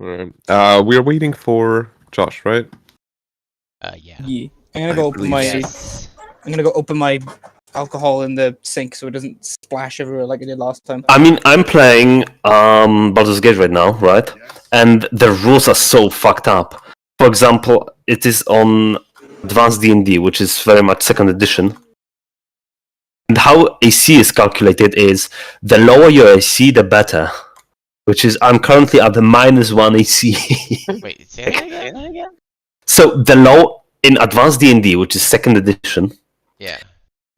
Alright. We're waiting for Josh, right? Yeah. Yeah. I'm gonna go open my. Yes. I'm gonna go open my alcohol in the sink so it doesn't splash everywhere like it did last time. I mean, I'm playing Baldur's Gate right now, right? And the rules are so fucked up. For example, it is on Advanced D&D, which is very much second edition. And how AC is calculated is the lower your AC, the better. Which is, I'm currently at the -1 AC. Wait, say that again? So the low in Advanced D&D, which is second edition, Yeah.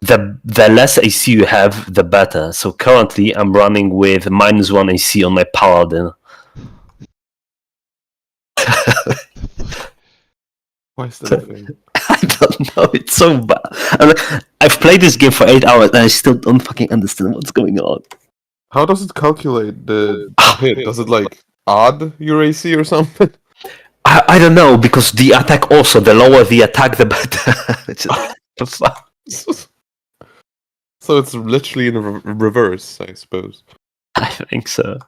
the less AC you have, the better. So currently, I'm running with -1 AC on my Paladin. Why is that a thing? I don't know, it's so bad. I mean, I've played this game for 8 hours and I still don't fucking understand what's going on. How does it calculate the hit? Does it like add your AC or something? I don't know, because the attack also, the lower the attack, the better. It's just, the fuck? So it's literally in reverse, I suppose. I think so.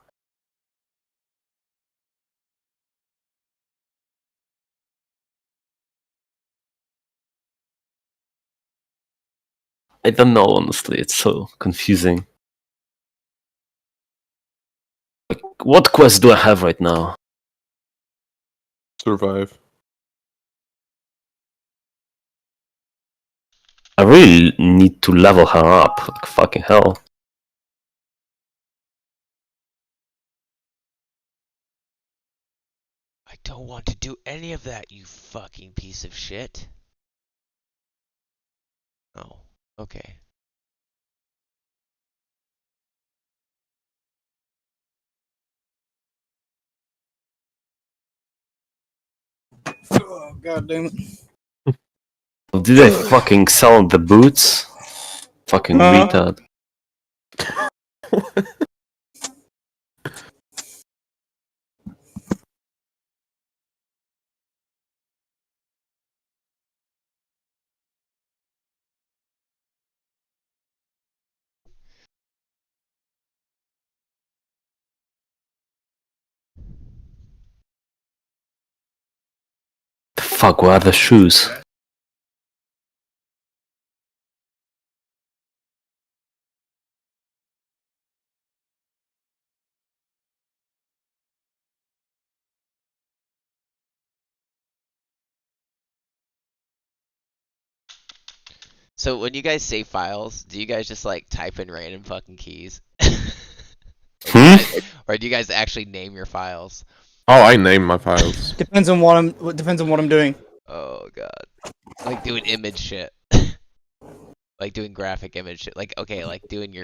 I don't know, honestly, it's so confusing. Like, what quest do I have right now? Survive. I really need to level her up, like fucking hell. I don't want to do any of that, you fucking piece of shit. Oh, okay. Oh, God damn it. Did I fucking sell the boots? Fucking retard. The fuck, where are the shoes? So when you guys save files, do you guys just like type in random fucking keys? Or do you guys actually name your files? Oh, I name my files. Depends on what I'm doing. Oh god. Like doing image shit. Like doing graphic image shit. Like okay, like doing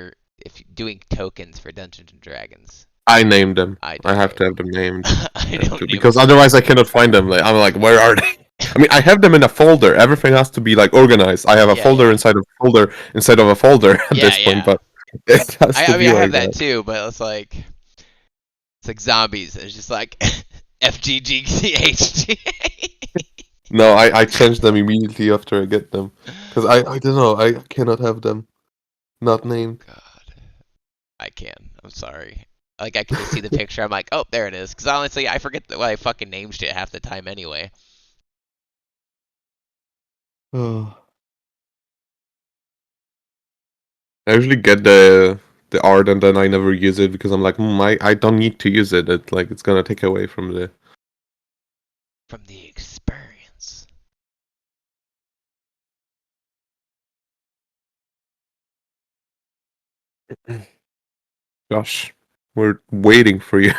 doing tokens for Dungeons and Dragons. I name them. I I have don't. to have them named. I don't name Because them. otherwise I cannot find them. Like, I'm like, where are they? I mean, I have them in a folder. Everything has to be like organized. I have a Yeah, folder yeah. inside of a folder inside of a folder at Yeah, this point, yeah. but it has to I be mean I like have that too, but it's like zombies. It's just like FGGCHG. No, I change them immediately after I get them. Because I don't know, I cannot have them not named. God. I can. I'm sorry. Like I can just see the picture. I'm like, oh, there it is. Because honestly, I forget what I fucking named shit half the time anyway. Oh. I usually get the art and then I never use it because I'm like, I don't need to use it. It's gonna take away from the. From the experience. Gosh, we're waiting for you.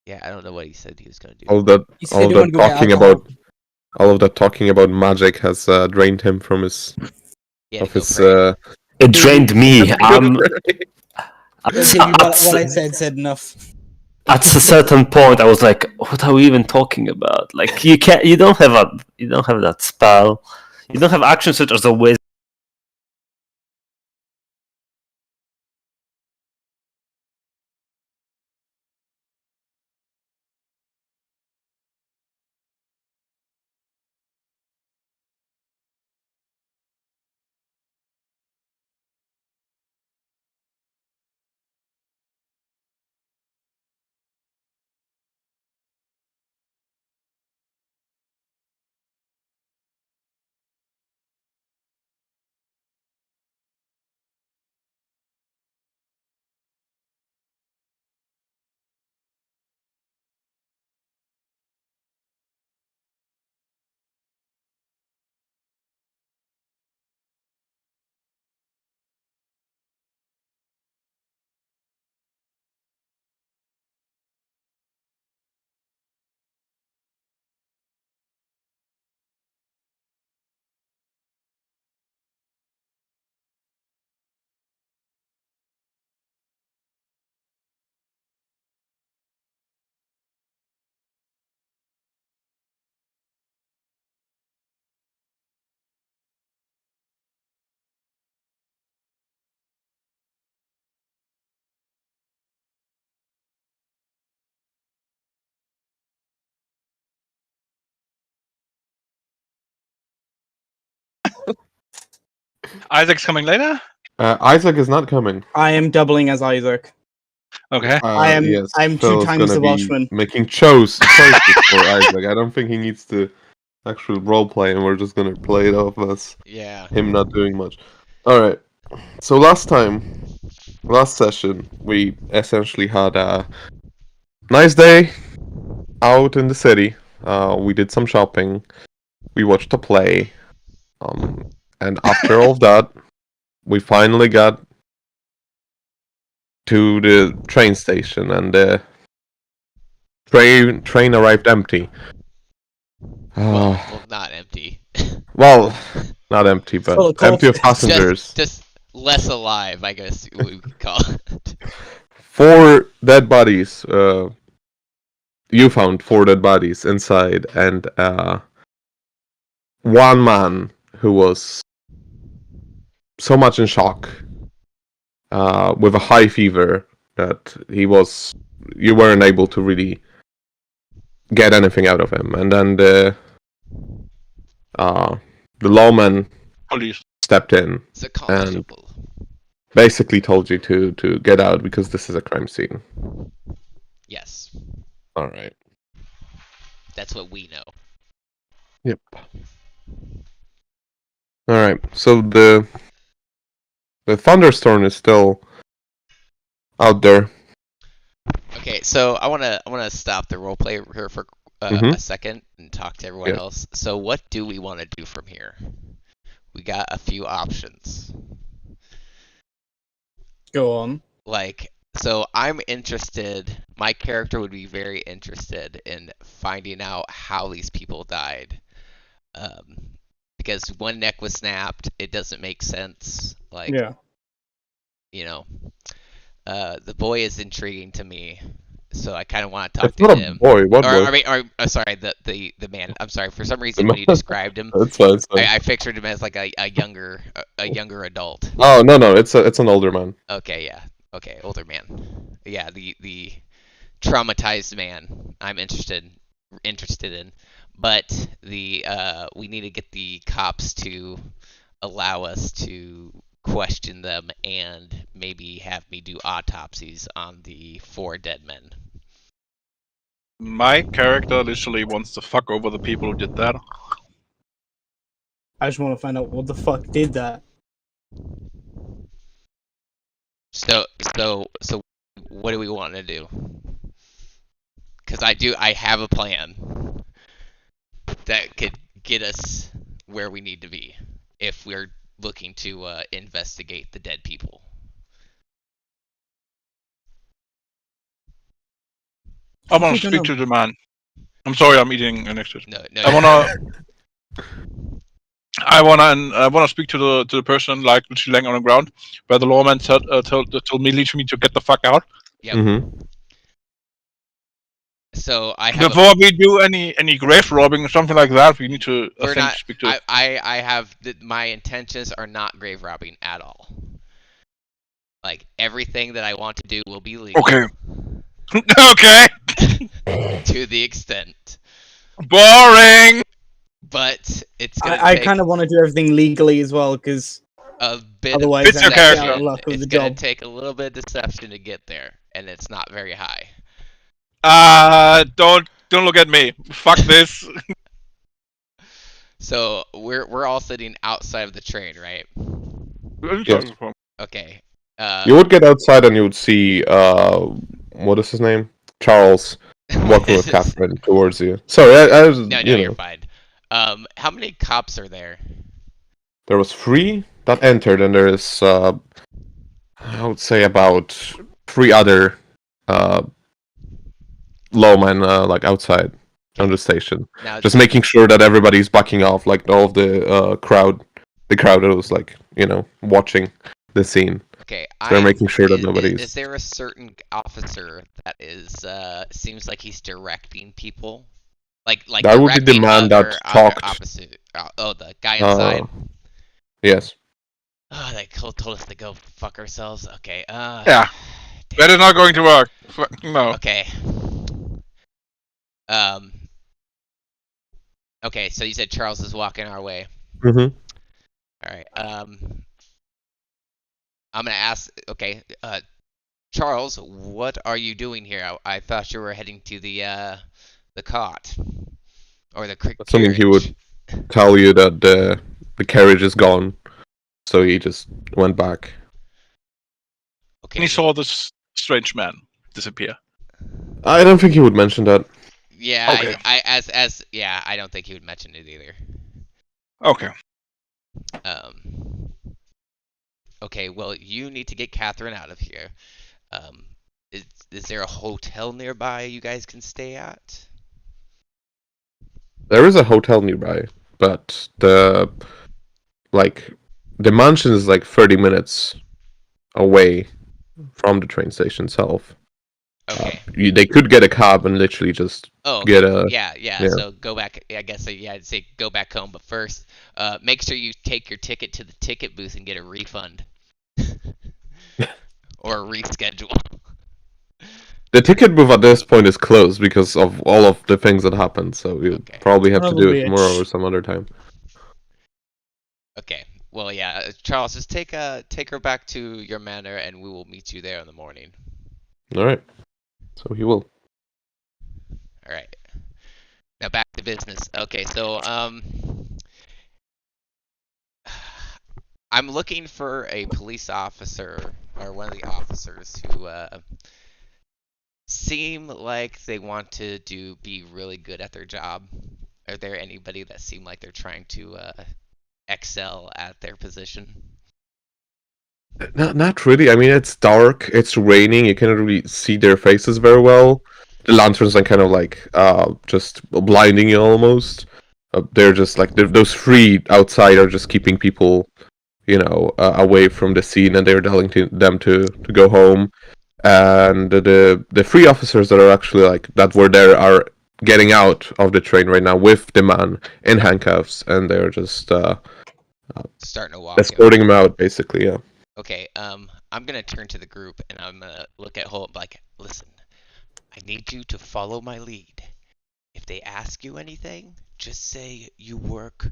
Yeah, I don't know what he said he was gonna do. all that He all said he wanted to go get alcohol. all of that talking about magic has drained him from his He had of to go his pray. It drained me. What I said enough. At a certain point, I was like, "What are we even talking about? Like, you can't, you don't have that spell, you don't have actions such as a wizard." Isaac's coming later. Isaac is not coming. I am doubling as Isaac. Okay. Yes, I'm Phil 2 is times gonna the be Welshman. making choices for Isaac. I don't think he needs to actual roleplay, and we're just gonna play it off as Yeah. him not doing much. All right. So last session, we essentially had a nice day out in the city. We did some shopping. We watched a play. And after all of that, we finally got to the train station, and the train arrived empty. Well, not empty. Well, not empty, but Full of empty of corpses. passengers. Just less alive, I guess we could call it. 4 dead bodies. You found 4 dead bodies inside, and one man who was so much in shock, with a high fever, that you weren't able to really get anything out of him. And then the lawman Police. stepped in, It's a constable. basically told you to get out because this is a crime scene. Yes, All right. that's what we know. Yep. All right. So the thunderstorm is still out there. Okay, so I wanna stop the roleplay here for Mhm. a second and talk to everyone Yeah. else. So what do we want to do from here? We got a few options. Go on. Like, so I'm interested. My character would be very interested in finding out how these people died. Because one neck was snapped, it doesn't make sense. Like, Yeah. you know, the boy is intriguing to me, so I kind of want to talk It's to not a him. boy. What boy? I mean, sorry, the man. I'm sorry. For some reason, The when you man. described him, It's fine. It's fine. I pictured him as like a younger adult. Oh no, it's an older man. Okay, yeah. Okay, older man. Yeah, the traumatized man. I'm interested in, but we need to get the cops to allow us to question them and maybe have me do autopsies on the 4 dead men. My character literally wants to fuck over the people who did that. I just want to find out what the fuck did that. So what do we want to do? Because I have a plan that could get us where we need to be if we're looking to investigate the dead people. I want We're to speak gonna- to the man. I'm sorry, I'm eating next to it. No, no. I wanna speak to the person like literally laying on the ground, where the lawman told me literally to get the fuck out. Yep. Mm-hmm. So I have. Before we do any grave robbing or something like that, we need to We're not. speak to. I have my intentions are not grave robbing at all. Like everything that I want to do will be legal. Okay. Okay. To the extent, Boring. but it's gonna I take kind of want to do everything legally as well, because a bit. otherwise It's I'm your out character. of luck with It's the gonna job. take a little bit of deception to get there, and it's not very high. Don't look at me. Fuck this. So we're all sitting outside of the train, right? Yes. Okay. You would get outside and you would see what is his name? Charles walking with Catherine towards you. Sorry, I was No, you you're know. fine. How many cops are there? There was 3 that entered, and there is I would say about 3 other lawmen like outside on the station, Now, just making sure that everybody's backing off, like all of the crowd that was like watching the scene. okay, So they're making sure that is nobody's. there a certain officer that is seems like he's directing people? Like That would be the directing man that other talked. opposite. Oh, the guy inside. Yes. Oh, they told us to go fuck ourselves. Okay. Yeah. Damn. That is not going to work. No. Okay. Okay, so you said Charles is walking our way. Mm-hmm. All right. I'm gonna ask. Okay, Charles, what are you doing here? I thought you were heading to the cot or the Assuming he would carriage. tell you that the carriage is gone, so he just went back. Okay. And he saw this strange man disappear. I don't think he would mention that. Yeah, Okay. I don't think he would mention it either. Okay. Okay, well, you need to get Catherine out of here. Um, is there a hotel nearby you guys can stay at? There is a hotel nearby, but the mansion is like 30 minutes away from the train station itself. Okay. They could get a cab and literally just Oh, get a. yeah. yeah. So go back. I guess I'd say go back home, but first, make sure you take your ticket to the ticket booth and get a refund or a reschedule. The ticket booth at this point is closed because of all of the things that happened, so you Okay. probably have to do Probably it a tomorrow or some other time. Okay. Well, yeah, Charles, just take her back to your manor, and we will meet you there in the morning. Alright. So he will. All right. Now back to business. Okay, so I'm looking for a police officer or one of the officers who seem like they want to be really good at their job. Are there anybody that seem like they're trying to excel at their position? Not really. I mean, it's dark, it's raining, you cannot really see their faces very well. The lanterns are kind of like just blinding you almost. They're just like those three outside are just keeping people, away from the scene, and they're telling them to go home. And the three officers that are actually that were there are getting out of the train right now with the man in handcuffs, and they're just Starting to walk. escorting him out, basically. Yeah. Okay, I'm gonna turn to the group and I'm gonna look at Holt like, listen, I need you to follow my lead. If they ask you anything, just say you work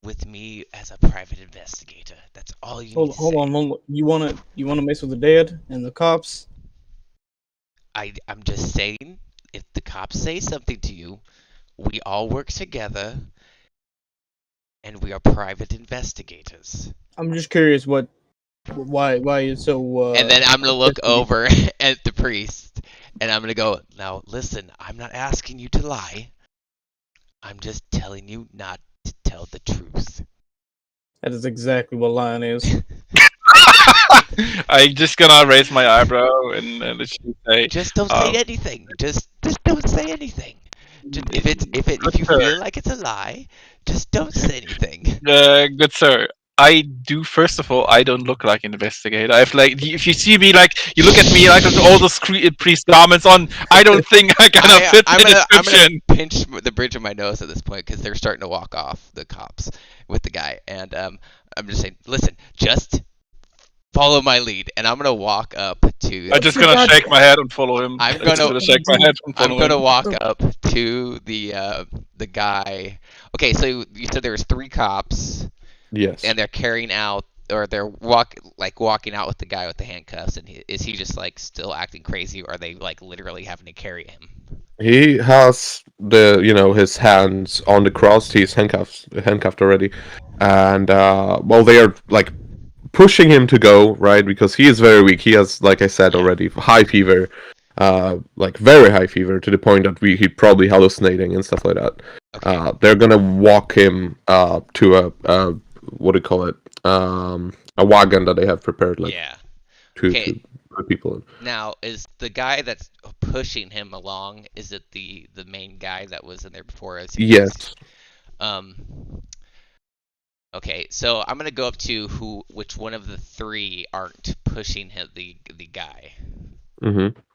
with me as a private investigator. That's all you need to Hold say. on. You wanna mess with the dead and the cops? I'm just saying, if the cops say something to you, we all work together, and we are private investigators. I'm just curious why you're so. And then I'm gonna look investigative. over at the priest, and I'm gonna go, now listen, I'm not asking you to lie. I'm just telling you not to tell the truth. That is exactly what lying is. I just gonna raise my eyebrow and literally say, Just don't say anything. Just don't say anything. If you feel like it's a lie, just don't say anything. good sir. I do. First of all, I don't look like an investigator. If you see me you look at me like with all the priest garments on. I don't think I kind of fit the I'm description. gonna pinch the bridge of my nose at this point because they're starting to walk off, the cops, with the guy, and I'm just saying, listen, just follow my lead, and I'm gonna walk up to. I'm just gonna shake my head and follow him. I'm just gonna shake my head and follow I'm gonna him. walk up to the guy. Okay, so you said there was 3 cops. Yes. And they're carrying out, or they're walking out with the guy with the handcuffs, and is he just still acting crazy, or are they literally having to carry him? He has his hands on the cross. He's handcuffed already, and they are pushing him to go, right, because he is very weak. He has, like I said already, high fever, very high fever, to the point that he'd probably hallucinating and stuff like that. Okay. They're gonna walk him to a what do you call it? A wagon that they have prepared, Yeah. to put people in. Now, is the guy that's pushing him along? Is it the main guy that was in there before? Yes. Okay, so I'm gonna go up to which one of the 3 aren't pushing him, the guy,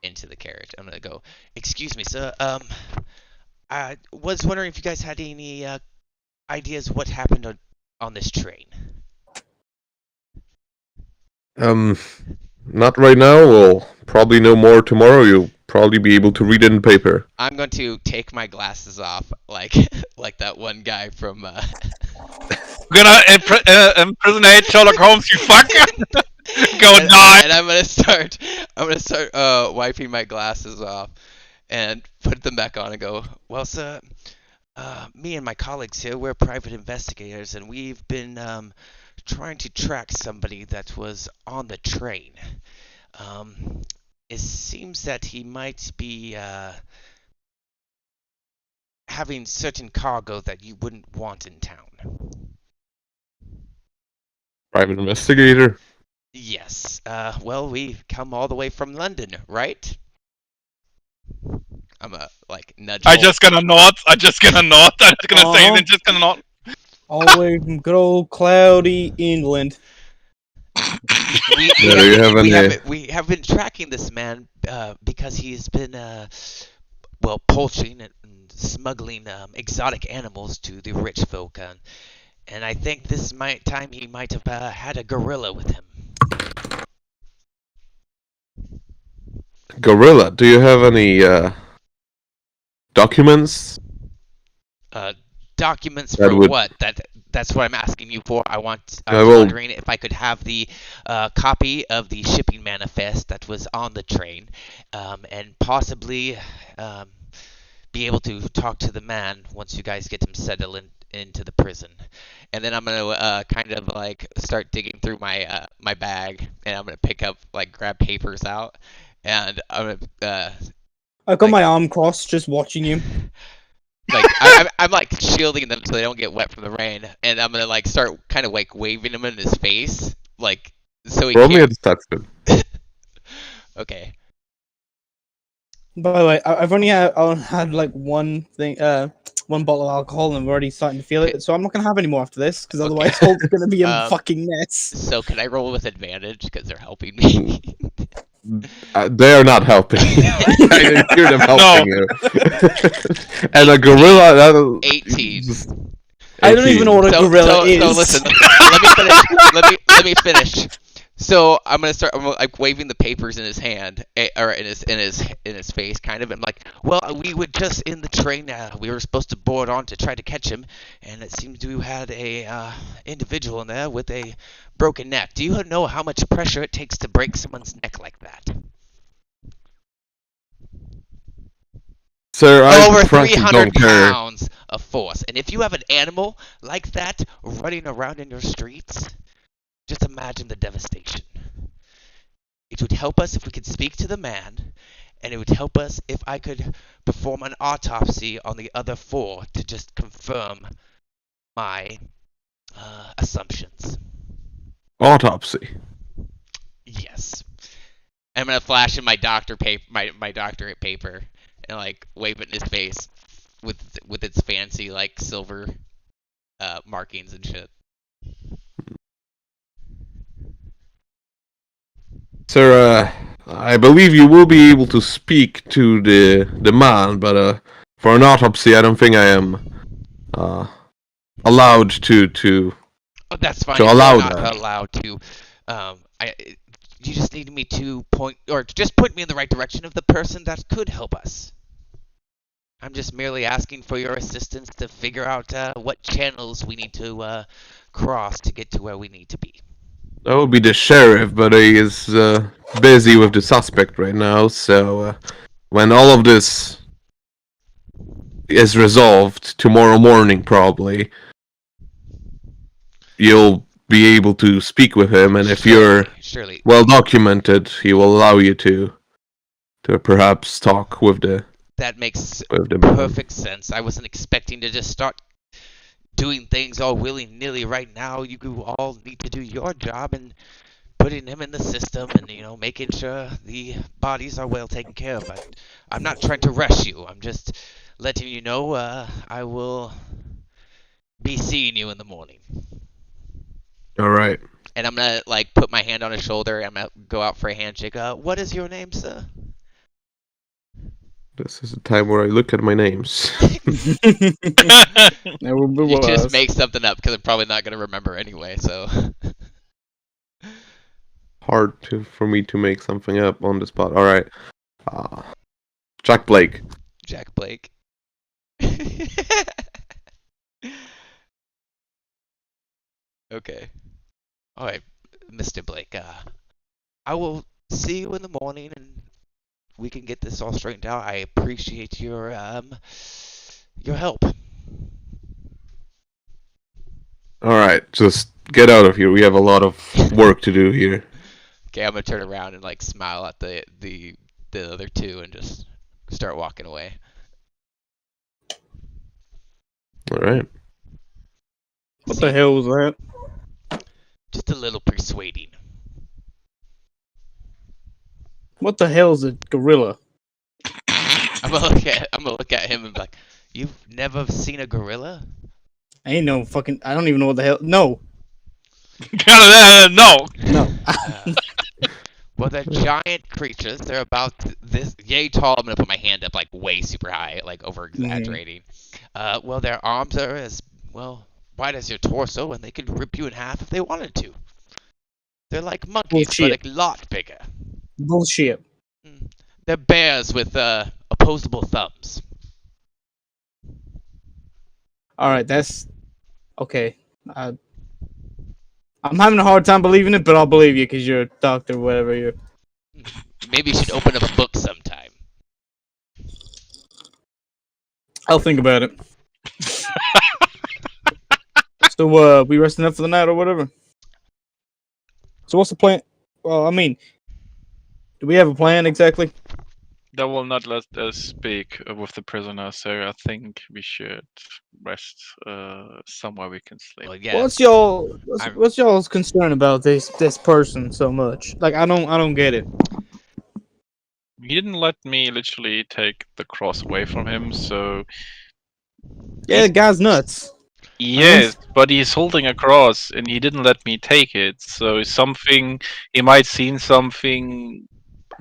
into the carriage. I'm gonna go. Excuse me, sir. I was wondering if you guys had any ideas what happened on this train. Not right now. We'll probably know more tomorrow. You'll probably be able to read it in paper. I'm going to take my glasses off, like that one guy from. We're gonna impersonate Sherlock Holmes, you fucker! Go and, die. and I'm gonna start wiping my glasses off and put them back on and go, well, sir, me and my colleagues here, we're private investigators, and we've been trying to track somebody that was on the train. It seems that he might be having certain cargo that you wouldn't want in town. Private investigator. Yes. Well, we've come all the way from London, right? I'm a like nudge. I'm just gonna nod. I'm just gonna say anything. Just gonna nod. All the way from good old cloudy England. We have been tracking this man because he's been poaching and smuggling exotic animals to the rich folk, and I think this time he might have had a gorilla with him. Gorilla. Do you have any documents? Documents That for would- what? That's what I'm asking you for. I was I will- wondering if I could have the copy of the shipping manifest that was on the train, and possibly be able to talk to the man once you guys get him settled into the prison. And then I'm gonna kind of like start digging through my my bag, and I'm gonna grab papers out, and I'm gonna I've got my arm crossed, just watching you. like I'm like shielding them so they don't get wet from the rain, and I'm gonna like start kind of like waving them in his face, like so he Roll me a can't. deception. Okay. By the way, I've only had like one thing, one bottle of alcohol, and I'm already starting to feel it. So I'm not gonna have any more after this, because otherwise it's gonna be a fucking mess. So can I roll with advantage because they're helping me? They are not helping. I didn't hear them helping you. And a gorilla. That'll 18. I don't even know what a gorilla is. So listen, let me finish. So I'm like waving the papers in his hand, or in his face, kind of. I'm like, well, we were just in the train. We were supposed to board on to try to catch him, and it seems to had a individual in there with a broken neck. Do you know how much pressure it takes to break someone's neck like that? Sir, I Over frankly 300 don't care. pounds of force. And if you have an animal like that running around in your streets, just imagine the devastation. It would help us if we could speak to the man, and it would help us if I could perform an autopsy on the other 4 to just confirm my assumptions. Autopsy. Yes. I'm gonna flash in my my doctorate paper and like wave it in his face with its fancy like silver markings and shit. Sir, I believe you will be able to speak to the man, but for an autopsy, I don't think I am allowed to. Oh, that's fine. To If you're allow not that. allowed to. You just need me to point me in the right direction of the person that could help us. I'm just merely asking for your assistance to figure out what channels we need to cross to get to where we need to be. That would be the sheriff, but he is busy with the suspect right now. So when all of this is resolved tomorrow morning, probably you'll be able to speak with him, and if you're Surely. well documented, he will allow you to perhaps talk with the That makes man. perfect sense. I wasn't expecting to just start doing things all willy-nilly right now. You all need to do your job and putting him in the system and, making sure the bodies are well taken care of. I'm not trying to rush you. I'm just letting you know I will be seeing you in the morning. All right. And I'm going to, put my hand on his shoulder. I'm going to go out for a handshake. What is your name, sir? This is the time where I look at my names. That would be You just worse. make something up because I'm probably not going to remember anyway, so... Hard for me to make something up on the spot. All right. Jack Blake. Jack Blake. Okay. Alright, Mr. Blake, I will see you in the morning, and we can get this all straightened out. I appreciate your help. All right, just get out of here. We have a lot of work to do here. Okay, I'm gonna turn around and like smile at the other two and just start walking away. All right. What the hell was that? Just a little persuading. What the hell is a gorilla? I'm gonna look at him and be like, "You've never seen a gorilla?" I ain't no fucking. I don't even know what the hell. No. No. No. Well, they're giant creatures. They're about this yay tall. I'm gonna put my hand up like way super high, like over exaggerating. Well, their arms are as wide as your torso, and they could rip you in half if they wanted to. They're like monkeys, Bullshit. but a lot bigger. Bullshit. They're bears with opposable thumbs. All right, that's okay. I'm having a hard time believing it, but I'll believe you because you're a doctor, whatever you're. Maybe you should open up a book sometime. I'll think about it. So, we resting up for the night or whatever. So, what's the plan? Well, I mean, do we have a plan exactly? They will not let us speak with the prisoner, so I think we should rest somewhere we can sleep. Well, yeah. What's y'all's concern about this person so much? Like, I don't get it. He didn't let me literally take the cross away from him, so Yeah, the guy's nuts. yes, but he's holding a cross and he didn't let me take it. So he might seen something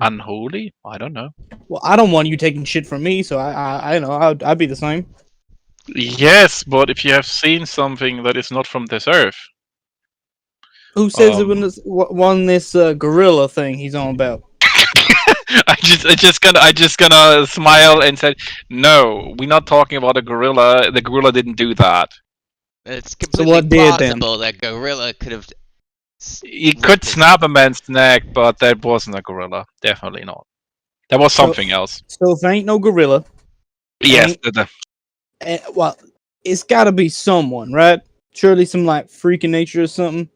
unholy. I don't know. Well, I don't want you taking shit from me, so I know I'd be the same. Yes, but if you have seen something that is not from this earth, Who says it won this gorilla thing he's on about? I just gonna smile and say, no, we're not talking about a gorilla. The gorilla didn't do that. It's completely what did then? possible that gorilla could have. He could snap a man's neck, but that wasn't a gorilla. Definitely not. That was something else. So if it ain't no gorilla, Yes. well, it's got to be someone, right? Surely some like freaking nature or something.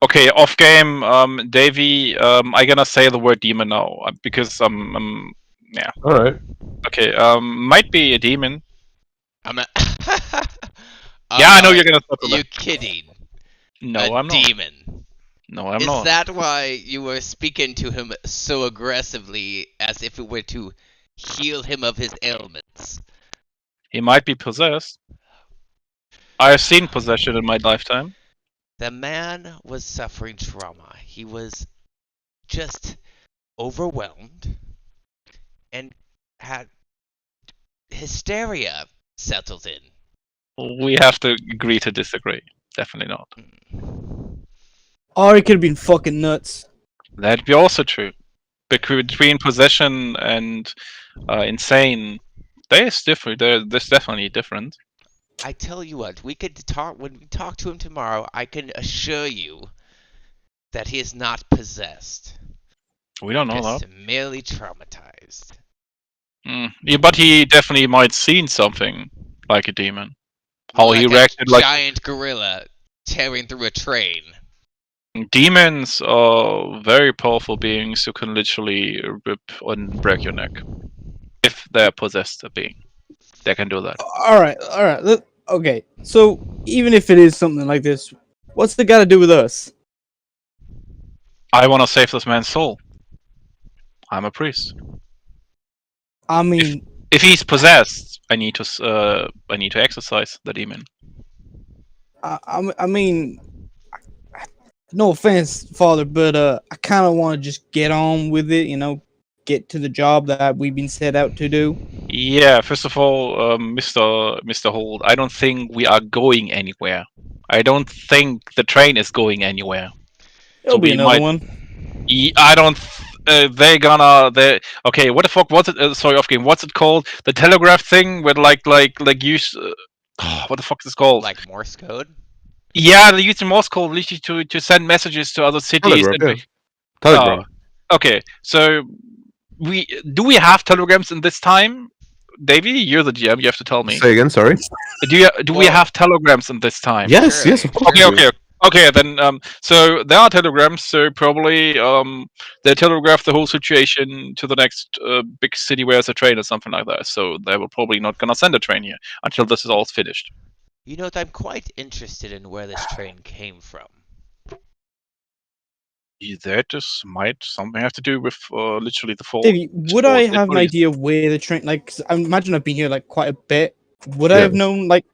Okay, off game, Davey. I gonna say the word demon now because yeah. All right. Okay, might be a demon. I'm a. Yeah, I know you're gonna. You kidding? No, a I'm not. demon. No, I'm Is not. that why you were speaking to him so aggressively, as if it were to heal him of his ailments? He might be possessed. I've seen possession in my lifetime. The man was suffering trauma. He was just overwhelmed and had hysteria settled in. We have to agree to disagree. Definitely not. Or he could have been fucking nuts. That'd be also true. Between possession and insane, there's different. There's definitely different. I tell you what, we could talk when we talk to him tomorrow. I can assure you that he is not possessed. We don't know Just that. merely traumatized. Yeah, but he definitely might seen something like a demon. How like he a reacted like giant gorilla tearing through a train. demons are very powerful beings who can literally rip and break your neck if they're possessed a being. They can do that. All right. Okay. So even if it is something like this, what's it got to do with us? I want to save this man's soul. I'm a priest. I mean, If he's possessed, I need to exorcise the demon. I mean, no offense, Father, but I kind of want to just get on with it. Get to the job that we've been set out to do. Yeah, first of all, Mr. Holt, I don't think we are going anywhere. I don't think the train is going anywhere. It'll be another one. I don't. Okay, what the fuck was it? Sorry, off game. What's it called? The telegraph thing with like use. What the fuck is it called? Like Morse code? Yeah, they're using Morse code literally to send messages to other cities. Telegram, And yeah. Telegram. Okay, so do we have telegrams in this time? Davey, you're the GM. You have to tell me. Say again, sorry. Do we have telegrams in this time? Yes, Surely, yes, of course. Okay, okay. Then so there are telegrams. So probably they telegraph the whole situation to the next big city where there's a train or something like that. So they will probably not gonna send a train here until this is all finished. You know, I'm quite interested in where this train came from. That just might something have to do with literally the fall. Davey, would I have an idea of where the train? Like, 'cause I imagine I've been here like quite a bit. Would I Yeah. have known like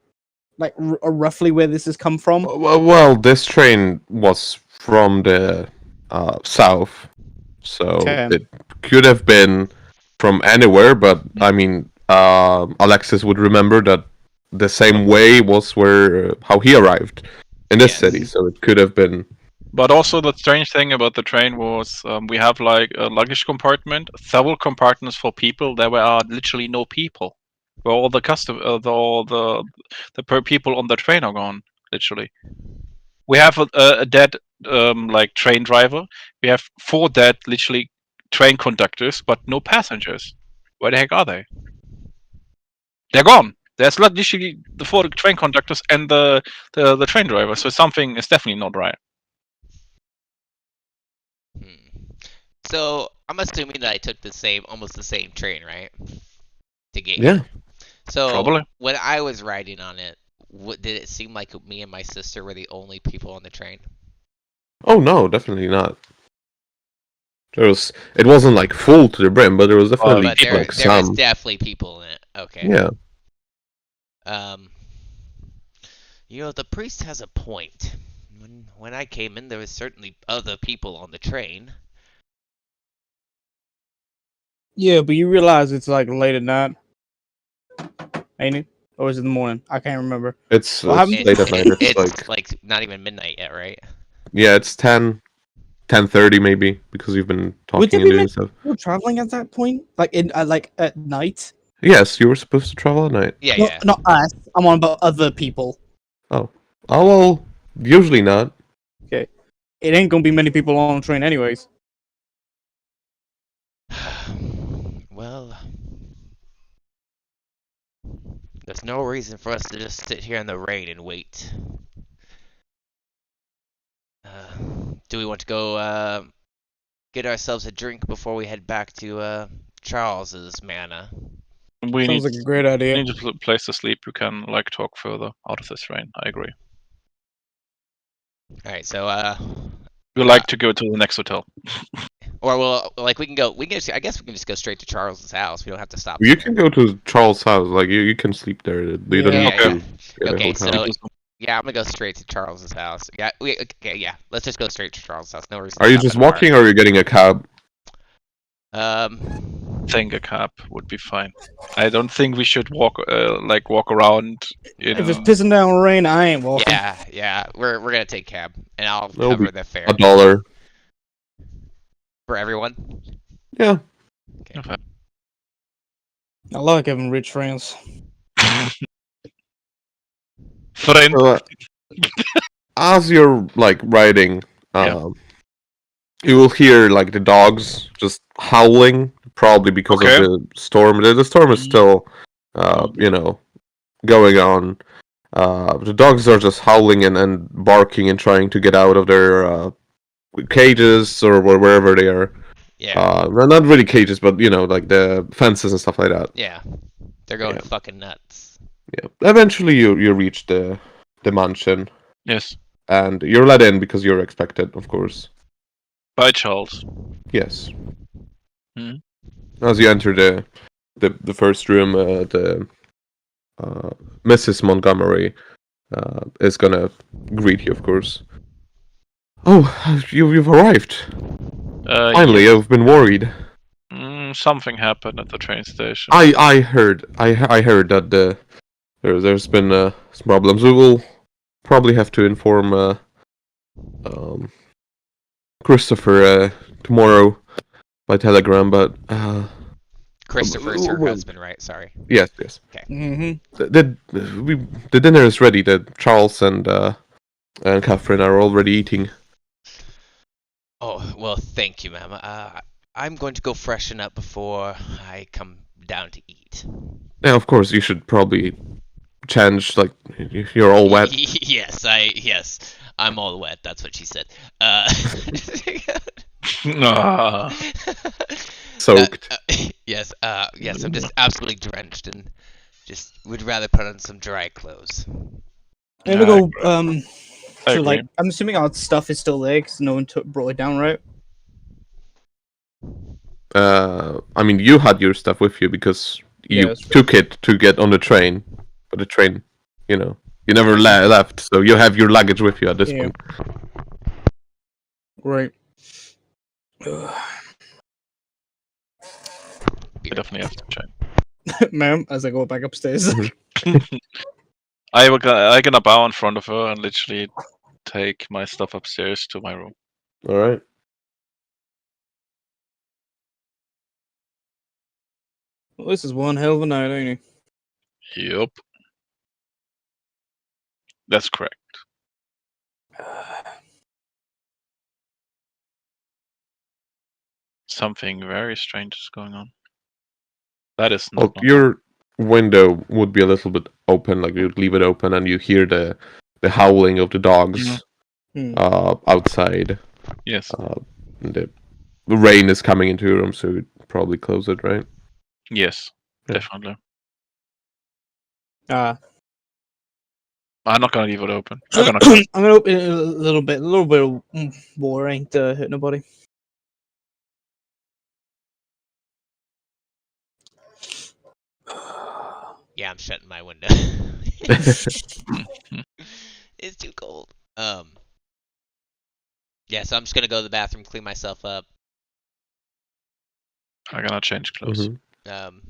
roughly where this has come from? Well, this train was from the south, so Okay. it could have been from anywhere. But I mean, Alexis would remember that the same way was where how he arrived in this Yes. city, so it could have been. But also the strange thing about the train was we have like a luggage compartment, several compartments for people. There were literally no people. Where all the all the people on the train are gone. Literally, we have a dead like train driver. We have 4 dead literally train conductors, but no passengers. Where the heck are they? They're gone. There's literally the 4 train conductors and the train driver. So something is definitely not right. So I'm assuming that I took almost the same train, right? To get Yeah. here. So Probably. when I was riding on it, did it seem like me and my sister were the only people on the train? Oh no, definitely not. It wasn't like full to the brim, but there was definitely But there like was some. definitely people in it. Okay. Yeah. You know, the priest has a point. When I came in, there was certainly other people on the train. Yeah, but you realize it's like late at night, ain't it? Or is it the morning? I can't remember. It's Well, haven't- late at night. It's It's like not even midnight yet, right? yeah, it's 10:30 maybe because you've been Would talking there and be doing many stuff. people traveling at that point? Like like at night? Yes, you were supposed to travel at night. Yeah, No, yeah. not us. I'm on about other people. Oh well, usually not. It ain't gonna be many people on the train, anyways. Well, there's no reason for us to just sit here in the rain and wait. Do we want to go get ourselves a drink before we head back to Charles's manor? We Sounds need, like a great idea. need a place to sleep. You can like talk further out of this train. I agree. All right, so We like to go to the next hotel. or well, like we can go. I guess we can just go straight to Charles's house. We don't have to stop. You can go to Charles' house. Like you can sleep there. You don't Yeah. need to Okay. get a Okay, hotel. so yeah, I'm gonna go straight to Charles's house. Yeah, okay, yeah. Let's just go straight to Charles's house. No reason. Are to you stop just at a bar. walking, or are you getting a cab? I think a cab would be fine. I don't think we should walk around. If it's pissing down rain, I ain't walking. Yeah. We're gonna take cab, and I'll That'll cover be the fare $1. for everyone. Yeah. I like having rich friends. Friend. So, as you're like riding, Yeah. you will hear like the dogs just howling, probably because Okay. of the storm. The storm is still, going on. The dogs are just howling and barking and trying to get out of their cages or wherever they are. Yeah, Well, not really cages, but like the fences and stuff like that. yeah. They're going Yeah. fucking nuts. Yeah. Eventually, you reach the mansion, Yes. and you're let in because you're expected, of course. By Charles. Yes. Hmm. As you enter the first room, the Mrs. Montgomery is gonna greet you, of course. Oh, you've arrived. Finally, yes. I've been worried. Something happened at the train station. I heard that there's been some problems. We will probably have to inform Christopher tomorrow by telegram, but Christopher's her well, husband, right? Sorry. yes. Mm-hmm. The dinner is ready. The Charles and and Catherine are already eating. Oh, well, thank you, ma'am. I'm going to go freshen up before I come down to eat. Yeah, of course, you should probably change, like, you're all wet. Yes, I'm all wet. That's what she said. Ah, Soaked. Yes, I'm just absolutely drenched and just would rather put on some dry clothes. I'm gonna go. I So agree. like, I'm assuming our stuff is still there because no one brought it down, right? I mean, you had your stuff with you because you Yeah, that's true. took it to get on the train. But the train, you never left, so you have your luggage with you at this Yeah. point. Right. We definitely have to check. Ma'am, as I go back upstairs. I'm gonna bow in front of her and literally take my stuff upstairs to my room. All right. Well, this is one hell of a night, ain't it? Yup. That's correct. Something very strange is going on. That is not Well, normal. your window would be a little bit open, like you'd leave it open, and you hear the howling of the dogs Hmm. outside. Yes. The rain is coming into your room, so you'd probably close it, right? Yes. Yeah. Definitely. Ah. I'm not gonna leave it open. I'm I'm gonna. gonna open it a little bit of war ain't hurt nobody. Yeah, I'm shutting my window. It's too cold. Yeah, so I'm just gonna go to the bathroom, clean myself up. I'm gonna change clothes. Mhm.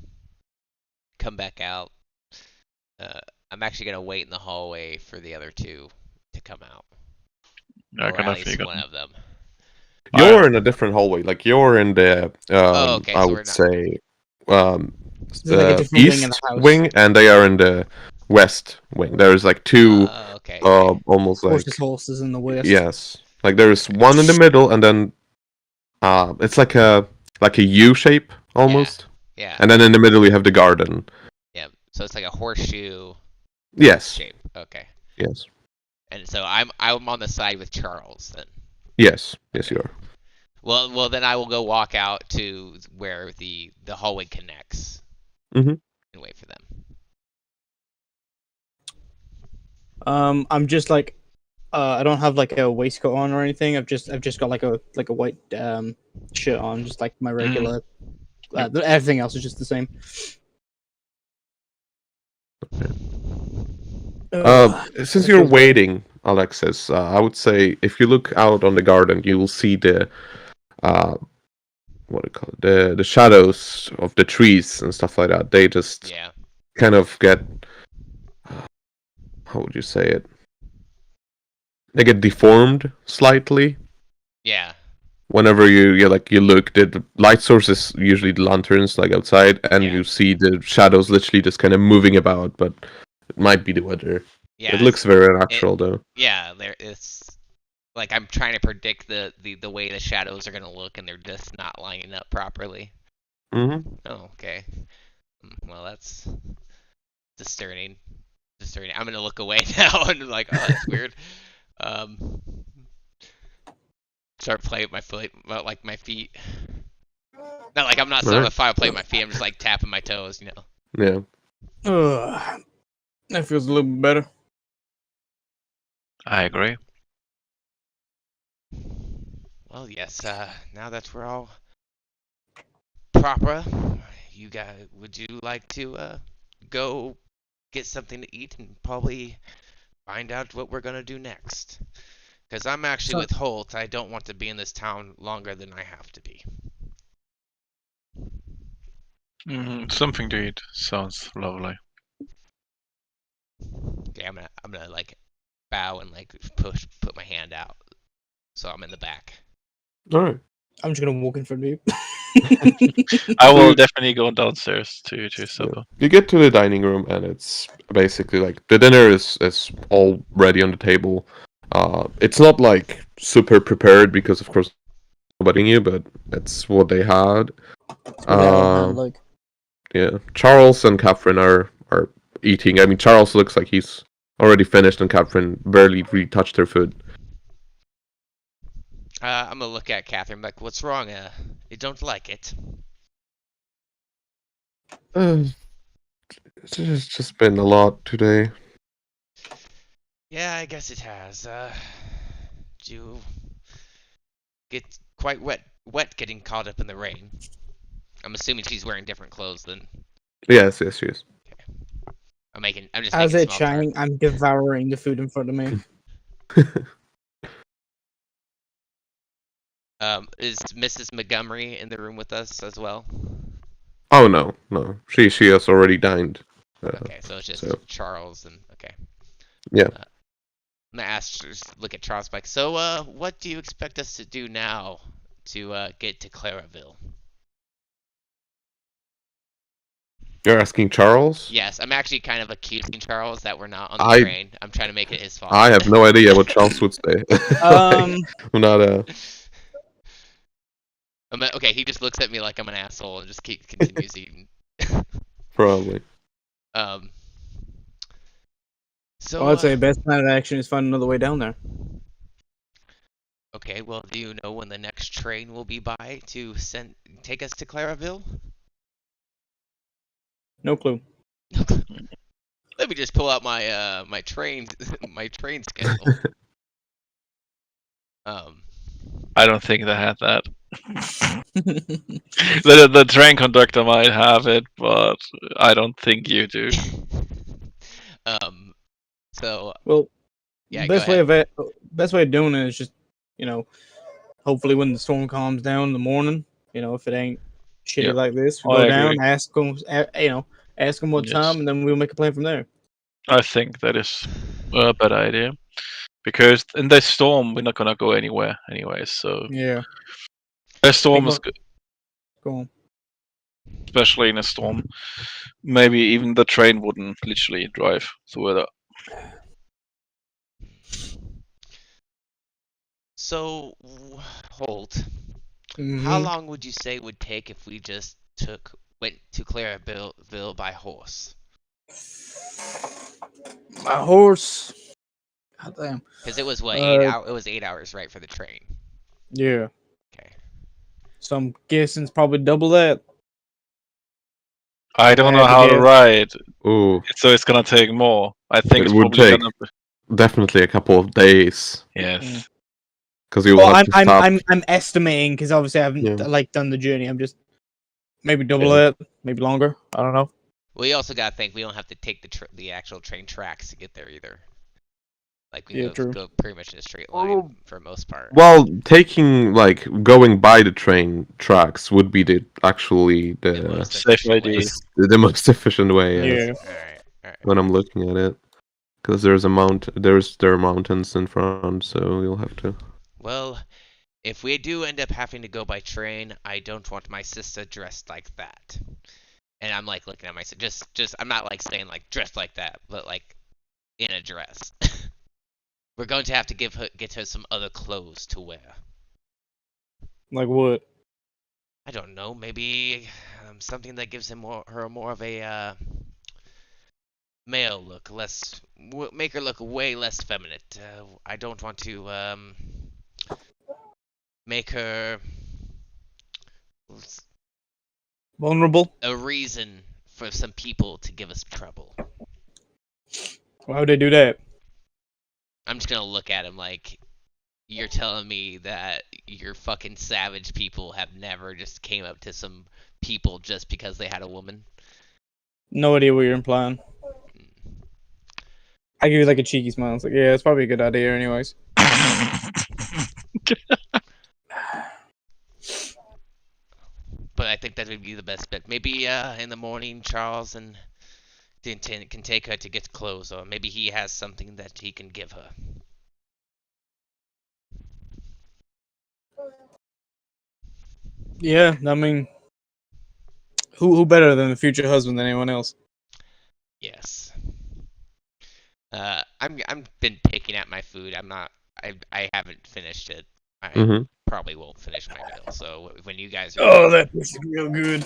Come back out. I'm actually gonna wait in the hallway for the other two to come out, I or can at definitely least get one them. of them. You're in a different hallway. Like you're in the Oh, okay, I so we're would not- say Is it like a different wing in east the house? wing, and they are in the west wing. There's like two Okay. almost like Horses in the west. yes, like there's one in the middle, and then it's like a U shape almost, Yeah. and then in the middle you have the garden. Yeah. So it's like a horseshoe Yes, shape. Okay. yes, And so I'm on the side with Charles then. yes, you are. Well then I will go walk out to where the hallway connects. Mhm. And wait for them. I'm just like, I don't have like a waistcoat on or anything. I've just got like a white shirt on, just like my regular. Everything else is just the same. Since you're waiting, Alexis, I would say if you look out on the garden, you will see the what do you call it? The shadows of the trees and stuff like that. They just kind of get how would you say it? They get deformed slightly. Yeah. Whenever you look, the light source is usually the lanterns like outside, and you see the shadows literally just kind of moving about, but it might be the weather. Yeah. It looks very natural though. Yeah, it's like I'm trying to predict the way the shadows are gonna look, and they're just not lining up properly. Mm-hmm. Oh, okay. Well, that's disturbing. I'm gonna look away now and be like, oh, that's weird. Start playing with my foot, like my feet. Not like I'm not starting to play with my feet. I'm just like tapping my toes, Yeah. That feels a little bit better. I agree. Well, yes. Now that we're all proper, you guys, would you like to go get something to eat and probably find out what we're gonna do next? Because I'm actually with Holt. I don't want to be in this town longer than I have to be. Something to eat sounds lovely. Okay, I'm gonna like bow and like put my hand out, so I'm in the back. All right. I'm just gonna walk in front of you. I will definitely go downstairs to supper. You get to the dining room, and it's basically like the dinner is all ready on the table. It's not like super prepared because of course nobody knew, but that's what they had. That's what I Uh, like. yeah, Charles and Catherine are eating. I mean, Charles looks like he's already finished, and Catherine barely really touched her food. I'm gonna look at Catherine like, what's wrong? You don't like it? It's just been a lot today. Yeah, I guess it has. You get quite wet getting caught up in the rain. I'm assuming she's wearing different clothes than. Yes, yes, yes. I'm just As making it's small talk. shining, I'm devouring the food in front of me. Is Mrs. Montgomery in the room with us as well? Oh no, no. She has already dined. Okay, so it's just so- Charles and okay. Yeah. I'm gonna look at Charles like, so what do you expect us to do now to get to Claraville? You're asking Charles? Yes, I'm actually kind of accusing Charles that we're not on the I- train. I'm trying to make it his fault. I have no idea what Charles would say. Um, I'm not a. Okay, he just looks at me like I'm an asshole and just continues eating. Probably. So well, I'd say best plan of action is find another way down there. okay, well, do you know when the next train will be by to take us to Claraville? No clue. Let me just pull out my my train schedule. I don't think they had that. The train conductor might have it, but I don't think you do. So Well, yeah, best go way ahead. best way of doing it is just, hopefully when the storm calms down in the morning, if it ain't shitty Yep. like this, we I go agree. down, ask them, ask them what Yes. time, and then we'll make a plan from there. I think that is a better idea. Because in this storm, we're not gonna go anywhere anyway. So Yeah, a storm is Think good, go on. especially in a storm. Maybe even the train wouldn't literally drive through it. So, Holt, how Mhm. long would you say it would take if we just went to Claraville by horse? My horse. God damn. Because it was what 8 hours. It was 8 hours, right, for the train. Yeah. Okay. So I'm guessing it's probably double that. I don't I know had to how to guess. ride, Ooh, so it's gonna take more. I think It it's would probably take- gonna be. definitely a couple of days Yes. because you will Well, have to stop. I'm estimating because obviously I haven't Yeah. done the journey. I'm just maybe double Yeah. that, maybe longer. I don't know. We also gotta think we don't have to take the actual train tracks to get there either. Like we Yeah, true. go pretty much in a straight line for most part. Well, going by the train tracks would be the The most safe efficient way. idea. the most efficient way. Yeah. Yes, Alright. when I'm looking at it, because there are mountains in front, so you'll have to. Well, if we do end up having to go by train, I don't want my sister dressed like that. And I'm like looking at my sister, just I'm not like saying like dressed like that, but like in a dress. We're going to have to get her some other clothes to wear. Like what? I don't know, maybe something that gives her more of a male look, make her look way less feminine. I don't want to make her Vulnerable? a reason for some people to give us trouble. Why would they do that? I'm just gonna look at him like, you're telling me that your fucking savage people have never just came up to some people just because they had a woman? No idea what you're implying. I give you like a cheeky smile. It's like, yeah, it's probably a good idea, anyways. But I think that would be the best bet. Maybe in the morning, Charles and Dinton can take her to get clothes, or maybe he has something that he can give her. Yeah, I mean, who better than the future husband than anyone else? Yes. I'm been picking at my food. I'm not I haven't finished it. I Mm-hmm. probably won't finish my meal. So when you guys are Oh, done, that tastes real good.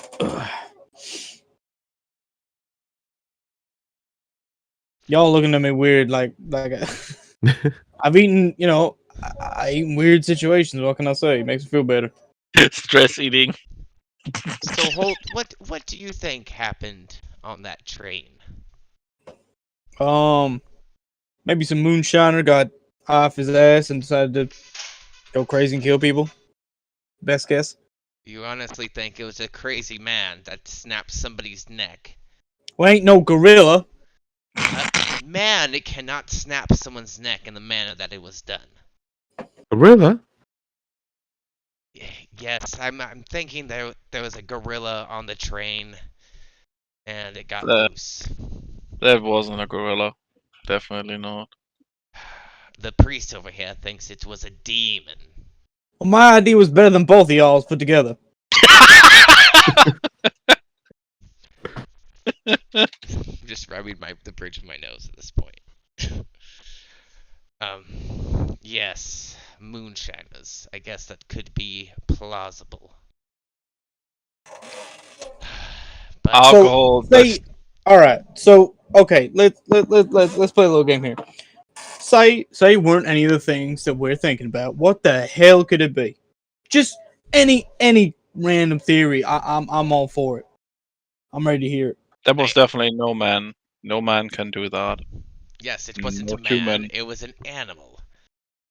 Y'all looking at me weird, like I've eaten, I eat in weird situations. What can I say? It makes me feel better. Stress eating. so hold. What do you think happened on that train? Maybe some moonshiner got off his ass and decided to go crazy and kill people. Best guess. You honestly think it was a crazy man that snapped somebody's neck? Well, ain't no gorilla. A man cannot snap someone's neck in the manner that it was done. Gorilla? Yes, I'm thinking there was a gorilla on the train, and it got That, loose. that wasn't a gorilla. Definitely not. The priest over here thinks it was a demon. Well, my idea was better than both of y'all's put together. Just rubbing the bridge of my nose at this point. Yes, moonshiners. I guess that could be plausible. But Alcohol. All right. So okay, let's play a little game here. Say weren't any of the things that we're thinking about. What the hell could it be? Just any random theory. I'm all for it. I'm ready to hear it. That was definitely no man. No man can do that. yes, it wasn't No a man. human. It was an animal.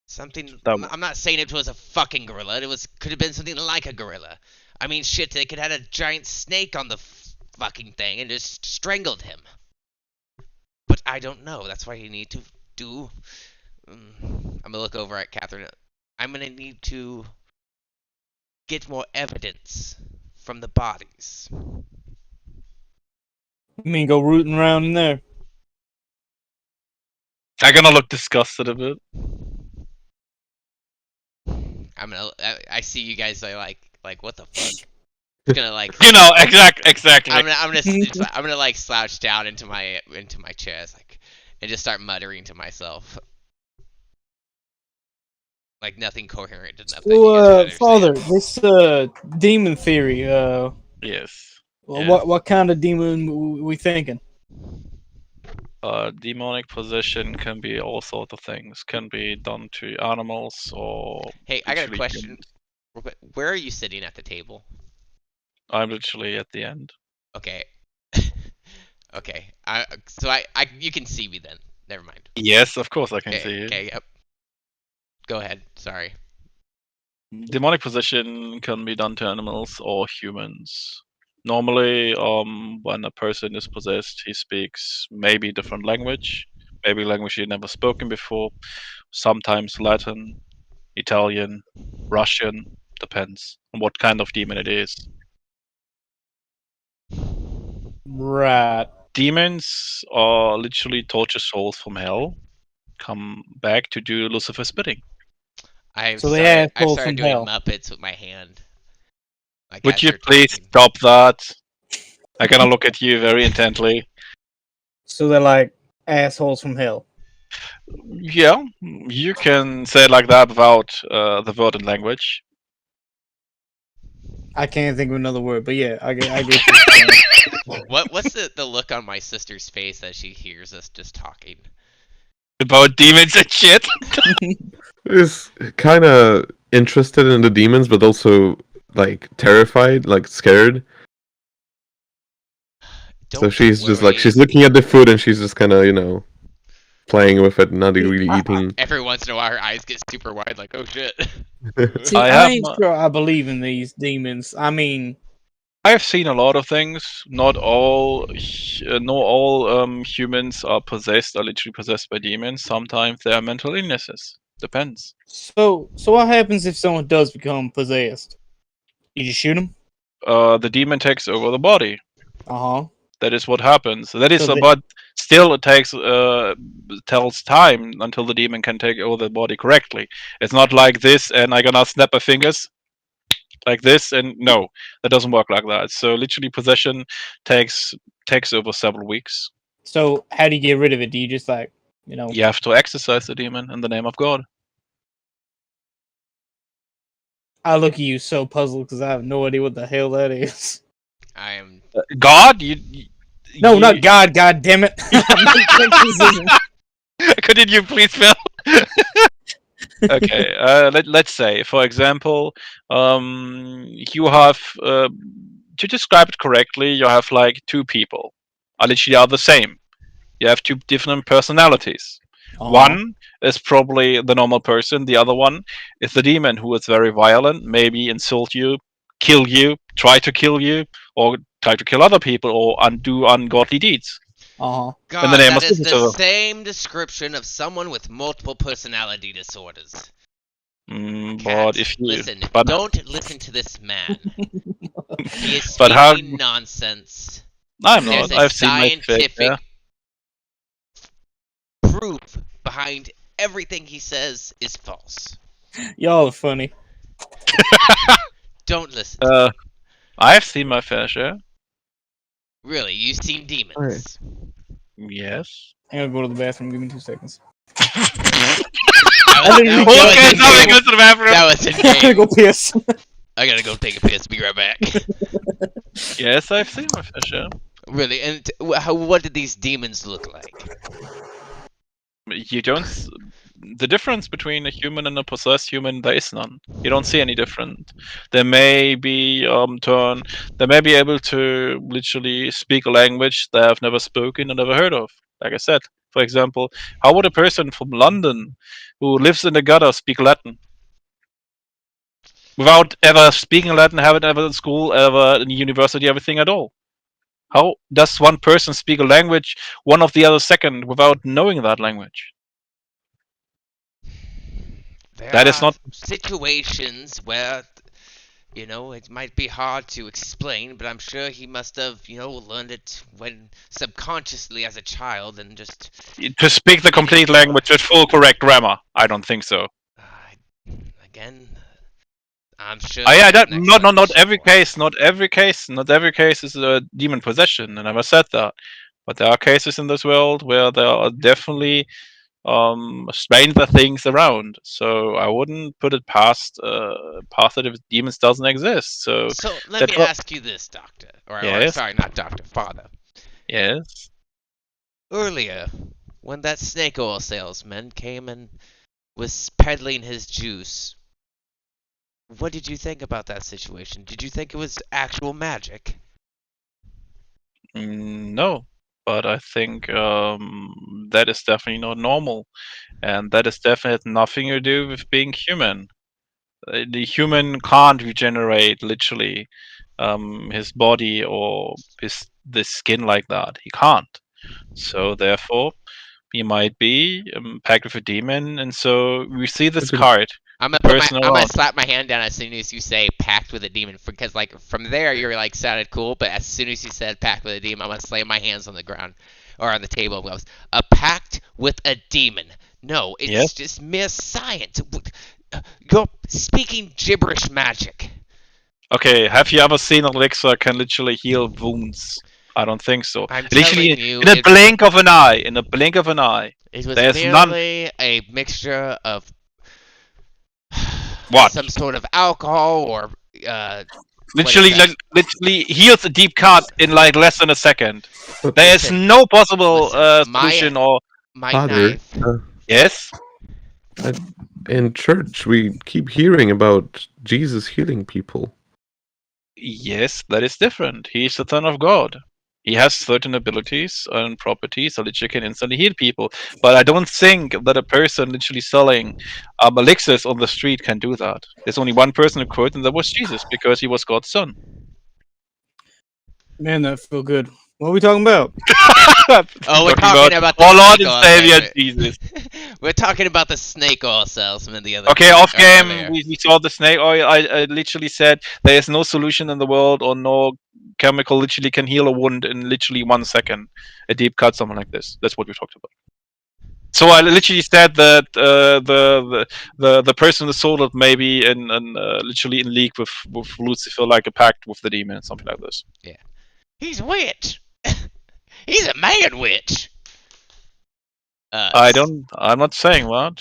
Something. That- I'm not saying it was a fucking gorilla. Could have been something like a gorilla. I mean, shit, they could have had a giant snake on the fucking thing and just strangled him. But I don't know. That's why you need to do. I'm gonna look over at Catherine. I'm gonna need to get more evidence from the bodies. You mean go rooting around in there? I'm gonna look disgusted a bit. I see you guys are like what the fuck. It's gonna like. You know, exactly. I'm gonna like slouch down into my chair, and just start muttering to myself. Like nothing coherent enough. That you guys would Father, understand. this demon theory. Yes. Well, Yeah. what kind of demon we thinking? Demonic possession can be all sorts of things. Can be done to animals or. Hey, I got a literally question. humans. Real quick. Where are you sitting at the table? I'm literally at the end. Okay. okay. You can see me then. Never mind. Yes, of course I can Okay. see you. Okay. Yep. Go ahead. Sorry. Demonic possession can be done to animals or humans. Normally, when a person is possessed, he speaks maybe different language, maybe language he never spoken before. Sometimes Latin, Italian, Russian, depends on what kind of demon it is. Right. Demons are literally torture souls from hell, come back to do Lucifer's bidding. I've So they started, assholes I've started from doing hell. Muppets with my hand. Like Would as you you're please talking. stop that? I'm gonna look at you very intently. So they're like assholes from hell. Yeah, you can say it like that without the word in language. I can't think of another word, but yeah, I get you. What's the look on my sister's face as she hears us just talking? About demons and shit. Is kind of interested in the demons, but also like terrified, like scared. So Don't she's just like worry. she's looking at the food and she's just kind of playing with it, not really eating. Every once in a while, her eyes get super wide, like, oh shit. See, I I have ain't my- sure I believe in these demons. I mean, I have seen a lot of things. Not all humans are possessed, are literally possessed by demons. Sometimes they are mental illnesses. Depends. so what happens if someone does become possessed? You just shoot them? The demon takes over the body. Uh huh. That is what happens. That is, So they- but still, it takes tells time until the demon can take over the body correctly. It's not like this, and I'm gonna snap my fingers like this, and no, that doesn't work like that. So literally, possession takes over several weeks. So how do you get rid of it? Do you just You have to exorcise the demon in the name of God. I look at you so puzzled because I have no idea what the hell that is. I am. God, No, you- not God. God damn it! Couldn't you please spell? Okay, let's say, for example, you have, to describe it correctly, you have like two people, literally are the same. You have two different personalities. One is probably the normal person, the other one is the demon who is very violent, maybe insult you, kill you, try to kill you, or try to kill other people, or do ungodly deeds. Uh-huh. In the God, name that of is the Stoker. same description of someone with multiple personality disorders. But Cat, if you listen, but- don't listen to this man. He is But how- speaking nonsense. I'm There's not. a I've seen my fair scientific share. proof behind everything he says is false. Y'all are funny. Don't listen. I've seen my fair share. Really, you've seen demons. Yes. I'm gonna go to the bathroom. Give me 2 seconds. That was Okay, in something game. goes to the bathroom. That was in I'm gonna game. go piss. I gotta go take a piss. Be right back. Yes, I've seen my fair share. Really, and what did these demons look like? You don't. The difference between a human and a possessed human, there is none. You don't see any different. They may be They may be able to literally speak a language they have never spoken or never heard of. Like I said, for example, how would a person from London who lives in the gutter speak Latin? Without ever speaking Latin, have it ever in school, ever in university, everything at all. How does one person speak a language one of the other second without knowing that language? There That is are not- situations where, it might be hard to explain, but I'm sure he must have, learned it when subconsciously as a child and just. To speak the complete language with full correct grammar. I don't think so. Again, I'm sure. Yeah, there's that an not every explanation case, not every case is a demon possession. I never said that, but there are cases in this world where there are definitely stranger things around. So I wouldn't put it past that if demons doesn't exist. So let that me wa- ask you this, Doctor. Or Yes. sorry, not Doctor, Father. yes, Earlier, when that snake oil salesman came and was peddling his juice, what did you think about that situation? Did you think it was actual magic? no, but I think that is definitely not normal, and that is definitely nothing to do with being human. The human can't regenerate literally his body or the skin like that. He can't. So therefore, he might be packed with a demon, and so we see this card. I'm gonna Personal I'm gonna on. slap my hand down as soon as you say packed with a demon, because like from there you're like sounded cool, but as soon as you said packed with a demon, I'm gonna slam my hands on the ground or on the table. Goes a pact with a demon. No, it's Yes. just mere science. You're speaking gibberish magic. Okay, have you ever seen Elixir can literally heal wounds? I don't think so. I'm Literally, telling you, in a blink of an eye. In a blink of an eye. it was there's none- merely a mixture of What? some sort of alcohol or Literally, that? literally heals a deep cut in like less than a second. There is Listen, no possible listen, solution or my Father, knife. yes. in church we keep hearing about Jesus healing people. Yes, that is different. He is the Son of God. He has certain abilities and properties that literally can instantly heal people. But I don't think that a person literally selling elixirs on the street can do that. There's only one person who could, and that was Jesus, because he was God's son. Man, that feel good. What are we talking about? Oh, we're talking about the our Lord snake and oil Savior salesman. Jesus. We're talking about the snake oil salesman the other Okay, day, off or game, earlier. we saw the snake oil. I literally said there is no solution in the world or no chemical literally can heal a wound in literally 1 second. A deep cut, something like this. That's what we talked about. So I literally said that the person who sold it maybe in literally in league with Lucifer, like a pact with the demon, something like this. He's a witch. He's a man witch. I'm not saying what.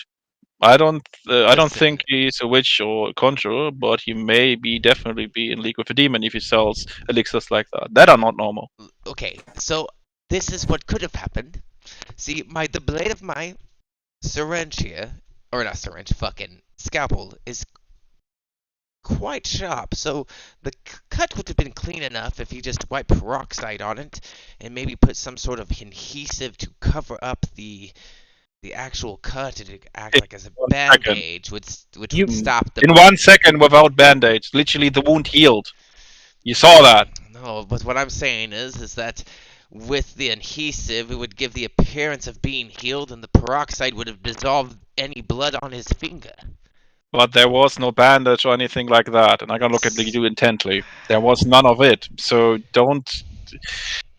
I don't Listen. think he's a witch or a conjurer, but he may be definitely be in league with a demon if he sells elixirs like that. That are not normal. Okay, so this is what could have happened. See, the blade of my syringe here, or not syringe, fucking scalpel, is quite sharp. So the cut would have been clean enough if you just wipe peroxide on it and maybe put some sort of adhesive to cover up the actual cut and act In like as a 1 second. bandage, which You- would stop the In 1 second without band-aids, literally the wound healed. You saw that. No, but what I'm saying is that with the adhesive, it would give the appearance of being healed, and the peroxide would have dissolved any blood on his finger. But there was no bandage or anything like that, and I can look at you intently. There was none of it. So don't.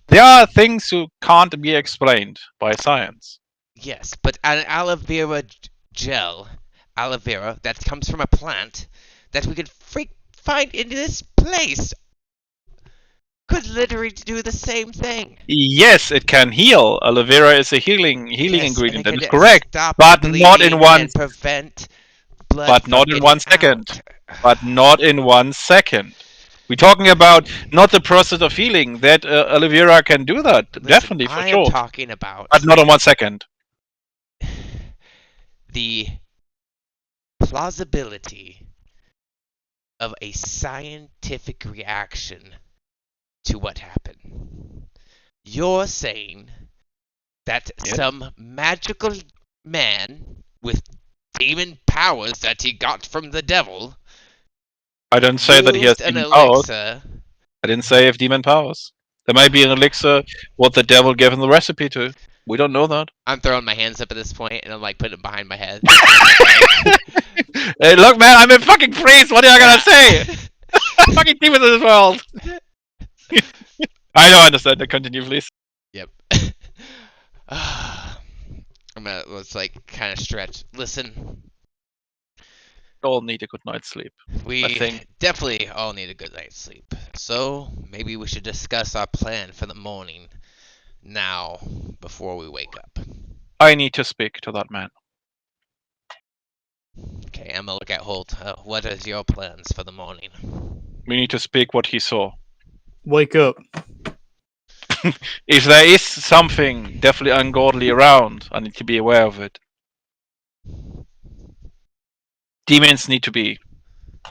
There are things who can't be explained by science. Yes, but an aloe vera gel, aloe vera that comes from a plant that we could find in this place could literally do the same thing. Yes, it can heal. Aloe vera is a healing Yes, ingredient. and That it is could correct. stop But the not in bleeding one. and prevent blood But from not in getting 1 second. out. But not in 1 second. We're talking about not the process of healing. That aloe vera can do that. Listen, Definitely, for I am sure. talking about But not in 1 second. the plausibility of a scientific reaction to what happened. You're saying that Yes. some magical man with demon powers that he got from the devil I don't say that he has used an demon powers. elixir. I didn't say if demon powers. There might be an elixir what the devil gave him the recipe to. We don't know that. I'm throwing my hands up at this point and I'm like putting it behind my head. Hey, look, man, I'm a fucking priest. What are you gonna say? Fucking demons in this world. I don't understand. Continue, please. Yep. Let's like kind of stretch. Listen, All need a good night's sleep. we think- definitely all need a good night's sleep. So maybe we should discuss our plan for the morning now before we wake up. I need to speak to that man. Okay, I'm gonna look at Holt. What is your plans for the morning? We need to speak what he saw. Wake up. If there is something definitely ungodly around, I need to be aware of it. Demons need to be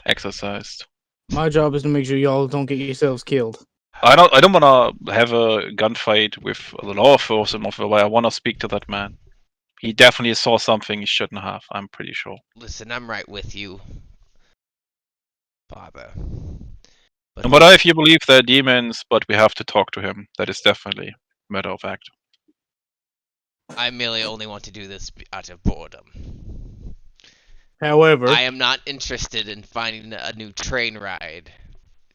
exorcised. My job is to make sure y'all don't get yourselves killed. I don't want to have a gunfight with the law enforcement officer. I want to speak to that man. He definitely saw something he shouldn't have. I'm pretty sure. Listen, I'm right with you, Father. But if you believe they're demons, but we have to talk to him, that is definitely a matter of fact. I merely only want to do this out of boredom. However, I am not interested in finding a new train ride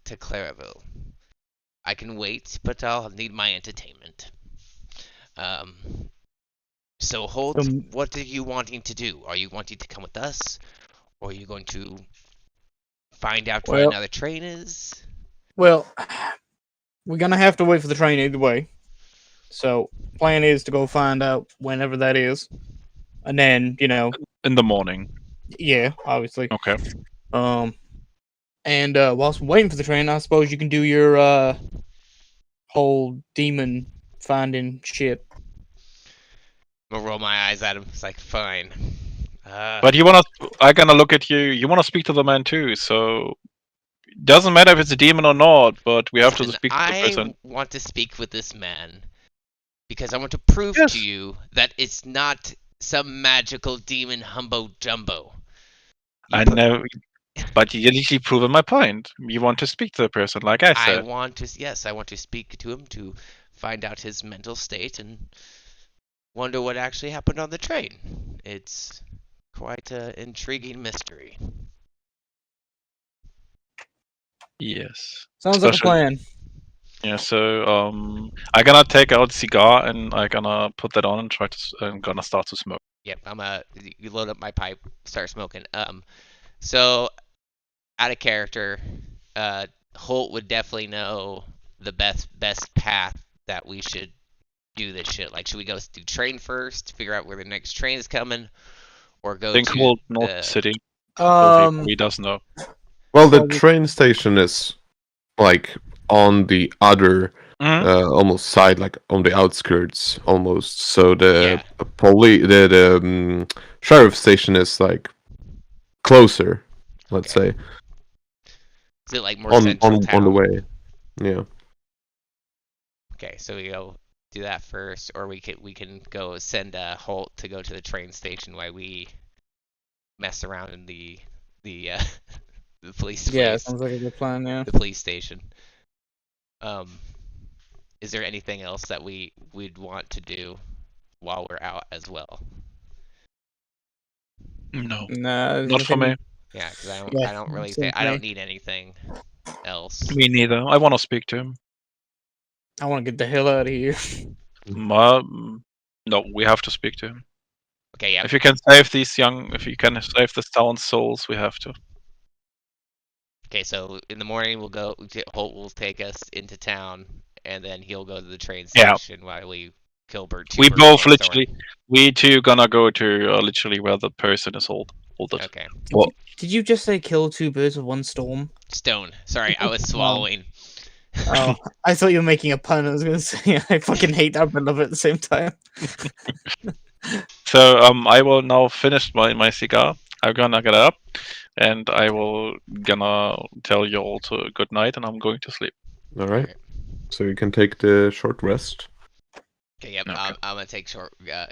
to Claraville. I can wait, but I'll need my entertainment. So Holt, what are you wanting to do? Are you wanting to come with us? Or are you going to find out where Well- another train is? well, we're gonna have to wait for the train either way. So, plan is to go find out whenever that is, and then In the morning. yeah, obviously. Okay. And whilst we're waiting for the train, I suppose you can do your whole demon finding shit. I'm gonna roll my eyes at him. It's like, fine. But I'm gonna look at you. You wanna speak to the man too, so doesn't matter if it's a demon or not, but we have to listen, speak to the I person. want to speak with this man because I want to prove Yes. to you that it's not some magical demon humbo jumbo. I know, but you literally proven my point. You want to speak to the person, like I I said. want to speak to him to find out his mental state and wonder what actually happened on the train. It's quite an intriguing mystery. Yes. Sounds like a Especially- plan. Yeah. So I'm gonna take out a cigar and I'm gonna put that on and I'm gonna start to smoke. Yep, you load up my pipe, start smoking. So out of character, Holt would definitely know the best path that we should do this shit. Like, should we go do train first, figure out where the next train is coming, or go Thing to called North the City. He does know. Well, the Probably- train station is like on the other Mhm. almost side, like on the outskirts almost. So the Yeah. sheriff station is like closer, let's Okay. say, Is it like more on central on town? on the way. Yeah. Okay, so we go do that first, or we can go send Holt to go to the train station while we mess around in the the police Yeah, place, sounds like a good plan. Yeah. the police station. Is there anything else that we'd want to do while we're out as well? No, Nah, not for me. Yeah, because Yeah, I don't really same think I for don't me. need anything else. Me neither. I want to speak to him. I want to get the hell out of here. No, we have to speak to him. Okay, yeah. If you can save if you can save this town's souls, we have to. Okay, so in the morning Holt will take us into town, and then he'll go to the train Yeah. station while we kill two We birds both with one stone. we two gonna go to literally where the person is hold it. Okay. Did you just say kill two birds with one storm? Stone. Sorry, I was swallowing. Oh, I thought you were making a pun. I was gonna say I fucking hate that but love it at the same time. So I will now finish my cigar. I'm gonna get up, and I will gonna tell you all to good night, and I'm going to sleep. All right. So you can take the short rest. Okay, yep. Okay. I'm gonna take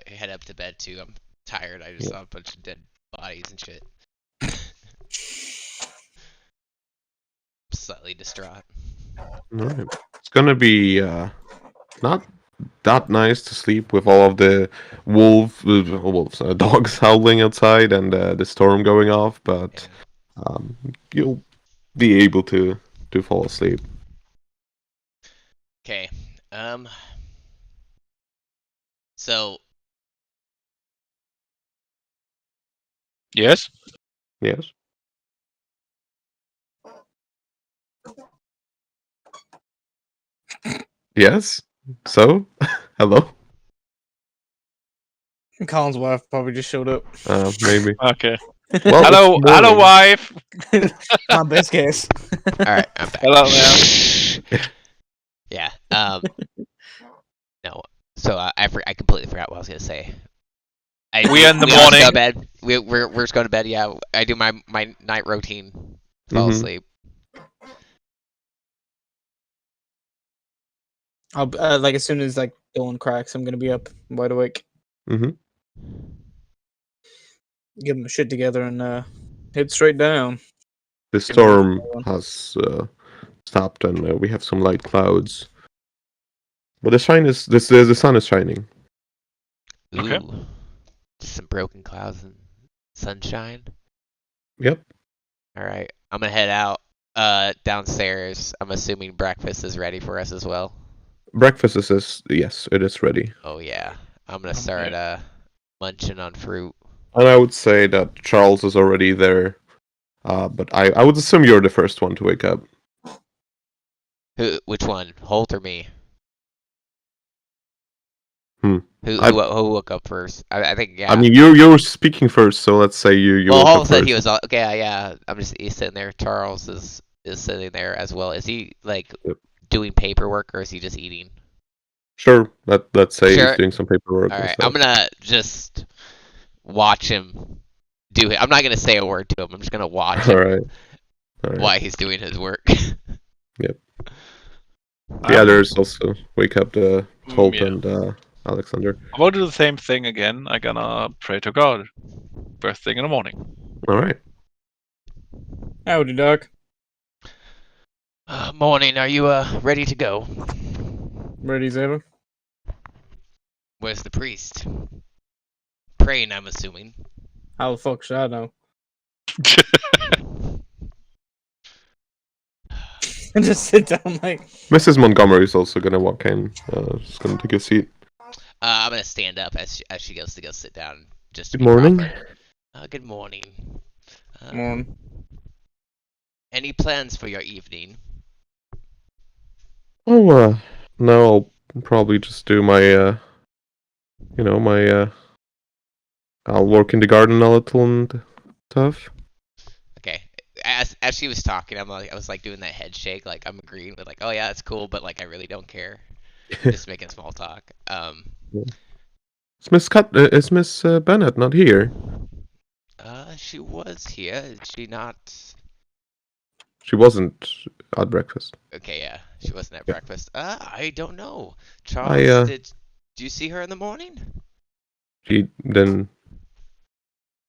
head up to bed too. I'm tired. I just saw a bunch of dead bodies and shit. Slightly distraught. All right. It's gonna be not that nice to sleep with all of the dogs howling outside and the storm going off, but you'll be able to fall asleep. Okay. So Yes. Yes. Yes. So, hello. Colin's wife probably just showed up. Maybe. Okay. Well, hello, it's hello, morning. wife. My best guess. all right, I'm back. Hello, man. Yeah. No. So I completely forgot what I was gonna say. We in the all just go morning. to bed. We're just going to bed. Yeah. I do my night routine. Fall Mhm. asleep. I'll like as soon as like dawn cracks, I'm gonna be up wide awake. Mhm. Get my shit together and head straight down. The Good storm morning, has stopped, and we have some light clouds. But the sun is shining. Ooh. Okay. Some broken clouds and sunshine. Yep. All right. I'm gonna head out downstairs. I'm assuming breakfast is ready for us as well. Breakfast is yes, it is ready. Oh yeah. I'm gonna start munching on fruit. And I would say that Charles is already there. But I would assume you're the first one to wake up. Which one? Holt or me? Hmm. Who woke up first? I think yeah. I mean, you're speaking first, so let's say you well, woke up Holt said first. he was okay. Yeah. He's sitting there. Charles is sitting there as well. Is he like Yep. doing paperwork or is he just eating? Sure. Let's say Sure. he's doing some paperwork All and right. stuff. I'm gonna just watch him do it. I'm not gonna say a word to him. I'm just gonna watch All him right. while he's doing his work. The others also wake up the Holt yeah. and Alexander. I will do the same thing again. I'm gonna pray to God. First thing in the morning. All right. Howdy, Doc. Morning. Are you ready to go? Ready as ever. Where's the priest? Praying, I'm assuming. How the fuck should I know? And just sit down like. Mrs. Montgomery is also gonna walk in. She's gonna take a seat. I'm gonna stand up as she goes to go sit down. Just to Good be morning. proper. Good morning. Come on. Any plans for your evening? Oh, no, I'll probably just do my, my I'll work in the garden a little and stuff. Okay. As she was talking, I was like doing that head shake, like I'm agreeing with like, oh yeah, that's cool, but like I really don't care. Just making small talk. Is Miss Bennett not here? She was here. Is she not? She wasn't at breakfast. Okay, yeah, she wasn't at Yeah. breakfast. I don't know. I Charles, did you see her in the morning? she then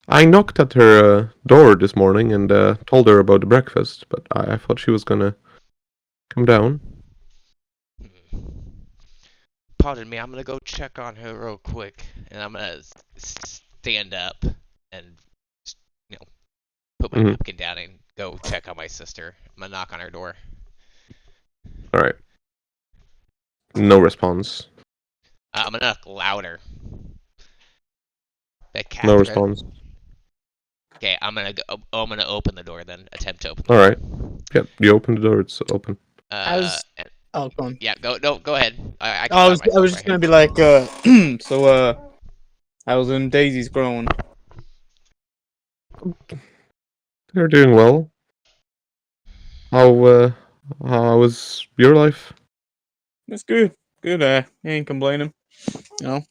I knocked at her door this morning and told her about the breakfast, but I thought she was gonna come down. Hmm. Pardon me, I'm gonna go check on her real quick, and I'm gonna stand up and you know put my Mhm. napkin down and go check on my sister. I'm gonna knock on her door. All right. No response. I'm gonna knock louder. No Catherine. response. Okay, I'm gonna go. Oh, I'm gonna open the door then. Attempt to open. All right. Yep. You open the door. It's open. As oh, go on. Yeah, go. No, go ahead. I can I stop was myself just right gonna here. be like, so how's them daisies growing? They're doing well. How was your life? That's good. Good. Ain't complaining. You know.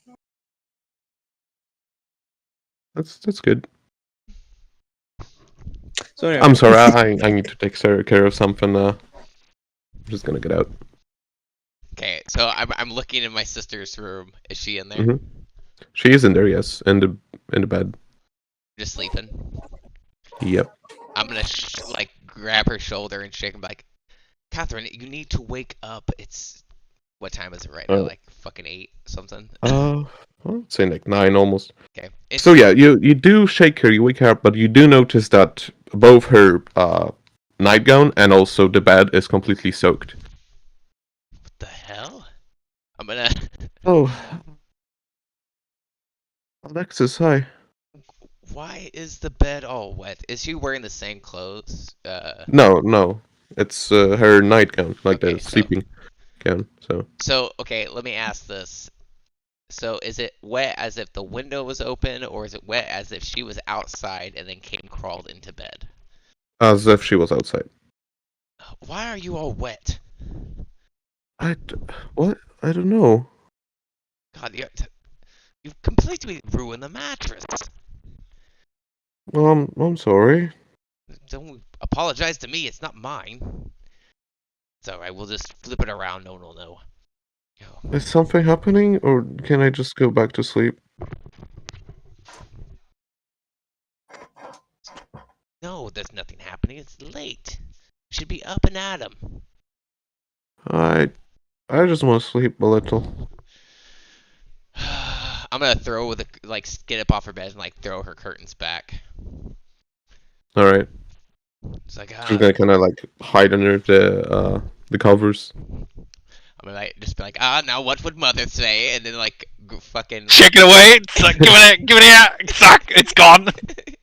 That's good. So anyway, I'm sorry. I need to take care of something. I'm just gonna get out. Okay, so I'm looking in my sister's room. Is she in there? Mhm. She is in there. Yes, in the bed. Just sleeping. Yep. I'm gonna like grab her shoulder and shake him like, Catherine, you need to wake up. It's what time is it right now? Oh. Like fucking 8 something. I'd say like 9 almost. Okay. So yeah, you do shake her, you wake her up, but you do notice that both her nightgown and also the bed is completely soaked. What the hell? I'm gonna. Oh, Alexis, hi. Why is the bed all wet? Is she wearing the same clothes? No, it's her nightgown, like Okay, the so- sleeping gown. So okay, let me ask this. So is it wet as if the window was open, or is it wet as if she was outside and then crawled into bed? As if she was outside. Why are you all wet? What? I don't know. God, you've completely ruined the mattress. I'm sorry. Don't apologize to me. It's not mine. It's alright. We'll just flip it around. No one will know. Is something happening, or can I just go back to sleep? No, there's nothing happening. It's late. You should be up and at 'em. I just want to sleep a little. I'm gonna throw get up off her bed and like throw her curtains back. All right. It's like She's gonna kind of like hide under the covers. I'm gonna just be like, now what would mother say? And then like fucking Shake it away. It's like, give it here. Suck. It's gone.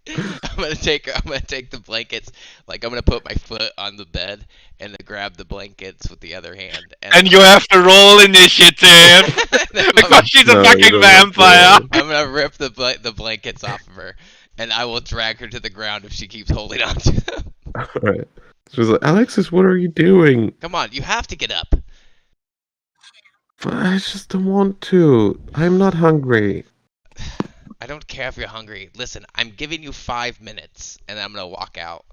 I'm gonna take the blankets, like I'm gonna put my foot on the bed and then grab the blankets with the other hand. And you have to roll initiative because she's a No, you fucking don't have to vampire. roll. I'm gonna rip the blankets off of her, and I will drag her to the ground if she keeps holding on to them. All right. She's like, Alexis, what are you doing? Come on, you have to get up. But I just don't want to. I'm not hungry. I don't care if you're hungry. Listen, I'm giving you 5 minutes, and I'm gonna walk out.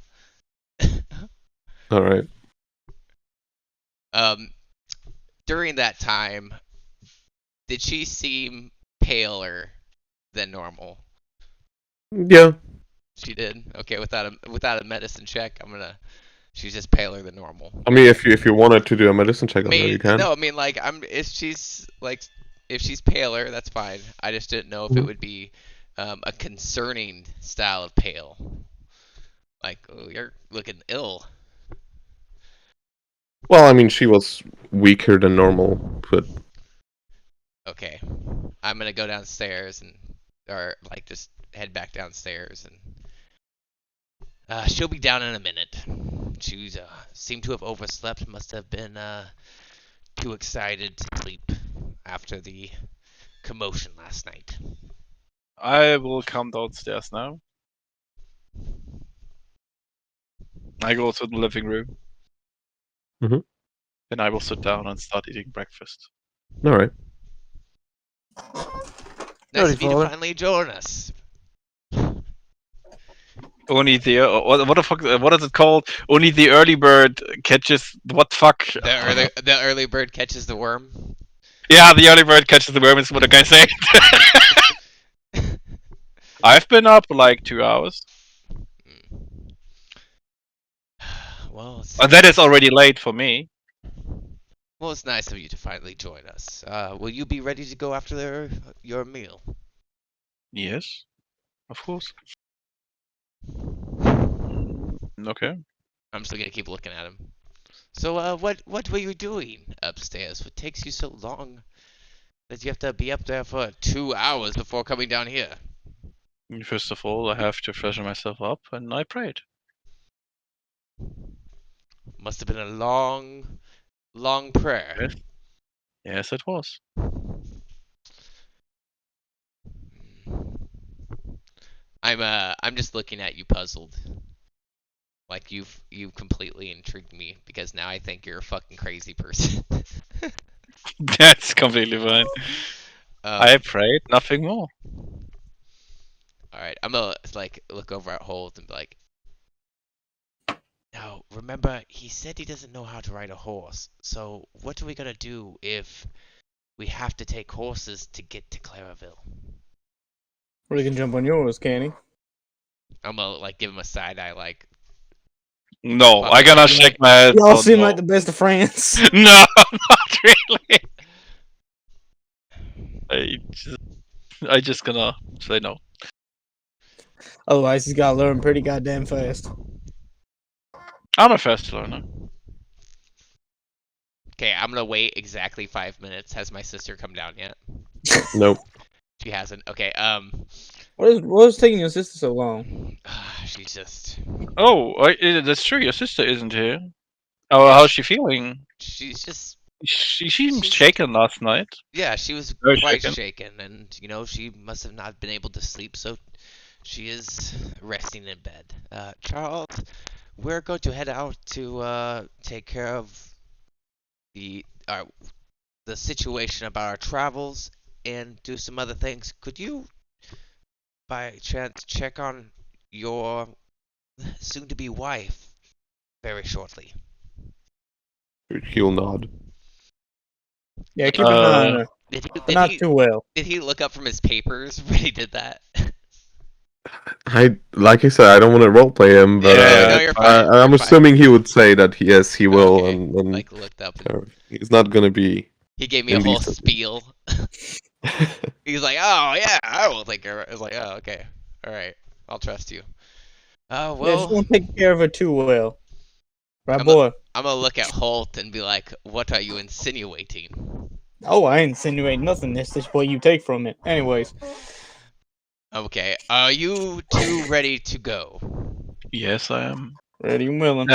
All right. During that time, did she seem paler than normal? Yeah. She did. Okay, without a medicine check, she's just paler than normal. I mean, if you wanted to do a medicine check I on her, mean, you can. no, I mean like if she's paler, that's fine. I just didn't know if it would be a concerning style of pale. Like, oh, you're looking ill. Well, I mean, she was weaker than normal, but Okay, I'm gonna go downstairs or like just head back downstairs and she'll be down in a minute. She's seemed to have overslept. Must have been too excited to sleep after the commotion last night. I will come downstairs now. I go to the living room. Mhm. Then I will sit down and start eating breakfast. All right. Nice Howdy, of you to Father. finally join us. Only the what the fuck? What is it called? Only the early bird catches what the fuck? The early bird catches the worm. Yeah, the early bird catches the worm is what the guy said. I've been up like 2 hours, Well, and that is already late for me. well, it's nice of you to finally join us. Will you be ready to go after your meal? Yes, of course. Okay. I'm still gonna keep looking at him. So, what were you doing upstairs? What takes you so long that you have to be up there for 2 hours before coming down here? First of all, I have to freshen myself up, and I prayed. Must have been a long, long prayer. Yes. Yes, it was. I'm just looking at you puzzled. Like you've completely intrigued me because now I think you're a fucking crazy person. That's completely fine. I Um, prayed, nothing more. all right, I'm gonna like look over at Holt and be like, now remember he said he doesn't know how to ride a horse. So what are we gonna do if we have to take horses to get to Claraville? Well, he can jump on yours, can he? I'm gonna like give him a side eye like, No, Fuck I it. gonna shake my head. Y'all Oh, seem no. like the best of friends. No, not really. I just gonna say no. Otherwise, he's got to learn pretty goddamn fast. I'm a fast learner. okay, I'm gonna wait exactly 5 minutes. Has my sister come down yet? Nope. She hasn't. Okay, What is taking your sister so long? she's just Oh, that's true. Your sister isn't here. Oh, how's she feeling? she's just She seemed She's- shaken last night. yeah, she was Very quite shaken. shaken, and she must have not been able to sleep, so she is resting in bed. Charles, we're going to head out to take care of the situation about our travels and do some other things. Could you, by chance, check on your soon-to-be wife very shortly? He'll nod. Yeah, keep an eye on her, Did but not too well. did he look up from his papers when he did that? Like I said, I don't want to roleplay him, but Yeah, no, you're fine. I'm you're fine. assuming he would say that yes, he will, Okay, and like looked up and he's not gonna be. he gave me a whole indecent. spiel. He's like, "Oh yeah, I will take care of it." I was like, "Oh okay, all right, I'll trust you." Yeah, just Well, don't take care of her too well. Right, I'm boy? I'm gonna look at Holt and be like, "What are you insinuating?" Oh, I ain't insinuate nothing. That's just what you take from it. Anyways, Okay, are you two ready to go? Yes, I am. ready and willing.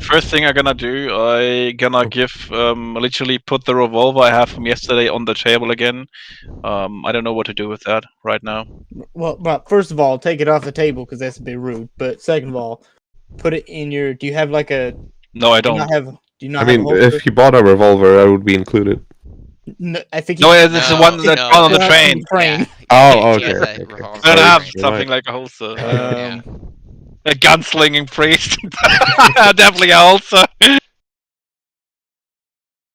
First thing I'm gonna do, I gonna give literally put the revolver I have from yesterday on the table again. I don't know what to do with that right now. Well, first of all, take it off the table because that's a bit rude. But second of all, put it in your. Do you have like a? No, I Do you don't. not have? Do you not I have mean, a holster? if he bought a revolver, I would be included. No, I think. No, he- it's the No, one that's no. on the Yeah, train. train. Yeah, Oh, he has okay, a okay. revolver I don't on have the train. something like a holster. Yeah. A gunslinging priest. Definitely a holster.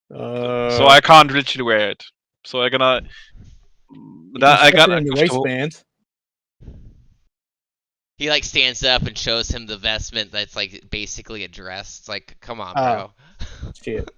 So I can't literally wear it. So I'm gonna. I got in the waistband. He like stands up and shows him the vestment that's like basically a dress. It's like, come on, Oh. bro. Shit.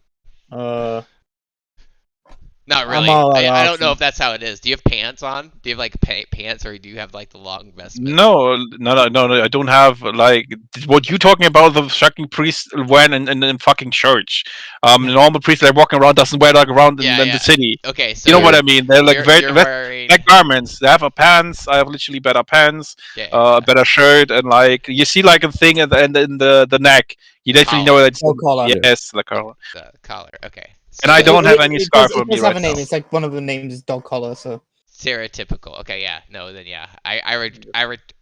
Not I'm really. all out of I don't know options. if that's how it is. Do you have pants on? Do you have like pants, or do you have like the long vestment? No, I don't have like what you talking about. The fucking priest wearing in fucking church. The normal priest like walking around doesn't wear like around in Yeah. the city. Okay, so You know what I mean? They're like you're wearing. like garments. They have a pants. I have literally better pants, Okay, a better shirt, and like you see like a thing in the neck. You definitely know Collar. that it's Oh, collar. yes, the collar. the collar. Okay. And I So- don't have any scarf It on me does have right a name. now. It's like one of the names is dog collar. So Stereotypical. Okay, yeah. No, then yeah.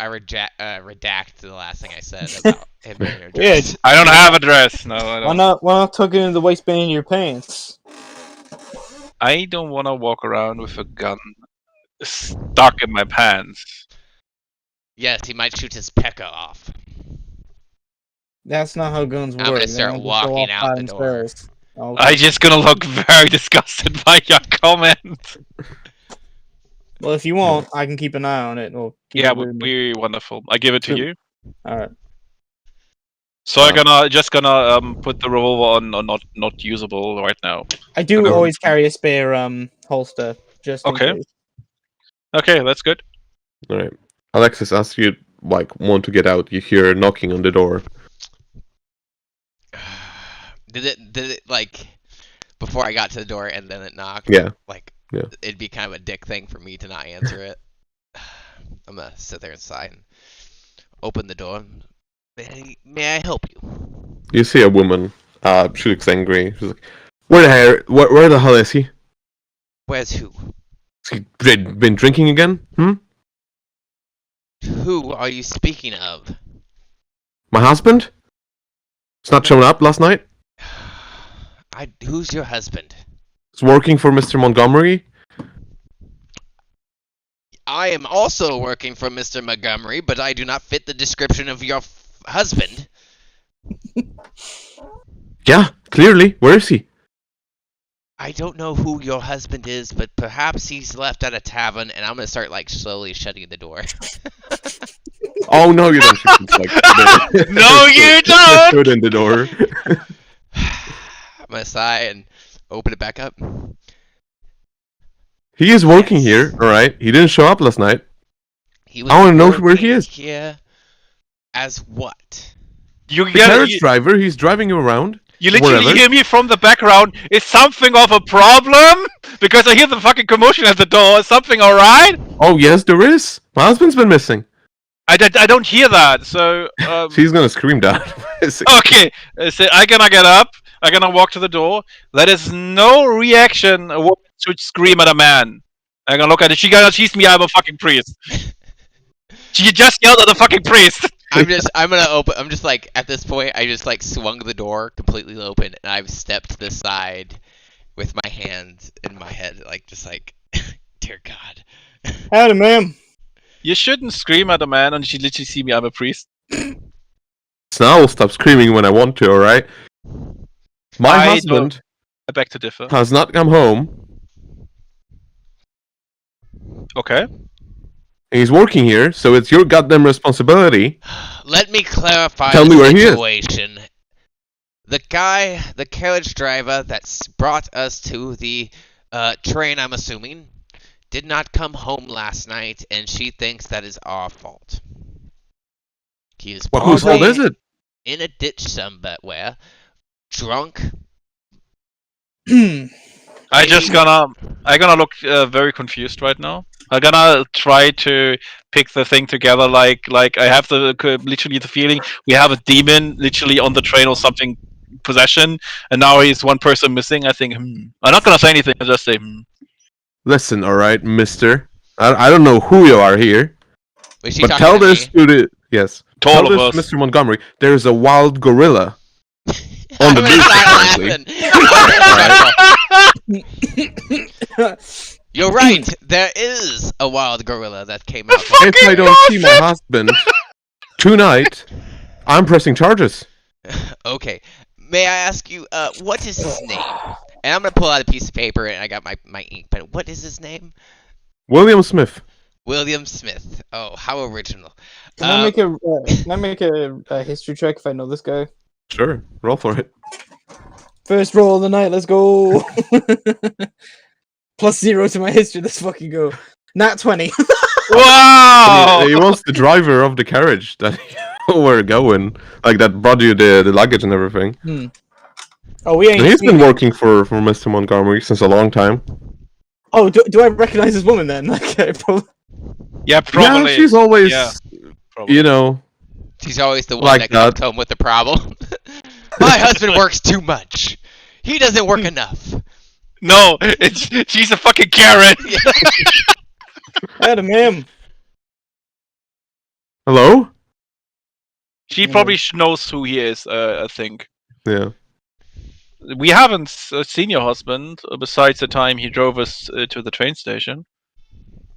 Redact the last thing I said about him being your Yeah, address. I don't have a dress. No, I why don't. not tuck it in the waistband of your pants? I don't want to walk around with a gun stuck in my pants. Yes, he might shoot his pecker off. That's not how guns work. I'm gonna They start don't just go walking off out by the door. themselves. Okay. I just gonna look very disgusted by your comment. Well, if you want, I can keep an eye on it. Or keep Yeah, it would with me. be wonderful. I give it to Good. you. All right. So I'm gonna put the revolver on not usable right now. I do Okay. always carry a spare holster just in Okay. case. Okay, that's good. All right. Alexis, as you want to get out, you hear knocking on the door. Did it like before I got to the door and then it knocked? Yeah. Like Yeah. it'd be kind of a dick thing for me to not answer it. I'm gonna sit there inside and open the door. May I help you? You see a woman. She looks angry. She's like, Where the hell is he? Where's who? Has he been drinking again? Who are you speaking of? My husband? He's not shown up last night? Who's your husband? He's working for Mr. Montgomery? I am also working for Mr. Montgomery, but I do not fit the description of your husband. Yeah, clearly. Where is he? I don't know who your husband is, but perhaps he's left at a tavern, and I'm gonna start slowly shutting the door. Oh no, you don't. No, you don't! Foot in the door. I'm gonna sigh and open it back up. He is working here, alright? He didn't show up last night. He was I wanna know where he working is. Here as what? You The get carriage driver, he's driving you around. You literally Wherever. hear me from the background. Is something of a problem? Because I hear the fucking commotion at the door. Is something alright? Oh yes, there is. My husband's been missing. I don't hear that, so... She's gonna scream down. Okay, so I'm gonna get up. I'm gonna walk to the door. There is no reaction a woman should scream at a man. I'm gonna look at it. She gonna tease me I'm a fucking priest. She just yelled at the fucking priest. I'm gonna open. I'm just at this point. I just swung the door completely open, and I've stepped to the side with my hands in my head, dear God. Howdy, ma'am. You shouldn't scream at a man and she literally see me I'm a priest. So now I'll stop screaming when I want to, alright? My I husband I beg to differ. has not come home. Okay. He's working here, so it's your goddamn responsibility. Let me clarify Tell me where the he is. situation. The guy, the carriage driver that's brought us to the train, I'm assuming, did not come home last night, and she thinks that is our fault. He is Well, whose fault probably is it? in a ditch somewhere, drunk. I'm gonna look very confused right now. I'm gonna try to pick the thing together. Like I have literally the feeling we have a demon literally on the train or something possession, and now he's one person missing. I think. I'm not gonna say anything. I'll just say. Listen, alright, mister. I don't know who you are here, Was she but talking tell to this me? to the... Yes. To all Tell of this, us. Mr. Montgomery, there's a wild gorilla on I'm the gonna beach, start apparently. laughing. You're right. There is a wild gorilla that came out. If I don't see my husband tonight, I'm pressing charges. Okay. May I ask you, what is his name? And I'm gonna pull out a piece of paper, and I got my ink pen. What is his name? William Smith. William Smith. Oh, how original. Can I make a history check if I know this guy? Sure, roll for it. First roll of the night. Let's go. +0 to my history. Let's fucking go. Nat 20. Wow! He was the driver of the carriage that we're going, that brought you the luggage and everything. Oh, we ain't. And he's been working for Mr. Montgomery since a long time. Oh, do I recognize this woman then? Okay, probably. Yeah, probably. Yeah, she's always, Yeah, probably. you know, She's always the one Like that comes that. home with the problem. My husband works too much. He doesn't work enough. No, she's a fucking Karen. Adam him. Hello? She probably knows who he is. I think. Yeah. We haven't seen your husband besides the time he drove us to the train station.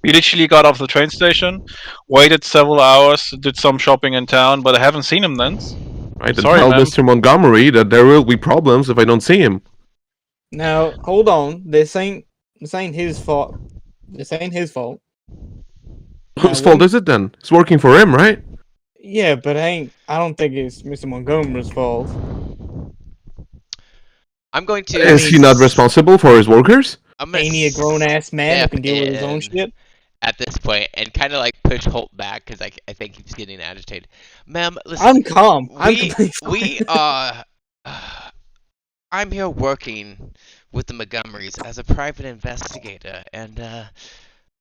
We literally got off the train station, waited several hours, did some shopping in town, but I haven't seen him then. Right, then Sorry, tell ma'am. Mr. Montgomery that there will be problems if I don't see him. Now, hold on. This ain't his fault. This ain't his fault. Whose fault is it then? It's working for him, right? Yeah, but I don't think it's Mr. Montgomery's fault. I'm going to. Is he not responsible for his workers? I'm gonna Ain't he a grown ass man who step can deal with his own in shit? At this point, and kind of like push Holt back because I think he's getting agitated. Ma'am, listen. I'm calm. I'm We completely fine. are. I'm here working with the Montgomerys as a private investigator, and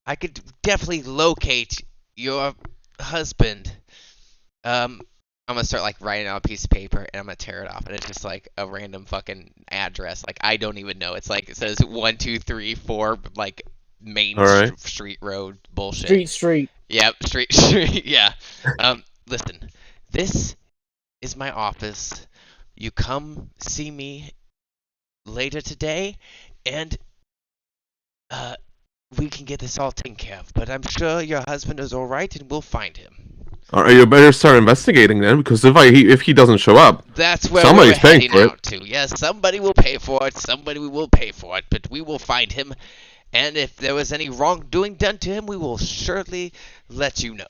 I could definitely locate your husband. I'm gonna start like writing on a piece of paper, and I'm gonna tear it off, and it's just like a random fucking address. Like I don't even know. It's like it says 1, 2, 3, 4, like main Alright. street road bullshit. Street. Yep, street, yeah. Listen, this is my office. You come see me later today, and we can get this all taken care of. But I'm sure your husband is all right, and we'll find him. Alright, you better start investigating then, because if he doesn't show up, That's where somebody's we're paying heading for it. out to. Yes, somebody will pay for it. Somebody will pay for it. But we will find him. And if there was any wrongdoing done to him, we will surely let you know.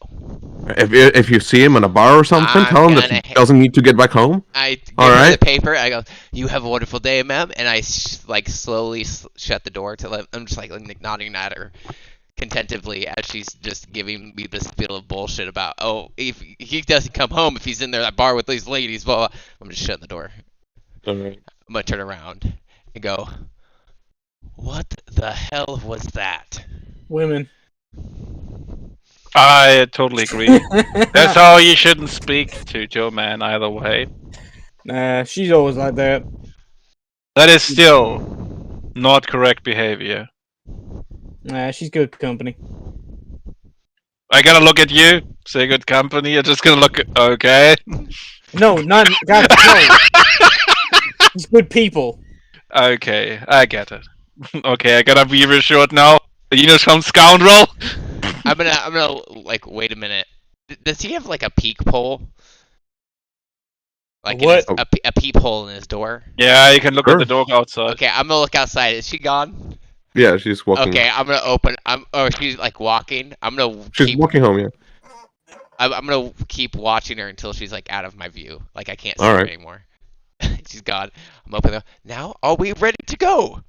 If you see him in a bar or something, I'm tell him that gonna he doesn't need to get back home. I give All her right. the paper. I go, "You have a wonderful day, ma'am." And I like slowly shut the door to let. I'm just like nodding at her contentively as she's just giving me this spiel of bullshit about, oh, if he doesn't come home, if he's in there at that bar with these ladies, blah, blah. I'm just shutting the door. Alright. I'm gonna turn around and go, "What the hell was that?" Women. I totally agree. That's how you shouldn't speak to your man either way. Nah, she's always like that. That is still not correct behavior. Nah, she's good company. I gotta look at you, say good company. You're just gonna look. Okay. No, not God. No. She's good people. Okay, I get it. Okay, I gotta be reassured now. You know some scoundrel. I'm gonna like wait a minute. Does he have like a peephole? Like in what? a peephole in his door? Yeah, you can look Sure. at the dog outside. Okay, I'm gonna look outside. Is she gone? Yeah, she's walking. Okay, I'm gonna open. She's like walking. I'm gonna She's keep. walking home, yeah. I'm gonna keep watching her until she's like out of my view. Like I can't see her Alright. anymore. She's gone. I'm opening. Now, are we ready to go?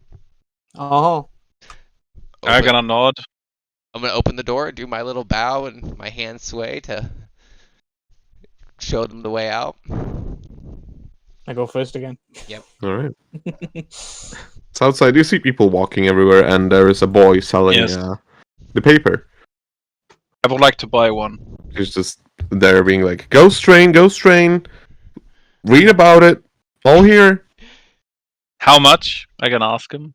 Oh. I'm Open- gonna nod. I'm gonna open the door, do my little bow, and my hand sway to show them the way out. I go first again. Alright. It's outside. You see people walking everywhere, and there is a boy selling Yes. the paper. I would like to buy one. He's just there being like, Ghost Train, read about it, all here. How much? I can ask him.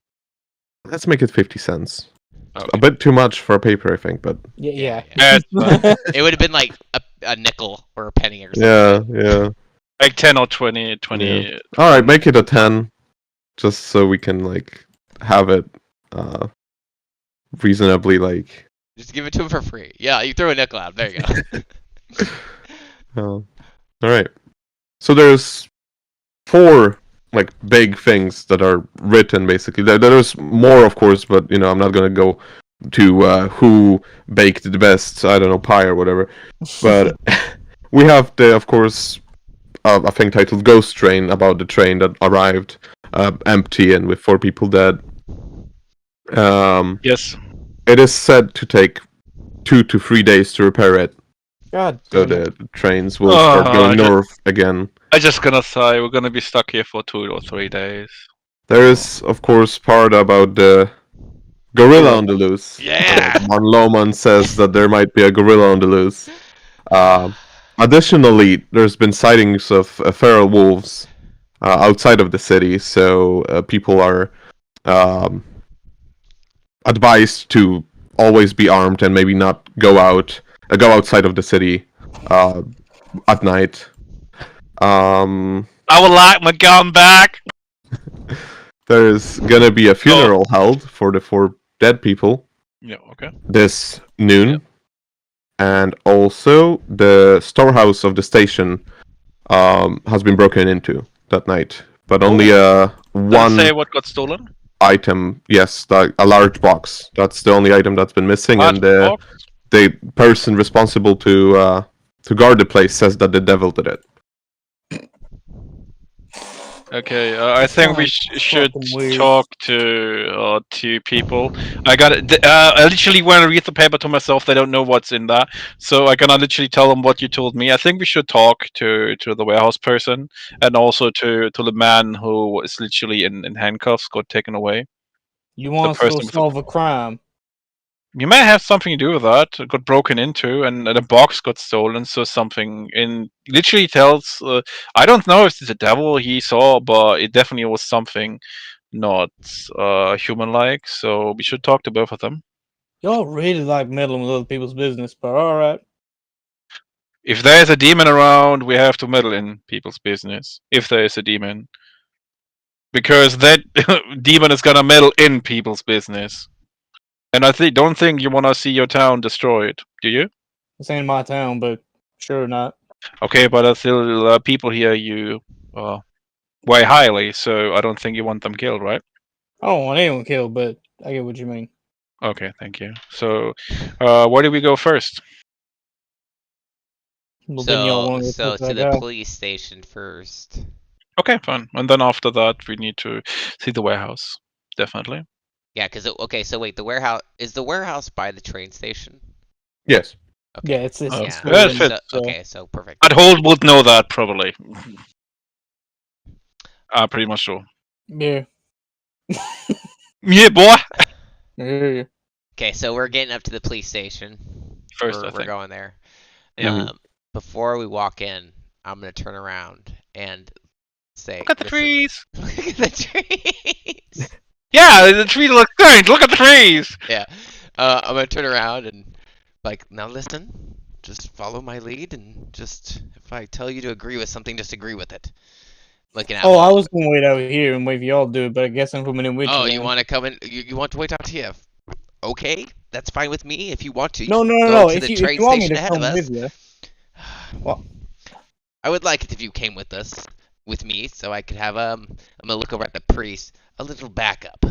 Let's make it 50 cents. Okay. A bit too much for a paper, I think, but Yeah. Yeah, it's fine. It would have been like a nickel or a penny or something. yeah. Like 10 or 20. 20. Alright, make it a 10. Just so we can, like, have it reasonably, like... Just give it to him for free. Yeah, you throw a nickel out. There you go. Alright. So there's 4, like, big things that are written, basically. There's more, of course, but, you know, I'm not gonna go to who baked the best, I don't know, pie or whatever. But we have, of course, a thing titled Ghost Train, about the train that arrived empty and with 4 people dead. Yes. It is said to take 2 to 3 days to repair it, God. so damn it. the trains will start going just- north again. I'm just gonna say we're gonna be stuck here for 2 or 3 days. There is, of course, part about the gorilla on the loose. Yeah! Von Lohman says that there might be a gorilla on the loose. Additionally, there's been sightings of feral wolves outside of the city, so people are advised to always be armed and maybe not go outside of the city at night. I would like my gun back. There's gonna be a funeral held for the 4 dead people Yeah. Okay. this noon, and also the storehouse of the station has been broken into that night, but only Does one it say what got stolen? item. Yes, a large box. That's the only item that's been missing, Large and box? the person responsible to guard the place says that the devil did it. Okay, I think we should fucking weird. talk to people. I got it. I literally want to read the paper to myself. They don't know what's in there, so I cannot literally tell them what you told me. I think we should talk to the warehouse person and also to the man who is literally in handcuffs, got taken away. You want us to go person with the- solve a crime? You may have something to do with that. It got broken into, and a box got stolen. So something in literally tells. I don't know if it's the devil he saw, but it definitely was something not human-like. So we should talk to both of them. Y'all really like meddling with other people's business, but alright. If there is a demon around, we have to meddle in people's business. If there is a demon, because that demon is gonna meddle in people's business. And I don't think you want to see your town destroyed, do you? This ain't my town, but sure not. Okay, but there's still people here you weigh highly, so I don't think you want them killed, right? I don't want anyone killed, but I get what you mean. Okay, thank you. So, where do we go first? Well, then y'all So, wanna go so talk to that the guy? police station first. Okay, fine. And then after that, we need to see the warehouse. Definitely. Yeah, because okay. So wait, the warehouse by the train station? Yes. Okay. Yeah, it's Oh, Yeah. yeah, it So, fits. okay, so perfect. I'd hold would know that probably. Pretty much sure. Yeah. Yeah, boy. Yeah. Okay, so we're getting up to the police station. First, I we're think. going there. Yeah. Before we walk in, I'm gonna turn around and say, Look at the "Listen, trees. Look at the trees. Yeah, the trees look strange. Look at the trees. Yeah. I'm gonna turn around and now listen. Just follow my lead, and just if I tell you to agree with something, just agree with it. Looking at. Oh, I was gonna wait out here and wait for y'all to do it, but I guess I'm coming in with you. Oh, you then. want to come in? You want to wait out here? Okay, that's fine with me. If you want to. No, go to If the you, train if you want me station to ahead come of us. with you, well, I would like it if you came with us, with me, so I could have I'm gonna look over at the priest, a little backup,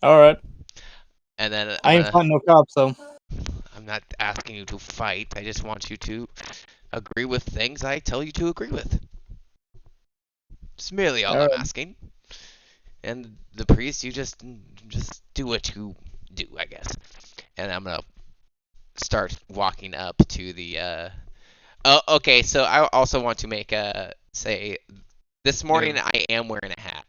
all right. and then I ain't fighting no cops, though. I'm not asking you to fight. I just want you to agree with things I tell you to agree with. It's merely all I'm Alright. asking. And the priest, you just do what you do, I guess. And I'm gonna start walking up to the. Oh, okay. So I also want to make a say. This morning I am wearing a hat.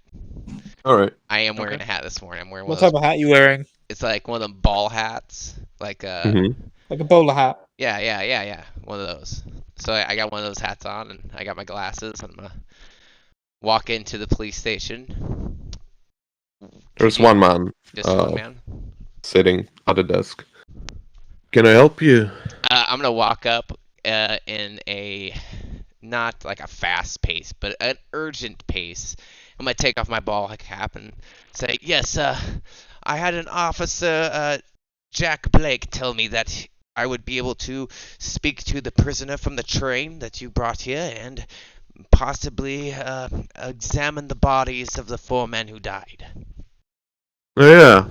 All right. I am wearing Okay. a hat this morning. I'm wearing What one of type those. of hat you wearing? It's like one of them ball hats. Like Like a bowler hat. Yeah. One of those. So I got one of those hats on, and I got my glasses. And I'm gonna walk into the police station. There's one man Just one man. sitting at a desk. Can I help you? I'm gonna walk up in a not like a fast pace, but an urgent pace. I'm gonna take off my ball cap and say, "Yes, I had an officer, Jack Blake, tell me that I would be able to speak to the prisoner from the train that you brought here and possibly examine the bodies of the 4 men who died." Oh, yeah.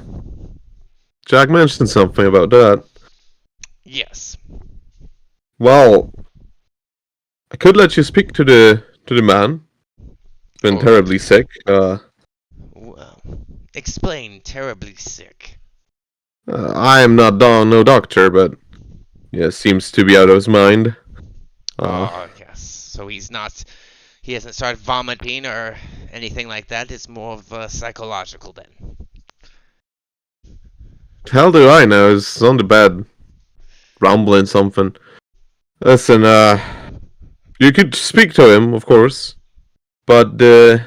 Jack mentioned something about that. Yes. Well, I could let you speak to the man. Been Oh. terribly sick. Well, explain terribly sick. I am not no doctor, but yeah, seems to be out of his mind. Oh, yes. So he hasn't started vomiting or anything like that. It's more of psychological then. Hell do I know? He's on the bed, rumbling something. Listen, you could speak to him, of course, but the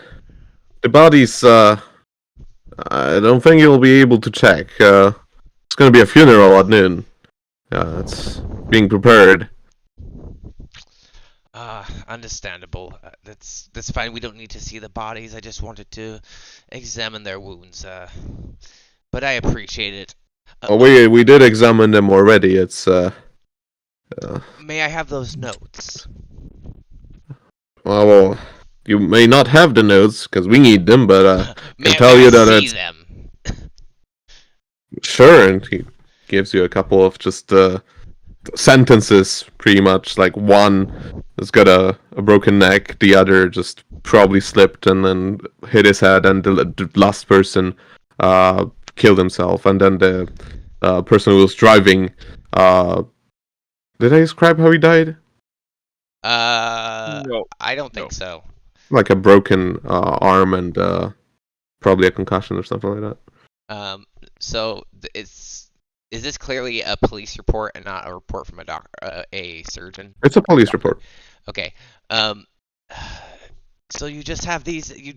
bodies I don't think you'll be able to check. It's gonna be a funeral at noon. It's being prepared. Understandable. That's fine. We don't need to see the bodies. I just wanted to examine their wounds. But I appreciate it. We did examine them already. It's May I have those notes? well, you may not have the notes because we need them, but May tell I you that see it's them? sure. And he gives you a couple of just sentences, pretty much. Like one has got a broken neck, the other just probably slipped and then hit his head, and the last person killed himself, and then the person who was driving. Did I describe how he died? No. I don't think No. so. Like a broken arm and probably a concussion or something like that. So is this clearly a police report and not a report from a surgeon? It's a police report. Okay. So you just have these. You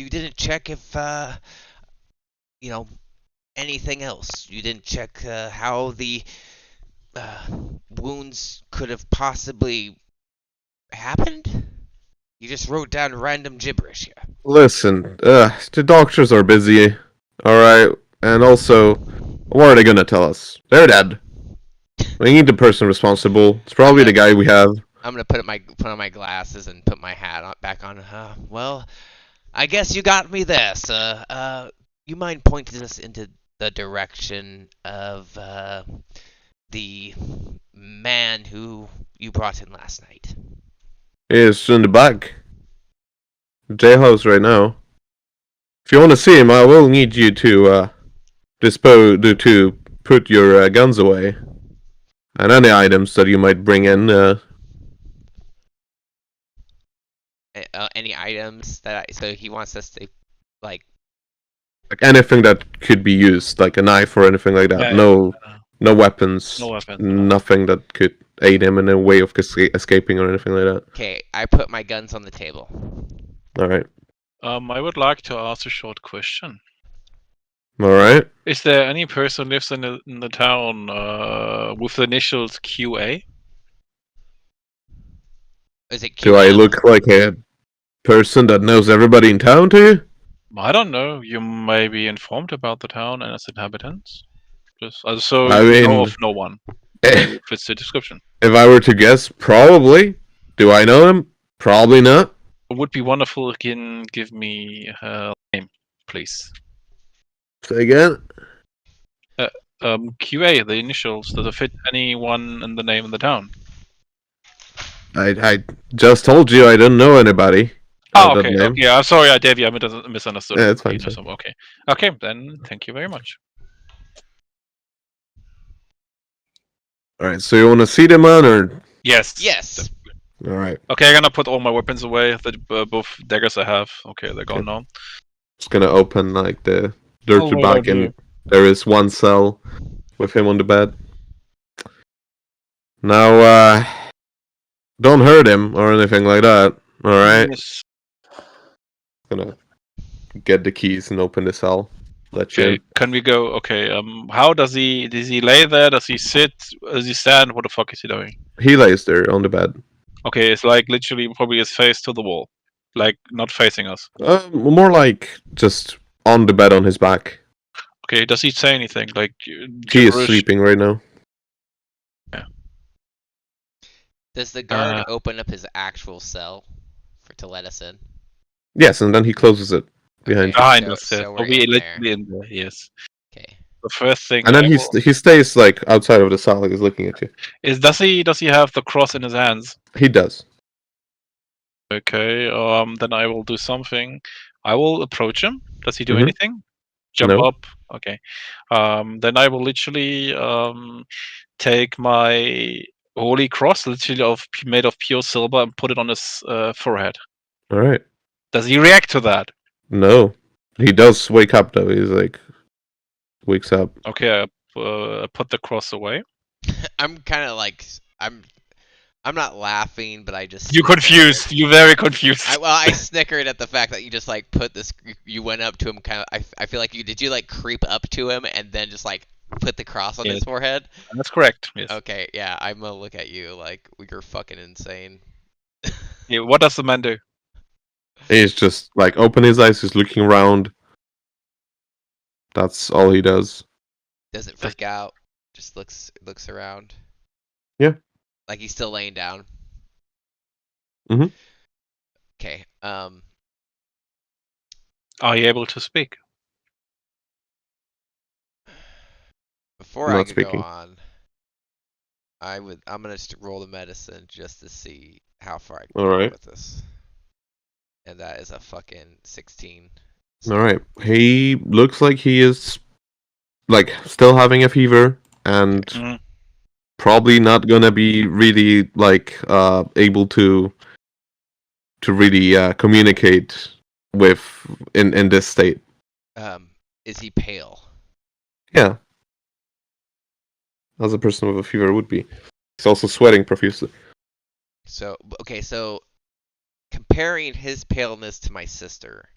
didn't check if anything else. You didn't check how the wounds could have possibly happened. You just wrote down random gibberish here. Listen, the doctors are busy. All right, and also, what are they gonna tell us? They're dead. We need the person responsible. It's probably the guy we have. I'm gonna put on my glasses and put my hat back on. Well, I guess you got me there, sir. You mind pointing us into the direction of the man who you brought in last night? He's in the back. Jailhouse right now. If you want to see him, I will need you to put your guns away and any items that you might bring in. Any items so he wants us to like anything that could be used, like a knife or anything like that. Yeah, No weapons. No weapons. Nothing that could aid him in a way of escaping or anything like that. Okay, I put my guns on the table. All right. I would like to ask a short question. All right. Is there any person lives in the town with the initials QA? Is it Do I QM? look like a person that knows everybody in town to you? I don't know. You may be informed about the town and its inhabitants. Just so I you know mean- of no one. If Fits the description. I were to guess, probably. Do I know him? Probably not. It would be wonderful if you can give me her name, please. Say again. QA, the initials. Does it fit anyone in the name of the town? I just told you I don't know anybody. Oh, that okay. name. Okay, I'm sorry, Davey. I misunderstood. Yeah, it's fine, You know sir. some- Okay. Okay, then thank you very much. All right. So you want to see the man, or Yes. Yes. all right? Okay, I'm gonna put all my weapons away. Both daggers I have. Okay, they're gone now. Just gonna open like the dirty wait, bag, and there is one cell with him on the bed. Now, don't hurt him or anything like that. All right. Yes. Gonna get the keys and open the cell. Let you Okay, in. can we go? Okay, how does he lay there? Does he sit? Does he stand? What the fuck is he doing? He lays there on the bed. Okay, it's like literally probably his face to the wall, like not facing us. More like just on the bed on his back. Okay, does he say anything? Like He is gibberish? sleeping right now. Does the guard open up his actual cell to let us in? Yes, and then he closes it behind Okay. you. Behind So- us, so yes. we're Probably in literally in there. Yes. Okay. The first thing. And then I he will- he stays like outside of the cell, like he's looking at you. does he have the cross in his hands? He does. Okay. Then I will do something. I will approach him. Does he do Mhm. anything? Jump No. up. Okay. Then I will literally take my holy cross, literally made of pure silver, and put it on his forehead. All right. Does he react to that? No, he does wake up though. He's like wakes up. Okay. I put the cross away. I'm kind of like I'm I'm not laughing, but I just. You snickered. confused. You very confused. I snickered at the fact that you just like put this. You went up to him, kind of. I feel like you did. You like creep up to him and then just like put the cross on his Yes. forehead. That's correct. Yes. Okay, yeah, I'm gonna look at you like you're fucking insane. Yeah, what does the man do? He's just like open his eyes, he's looking around. That's all he does. Doesn't freak out. Just looks around. Yeah. Like he's still laying down. Mhm. Okay. Are you able to speak? Before Not I could speaking. go on, I'm gonna roll the medicine just to see how far I can All go right. with this. And that is a fucking 16. All right. He looks like he is like still having a fever and Mm. probably not gonna be really like able to really communicate with in this state. Is he pale? Yeah. As a person with a fever would be. He's also sweating profusely. So okay, so comparing his paleness to my sister,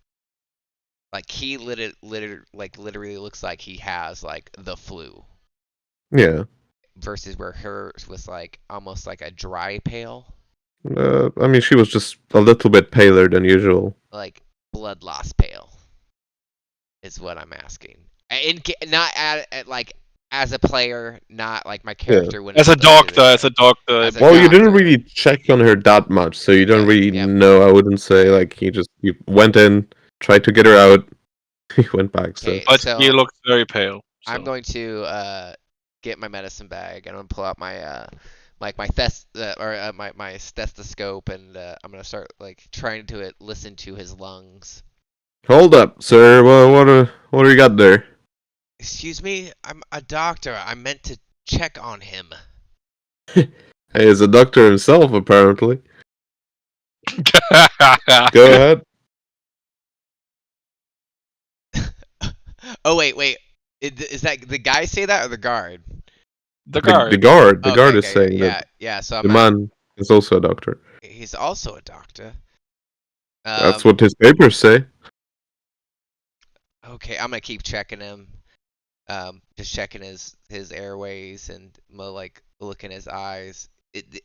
like he literally looks like he has like the flu, Yeah. versus where hers was like almost like a dry pale, I mean, she was just a little bit paler than usual. like blood loss pale, is what I'm asking. Not at like as a player, not like my character when As it's a doctor, listed as a doctor. As a Well, you didn't doctor. really check on her that much, so you don't Yeah, really yep. know. I wouldn't say like you went in, tried to get her out, he went back. So Okay, But so he looks very pale. I'm so- going to get my medicine bag and I'm gonna pull out my like my my stethoscope and I'm gonna start like trying to listen to his lungs. hold up, sir. Well, what do you got there? Excuse me, I'm a doctor. I meant to check on him. Hey, he's a doctor himself, apparently. Go ahead. Oh wait. Is that the guy say that or the guard? The guard. The guard. The Okay, guard is okay, saying yeah, that yeah. So the man is also a doctor. he's also a doctor. That's what his papers say. Okay, I'm gonna keep checking him. Just checking his airways and like look in his eyes.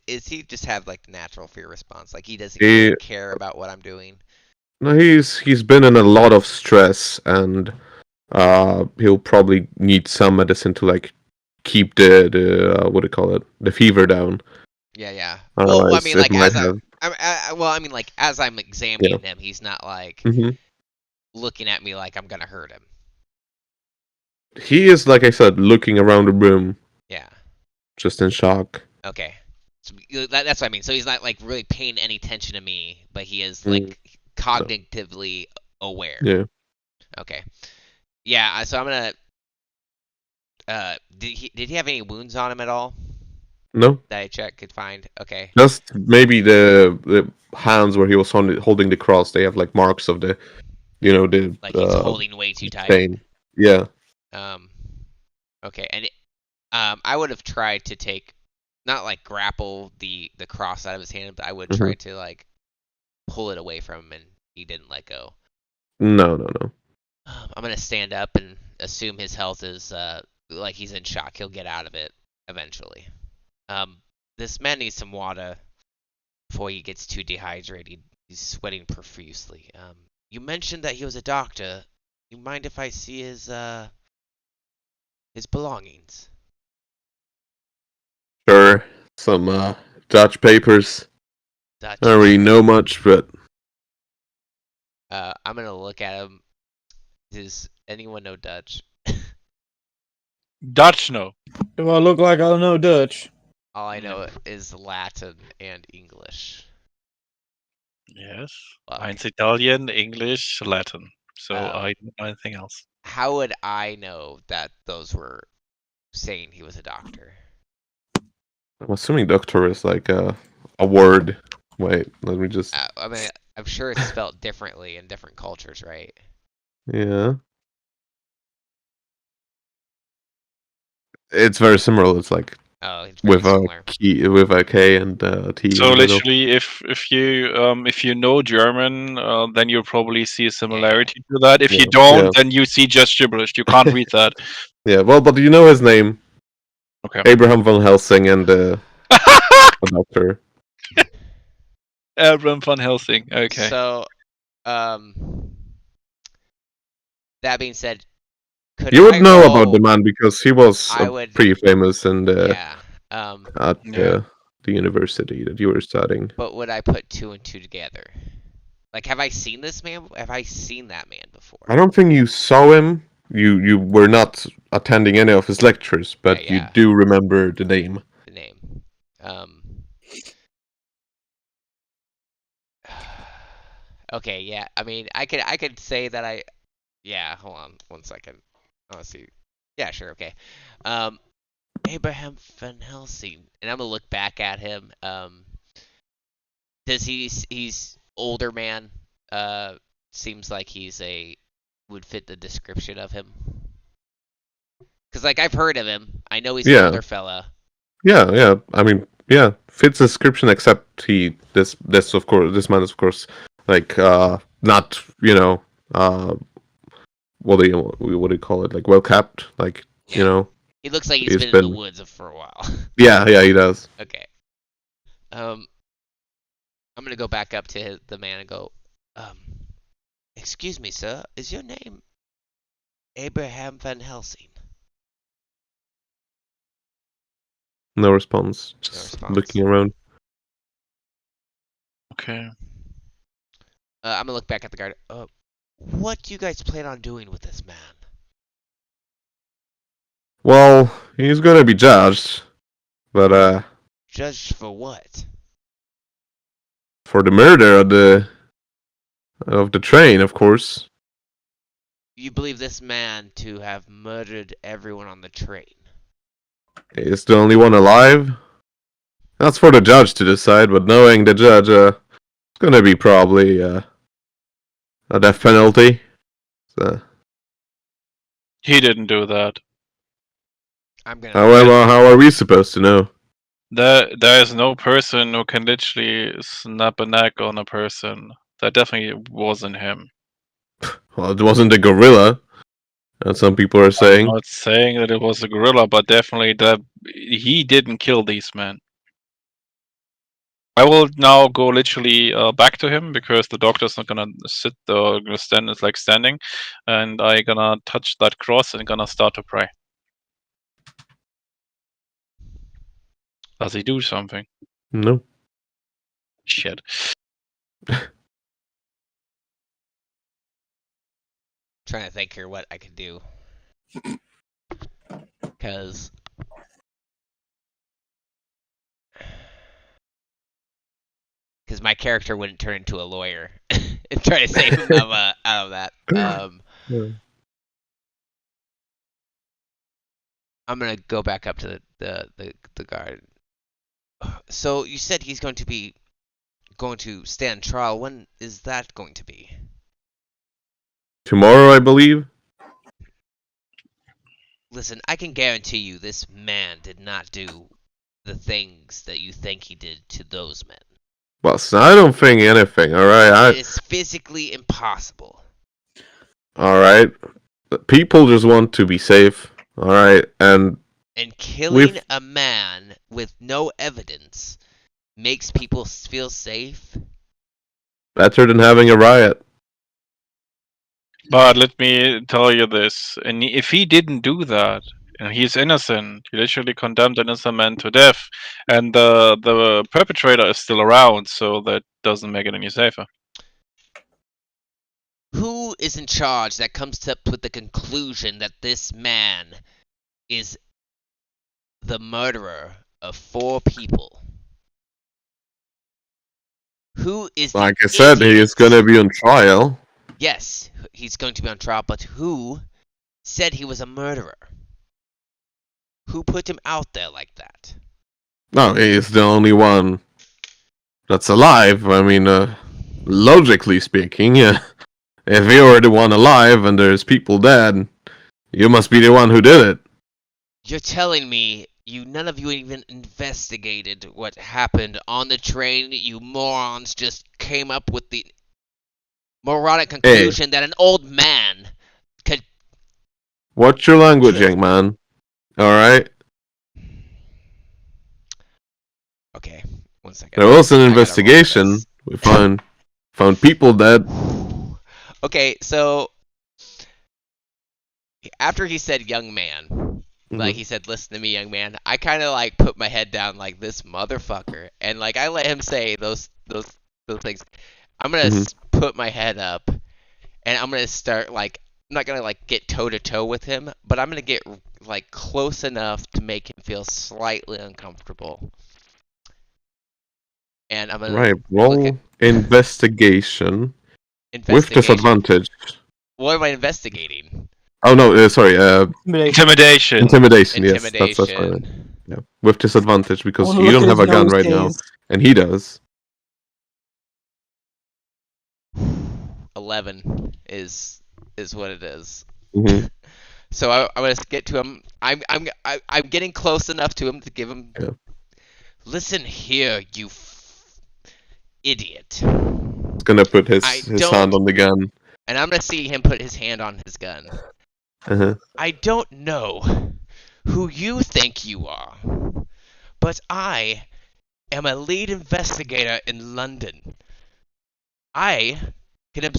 Is he just have like the natural fear response? Like he doesn't really care about what I'm doing. No, he's been in a lot of stress, and he'll probably need some medicine to like keep the what do you call it, the fever down. Yeah. Well, I Otherwise, mean, it like might as have. I mean, like as I'm examining him, he's not like Mhm. looking at me like I'm gonna hurt him. He is, like I said, looking around the room, Yeah. just in shock. Okay. So that's what I mean. So he's not like really paying any attention to me, but he is like cognitively aware. Yeah. Okay. Yeah. So I'm gonna. Did he have any wounds on him at all No, that I could find? Okay. just maybe the hands where he was holding the cross. They have like marks of the, the Like he's holding way too tight. pain. Yeah. Okay, and I would have tried to take, not like grapple the cross out of his hand, but I would try to like pull it away from him, and he didn't let go. No. I'm gonna stand up and assume his health is like he's in shock. He'll get out of it eventually. This man needs some water before he gets too dehydrated. He's sweating profusely. You mentioned that he was a doctor. You mind if I see his belongings? Sure. Some Dutch papers. Dutch. I don't really know much, but I'm gonna look at him. Does anyone know Dutch? Dutch, no. Do I look like I know Dutch? All I know is Latin and English. Yes. Fuck. Mine's Italian, English, Latin. So Oh. I don't know anything else. How would I know that those were saying he was a doctor? I'm assuming doctor is like a word. Wait, let me just. I mean, I'm sure it's spelled differently in different cultures, right? Yeah. It's very similar. It's like Oh, it's very with similar. a K and a T So in the middle. literally, if you know German, then you'll probably see a similarity to that. If you Yeah, don't, yeah. then you see just gibberish. You can't read that. Yeah, well, but you know his name, Okay. Abraham von Helsing, and the doctor. Abram von Helsing. Okay. So, that being said, could You would I know roll? about the man because he was I would. pretty famous and Yeah. at Yeah. the university that you were studying. But would I put 2 and 2 together? Like, have I seen this man? Have I seen that man before? I don't think you saw him. You were not attending any of his lectures, but Yeah. you do remember the name. The name. Okay, yeah. I mean, I could say that I. Yeah, hold on 1 second. I want to see. Yeah, sure. Okay. Abraham Van Helsing, and I'm gonna look back at him. Does he's older man? Seems like would fit the description of him. Cause like I've heard of him. I know he's an Yeah. older fella. Yeah. I mean, yeah, fits the description. Except this man is of course like not what do you call it, like well kept, like you know. He looks like He's been in the been- woods for a while. Yeah, he does. Okay. I'm gonna go back up to the man and go, excuse me, sir, is your name Abraham Van Helsing? No response. Just response. looking around. Okay. I'm gonna look back at the guard. What do you guys plan on doing with this man? Well, he's gonna be judged, but Judged for what? for the murder of the train, of course. You believe this man to have murdered everyone on the train? He's the only one alive. That's for the judge to decide, but knowing the judge, it's gonna be probably a death penalty. So, He didn't do that. I'm gonna. however, how are we supposed to know? There is no person who can literally snap a neck on a person. That definitely wasn't him. Well, it wasn't a gorilla, as some people are saying. I'm not saying that it was a gorilla, but definitely that he didn't kill these men. I will now go literally back to him because the doctor's not gonna sit or gonna stand. It's like standing, and I gonna touch that cross and gonna start to pray. Does he do something? No. Shit. Trying to think here what I could do. Because my character wouldn't turn into a lawyer and try to save him out of that. I'm gonna go back up to the guard. So you said he's going to stand trial. When is that going to be? Tomorrow, I believe. Listen, I can guarantee you this man did not do the things that you think he did to those men. Well, so I don't think anything. All right, It is physically impossible. all right. People just want to be safe. All right, and killing a man with no evidence makes people feel safe. better than having a riot. But let me tell you this: and if he didn't do that, and he's innocent, he literally condemned an innocent man to death, and the perpetrator is still around, so that doesn't make it any safer. Who is in charge that comes up with the conclusion that this man is the murderer of 4 people? Who is Like I said, he is idiot? gonna be on trial. Yes, he's going to be on trial, but who said he was a murderer? Who put him out there like that? No, he is the only one that's alive. I mean, logically speaking, yeah. If you're the one alive and there's people dead, you must be the one who did it. You're telling me None of you even investigated what happened on the train. You morons just came up with the moronic conclusion that an old man could. Watch your language, young man. Alright? Okay, 1 second. There was an I gotta roll investigation. this. We found people dead. Okay, so after he said "young man," like he said, "Listen to me, young man," I kind of like put my head down like this motherfucker, and like I let him say those things. I'm gonna put my head up, and I'm gonna start like I'm not gonna like get toe to toe with him, but I'm gonna get like close enough to make him feel slightly uncomfortable. And I'm gonna Right, look roll at investigation with investigation. disadvantage. What am I investigating? Oh no, sorry, Intimidation. intimidation, yes, that's right. Intimidation. Yeah. With disadvantage because wanna you look don't at have a his gun nose right now, case. and he does. 11 is what it is. Mhm. So I'm gonna get to him. I'm getting close enough to him to give him. Yeah. Listen here, you idiot. He's gonna put his hand on the gun. And I'm gonna see him put his hand on his gun. Uh-huh. I don't know who you think you are, but I am a lead investigator in London. I can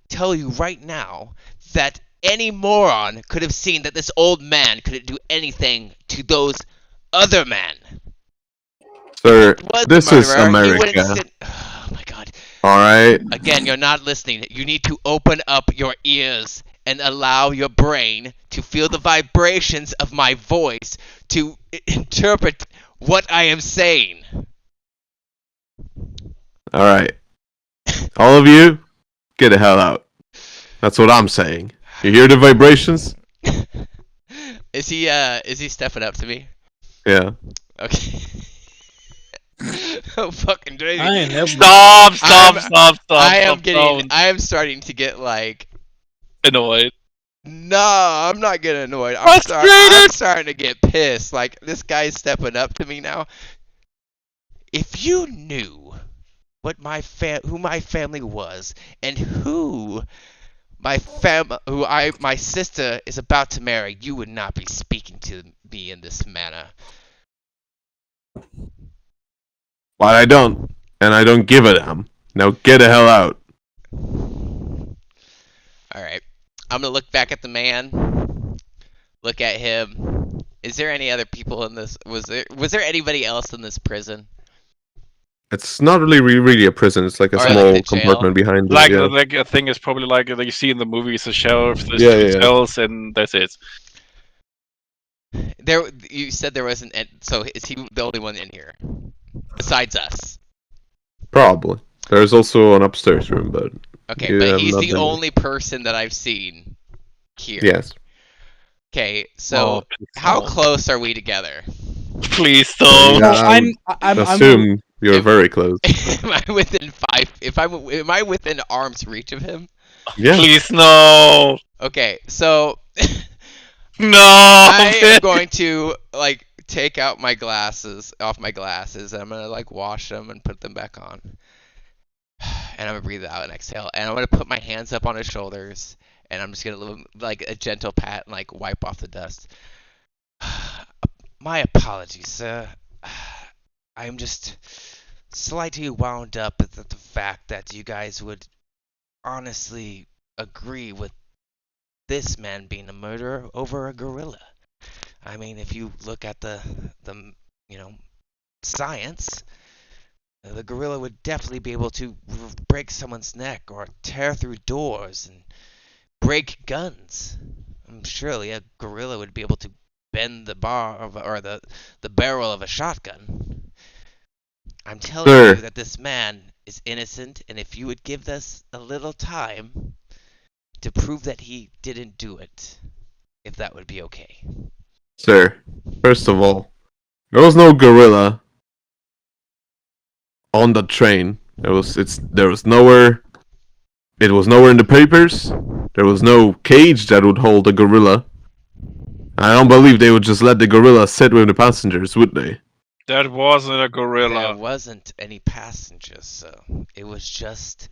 tell you right now that any moron could have seen that this old man couldn't do anything to those other men. Sir, Was this the is murderer. He America. wouldn't sit. Oh my god. Alright? Again, you're not listening. You need to open up your ears and allow your brain to feel the vibrations of my voice to interpret what I am saying. Alright. All of you, get the hell out. That's what I'm saying. You hear the vibrations? Is he stepping up to me? Yeah. Okay. Oh fucking crazy. I ain't never. Stop! I am starting to get like Annoyed. no, I'm not getting annoyed. I'm Frustrated! starting to get pissed. Like this guy's stepping up to me now. If you knew what who my family was and who my sister is about to marry, you would not be speaking to me in this manner. But I don't. And I don't give a damn. Now get the hell out. Alright. I'm gonna look back at the man. Look at him. Is there any other people in this? Was there anybody else in this prison? It's not really a prison. It's like a Or like small the jail. compartment behind it. Like, Yeah. like a thing is probably like you see in the movies, a sheriff, there's Yeah, two yeah. cells, and that's it. You said there wasn't. So is he the only one in here besides us? Probably. There's also an upstairs room, but Okay, you but have he's not the been- only person that I've seen here. Yes. Okay, so how close are we together? Please don't. No, Yeah, I'm Assume you're If- very close. Am I within 5? Am I within arm's reach of him? Yeah. Please no. Okay, so No. I am going to like take out my glasses, and I'm gonna like wash them and put them back on. And I'm gonna breathe out and exhale, and I'm gonna put my hands up on his shoulders, and I'm just gonna give him like a gentle pat and like wipe off the dust. My apologies, sir. I'm just slightly wound up at the fact that you guys would honestly agree with this man being a murderer over a gorilla. I mean, if you look at the science, the gorilla would definitely be able to break someone's neck or tear through doors and break guns. Surely a gorilla would be able to bend the the barrel of a shotgun. I'm telling Sir. you that this man is innocent, and if you would give us a little time to prove that he didn't do it, if that would be okay. Sir, first of all, there was no gorilla on the train. It was nowhere in the papers. There was no cage that would hold a gorilla. I don't believe they would just let the gorilla sit with the passengers, would they? That wasn't a There gorilla. wasn't any passengers, so it was just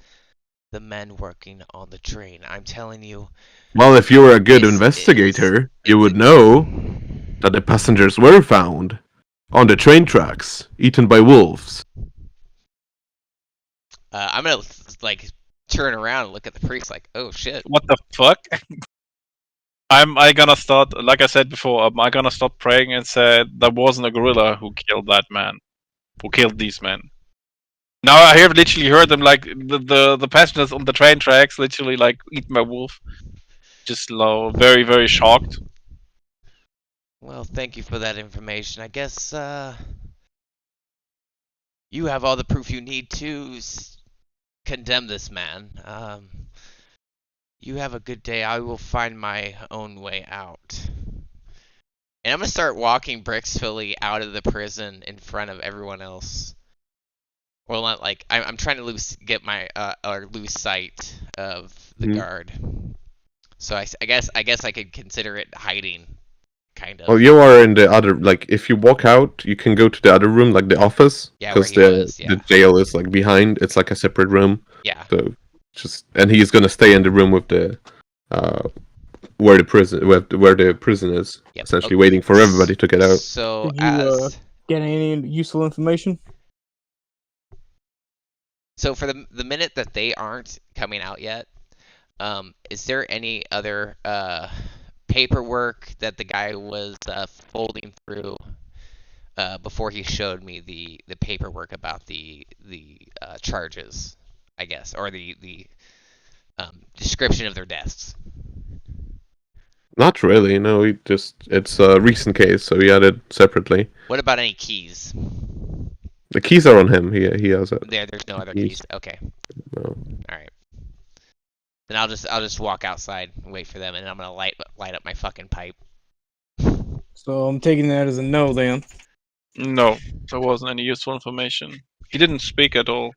the men working on the train. I'm telling you. Well, if you were a good This investigator, you it's would a- know that the passengers were found on the train tracks, eaten by wolves. I'm gonna like turn around and look at the priest like, oh shit. What the fuck? I gonna start, like I said before, I gonna stop praying and say that wasn't a gorilla who killed that man, who killed these men. Now I have literally heard them like the passengers on the train tracks literally like eaten by wolf. Just low, very very shocked. Well, thank you for that information. I guess you have all the proof you need to condemn this man. You have a good day. I will find my own way out. And I'm gonna start walking briskly out of the prison in front of everyone else. Well, not like I'm trying to get my or lose sight of the guard. So I guess I could consider it hiding, kind of. Well, you are in the other. Like, if you walk out, you can go to the other room, like the office, Yeah, where because he was, yeah. the jail is like behind. It's like a separate room. Yeah. So and he's gonna stay in the room with the where the prison is, Yep. essentially waiting for everybody to get out. So Did you get any useful information? So for the minute that they aren't coming out yet, is there any other paperwork that the guy was folding through before he showed me the paperwork about the charges, I guess, or the description of their deaths? Not really. No, it's a recent case, so he had it separately. What about any keys? The keys are on him. He has it. There's no other Keys. keys. Okay. No. All right. Then I'll just walk outside and wait for them, and I'm gonna light up my fucking pipe. So I'm taking that as a no then. No, there wasn't any useful information. He didn't speak at all.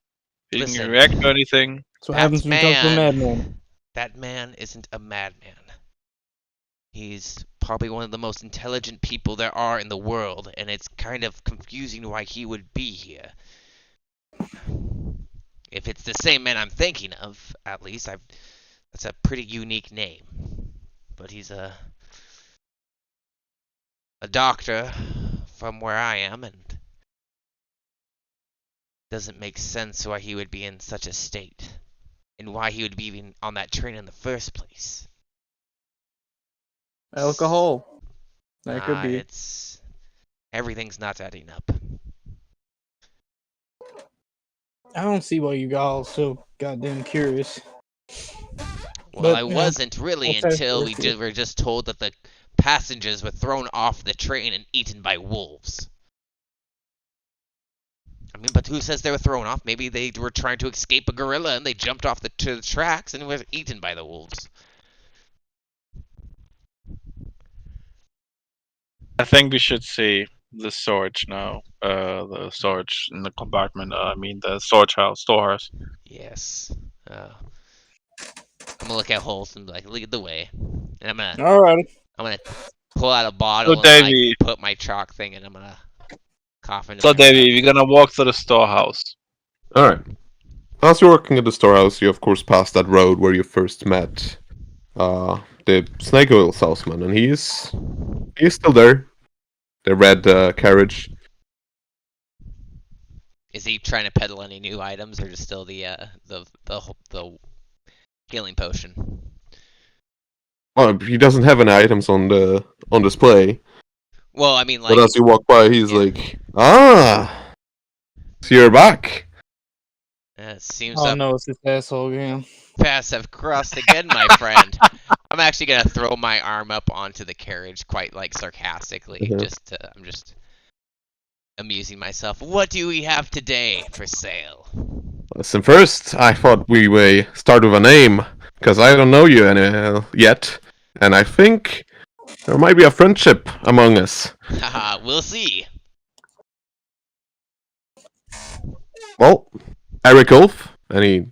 He Listen. didn't react to anything. So what happens when you talk to a madman? That man isn't a madman. He's probably one of the most intelligent people there are in the world, and it's kind of confusing why he would be here. If it's the same man I'm thinking of, at least that's a pretty unique name. But he's a doctor from where I am, and doesn't make sense why he would be in such a state, and why he would be even on that train in the first place. Alcohol. That could be. Everything's not adding up. I don't see why you all so goddamn curious. Well, But, I wasn't really okay, until okay. were just told that the passengers were thrown off the train and eaten by wolves. I mean, but who says they were thrown off? Maybe they were trying to escape a gorilla and they jumped off the tracks and were eaten by the wolves. I think we should see the storage now. The storage in the compartment. I mean the storehouse. Yes. I'm gonna look at holes and be like, lead the way. And I'm Alrighty. gonna pull out a bottle So, and like Davey. put my chalk thing, and I'm gonna cough into So my Davey, we're gonna walk to the storehouse. All right. As you're working at the storehouse, you of course pass that road where you first met the snake oil salesman, and he's still there. The red carriage. Is he trying to peddle any new items, or just still the healing potion? Well, he doesn't have any items on display. Well, I mean, like, But as you walk by, he's yeah. like, so you're back. It seems Oh that no, it's this asshole again. paths have crossed again, my friend. I'm actually gonna throw my arm up onto the carriage, quite like sarcastically. Mhm. I'm just amusing myself. What do we have today for sale? Listen, first, I thought we would start with a name, because I don't know you yet, and I think there might be a friendship among us. Haha, we'll see. Well, Eric Ulf, and he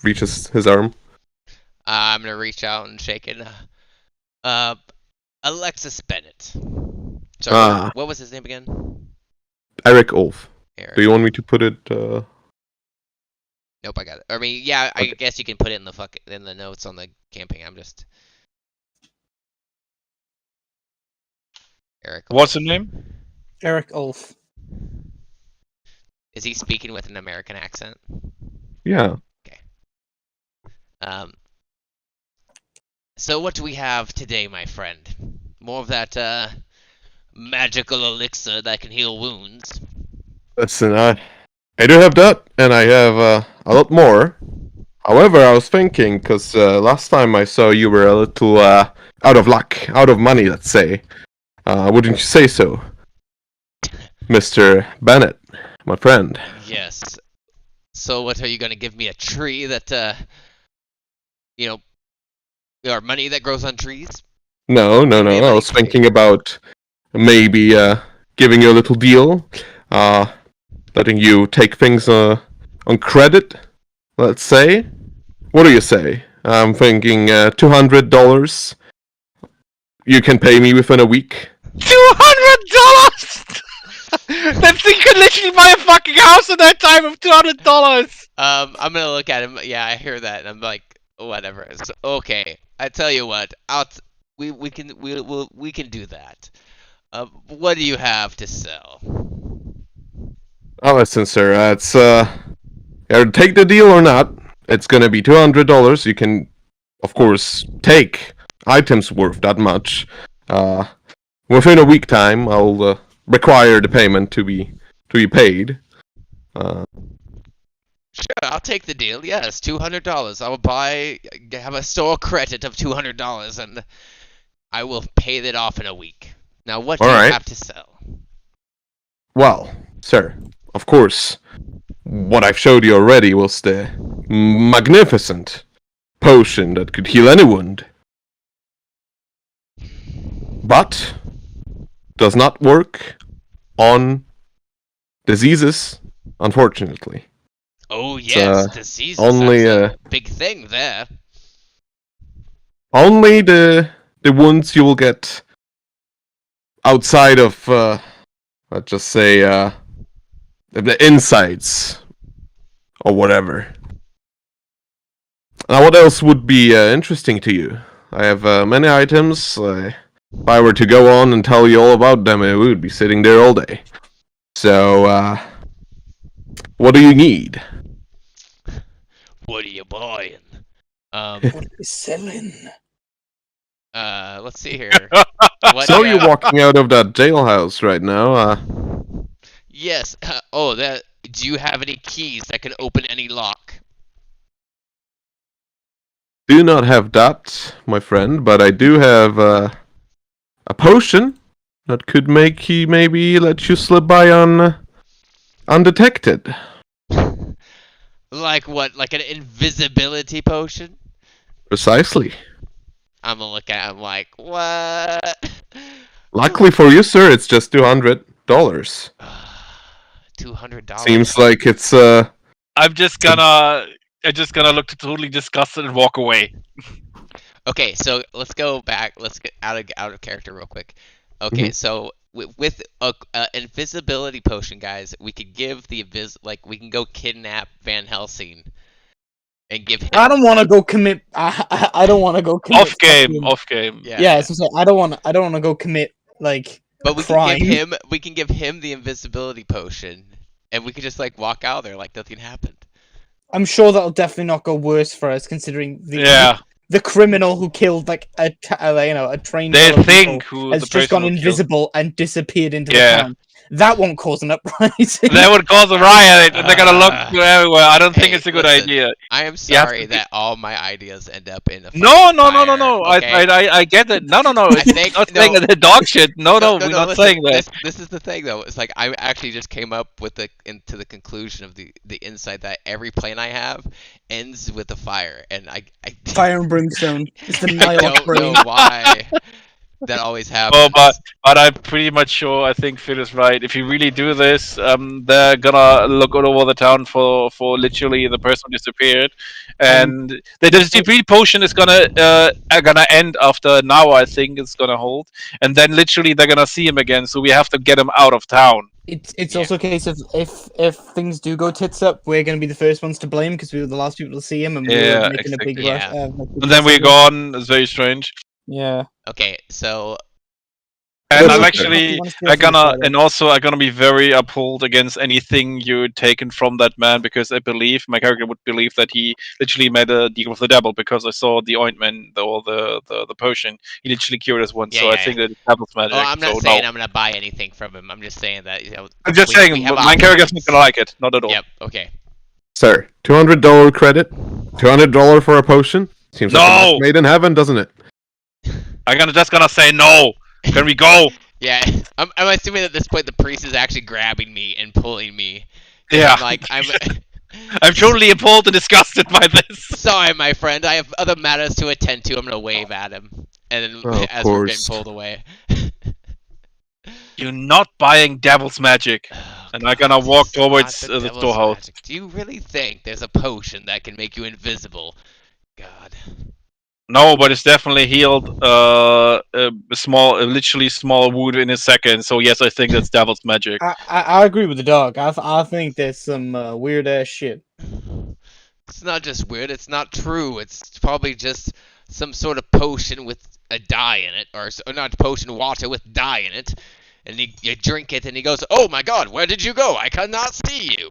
reaches his arm. I'm gonna reach out and shake it. Alexis Bennett. Sorry, Ah, what was his name again? Eric Ulf. Eric. Do you want me to put it? Nope, I got it. I mean, yeah, I Okay. guess you can put it in the notes on the camping. I'm just Eric. What's the name? Eric Ulf. Is he speaking with an American accent? Yeah. Um. So what do we have today, my friend? More of that magical elixir that can heal wounds. Listen, I do have that, and I have a lot more. However, I was thinking, because last time I saw you were a little out of luck, out of money, let's say. Wouldn't you say so, Mr. Bennett, my friend? Yes. So what are you gonna give me a tree that or money that grows on trees? No. I was thinking about maybe giving you a little deal, letting you take things on credit, let's say. What do you say? I'm thinking $200. You can pay me within a week. $200. That thing could literally buy a fucking house in that time of $200. I'm gonna look at him. Yeah, I hear that, and I'm like, whatever. So, okay, I tell you what, we can do that. What do you have to sell? Oh, listen, sir. It's take the deal or not. It's gonna be $200. You can, of course, take items worth that much. Within a week time, I'll require the payment to be paid. Sure, I'll take the deal. Yes, $200. I will have a store credit of $200, and I will pay that off in a week. Now, what do you Alright. have to sell? Well, sir, of course, what I've showed you already was the magnificent potion that could heal any wound. But does not work on diseases, unfortunately. Oh yes, diseases. only, That's a big thing there. Only the wounds you will get outside of, let's just say, the insides or whatever. Now, what else would be interesting to you? I have many items. If I were to go on and tell you all about them, we would be sitting there all day. So, what do you need? What are you buying? What are you selling? Let's see here. What So do you're walking out of that jailhouse right now. Yes. Oh, that. Do you have any keys that can open any lock? Do not have that, my friend, but I do have a potion that could make he maybe let you slip by undetected. Like what? Like an invisibility potion? Precisely. I'm gonna look at him like, what? Luckily for you, sir, it's just $200. $200. Seems like it's I'm just gonna look totally disgusted and walk away. Okay, so let's go back. Let's get out of character real quick. Okay, Mhm. so with a invisibility potion, guys, we could give the we can go kidnap Van Helsing and give him. I don't want to go commit. I don't want to go commit. Off game. Yeah, so I don't want to go commit like But a we crime. can give him the invisibility potion, and we could just like walk out there like nothing happened. I'm sure that'll definitely not go worse for us, considering Yeah. the criminal who killed like a trained They fellow think people who has the just person gone who killed. invisible and disappeared into Yeah. the town. That won't cause an uprising. That would cause a riot, and they're gonna look everywhere. I don't think Hey, it's a good listen, idea. I am You have sorry to that all my ideas end up in a No. fucking I get it. No. It's think- not no. saying the dog shit. No, we're not listen, saying that. This is the thing though. It's like I actually just came up with into the conclusion of the insight that every plan I have ends with a fire, and I Fire and brimstone. It's the I Nihilist don't brain. know why. That always Oh, happens. but I'm pretty much sure. I think Phil is right. If you really do this, they're gonna look all over the town for literally the person who disappeared, and the disappear potion is gonna end after an hour. I think it's gonna hold, and then literally they're gonna see him again. So we have to get him out of town. It's Yeah. also a case of if things do go tits up, we're going to be the first ones to blame because we were the last people to see him, and we Yeah, were making a big exactly. rush. Yeah. And then we're gone. It's very strange. Yeah. Okay, so And That's I'm okay. actually, I'm I'm gonna be very appalled against anything you taken from that man because I believe my character would believe that he literally made a deal with the devil because I saw the ointment or the potion. He literally cured us once, Yeah, so yeah, I think that it's devil's magic. oh, I'm not so saying no. I'm gonna buy anything from him. I'm just saying that I'm just we saying, have my character's not options. gonna like it, not at all. Yep. Okay. Sir, $200 credit, $200 for a potion. Seems like a No! match made in heaven, doesn't it? I'm just gonna say no. Can we go? Yeah, I'm assuming at this point the priest is actually grabbing me and pulling me. 'Cause Yeah. I'm I'm totally appalled and disgusted by this. sorry, my friend. I have other matters to attend to. I'm gonna wave at him, and then Oh, of as we're getting course. pulled away. You're not buying devil's magic. Oh, And I'm gonna walk it's not towards the devil's storehouse. magic. Do you really think there's a potion that can make you invisible? God. No, but it's definitely healed a literally small wound in a second. So yes, I think that's devil's magic. I agree with the dog. I think there's some weird ass shit. It's not just weird, it's not true. It's probably just some sort of potion with a dye in it, or not potion, water with dye in it. And you drink it, and he goes, "Oh my God, where did you go? I cannot see you."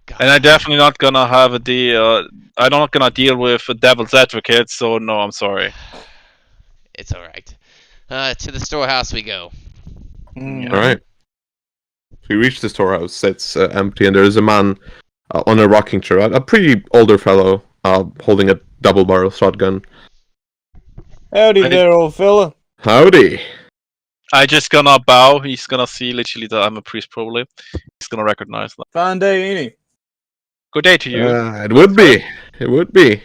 God. And I'm definitely not gonna have a deal. I'm not gonna deal with a devil's advocate. So no, I'm sorry. It's all right. To the storehouse we go. Mm. All right. We reach the storehouse. It's empty, and there is a man on a rocking chair, a pretty older fellow, holding a double-barrel shotgun. Howdy there, old fella. Howdy. I just gonna bow. He's gonna see literally that I'm a priest. Probably. He's gonna recognize that. Fine day, ain't it? Good day to you. It would be. It would be.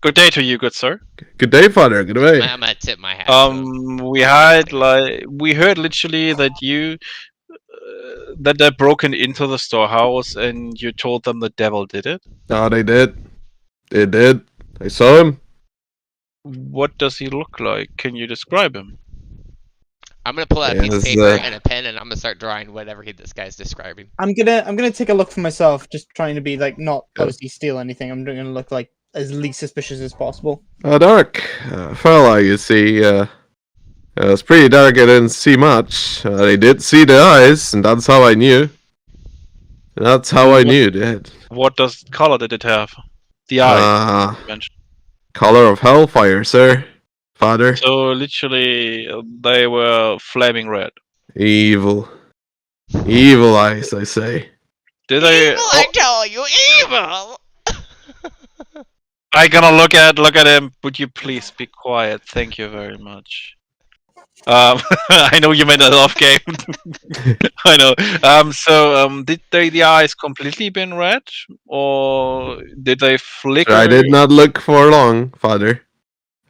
Good day to you, good sir. Good day, Father. Good day. I'm gonna tip my hat. to him. We heard literally that that they broken into the storehouse and you told them the devil did it. Oh, they did. They did. I saw him. What does he look like? Can you describe him? I'm gonna pull out a piece of Yes, paper and a pen, and I'm gonna start drawing whatever this guy's describing. I'm gonna take a look for myself, just trying to be like not Yeah. posty steal anything. I'm gonna look like as least suspicious as possible. Dark. Fella, you see, it was pretty dark. I didn't see much. I did see the eyes, and that's how I knew. That's how I knew that. What color did it have? The eye. you mentioned. Color of hellfire, sir. Father. So literally, they were flaming red. Evil. Evil eyes, I say. Did they? Evil, I tell you, evil. I gonna look at him. Would you please be quiet? Thank you very much. I know you made that off game. I know. Did the eyes completely been red, or did they flicker? I did not look for long, Father.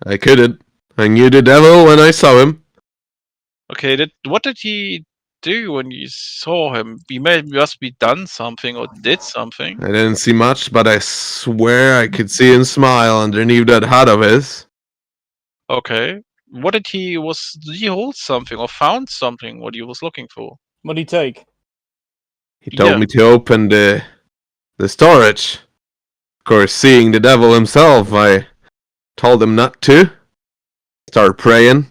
I couldn't. I knew the devil when I saw him. Okay. What did he do when you saw him? He must be done something or did something. I didn't see much, but I swear I could see him smile underneath that hat of his. Okay. What did he hold something or found something? What he was looking for? What'd he take? He told Yeah. me to open the storage. Of course, seeing the devil himself, I told him not to. Started praying,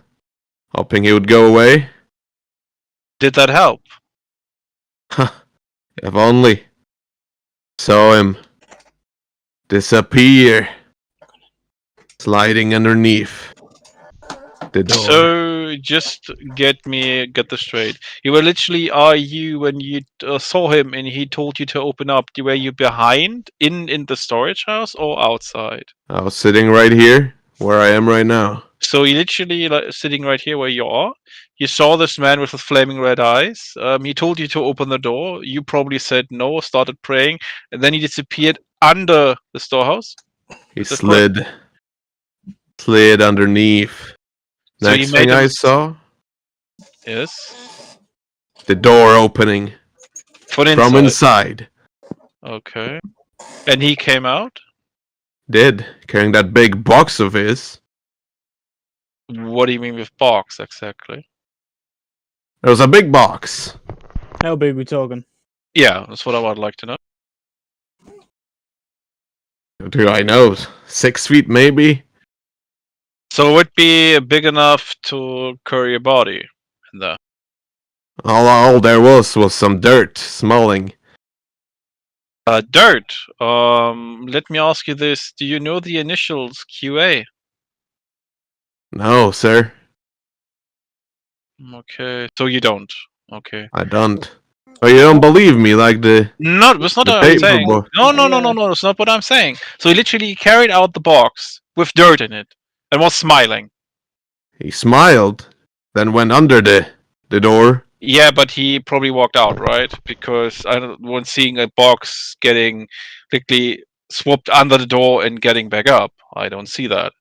hoping he would go away. Did that help? If only. Saw him disappear, sliding underneath the door. So just get this straight. You were literally, when you saw him and he told you to open up? Were you behind in the storage house or outside? I was sitting right here, where I am right now. So you literally sitting right here where you are. You saw this man with the flaming red eyes. He told you to open the door. You probably said no, started praying, and then he disappeared under the storehouse. He That's slid underneath So Next you made thing I him. saw, Yes. the door opening From from inside. inside. Okay. And he came out. Did, carrying that big box of his. What do you mean with box exactly? There was a big box. How big we talking? Yeah, that's what I would like to know. Do I know? 6 feet maybe? So it would be big enough to carry a body in there. All there was some dirt smelling. Dirt. Let me ask you this: do you know the initials QA? No, sir, Okay, so you don't. Okay. I don't. Oh, you don't believe me like No, that's not the what I'm paper saying. boy. No. That's not what I'm saying. So he literally carried out the box with dirt in it and was smiling. He smiled, then went under the door. Yeah, but he probably walked out, right? Because I don't want seeing a box getting quickly swapped under the door and getting back up. I don't see that.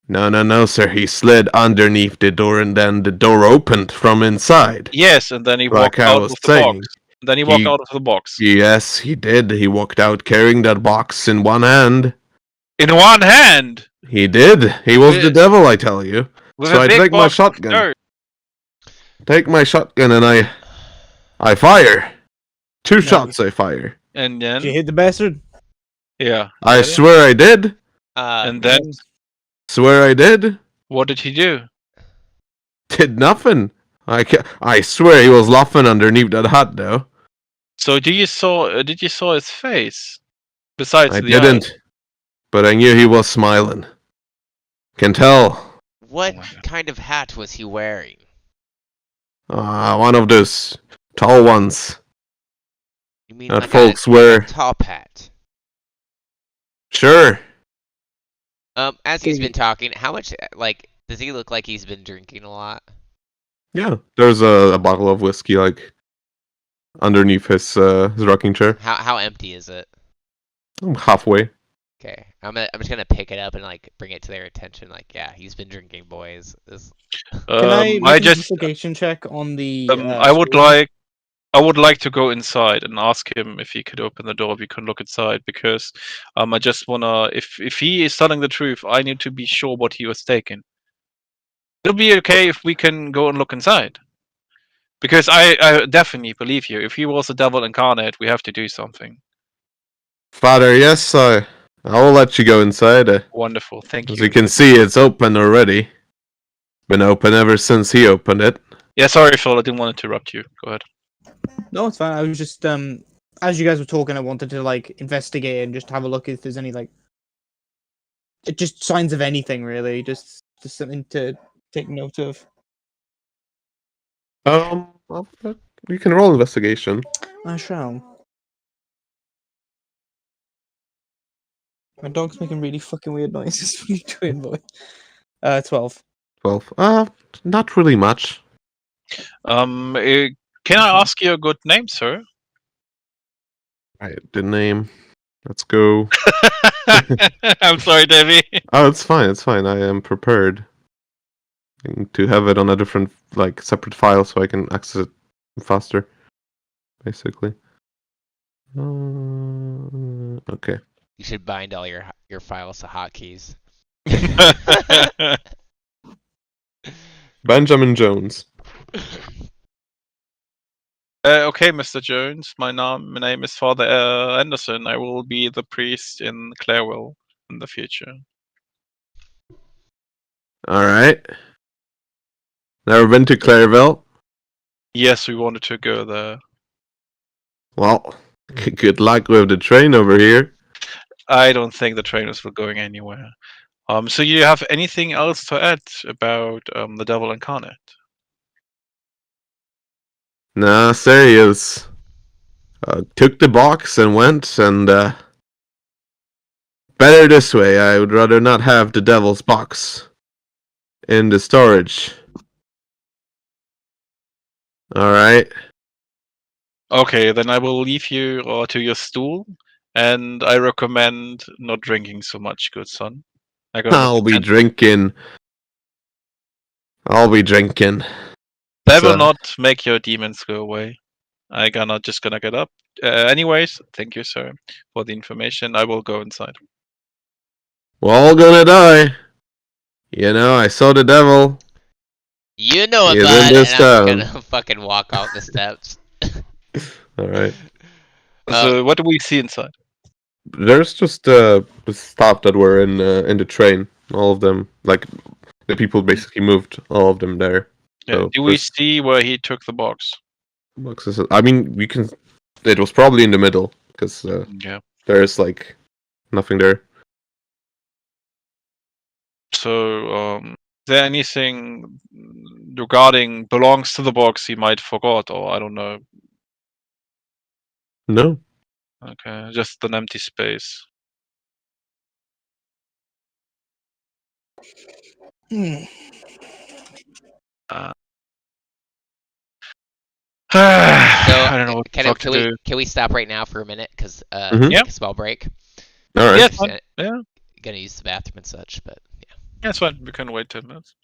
No, sir. He slid underneath the door and then the door opened from inside. Yes, and then he Like walked I out was with the box. saying. Then he walked He- out of the box. Yes, he did. He walked out carrying that box in one hand. In one hand! He did. He was the With- devil, I tell you. With So a I big take my box of shotgun. dirt. Take my shotgun and I fire. Two shots I fire. And Did you then, hit the bastard? yeah. I get it? swear I did. And then, Swear I did. what did he do? Did nothing. I swear he was laughing underneath that hat though. So did you saw his face? Besides I the eyes? didn't. But I knew he was smiling. Can tell. What kind of hat was he wearing? One of those tall ones You mean that like folks a wear. top hat? Sure. As he's been talking, how much, like, does he look like he's been drinking a lot? Yeah. There's a bottle of whiskey like underneath his rocking chair. How empty is it? Halfway. Okay, I'm just gonna pick it up and like bring it to their attention. Like, yeah, he's been drinking, boys. Can I make I an just, investigation check on the? I would story? like to go inside and ask him if he could open the door. We can look inside because, I just wanna. If he is telling the truth, I need to be sure what he was taking. It'll be okay if we can go and look inside. Because I definitely believe you. If he was the devil incarnate, we have to do something. Father, yes, I will let you go inside. Wonderful, thank As you. you can see, it's open already. Been open ever since he opened it. Yeah, sorry, Phil. I didn't want to interrupt you. Go ahead. No, it's fine. I was just as you guys were talking, I wanted to like investigate and just have a look if there's any like, just signs of anything really, just something to take note of. Well, you can roll investigation. I shall. My dog's making really fucking weird noises. What are you doing, boy? 12. 12. Not really much. Can I ask you a good name, sir? Right, the name. Let's go. I'm sorry, Davey. Oh, it's fine. It's fine. I am prepared to have it on a different, like, separate file so I can access it faster. Basically. Okay. You should bind all your files to hotkeys. Benjamin Jones. Okay, Mr. Jones. My name is Father Anderson. I will be the priest in Clareville in the future. Alright. Never been to Clareville? Yes, we wanted to go there. Well, good luck with the train over here. I don't think the trainers were going anywhere. So you have anything else to add about the Devil Incarnate? Nah, serious. Took the box and went, and better this way. I would rather not have the devil's box in the storage. Alright. Okay, then I will leave you to your stool, and I recommend not drinking so much, good son. I'll be drinking I'll be drinking. That will So- not make your demons go away. Just gonna get up. Anyways, thank you, sir, for the information. I will go inside. We're all gonna die. You know, I saw the devil. You know He's in that, this and I'm just town. gonna fucking walk out the steps. Alright. So, what do we see inside? There's just the staff that were in the train. All of them, like the people basically moved all of them there. Yeah. So Do we there's see where he took the box? boxes. I mean, we can. It was probably in the middle because Yeah. there's like nothing there. So, is there anything regarding belongs to the box he might forgot, or I don't know? No. Okay, just an empty space. Hmm. I don't know what the fuck to do. Can we stop right now for a minute? Because Mhm. Yeah. take a small break. All right. Yeah, Just fine. Yeah, gonna use the bathroom and such, but yeah. that's fine. We can wait 10 minutes.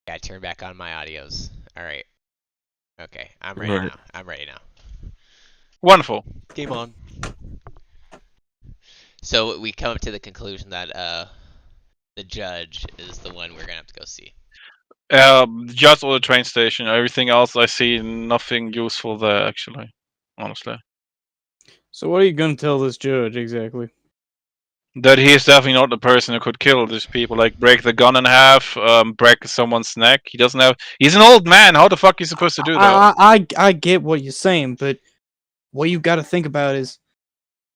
Yeah, I turned back on my audios. All right. Okay, I'm ready Right. now. I'm ready now. Wonderful. Game on. So we come to the conclusion that the judge is the one we're gonna have to go see. Just or the train station. Everything else, I see nothing useful there. Actually, honestly, So what are you gonna tell this judge exactly? that he is definitely not the person who could kill these people. Like break the gun in half, break someone's neck. He doesn't have. He's an old man. How the fuck is he supposed to do that? I get what you're saying, but what you got to think about is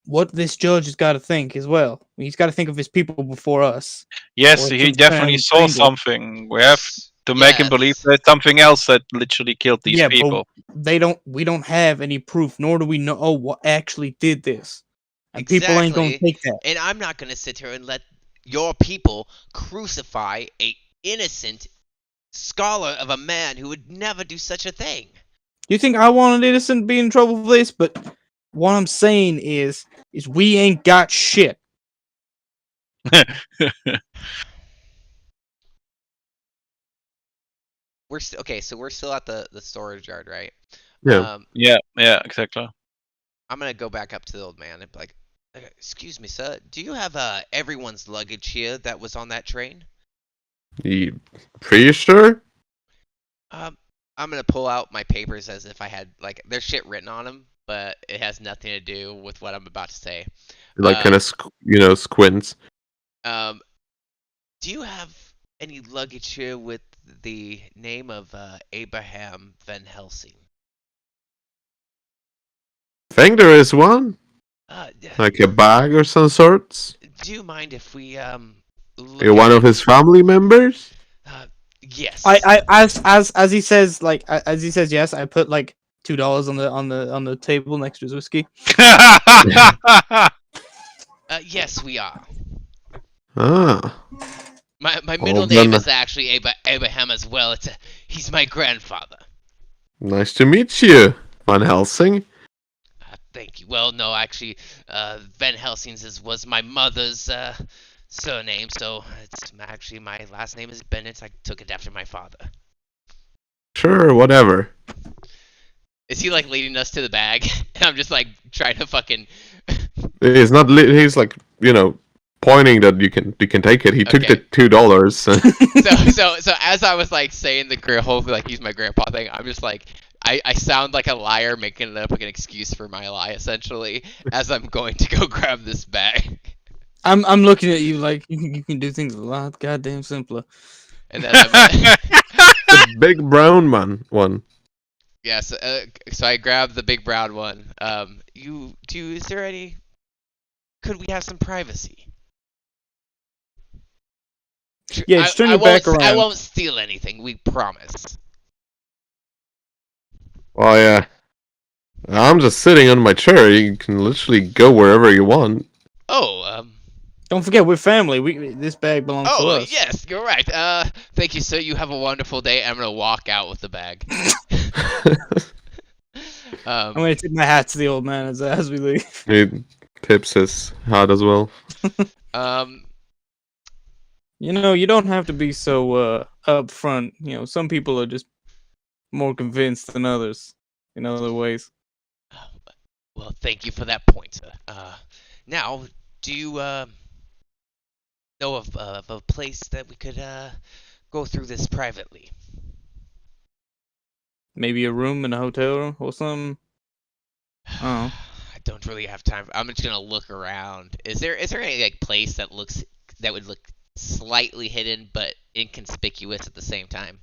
what this judge has got to think as well. He's got to think of his people before us. Yes, Or he it's definitely saw trained it. something. We have to make him believe Yes. there's something else that literally killed these Yeah, people. but we don't have any proof, nor do we know what actually did this. And people ain't gonna Exactly. take that. And I'm not gonna sit here and let your people crucify a innocent scholar of a man who would never do such a thing. You think I want an innocent to be in trouble for this? But what I'm saying is we ain't got shit. Okay, so we're still at the storage yard, right? Yeah. Yeah, exactly. I'm gonna go back up to the old man and be like, "Excuse me, sir. Do you have everyone's luggage here that was on that train?" You pretty sure? I'm gonna pull out my papers as if I had like there's shit written on them, but it has nothing to do with what I'm about to say. Like kind of squints. Do you have any luggage here with the name of Abraham Van Helsing? I think there is one, Yeah. like a bag or some sorts. Do you mind if we look You're one at of his family members. Yes. As he says as he says yes, I put like $2 on the table next to his whiskey. Yes, we are. Ah, My middle then- name is actually Abraham as well. He's my grandfather. nice to meet you, Van Helsing. Thank you. Well, no, actually, Van Helsing's was my mother's surname, so it's actually my last name is Bennett. I took it after my father. Sure, whatever. Is he like leading us to the bag? And I'm just like trying to fucking. He's not. He's like pointing that you can take it. He took Okay. the $2. So as I was like saying the whole like he's my grandpa thing, I'm just like I sound like a liar making up like an excuse for my lie essentially as I'm going to go grab this bag. I'm looking at you like you can do things a lot goddamn simpler. And then I'm The big brown one. yeah, so I grabbed the big brown one. Is there any? Could we have some privacy? Yeah, just turn your back around. I won't steal anything. We promise. Oh yeah. I'm just sitting on my chair. You can literally go wherever you want. Oh, Don't forget we're family. This bag belongs to Oh, us. yes, you're right. Thank you, sir. You have a wonderful day. I'm gonna walk out with the bag. I'm gonna tip my hat to the old man as we leave. He tips his hat as well. You know, you don't have to be so upfront. You know, some people are just more convinced than others in other ways. Well, thank you for that point, sir. Now, do you know of a place that we could go through this privately? Maybe a room in a hotel room or something. Oh. I don't really have time. I'm just gonna look around. Is there any like place that would look slightly hidden but inconspicuous at the same time?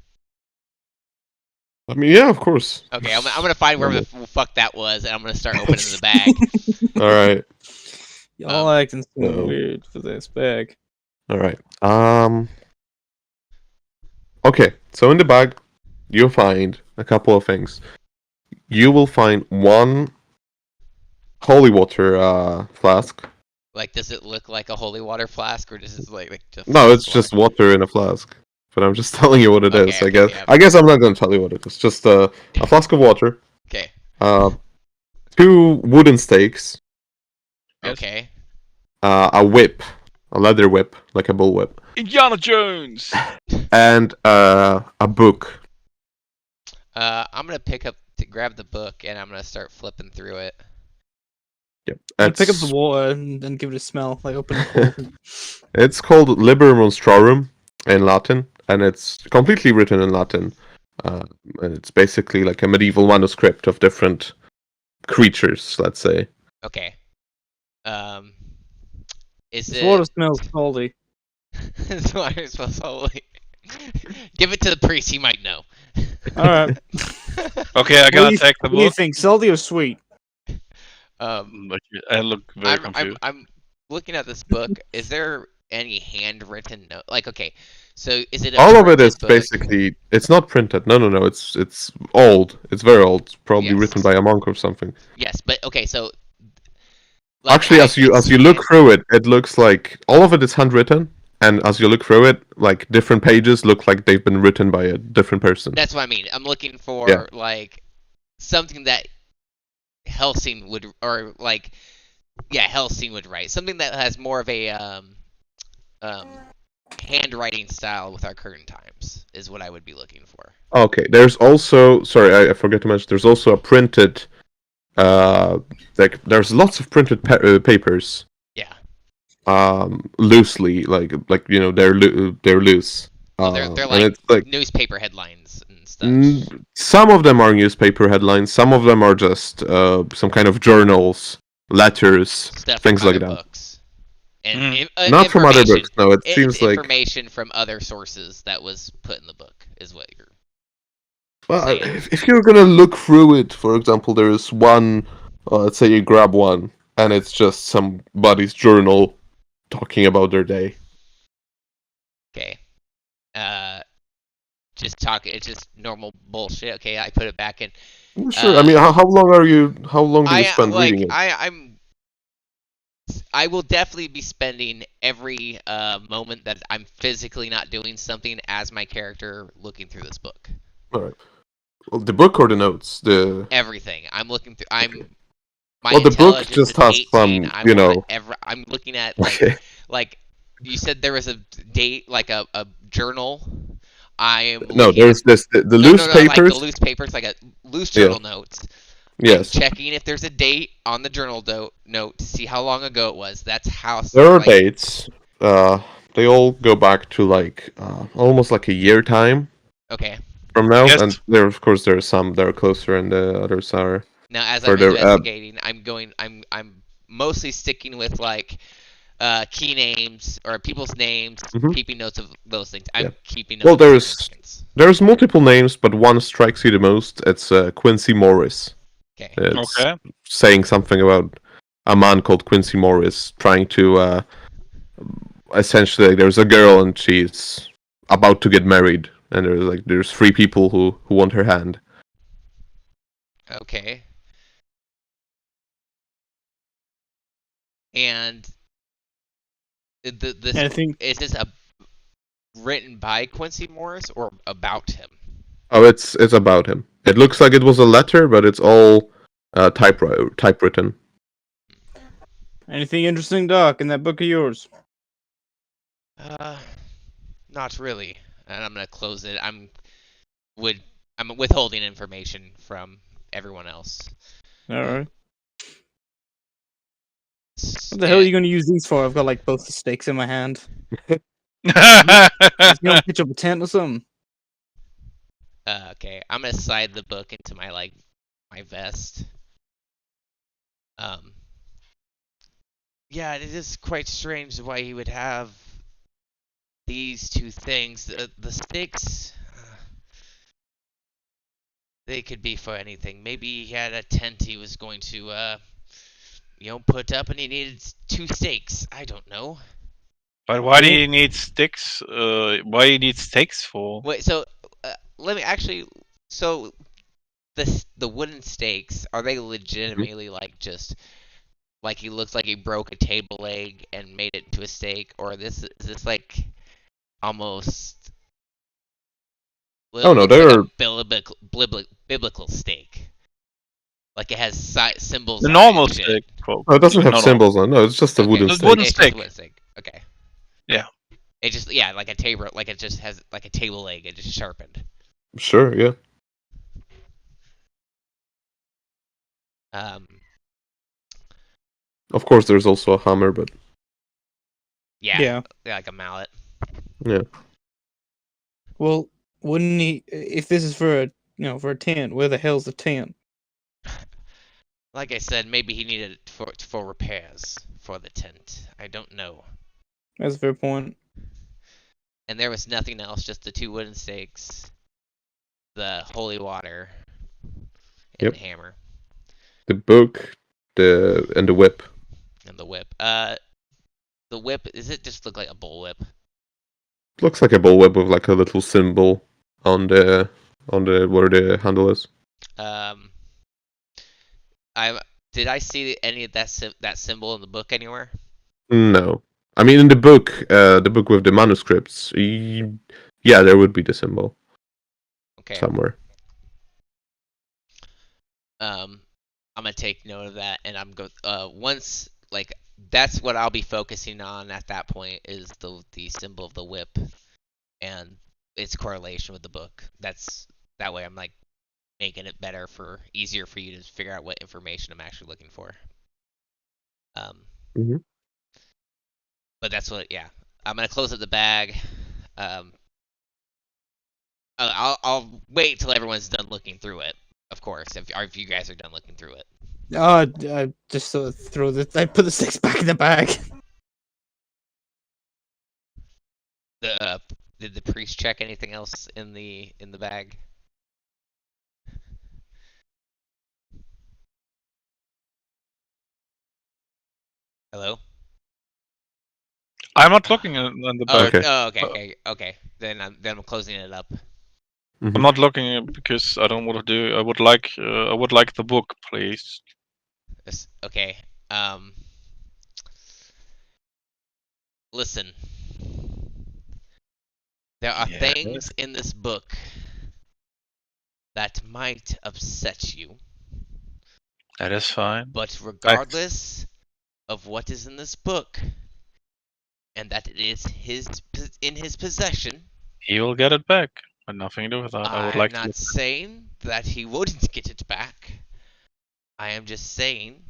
I mean, yeah, of course. Okay, I'm gonna find wherever the fuck that was, and I'm gonna start opening the bag. All right. Y'all acting so no. weird for this bag. All right. Okay. So in the bag, you'll find a couple of things. You will find one holy water flask. Like, does it look like a holy water flask, or does it like just? No, it's just water in a flask. But I'm just telling you what it is. Okay, I guess. yeah. I guess I'm not gonna tell you what it is. Just a flask of water. Okay. 2 wooden stakes. Okay. A whip, a leather whip, like a bull whip. Indiana Jones. and a book. I'm gonna grab the book, and I'm gonna start flipping through it. Yep. I'm gonna pick up the water and then give it a smell, like open a cold. It's called Liber Monstrorum in Latin, and it's completely written in Latin. And it's basically like a medieval manuscript of different creatures, let's say. Okay. Is This it? water smells salty. This water smells holy. Give it to the priest. He might know. Alright. Okay, I gotta take the What do you book. think, salty or sweet? I look very confused. I'm looking at this book. Is there any handwritten note? Like, okay, so is it All of it printed is book? basically. It's not printed. No. It's old. It's very old. It's probably Yes. written by a monk or something. Yes, but okay, so like, Actually, as you look through it, it looks like all of it is handwritten. And as you look through it, like different pages look like they've been written by a different person. That's what I mean. I'm looking for Yeah. like something that Helsing would, or like, yeah, Helsing would write. Something that has more of a handwriting style with our current times is what I would be looking for. Okay, there's also sorry, I forgot to mention. There's also a printed, like there's lots of printed papers. Yeah. Loosely, like you know, they're loose. Oh, they're and like, it's like newspaper headlines and stuff. some of them are newspaper headlines. Some of them are just some kind of journals, letters, Stuff things from like other that. books. And Not from other information. books. No, it It's seems like. information from other sources that was put in the book, is what you're. Well, saying. if you're gonna look through it, for example, there is one. Let's say you grab one, and it's just somebody's journal talking about their day. Okay. It's just normal bullshit. Okay, I put it back in. Sure. I mean, how long are you? How long do you spend reading it? I will definitely be spending every moment that I'm physically not doing something as my character looking through this book. All right. Well, the book or the notes? Everything. I'm looking through. My Well, the book intelligence just is has 18. some, you know. I'm looking at like Okay. like you said there was a date, like a journal. I am No, looking there's this the loose no, like papers. the loose papers, like a loose journal notes. Yes. Checking if there's a date on the journal note to see how long ago it was. That's how. There are dates. They all go back to like almost like a year time Okay. from now, Yes. and there of course there are some that are closer, and the others are. Now, as I'm further, investigating, I'm mostly sticking with like key names or people's names, keeping notes of those things. I'm keeping notes. Well, there's multiple names, but one strikes you the most. It's Quincy Morris. Okay. It's Okay. saying something about a man called Quincy Morris trying to essentially there's a girl and she's about to get married, and there's three people who want her hand. Okay. And this I think is this written by Quincy Morris or about him? Oh, it's about him. It looks like it was a letter, but it's all typewritten. anything interesting, Doc, in that book of yours? Not really. And I'm gonna close it. I'm withholding information from everyone else. All right. What the hell are you going to use these for? I've got like both the stakes in my hand. Just gonna pitch up a tent or something. Okay, I'm gonna slide the book into my my vest. Yeah, it is quite strange why he would have these two things. The stakes, they could be for anything. Maybe he had a tent he was going to, put up, and he needed 2 stakes. I don't know. But why do you need sticks? Why do you need stakes for? Wait, so let me actually. So the wooden stakes, are they legitimately just like he looks like he broke a table leg and made it into a stake, or is this like almost? Oh no, looks they're like a biblical stake. Like it has symbols. The on normal it and shit. stick. Oh, it doesn't have No. symbols on. No, it's just a wooden It's stick. wooden It's just a stick. wooden stick. Okay. Yeah. It just like a table, like it just has like a table leg. It just sharpened. Sure, yeah. Um, Of course, there's also a hammer, but yeah, like a mallet. yeah. Well, wouldn't he? If this is for for a tent, where the hell's the tent? Like I said, maybe he needed it for repairs for the tent. I don't know. That's a fair point. And there was nothing else, just the 2 wooden stakes, the holy water, and Yep. the hammer. The book, and the whip. And the whip. The whip, does it just look like a bullwhip? Looks like a bullwhip with like a little symbol on the where the handle is. Did I see any of that symbol in the book anywhere? No, I mean in the book with the manuscripts. Yeah, there would be the symbol Okay. somewhere. I'm gonna take note of that, and once that's what I'll be focusing on at that point is the symbol of the whip and its correlation with the book. That way I'm like making it easier for you to figure out what information I'm actually looking for. Mhm. But that's what, yeah. I'm gonna close up the bag. I'll wait till everyone's done looking through it, of course, if you guys are done looking through it. I just sort of I put the sticks back in the bag. Did the priest check anything else in the bag? Hello? I'm not looking on the Oh, back. Okay. Okay. Then I'm closing it up. Mhm. I'm not looking because I don't want to do. I would like the book, please. Okay. Listen. There are Yeah. things in this book that might upset you, That is fine. but regardless of what is in this book, and that it is in his possession, He will get it back. And nothing to do with that. I would I'm like not to. saying that he wouldn't get it back. I am just saying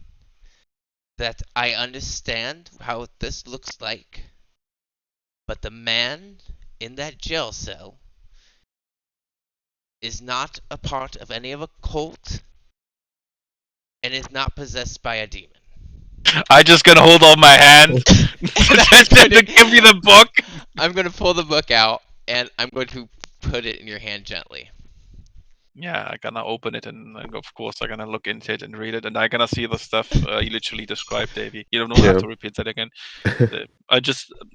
that I understand how this looks like, but the man in that jail cell is not a part of any of a cult and is not possessed by a demon. I just gonna hold on my hand to give me the book. I'm going to pull the book out and I'm going to put it in your hand gently. Yeah, I'm gonna open it and of course I'm gonna look into it and read it and I'm gonna see the stuff you literally described, Davey. You don't have to repeat that again.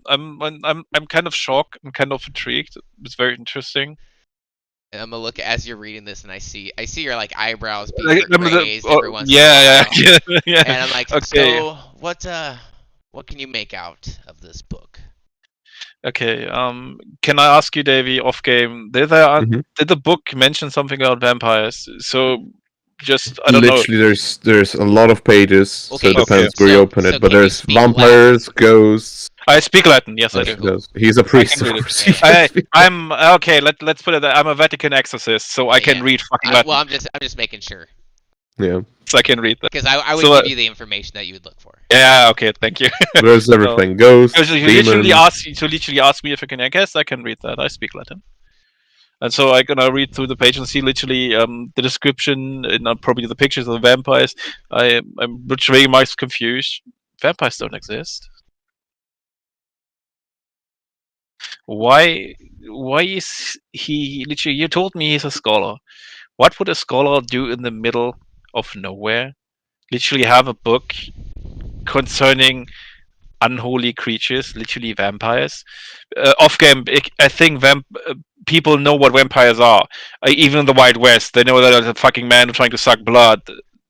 I'm kind of shocked. I'm kind of intrigued. It's very interesting. And I'm gonna look as you're reading this, and I see your like eyebrows being Like, raised every once in a yeah, while. yeah. And I'm like, Okay. so what can you make out of this book? Okay. Can I ask you, Davey, off game? Did the book mention something about vampires? So, just I don't Literally, there's a lot of pages, so it depends where you open it. But can you there's speak vampires, ghosts. I speak Latin. Yes, I Okay, do. cool. He's a priest, I of can read course. it. I'm okay. Let's put it. I'm a Vatican exorcist, so I can Yeah. read fucking Latin. Well, I'm just making sure Yeah. So I can read that. because I would So, give you the information that you would look for. Yeah. Okay. Thank you. There's everything. Ghosts, Because you demons. literally ask me if I can. I guess I can read that. I speak Latin. And so I'm gonna read through the page and see literally the description and probably the pictures of the vampires. I'm very much confused. Vampires don't exist. Why is he literally? You told me he's a scholar. What would a scholar do in the middle of nowhere? Literally have a book concerning unholy creatures, literally vampires. Off game, I think people know what vampires are. Even in the Wild West, they know that there's a fucking man trying to suck blood.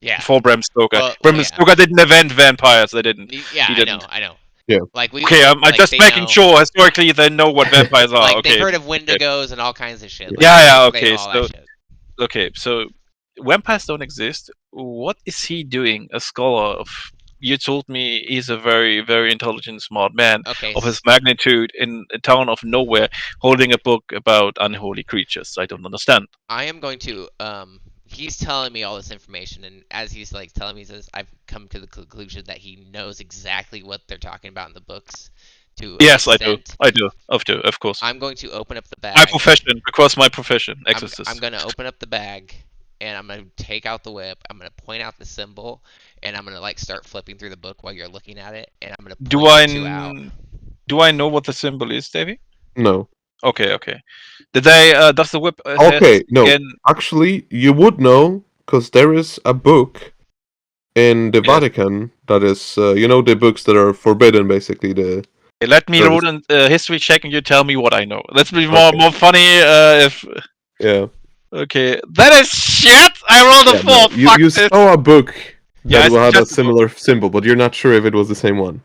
Yeah. For Bram Stoker. Well, Bram yeah. Stoker didn't invent vampires. They didn't. Yeah, He didn't. I know. Yeah. Like we. Okay, I'm just making sure historically they know what vampires are. Like Okay. they've heard of Wendigos and all kinds of shit. Like, Yeah. they Okay. know all that shit. Okay, so vampires don't exist. What is he doing, a scholar of you told me he's a very, very intelligent, smart man Okay. of his magnitude in a town of nowhere, holding a book about unholy creatures. I don't understand. I am going to he's telling me all this information, and as he's like telling me this, I've come to the conclusion that he knows exactly what they're talking about in the books to an Yes, I do. extent. I do. Of course. I'm going to open up the My bag. profession, because my profession, exorcist. I'm going to open up the bag, and I'm going to take out the whip. I'm going to point out the symbol, and I'm going to like start flipping through the book while you're looking at it, and I'm going to Do point I the two out. do I know what the symbol is, Davey? No. Okay, okay. Did they? Does the whip? Okay, no. Again, Actually, you would know because there is a book in the Yeah. Vatican that is, you know, the books that are forbidden, basically. let me That roll is- a history check, and you tell me what I know. Let's be Okay. more funny. If Yeah. okay, that is shit. I rolled a Yeah, no, 4. you Fuck you this. saw a book Yeah, that it's had a just a book. similar symbol, but you're not sure if it was the same one.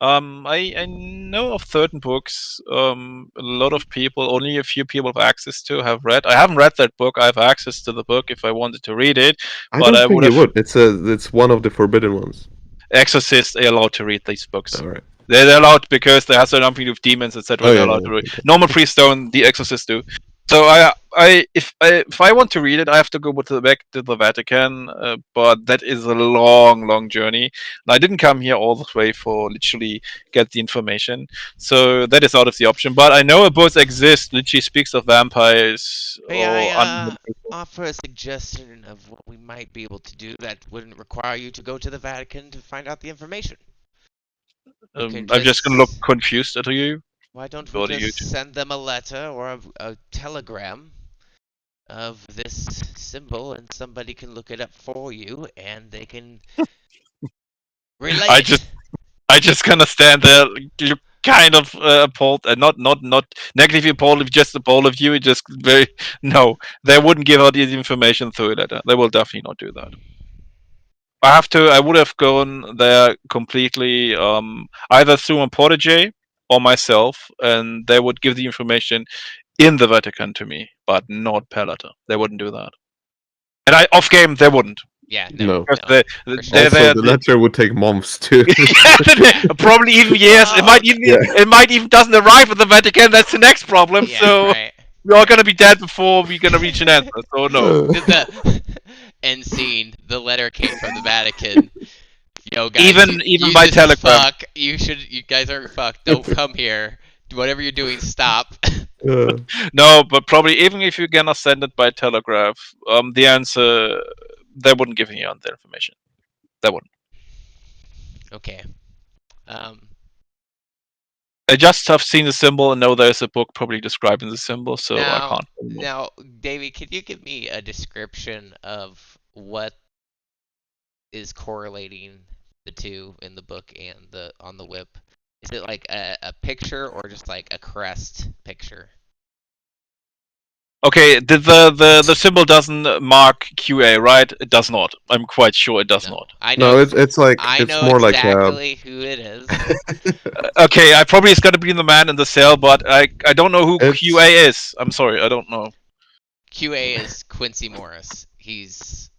I know of certain books. A lot of people, only a few people have access to, have read. I haven't read that book. I have access to the book if I wanted to read it. I But don't I think would you have. would. It's one of the forbidden ones. Exorcists are allowed to read these books. All right. They're allowed because they have something to do with demons, etc. Oh, They're yeah, allowed yeah, to read. okay. Normal priests don't. The exorcists do. So if I want to read it, I have to go back to the Vatican. But that is a long, long journey. And I didn't come here all the way for literally get the information. So that is out of the option. But I know a book exists. Literally speaks of vampires May or I offer a suggestion of what we might be able to do that wouldn't require you to go to the Vatican to find out the information? I'm just gonna look confused at you. Why don't Go we to just YouTube. send them a letter or a telegram of this symbol, and somebody can look it up for you, and they can relate I it. I just gonna stand there, look kind of appalled, and not negatively appalled, just appalled of you. Just very no, they wouldn't give out the information through a letter. They will definitely not do that. I would have gone there completely, either through a protege or myself, and they would give the information in the Vatican to me, but not per letter. They wouldn't do that. And off game, they wouldn't. Yeah, No. no. Because no, they, for sure. Also, the letter would take months too. probably even years. It might even it might even doesn't arrive at the Vatican. That's the next problem. Yeah, So right. we're all gonna be dead before we're gonna reach an answer. So no. Did the end scene? The letter came from the Vatican. Yo, guys, Even you by just telegram. Fuck. You guys are fucked. Don't come here. Whatever you're doing, stop. No, but probably even if you're gonna send it by telegraph, the answer they wouldn't give you the information. They wouldn't. Okay. I just have seen the symbol and know there's a book probably describing the symbol, so I Now, can't. now, Davey, could you give me a description of what is correlating the two in the book and on the whip? Is it like a picture or just like a crest picture? Okay, the symbol doesn't mark QA, right? It does not. I'm quite sure it does No, not. I know. No, it's like I it's know more exactly who it is. Okay, I probably it's gonna be the man in the cell, but I don't know who It's- QA is. I'm sorry, I don't know. QA is Quincy Morris. He's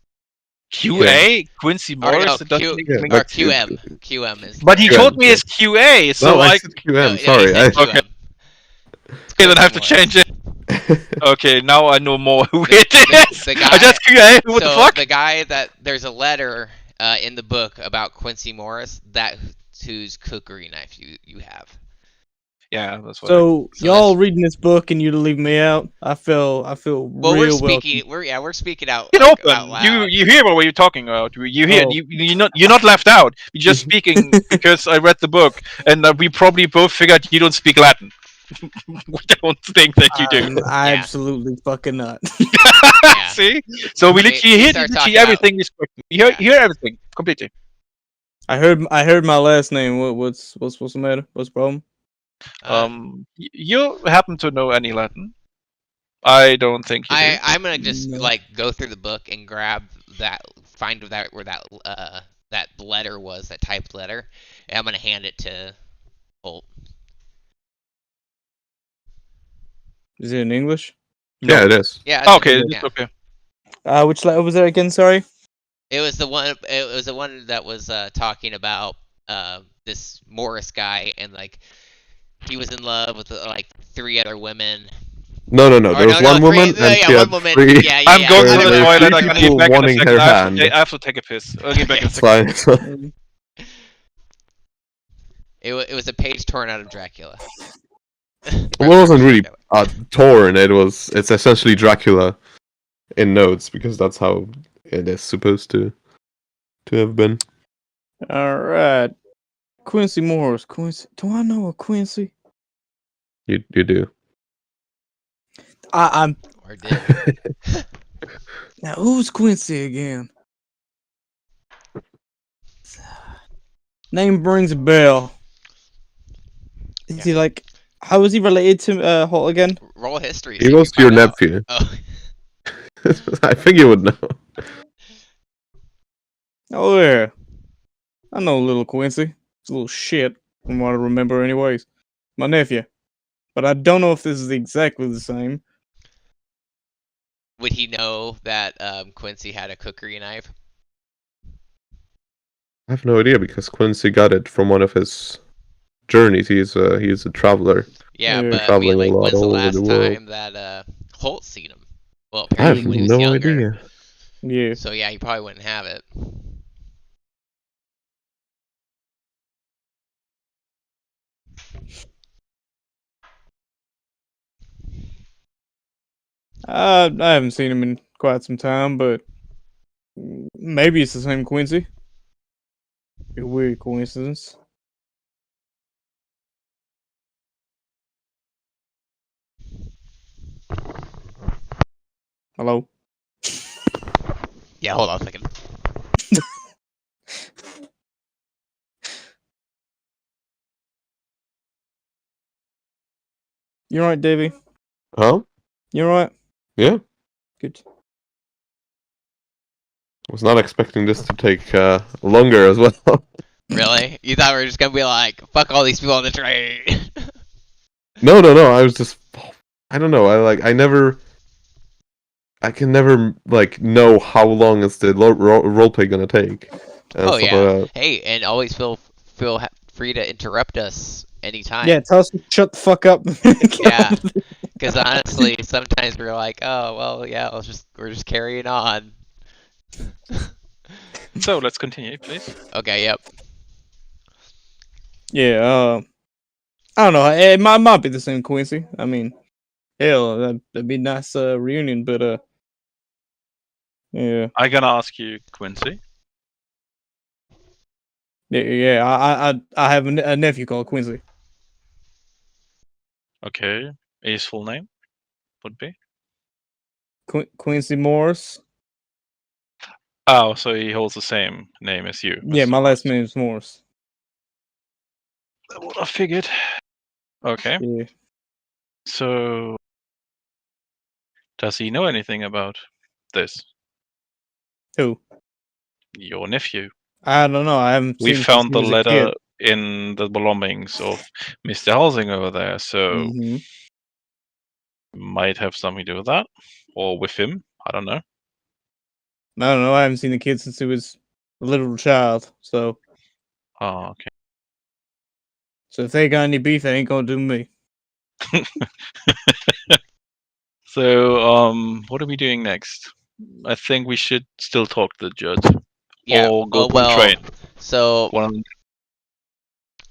QA Quincy or Morris. no, It doesn't Yeah, make or that's- QM. QM is. But he QM, told me yeah. it's QA, so no, I like, said No, QM. yeah, he Sorry. said QM. Okay. okay, then I have to Quincy change it. Okay, now I know more who it is. the I guy- just QA. What so the fuck? the guy that there's a letter in the book about Quincy Morris, that whose cookery knife you have. Yeah, that's what. So So y'all that's- reading this book and you to leave me out. I feel Well, real we're speaking. We're speaking out. Get Like, open. out loud. You hear what you're talking about. You hear Oh. you're not left out. You're just speaking because I read the book, and we probably both figured you don't speak Latin. We don't think that you do. I Yeah. absolutely fucking not. Yeah. See, so we He- literally he hear starts literally talking everything. You hear everything completely. I heard my last name. What's the matter? What's the problem? You happen to know any Latin? I don't think you do. I'm gonna just No. like go through the book and grab find that where that letter was, that typed letter, and I'm gonna hand it to Holt. Is it in English? Yeah, it is. Yeah. it's Okay, in- it's yeah. okay. Which letter was that again? Sorry. It was the one. It was the one that was talking about this Morris guy, and like he was in love with like 3 other women. No, no, no. Or There was no, one three. woman, and Yeah, she one had woman. three. Yeah, I'm yeah. going I to the There remember. were toilet. three I can be people back in a wanting second. her I hand. have to take a piss. I'll get back in a It's second. fine. It's fine. It was a page torn out of Dracula. It wasn't really torn. It's essentially Dracula in notes because that's how it is supposed to have been. All right. Quincy Morris. Quincy. Do I know a Quincy? You do. I'm Or did. now. Who's Quincy again? Name rings a bell. Is he like? How is he related to Holt again? Roll history. He see if was you your find out. nephew. Oh. I think you would know. Oh yeah, I know little Quincy. It's a little shit from what I remember, anyways. My nephew, but I don't know if this is exactly the same. Would he know that Quincy had a cookery knife? I have no idea because Quincy got it from one of his journeys. He's a traveler. Yeah, Yeah. but I mean, Traveling a like, lot when's the all over last the world. time that Holt's seen him? Well, I have apparently when he was no younger. idea. Yeah. So yeah, he probably wouldn't have it. I haven't seen him in quite some time, but maybe it's the same Quincy. A weird coincidence. Hello. Yeah, hold on a second. You right, Davey? Huh? You right? Yeah. Good. Was not expecting this to take longer as well. Really? You thought we were just gonna be like, fuck all these people on the train? No. I was just. I don't know. I can never like know how long is the roleplay gonna take. And Oh stuff yeah. like that. Hey, and always feel free to interrupt us anytime. Yeah, tell us to shut the fuck up. Yeah. Because honestly, sometimes we're like, oh well, yeah, we're just carrying on. So let's continue, please. Okay. Yep. Yeah. I don't know. It might be the same Quincy. I mean, hell, that'd be a nice reunion. But yeah. I'm gonna ask you, Quincy. Yeah. I have a nephew called Quincy. Okay, his full name would be. Quincy Morris. Oh, so he holds the same name as you. Yeah, Mr. my last Morris. name is Morris. That's what I figured. Okay, Yeah. so does he know anything about this? Who? Your nephew. I don't know. I haven't We seen him since found he the was a letter kid. in the belongings of Mr. Helsing over there, so Mhm. might have something to do with that, or with him. I don't know. I don't know. I haven't seen the kid since he was a little child. So Oh, okay. if they got any beef, it ain't gonna do me. So, what are we doing next? I think we should still talk to the judge. Yeah. Or go Oh to well. the train. So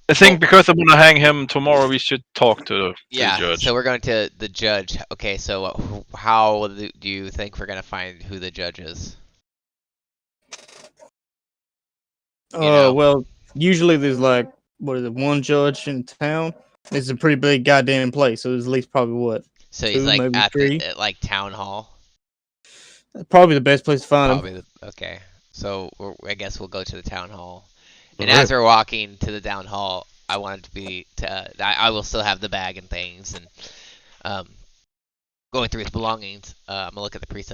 I think because I'm gonna hang him tomorrow, we should talk to the yeah. judge. So we're going to the judge. Okay. So how do you think we're gonna find who the judge is? You know? Well, usually there's like what is it, one judge in town. It's a pretty big goddamn place, so there's at least probably what So he's two, like maybe at three. the like town hall. Probably the best place to find him. Probably okay. So I guess we'll go to the town hall. And Alright. as we're walking to the town hall, I want it to be I will still have the bag and things and going through his belongings. I'm gonna look at the priest.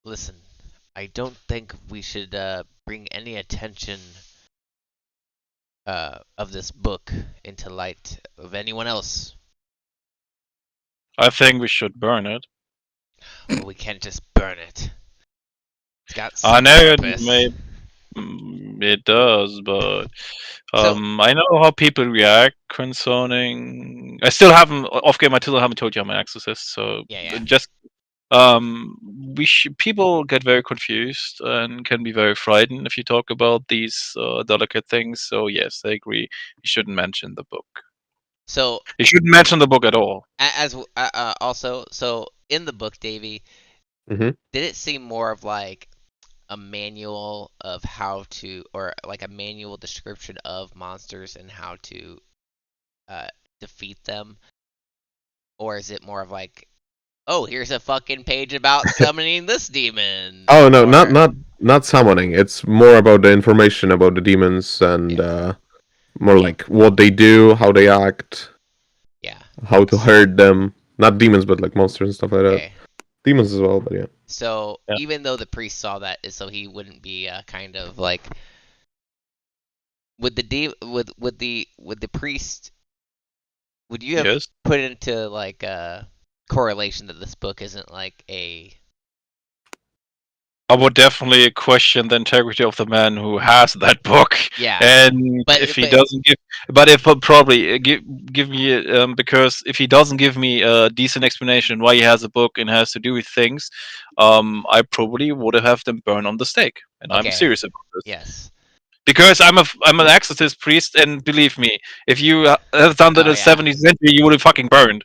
Listen, I don't think we should bring any attention of this book into light of anyone else. I think we should burn it. Well, we can't just burn it. It's got I some know it purpose. it does, but So- I know how people react concerning. I still haven't off game. I still haven't told you I'm an exorcist, so Yeah. just people get very confused and can be very frightened if you talk about these delicate things. So yes, I agree. You shouldn't mention the book. So You shouldn't mention the book at all. also, so in the book, Davey, Mhm. did it seem more of like a manual of how to, or like a manual description of monsters and how to defeat them, or is it more of like, oh, here's a fucking page about summoning this demon? Oh no, or- not summoning. It's more about the information about the demons and more like what they do, how they act, Yeah. how to hurt them. Not demons, but like monsters and stuff like that. Okay. Demons as well, but yeah. So Yeah. even though the priest saw that, so he wouldn't be kind of like, would the priest, would you have Yes. put into like a correlation that this book isn't like a I would definitely question the integrity of the man who has that book. Yeah. And But- if he but- doesn't give, but if probably give me because if he doesn't give me a decent explanation why he has a book and has to do with things, I probably would have them burn on the stake. And I'm Okay. serious about this. yes? Because I'm an exorcist priest, and believe me, if you have done that Oh, in the yeah. 70s century, you would have fucking burned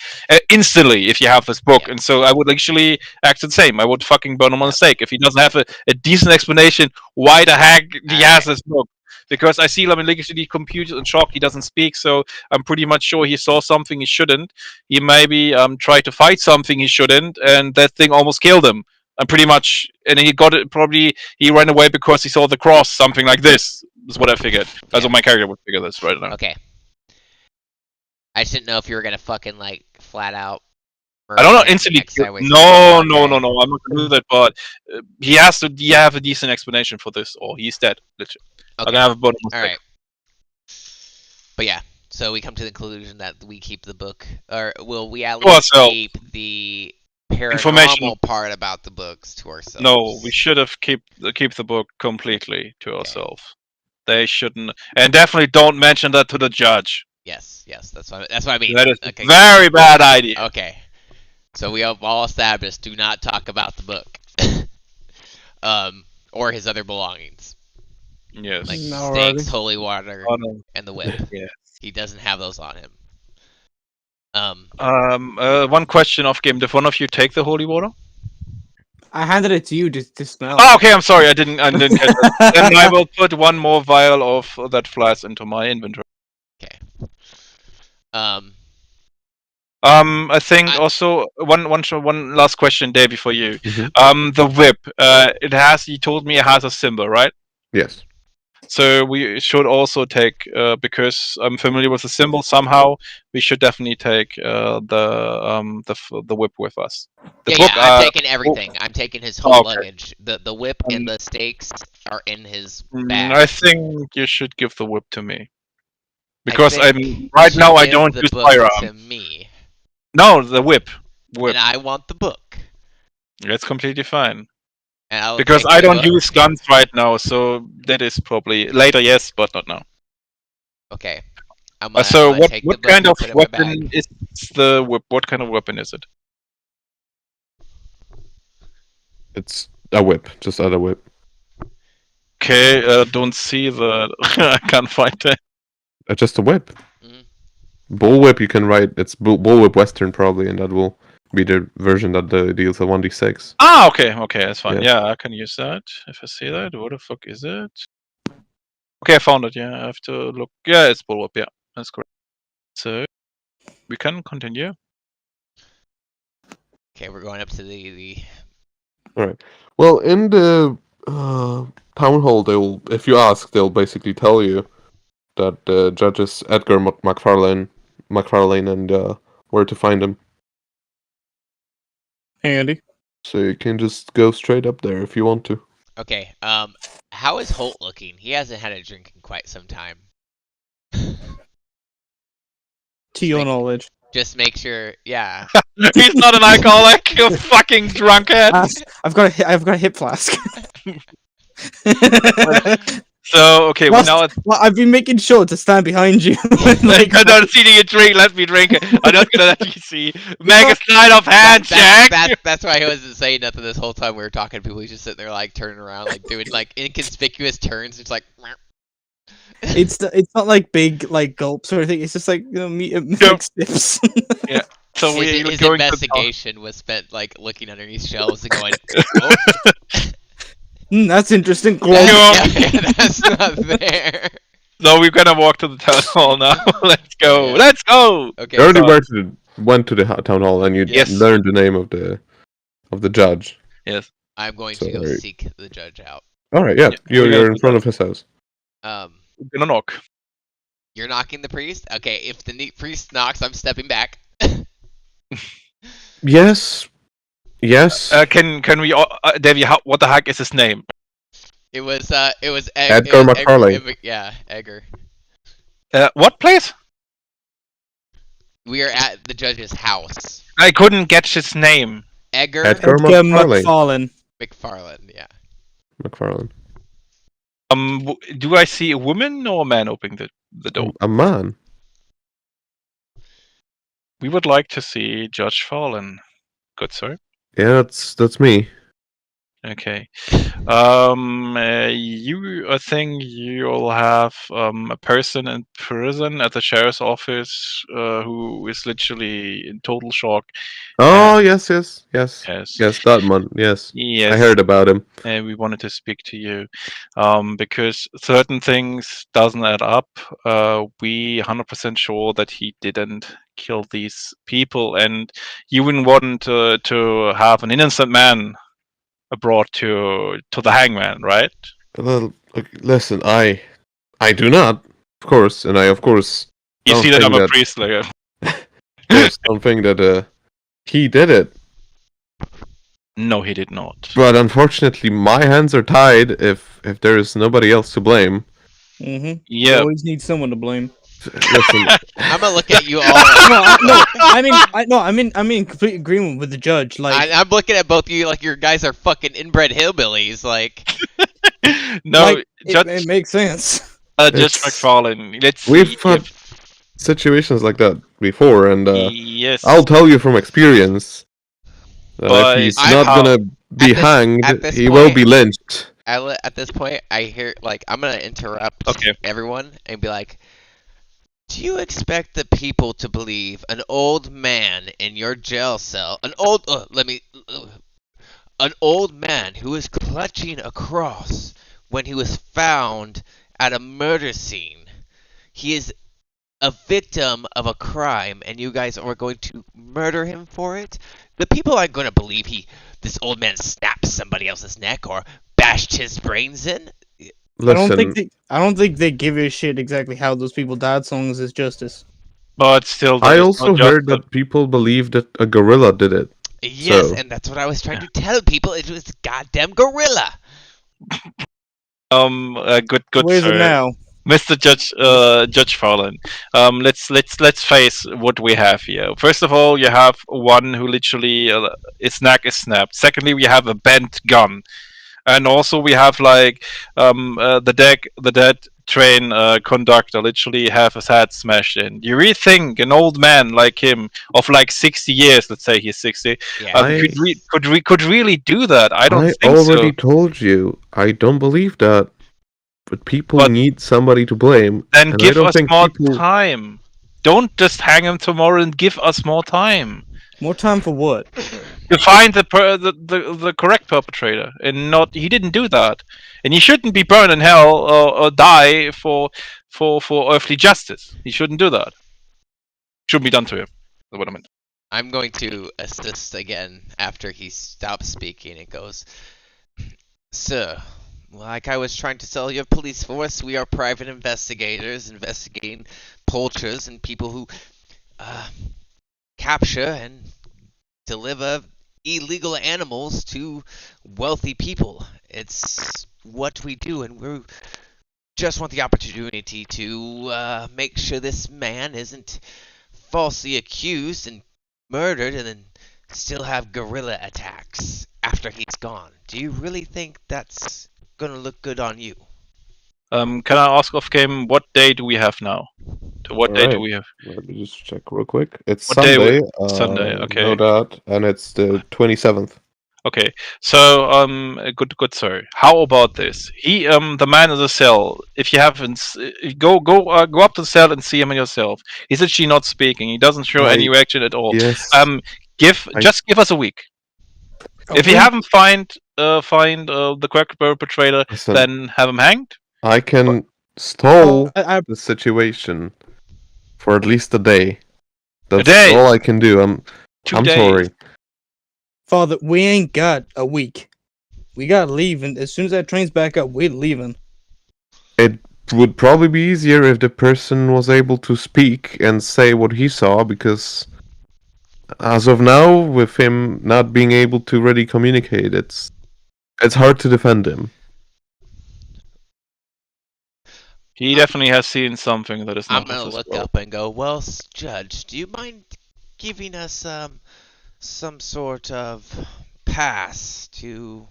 instantly if you have this book. Yeah. And so I would actually act the same. I would fucking burn him on the stake if he doesn't have a decent explanation why the heck he has this book. Because I see him in literally confused and shocked. He doesn't speak, so I'm pretty much sure he saw something he shouldn't. He maybe tried to fight something he shouldn't, and that thing almost killed him. I'm pretty much, and he got it. Probably he ran away because he saw the cross, something like this. Is what I figured. That's Yeah. what my character would figure this right now. Okay. I just didn't know if you were gonna fucking like flat out. I don't know murder him instantly. next time we see No, him. no, Okay. no, no. I'm not gonna do that. But he has to. You have a decent explanation for this, or he's dead. Literally. I'm Okay. gonna have a bottom All right. But yeah, so we come to the conclusion that we keep the book, or will we at To least ourselves. keep the paranormal Information. part about the books to ourselves? No, we should have keep the book completely to ourselves. They shouldn't, and definitely don't mention that to the judge. Yes, that's what I mean. That is Okay. a very bad idea. Okay. So we have all established, do not talk about the book. Or his other belongings. Yes. Like Alrighty. stakes, holy water, Oh, no. and the whip. Yeah. He doesn't have those on him. One question off game. Did one of you take the holy water? I handed it to you to smell. Oh, okay. I'm sorry. I didn't catch it. Then I will put one more vial of that flask into my inventory. Okay. I think I- also one last question, Davey, for you. Mhm. The whip. It has. You told me it has a symbol, right? Yes. So we should also take, because I'm familiar with the symbol. Somehow we should definitely take the whip with us. The Yeah, book. I'm taking everything. I'm taking his whole okay. luggage. The whip and the stakes are in his I bag. think you should give the whip to me. Because I think I'm you right should now I give don't the use book firearms. to me, No, the whip. Whip. and I want the book. That's completely fine. And I will Because take I the don't book. use guns right now, so that is probably later, yes, but not now. Okay. I'm gonna, So I'm gonna what take the what book kind and of put it in my weapon bag. is the whip? What kind of weapon is it? It's a whip, just other whip. Okay, don't see the. I can't find it. Just a whip. Mhm. Bullwhip, you can write. It's Bullwhip Western probably, and that will be the version that deals a 1d6. Ah, okay, that's fine. Yeah. Yeah, I can use that if I see that. What the fuck is it? Okay, I found it. Yeah, I have to look. Yeah, it's bullwhip. Yeah, that's correct. So we can continue. Okay, we're going up to the. All right. Well, in the town hall, they'll, if you ask, they'll basically tell you that the judge is Edgar McFarlane, and where to find him. Handy. So you can just go straight up there if you want to. Okay. How is Holt looking? He hasn't had a drink in quite some time. To your knowledge. Just make sure. Yeah. He's not an alcoholic. You fucking drunkhead. I've got a hip flask. So okay, well, now it's well, I've been making sure to stand behind you. like, I'm not seeing you drink. Let me drink. I'm not gonna let you see. Make a slide of hand check. That's why he wasn't saying nothing this whole time we were talking to people. He's just sitting there like turning around, like doing like inconspicuous turns. It's like it's not like big like gulps or anything. It's just like No. like sips. Yeah. So his we're going investigation was spent like looking underneath shelves and going, oh, That's interesting. that's not there. So we're gonna walk to the town hall now. Let's go. Yeah. Let's go. Okay. You already so- went to the town hall and you Yes. learned the name of the judge. Yes. I'm going to go Sorry. seek the judge out. All right, yeah, Yeah, you're, we're gonna you're in do front that. of his house. We're gonna knock. You're knocking the priest? Okay, if the priest knocks, I'm stepping back. Yes, yes. Can we, Davey? What the heck is his name? It was Edgar McFarlane. Yeah, Edgar. What place? We are at the judge's house. I couldn't get his name. Edgar Edgar Edgar McFarlane. McFarlane. McFarlane. Yeah. McFarlane. Do I see a woman or a man opening the door? A man. We would like to see Judge Fallen. Good sir. Yeah, that's me. Okay. I think you'll have a person in prison at the sheriff's office who is literally in total shock. Oh, yes. Yes. Yes, that man. Yes, Yes. I heard about him. And we wanted to speak to you because certain things doesn't add up. We 100% sure that he didn't kill these people, and you wouldn't want to have an innocent man brought to the hangman, right? Well, look, listen, I do not, of course, and I of course You don't see that think I'm a priest, like. don't think that he did it. No, he did not. But unfortunately, my hands are tied. If there is nobody else to blame. You Yeah. always need someone to blame. Listen, I'm gonna look at you all. I'm in complete agreement with the judge. Like, I'm looking at both of you like your guys are fucking inbred hillbillies. Like, No, like, Judge, it makes sense. Judge It's- McFarlane. Let's see we've had if situations like that before, and yes. I'll tell you from experience that But if he's I- not gonna be at hanged, this he will point- be lynched. at this point, I hear like I'm gonna interrupt Okay. everyone and be like, do you expect the people to believe an old man in your jail cell, an old man who is clutching a cross when he was found at a murder scene? He is a victim of a crime, and you guys are going to murder him for it? The people aren't going to believe this old man snapped somebody else's neck or bashed his brains in. Listen, I don't think they give a shit exactly how those people died, so long as it's justice. But still, I there is also no heard justice. that people believe that a gorilla did it. Yes, So- and that's what I was trying to tell people. It was a goddamn gorilla. Good Where's sir. it now? Mr. Judge Fallen. Let's face what we have here. First of all, you have one who literally his neck is snapped. Secondly, we have a bent gun, and also we have like the dead train conductor literally have his head smashed in. Do you really think an old man like him of like 60 years, let's say he's 60, Yeah. could really do that? I don't I think already so. told you, I don't believe that. But people But- need somebody to blame. Then and I give don't us think more people- time. Don't just hang him tomorrow and give us more time More time for what? to find the correct perpetrator. And not he didn't do that, and he shouldn't be burned in hell or die for earthly justice. He shouldn't do that. Shouldn't be done to him. That's what I meant. I'm going to assist again after he stops speaking and goes, Sir, like I was trying to tell your police force, we are private investigators investigating poachers and people who capture and deliver illegal animals to wealthy people. It's what we do, and we just want the opportunity to make sure this man isn't falsely accused and murdered and then still have guerrilla attacks. after he's gone. Do you really think that's gonna look good on you? Can I ask off game what day do we have now? What day do Alright. we have? Let me just check real quick. It's What day Sunday. Sunday, Know okay. that, and it's the 27th. Okay, so good sir. How about this? The man in the cell. If you haven't, go up to the cell and see him yourself. He's actually not speaking. He doesn't show any reaction at all. Yes. Just give us a week. If you haven't find the correct perpetrator, Listen, then have him hanged. I can stall the situation for at least a day. That's day? all I can do. I'm 2 days. sorry. Father, we ain't got a week. We gotta leave, and as soon as that train's back up, we're leaving. It would probably be easier if the person was able to speak and say what he saw, because as of now, with him not being able to really communicate, it's hard to defend him. He definitely has seen something that is not I'm gonna his look will. up and go, well, Judge, do you mind giving us some sort of pass to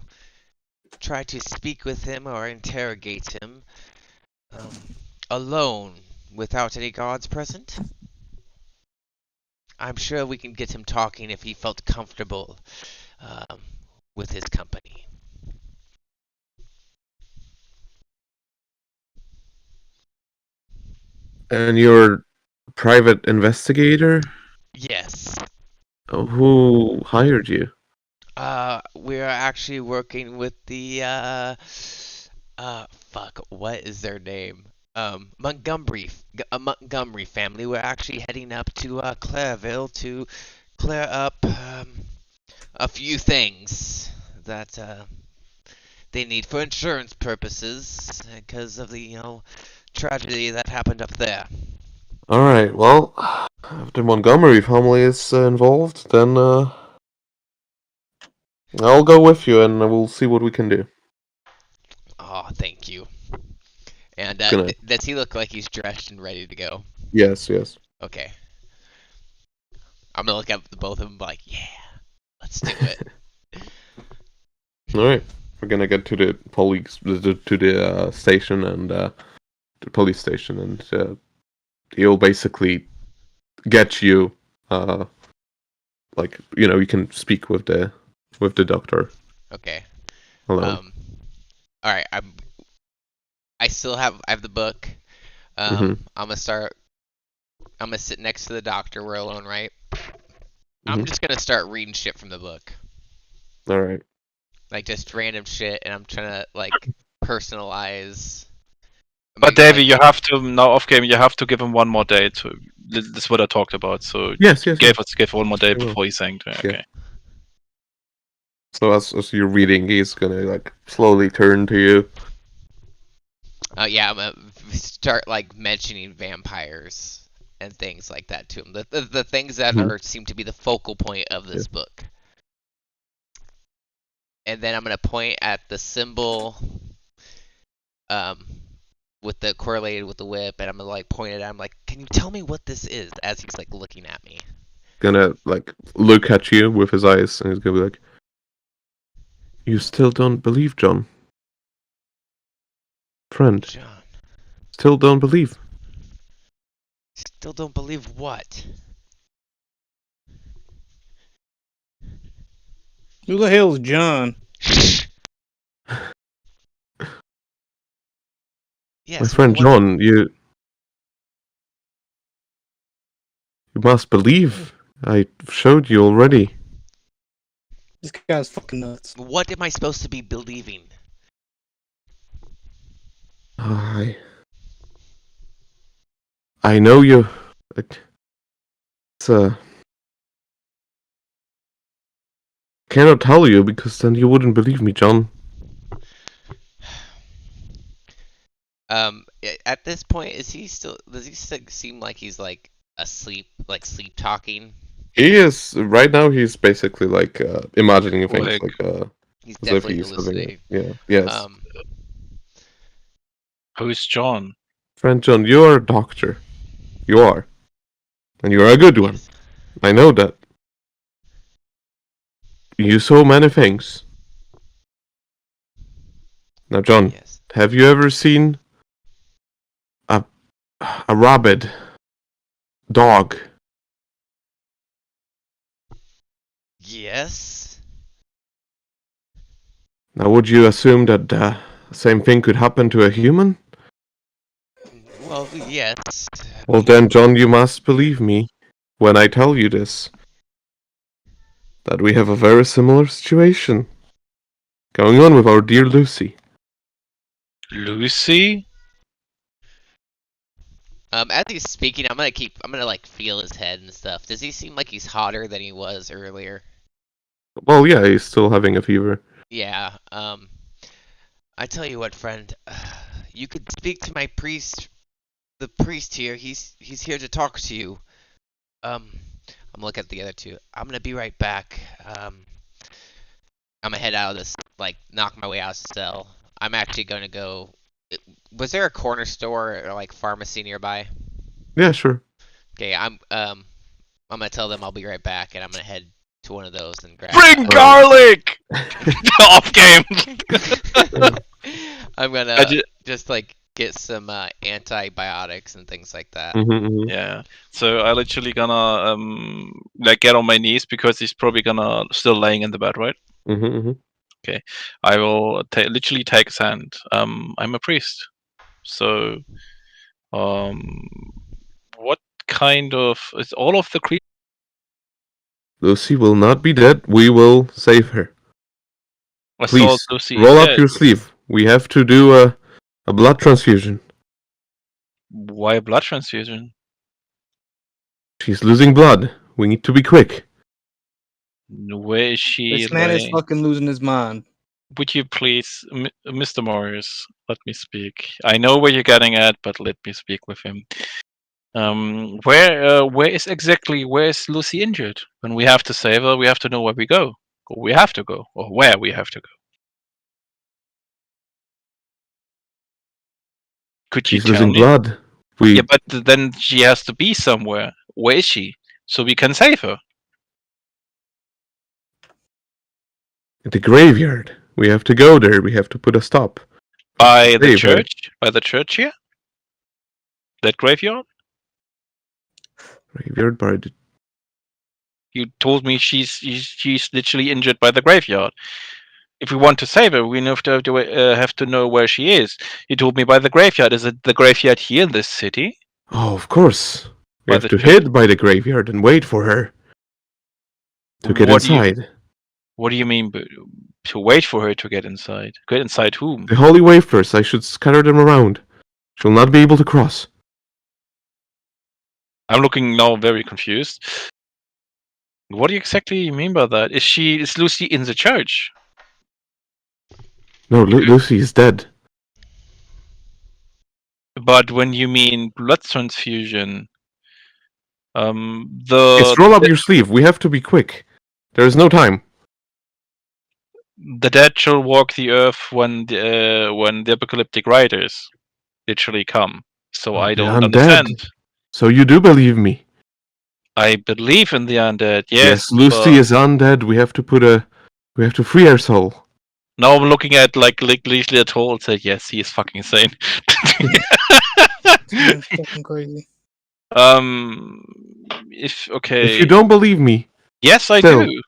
try to speak with him or interrogate him alone without any guards present? I'm sure we can get him talking if he felt comfortable with his company. And you're a private investigator? Yes. Who hired you? We're actually working with the fuck, what is their name? Montgomery family. We're actually heading up to Clareville to clear up a few things that they need for insurance purposes because of the tragedy that happened up there. Alright, well, if the Montgomery family is involved, then I'll go with you and we'll see what we can do. Oh, thank you. And Gonna- does he look like he's dressed and ready to go? Yes. Okay. I'm gonna look up the both of them and be like, yeah, let's do it. Alright, we're gonna get to the police, to the station and the police station, and he'll basically get you, like, you can speak with the doctor. Okay. Hello. All right. I have the book. Mhm. I'm gonna sit next to the doctor. We're alone, right? I'm Mhm. just gonna start reading shit from the book, Alright. like just random shit, and I'm trying to like personalize. But Davey, you have to now off game. You have to give him one more day to. This is what I talked about. So Yes. give one more day I will. before he's hanged. Okay. So as you're reading, he's gonna like slowly turn to you. Yeah, I'm gonna start like mentioning vampires and things like that to him. The things that seem to be the focal point of this book. And then I'm gonna point at the symbol, with the correlated with the whip, and I'm gonna like point it at him, like, can you tell me what this is? As he's like looking at me. Gonna like look at you with his eyes, and he's gonna be like, "You still don't believe, John? Friend, John, still don't believe?" still don't believe what? Who the hell's John? Yes, My friend what- John, you must believe. I showed you already. This guy's fucking nuts. What am I supposed to be believing? I know you. Like, it's cannot tell you because then you wouldn't believe me, John. At this point, does he seem like he's like asleep, like sleep talking? He is right now. He's basically like imagining things, Like- like He's as if definitely he's having. hallucinating. Yeah. Yes. Who's John? Friend John, you are a doctor. You are, and you are a good one. Yes. I know that. you saw many things. Now, John, Yes. have you ever seen a rabid dog? Yes. Now, would you assume that the same thing could happen to a human? Well, yes. Well, then, John, you must believe me when I tell you this. That we have a very similar situation going on with our dear Lucy. Lucy? As he's speaking, I'm gonna like feel his head and stuff. Does he seem like he's hotter than he was earlier? Well, yeah, he's still having a fever. Yeah. I tell you what, friend. You could speak to my priest. The priest here. He's here to talk to you. I'm looking at the other two. I'm gonna be right back. I'm gonna head out of this. Like, knock my way out of the cell. I'm actually gonna go. Was there a corner store or like pharmacy nearby? Yeah, sure. Okay, I'm gonna tell them I'll be right back, and I'm gonna head to one of those and grab. Bring garlic! Off game! I'm gonna just like get some antibiotics and things like that. Mm-hmm. Yeah. So I literally gonna like get on my knees because he's probably gonna still laying in the bed, right? Mm-hmm. Okay. I will literally take his hand. I'm a priest. So what kind of is all of the creatures? Lucy will not be dead. We will save her. I Please, saw Lucy roll dead. up your sleeve. We have to do a blood transfusion. Why a blood transfusion? She's losing blood. We need to be quick. Where is she? This man is laying? fucking losing his mind. Would you please, Mr. Morris, let me speak? I know where you're getting at, but let me speak with him. Where is Lucy injured? When we have to save her, we have to know where we go, or we have to go, or where we have to go. Could you She's tell losing me? blood. Yeah, but then she has to be somewhere. Where is she? So we can save her. The graveyard. We have to go there. We have to put a stop. By the Save her. church? By the church here? That graveyard? Graveyard by the... You told me she's literally injured by the graveyard. If we want to save her, we have to know where she is. You told me by the graveyard. Is it the graveyard here in this city? Oh, of course. We By have the to church? hid by the graveyard and wait for her to get inside. What do you mean to wait for her to get inside? Get inside whom? The holy wafers. I should scatter them around. She'll not be able to cross. I'm looking now very confused. What do you exactly mean by that? Is Lucy in the church? No, Lucy is dead. But when you mean blood transfusion, Yes, roll up your sleeve. We have to be quick. There is no time. the dead shall walk the earth when the apocalyptic riders literally come. So I The don't undead. understand. So you do believe me? I believe in the undead. Yes, Lucy is undead. We have to free our soul. Now I'm looking at like Leighton at all and said, yes, he is fucking insane. That's fucking crazy. Okay. If you don't believe me, Yes, I still, do.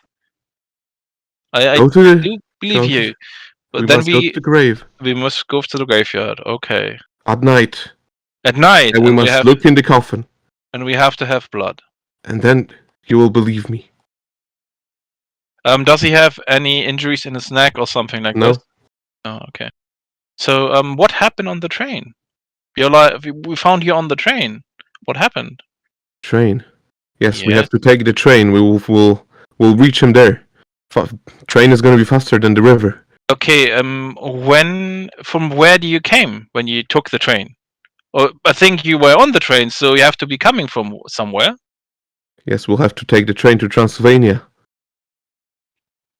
I go to the, do believe you. But we then must go to the grave we must go to the graveyard. Okay. at night, At night, and we must look in the coffin, and we have to have blood. and then you will believe me. Does he have any injuries in his neck or something like No. this? Oh, okay. So, what happened on the train? You're like, we found you on the train. What happened? Train. Yes, we Yes. have to take the train. We'll reach him there. Train is going to be faster than the river. Okay. From where do you came when you took the train? Oh, I think you were on the train, so you have to be coming from somewhere. Yes, we'll have to take the train to Transylvania.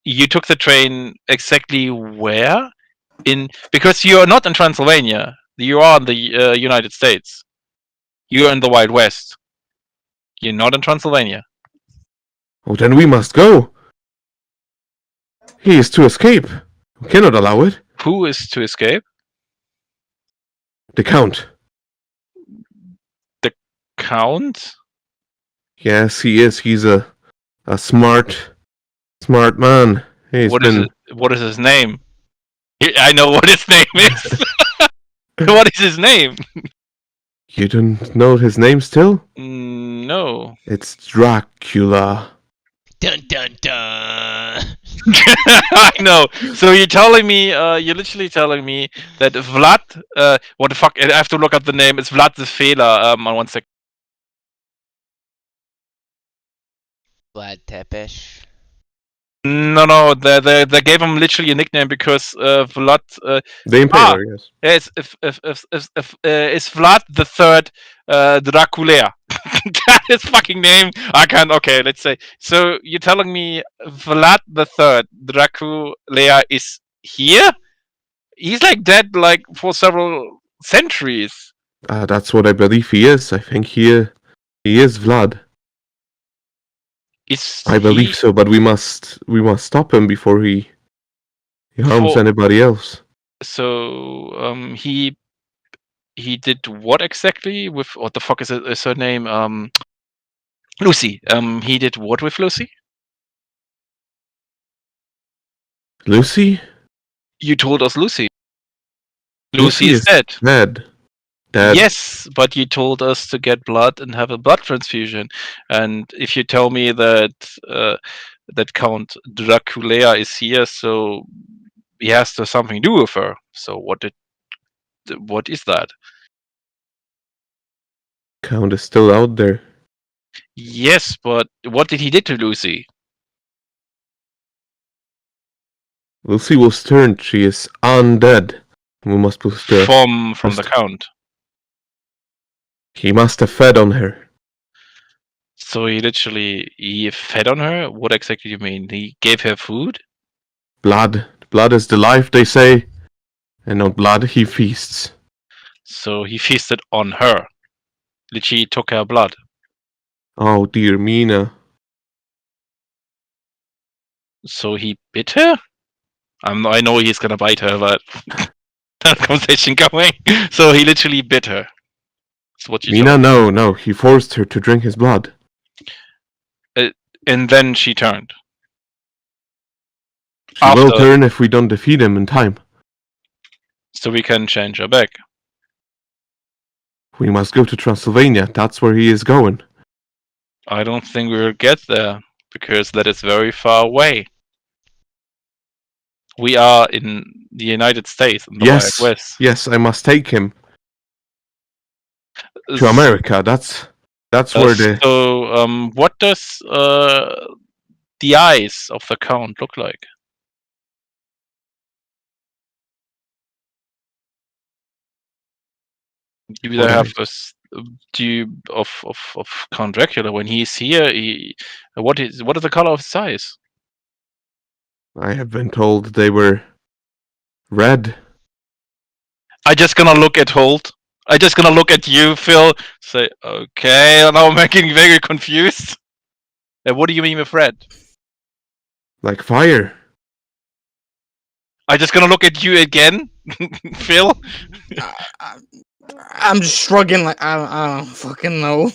You took the train exactly where? Because you're not in Transylvania. You are in the United States. You're in the Wild West. You're not in Transylvania. Oh, then we must go. He is to escape. We cannot allow it. Who is to escape? The Count. Count? Yes, he is. He's a smart man. What is his name? I know what his name is. What is his name? You don't know his name still? No. It's Dracula. Dun dun dun. I know. So you're telling me, you're literally telling me that Vlad, what the fuck? I have to look up the name. It's Vlad the Fehler. On 1 sec. Vlad Tepesh. No. They gave him literally a nickname because Vlad. The Impaler, yes. Yes, if it's Vlad the Third, Dracula. That is fucking name. I can't. Okay, let's say. So you're telling me Vlad the Third, Dracula is here? He's like dead, like for several centuries. That's what I believe he is. I think he is Vlad. I believe so, but we must stop him before he harms anybody else. So he did what exactly with what the fuck is her name? Lucy. He did what with Lucy? Lucy? You told us Lucy. Lucy is dead. Dead. Yes, but you told us to get blood and have a blood transfusion. And if you tell me that that Count Dracula is here, so he has to something to do with her. So what is that? Count is still out there. Yes, but what did he do to Lucy? Lucy was turned. She is undead. We must push her. From the Count. He must have fed on her. So he fed on her? What exactly do you mean? He gave her food? Blood. Blood is the life, they say. And on blood he feasts. So he feasted on her. Literally took her blood. Oh dear, Mina. So he bit her? I know he's gonna bite her, but that conversation going. So he literally bit her. That's what you Mina, no. He forced her to drink his blood. And then she turned. She will turn if we don't defeat him in time. So we can change her back. We must go to Transylvania. That's where he is going. I don't think we will get there, because that is very far away. We are in the United States, in the Wild West. Yes, I must take him to America. That's where the... So, what does the eyes of the Count look like? Do you have of Count Dracula when he's here? What is the color of his eyes? I have been told they were red. I just gonna look at Holt. I just gonna look at you, Phil. Say, okay. Now I'm getting very confused. What do you mean with red? Like fire. I just gonna look at you again, Phil. I'm just shrugging like I don't fucking know.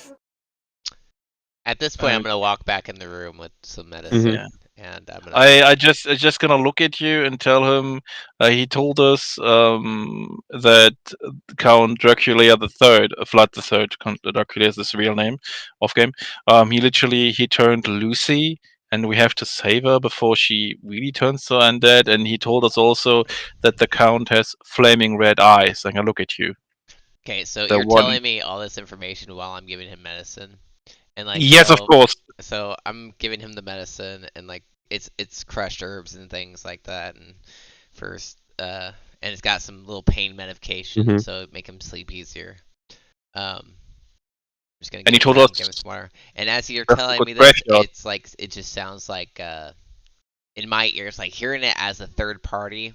At this point, I'm gonna walk back in the room with some medicine, and I'm gonna. I just gonna look at you and tell him he told us that Count Dracula the Third, Vlad the Third, Count Dracula is his real name off game. He turned Lucy, and we have to save her before she really turns so undead. And he told us also that the Count has flaming red eyes. I'm gonna look at you. Okay, so you're telling me all this information while I'm giving him medicine, and like yes, of course. So I'm giving him the medicine, and like it's crushed herbs and things like that, and and it's got some little pain medication, so it make him sleep easier. Just gonna. And he told us. Give him some water. And as you're telling me this, it's like it just sounds like in my ears, like hearing it as a third party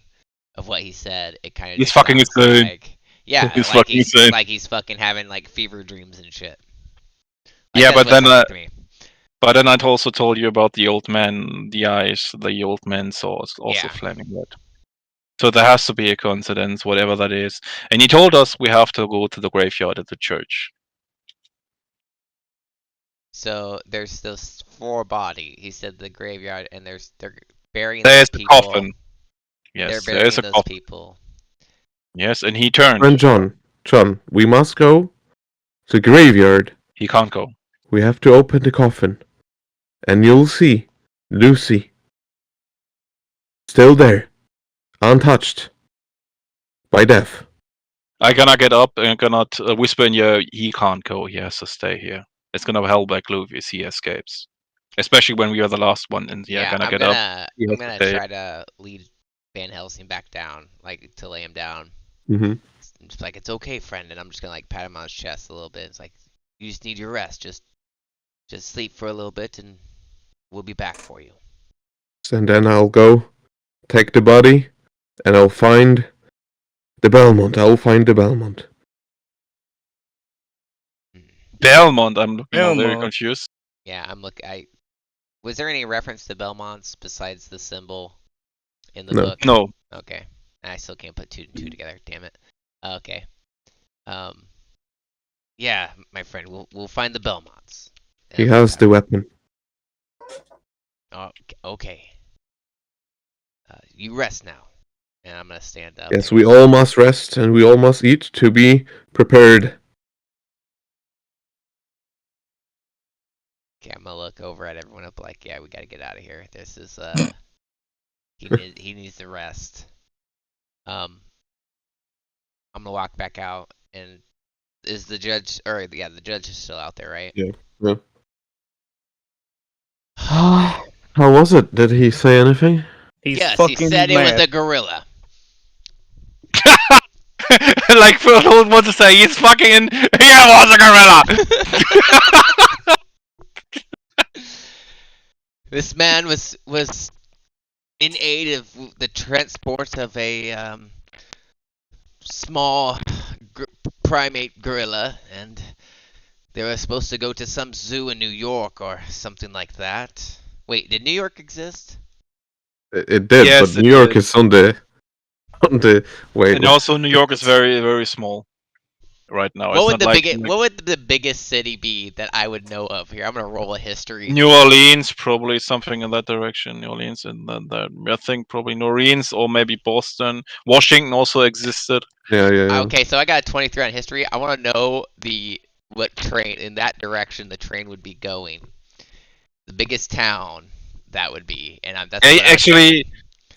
of what he said. It kind of. He's fucking insane. Like, yeah, he's fucking insane. Like he's fucking having like fever dreams and shit. Like, yeah, but then But then I also told you about the old man, the eyes, the old man saw is also Yeah. flaming red. So there has to be a coincidence, whatever that is. And he told us we have to go to the graveyard at the church. So there's those 4 body. He said the graveyard, and they're burying There's those a people. coffin. They're Yes, burying there's a those coffin. people. Yes, and he turned. And John, we must go to the graveyard. He can't go. We have to open the coffin. And you'll see Lucy still there, untouched by death. I cannot get up and cannot whisper in your. He can't go. He has to stay here. It's gonna hell back Luke if he escapes. Especially when we are the last one, and Yeah, gonna I'm get gonna up. He I'm has gonna to stay. try to lead Van Helsing back down, like to lay him down. Mm-hmm. I'm just like, it's okay, friend, and I'm just gonna like pat him on his chest a little bit. It's like, you just need your rest. Just sleep for a little bit, and we'll be back for you. And then I'll go take the body, and I'll find the Belmont. I'll find the Belmont. Belmont. I'm looking. I'm very Belmont. confused. Yeah, was there any reference to Belmonts besides the symbol in the No. book? No. Okay. I still can't put 2 and 2 together. Damn it. Okay. Yeah, my friend, we'll find the Belmonts. He has the weapon. Oh, okay. You rest now, and I'm gonna stand up. Yes, and- we all must rest, and we all must eat to be prepared. Okay, I'm gonna look over at everyone up like, yeah, we gotta get out of here. This is he needs to rest. I'm gonna walk back out, and is the judge, or yeah, the judge is still out there, right? Yeah, yeah. How was it? Did he say anything? He's Yes, he fucking said it was mad. a gorilla. Like Phil don't want to say he's fucking in. Yeah, it was a gorilla. This man was in aid of the transport of a small primate gorilla, and they were supposed to go to some zoo in New York or something like that. Wait, did New York exist? It did, Yes, but it New York did. is on the wait. And also, New York is very, very small right now. What It's would not the like biggest What would the biggest city be that I would know of? Here, I'm gonna roll a history. New Orleans, probably something in that direction. New Orleans, and then I think probably New Orleans or maybe Boston. Washington also existed. Yeah. Okay, so I got a 23 on history. I want to know what train in that direction the train would be going. The biggest town that would be, and that's what I was Actually,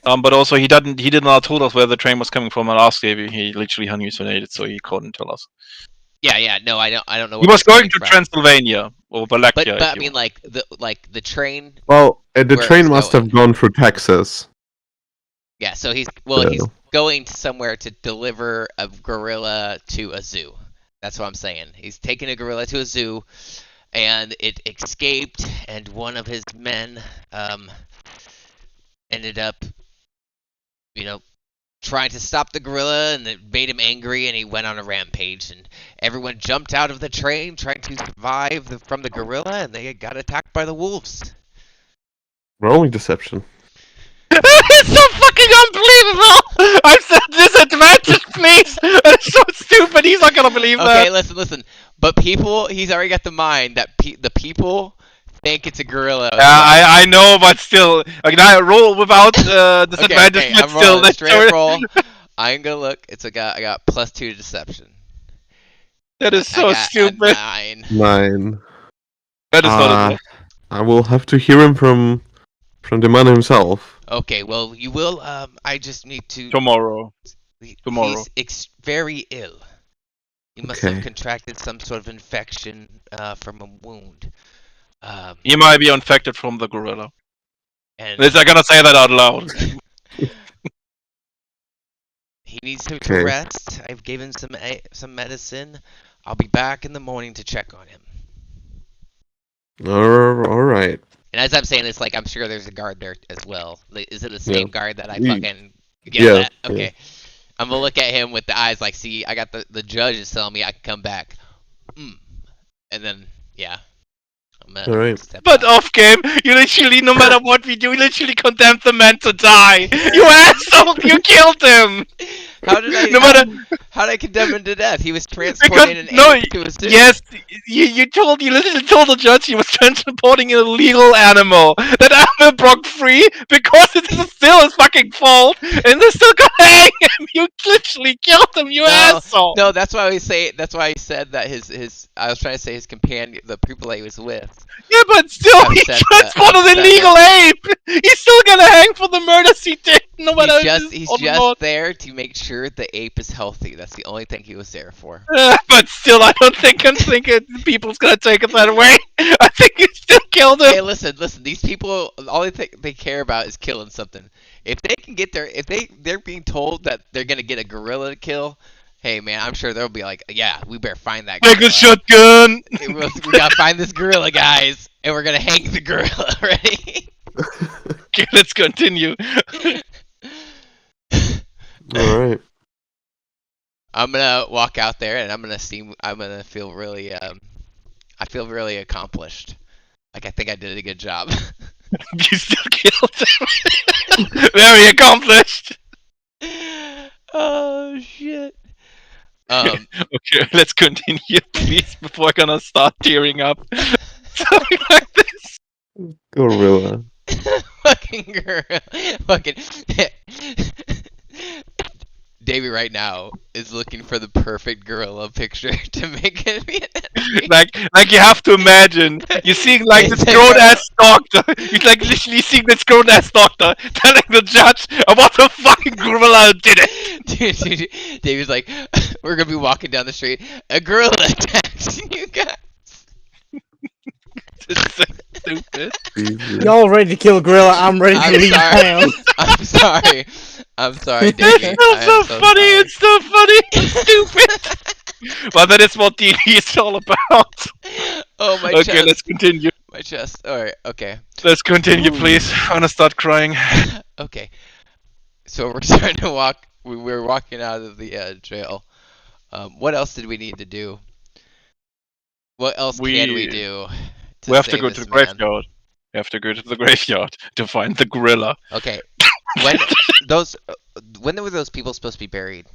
but also he did not told us where the train was coming from and asked if he literally hallucinated, so he couldn't tell us. Yeah, no, I don't know. He where was it's coming going to from. Transylvania or Wallachia. But if I you mean, want. like the train. Well, the Where train it's must going. have gone through Texas. Yeah, so he's Yeah. going somewhere to deliver a gorilla to a zoo. That's what I'm saying. He's taking a gorilla to a zoo, and it escaped, and one of his men ended up, trying to stop the gorilla, and it made him angry, and he went on a rampage, and everyone jumped out of the train trying to survive from the gorilla, and they got attacked by the wolves. Rolling deception. It's so fucking unbelievable! I said disadvantage, please! It's so stupid, he's not gonna believe Okay, that! listen. But he's already got the mind that the people think it's a gorilla. Yeah, I know, but still. Like, I roll without disadvantage, Okay, but I'm still. rolling straight roll. I ain't gonna look. I got +2 deception. That is I so got a stupid. 9. 9. That is not enough. I will have to hear him from the man himself. Okay, well you will. I just need to. Tomorrow. Tomorrow. He's very ill. He must Okay. have contracted some sort of infection from a wound. He might be infected from the gorilla. And At least I'm gonna say that out loud. he needs to Okay. rest. I've given some medicine. I'll be back in the morning to check on him. All right. And as I'm saying this, like, I'm sure there's a guard there as well. Like, is it the same guard that I Ye- fucking yeah, yelled at? yeah. Okay. I'm gonna look at him with the eyes like, see, I got the judge is telling me I can come back. And then, yeah. I'm gonna Alright. step But out. off game, you literally, no matter what we do, you literally condemned the man to die. You asshole! You killed him. How did I? No matter How did I condemn him to death? He was because transporting an no, ape to his doom. yes, you literally told the judge he was transporting an illegal animal. That animal broke free because it is still his fucking fault, and they're still gonna hang him. You literally killed him, you asshole. No, that's why we say. That's why he said that his. I was trying to say his companion, the people that he was with. Yeah, but still, he Upset transported an that- illegal ape. He's still gonna hang for the murders he did, no matter if He's or just not. there to make sure the ape is healthy. That's the only thing he was there for. But still, I don't think people's gonna take it that way. I think you still killed him. Hey, listen. These people, all they care about is killing something. If they can get their, they're being told that they're gonna get a gorilla to kill. Hey man, I'm sure they'll be like, yeah, we better find that Make gorilla. a shotgun. We gotta find this gorilla, guys, and we're gonna hang the gorilla. Ready? Okay, let's continue. Alright. I'm gonna walk out there and I'm gonna feel really I feel really accomplished. Like I think I did a good job. You still killed him. Very accomplished. Oh shit. Okay, let's continue, please, before I'm gonna start tearing up. Something like this. Gorilla. Fucking gorilla. Fucking Davey right now is looking for the perfect gorilla picture to make it. Like you have to imagine, you're seeing like this grown-ass doctor. You're like literally seeing this grown-ass doctor telling the judge about the fucking gorilla did it. Dude, Davey's like, we're gonna be walking down the street. A gorilla attacked you guys. This is so stupid. Jesus. Y'all ready to kill a gorilla? I'm ready to I'm leave sorry. town. I'm sorry. I'm sorry, Davey. It's still so funny. Sorry. It's still funny. It's stupid. But that is what D&D is all about. Oh my Okay, chest. let's continue. My chest. Alright, okay. Let's continue, please. I'm gonna start crying. Okay. So we're starting to walk. We're walking out of the jail. What else did we need to do? What else can we do? We have to save go to this the man? graveyard. We have to go to the graveyard to find the gorilla. Okay. When were those people supposed to be buried?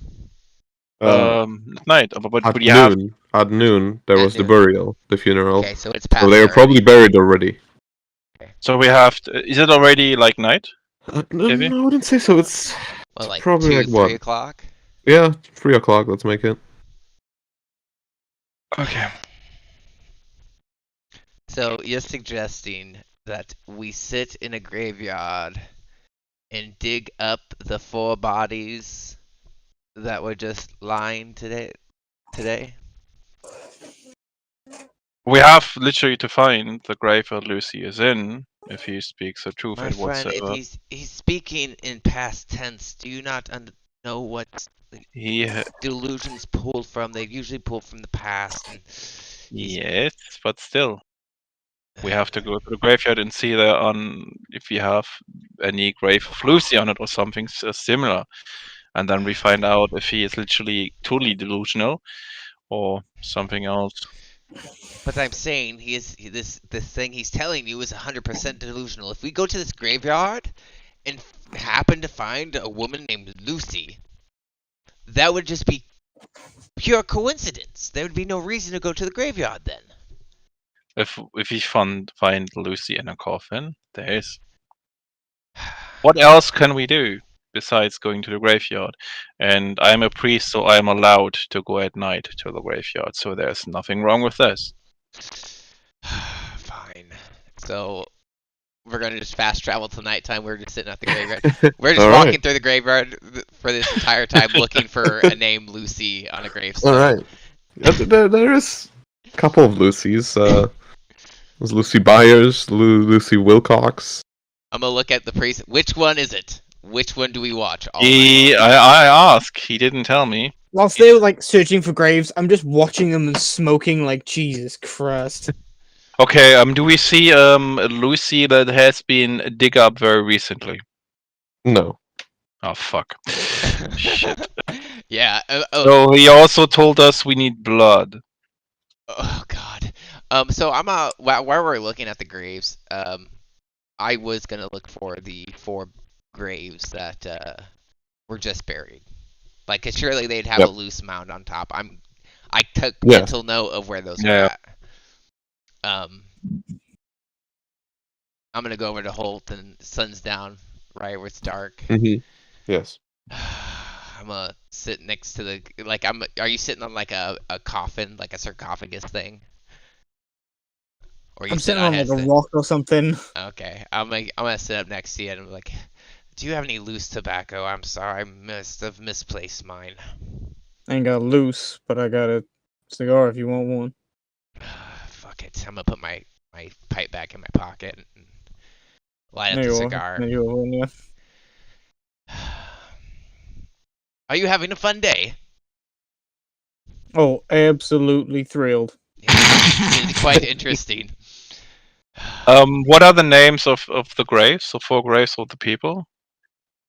Uh, At night. But at we have. noon. At noon, there At was the noon. burial, the funeral. Okay, so it's past. So they were already. probably buried already. So we have. Is it already like night? No, Maybe? I wouldn't say so. It's Well, like probably 2, like 3 what? o'clock. Yeah, 3 o'clock. Let's make it. Okay. So you're suggesting that we sit in a graveyard and dig up the 4 bodies that were just lying today? We have literally to find the graveyard Lucy is in, if he speaks the truth My and friend, whatsoever. if he's speaking in past tense, do you not know what He. delusions pull from? They usually pull from the past. And Yes, but still. We have to go to the graveyard and see there on if we have any grave of Lucy on it or something similar, and then we find out if he is literally totally delusional or something else. But I'm saying this thing he's telling you is 100% delusional. If we go to this graveyard and happen to find a woman named Lucy, that would just be pure coincidence. There would be no reason to go to the graveyard then. If we find Lucy in a coffin, there is. What else can we do besides going to the graveyard? And I'm a priest, so I'm allowed to go at night to the graveyard. So there's nothing wrong with this. Fine. So we're gonna just fast travel to nighttime. We're just sitting at the graveyard. We're just All walking right. through the graveyard for this entire time, looking for a name Lucy on a gravestone. All right. There is a couple of Lucys. There's Lucy Byers, Lucy Wilcox. I'm gonna look at the priest. Which one is it? Which one do we watch? Oh, I asked. He didn't tell me. Whilst they were like searching for graves, I'm just watching them and smoking like Jesus Christ. Okay. Do we see Lucy that has been dig up very recently? No. Oh fuck. Shit. Yeah. So he also told us we need blood. Oh God. So I'm while we're looking at the graves, I was gonna look for the 4 graves that were just buried. Like, 'cause surely they'd have Yep. a loose mound on top. I took Yes. mental note of where those Yeah. were at. I'm gonna go over to Holt and sun's down, right where it's dark. Yes. I'm gonna sit next to the are you sitting on like a coffin, like a sarcophagus thing? Or you I'm sit sitting on like a rock or something. Okay, I'm gonna sit up next to you and I'm like, do you have any loose tobacco? I'm sorry, I must have misplaced mine. I ain't got loose, but I got a cigar if you want one. Fuck it, I'm gonna put my pipe back in my pocket and light up There the you cigar. are. There you are, yeah. Are you having a fun day? Oh, absolutely thrilled. It's quite interesting. What are the names of the graves? The 4 graves of the people.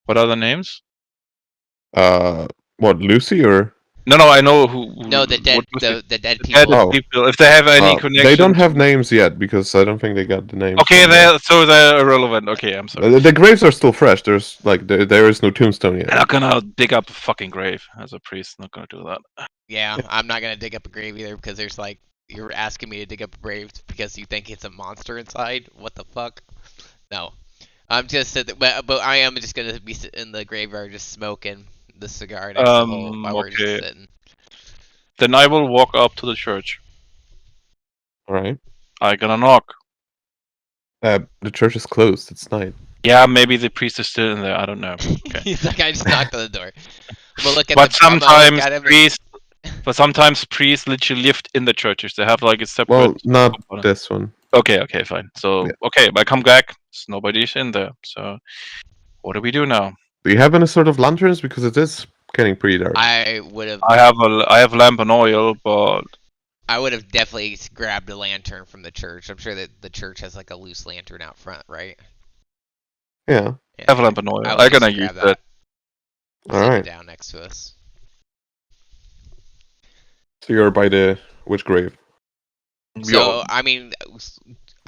What are the names? What, Lucy or? No, I know who. No, the dead, what was it? the dead The people. dead Oh. people. If they have any connection. They don't have to- names yet because I don't think they got the names. Okay, from the- they're irrelevant. Okay, I'm sorry. The graves are still fresh. There's like there is no tombstone yet. I'm not gonna dig up a fucking grave as a priest. Not gonna do that. Yeah, I'm not gonna dig up a grave either because there's like you're asking me to dig up a grave because you think it's a monster inside. What the fuck? No, I'm just but I am just gonna be sitting in the graveyard just smoking the cigar next to Holt while we're just Okay. sitting. Then I will walk up to the church. All right. I'm gonna knock. The church is closed. It's night. Yeah, maybe the priest is still in there. I don't know. Okay. He's like, I just knocked on the door. But look at But I'm gonna look sometimes at him and- priests literally lived in the churches. They have like a separate. Well, not component. this one. Okay, fine. So Yeah. okay, I come back. Nobody's in there. So what do we do now? Do you have any sort of lanterns? Because it is getting pretty dark. I would have I have lamp and oil, but definitely grabbed a lantern from the church. I'm sure that the church has like a loose lantern out front, right? Yeah. Yeah. I have lamp and oil. I would I'm gonna just use grab that. Sit All it right. down next to us. So you're by the which grave? So I mean,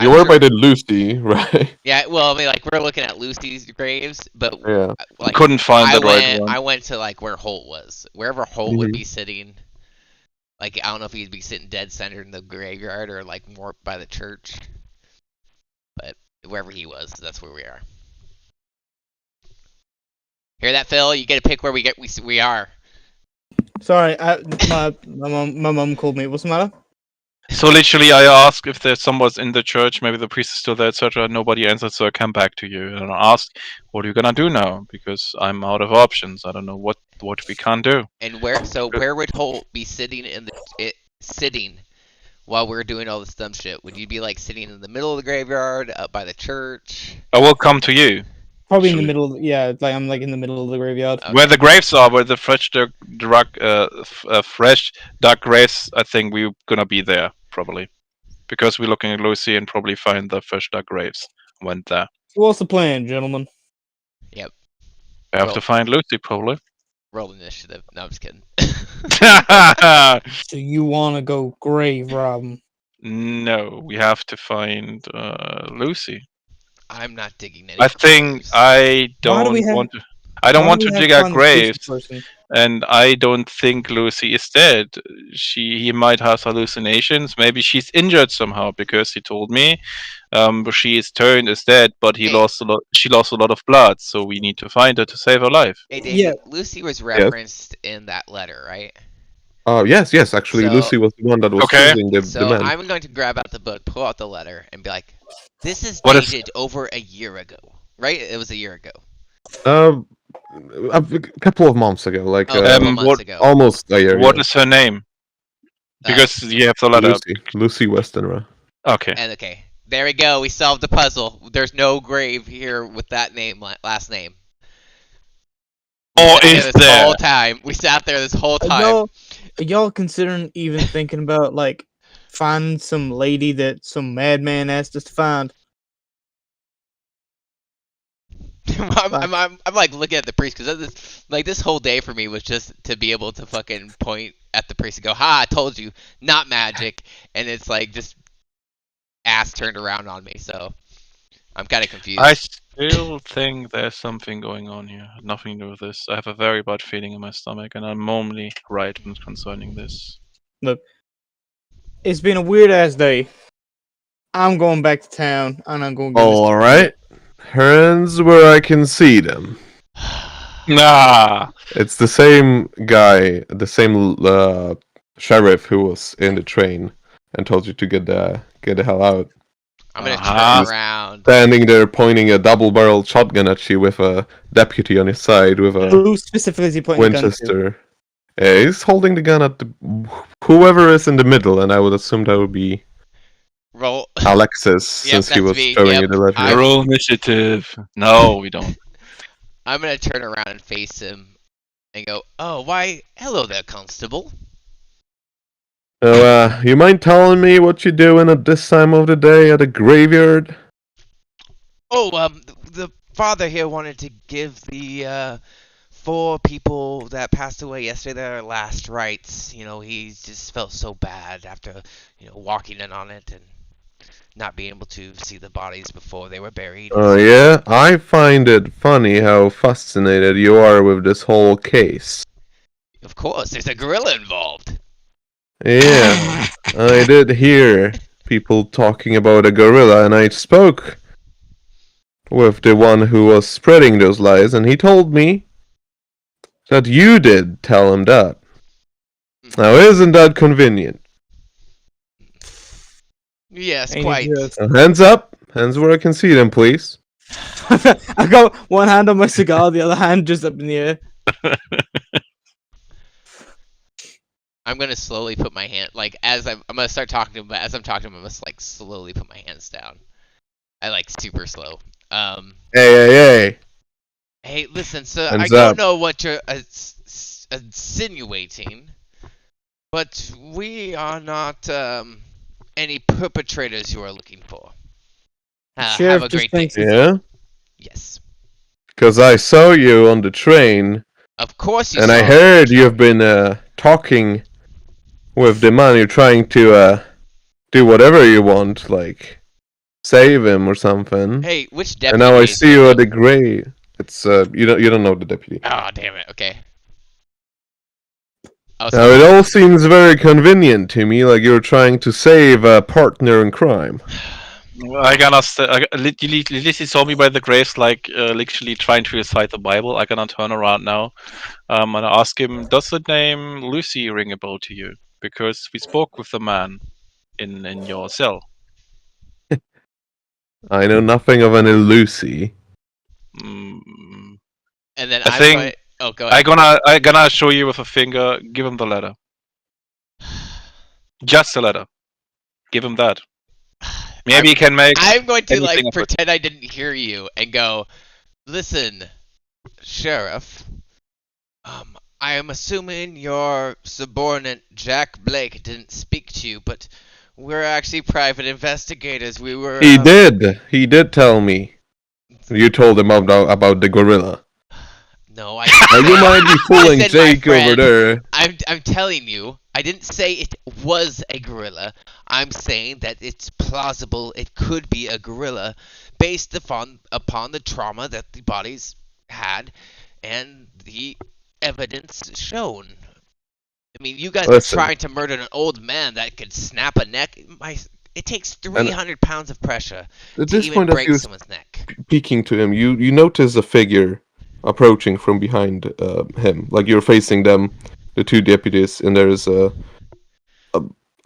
You were by the Lucy, right? Yeah, well, I mean, like we're looking at Lucy's graves, but Yeah. like Couldn't find the right one. I went to like where Holt was, wherever Holt would Mhm. be sitting. Like I don't know if he'd be sitting dead center in the graveyard or like more by the church, but wherever he was, that's where we are. Hear that, Phil? You get to pick where we are. Sorry, my mom called me. What's the matter? So literally, I asked if there's someone in the church, maybe the priest is still there, etc. Nobody answered, so I come back to you and I asked, "What are you gonna do now?" Because I'm out of options. I don't know what we can do. And where would Holt be sitting sitting while we're doing all this dumb shit? Would you be like sitting in the middle of the graveyard, up by the church? I will come to you. Probably in the Actually. middle. Yeah, like I'm like in the middle of the graveyard. Okay. Where the graves are, where the fresh dark graves, I think we're gonna be there probably, because we're looking at Lucy and probably find the fresh dark graves. Went there. So what's the plan, gentlemen? Yep. I have Well- to find Lucy probably. Roll initiative. No, I'm just kidding. So you want to go grave robbing? No, we have to find Lucy. I'm not digging any. I think graves. I don't we have- want to. I don't Why want do to we have dig to our find the Lucy graves, person? and I don't think Lucy is dead. He might have hallucinations. Maybe she's injured somehow because he told me she is turned as dead, but he Hey. lost a lot. She lost a lot of blood, so we need to find her to save her life. Hey, David, Yeah. Lucy was referenced in that letter, right? Yes. Actually, So- Lucy was the one that was Okay. choosing the So man. I'm going to grab out the book, pull out the letter, and be like, "This is What is- dated over a year ago, right? It was a year ago. A couple of months ago, like Oh, a couple months what- ago. almost a year. What yeah. is her name? Because you have the letter. Lucy Westenra. Okay. And okay, there we go. We solved the puzzle. There's no grave here with that name, last name. Or Sat there is this there? whole time? We sat there this whole time. Are y'all considering even thinking about like finding some lady that some madman asked us to find? I'm like looking at the priest because this whole day for me was just to be able to fucking point at the priest and go, "Ha! I told you, not magic." And it's like just ass turned around on me. So I'm kind of confused. I still think there's something going on here. Nothing to do with this. I have a very bad feeling in my stomach, and I'm normally right when concerning this. Look, it's been a weird ass day. I'm going back to town, and I'm going to get All right. Hands where I can see them. Nah. It's the same guy, the same sheriff who was in the train and told you to get the hell out. I'm gonna Uh-huh. turn around. Standing there pointing a double-barreled shotgun at you with a deputy on his side with a Who specifically is he pointing the gun to? Winchester. Yeah, he's holding the gun at whoever is in the middle, and I would assume that would be Roll. Alexis, Yep, since he that's was me, showing yep. you the letter. I- Roll initiative. No, we don't. I'm gonna turn around and face him and go, "Oh, why, hello there, Constable." So, you mind telling me what you're doing at this time of the day at a graveyard? Oh, the father here wanted to give the 4 people that passed away yesterday their last rites. You know, he just felt so bad after, walking in on it and not being able to see the bodies before they were buried. Oh yeah? I find it funny how fascinated you are with this whole case. Of course, there's a gorilla involved. Yeah, I did hear people talking about a gorilla, and I spoke with the one who was spreading those lies, and he told me that you did tell him that. Now, isn't that convenient? Yes, And quite. he just- Hands up! Hands where I can see them, please. I got one hand on my cigar, the other hand just up in the air. I'm gonna slowly put my hand, like, as I'm gonna start talking to him, but as I'm talking to him, I'm gonna, like, slowly put my hands down. I, like, super slow. Hey! Hey, listen, sir, Hands I don't up. know what you're insinuating, but we are not, any perpetrators you are looking for. Sheriff Have a just great day. thinks it's- Yeah? Yes. Because I saw you on the train, Of course you and saw I me. heard you've been talking with the man. You're trying to do whatever you want, like save him or something. Hey, which and deputy now I is see it? you at the grave. It's you don't know the deputy. Oh, damn it, okay. Oh, Now it all seems very convenient to me, like you're trying to save a partner in crime. I gonna Lizzie saw me by the graves, like literally trying to recite the Bible. I gonna turn around now, and ask him, "Does the name Lucy ring a bell to you? Because we spoke with the man in your cell." I know nothing of any Lucy. Mm, And then I I'm think going... Oh, go ahead. I gonna show you with a finger. Give him the letter. Just the letter. Give him that. Maybe he can make. I'm going to, anything like, of it. pretend I didn't hear you and go, "Listen, Sheriff, I am assuming your subordinate Jack Blake didn't speak to you, but we're actually private investigators. We were... He did tell me. You told him about the gorilla. No, I Now you might be fooling Listen, my Jake over friend. there. I'm telling you, I didn't say it was a gorilla. I'm saying that it's plausible it could be a gorilla based upon the trauma that the bodies had and the evidence shown. I mean, you guys Listen. are trying to murder an old man that could snap a neck. It takes 300 pounds of pressure At to this even point, as break you someone's neck. peeking to him, you notice a figure approaching from behind him. Like you're facing them, the two deputies, and there's a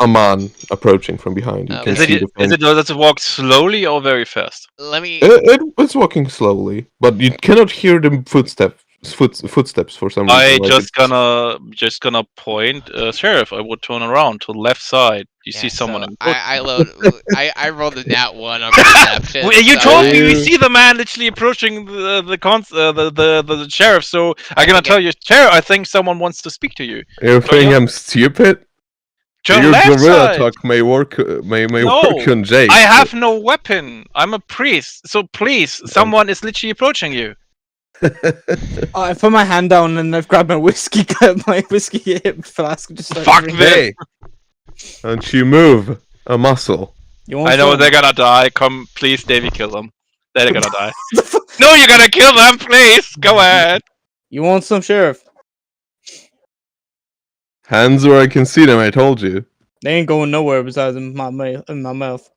man approaching from behind. You can Is see the thing. does it walk slowly or very fast? Let me... It's walking slowly, but you cannot hear the footsteps for some reason. I like just it's- gonna point, Sheriff. I would turn around to the left side. You Yeah, see someone so in foot. I rolled a nat 1 on perception. Well, you so- told me you You- see the man literally approaching the sheriff. So I'm gonna think tell you, Sheriff. I think someone wants to speak to you. You think yeah. I'm stupid? Turn Your left gorilla side. talk may work No, work on Jake. I have no weapon. I'm a priest. So please, someone is literally approaching you. I put my hand down and I've grabbed my whiskey flask. Just like, Fuck this. Hey, don't you move a muscle? You want I know some? they're gonna die. Come, please, Davey, kill them. They're gonna die. No, you're gonna kill them, please. Go ahead. You want some, Sheriff? Hands where I can see them, I told you. They ain't going nowhere besides in my mouth.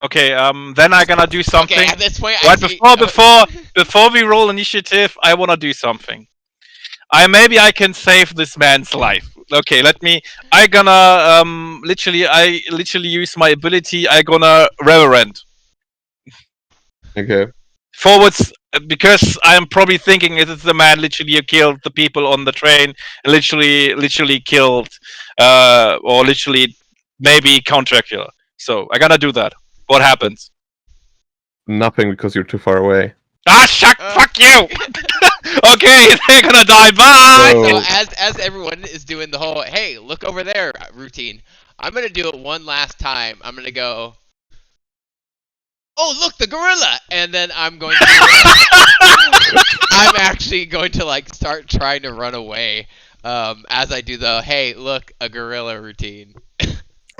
Okay, then I'm gonna do something. Okay, at this point, Right, I see. before we roll initiative, I wanna do something. Maybe I can save this man's life. Okay, let me. I literally use my ability. I gonna reverend Okay. forwards because I am probably thinking it is the man literally who killed the people on the train. Literally killed, or literally maybe Count Dracula. So I gotta do that. What happens? Nothing because you're too far away. Ah, fuck you! Okay, they're gonna die. Bye. So- So as everyone is doing the whole "hey, look over there" routine, I'm gonna do it one last time. I'm gonna go, "oh look, the gorilla," and then I'm going to. I'm actually going to like start trying to run away. As I do the "hey, look, a gorilla" routine.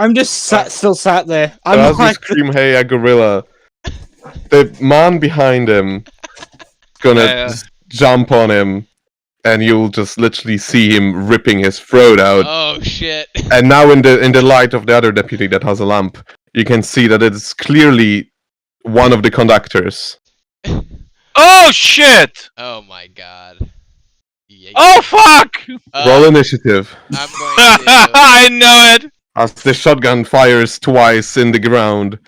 I'm just still sat there. So I'm as you like, scream, "Hey, a gorilla!" the man behind him gonna Yeah. jump on him, and you'll just literally see him ripping his throat out. Oh shit! And now, in the light of the other deputy that has a lamp, you can see that it's clearly one of the conductors. Oh shit! Oh my god. Yeah, Oh fuck! Roll initiative. I'm going to. I know it. As the shotgun fires twice in the ground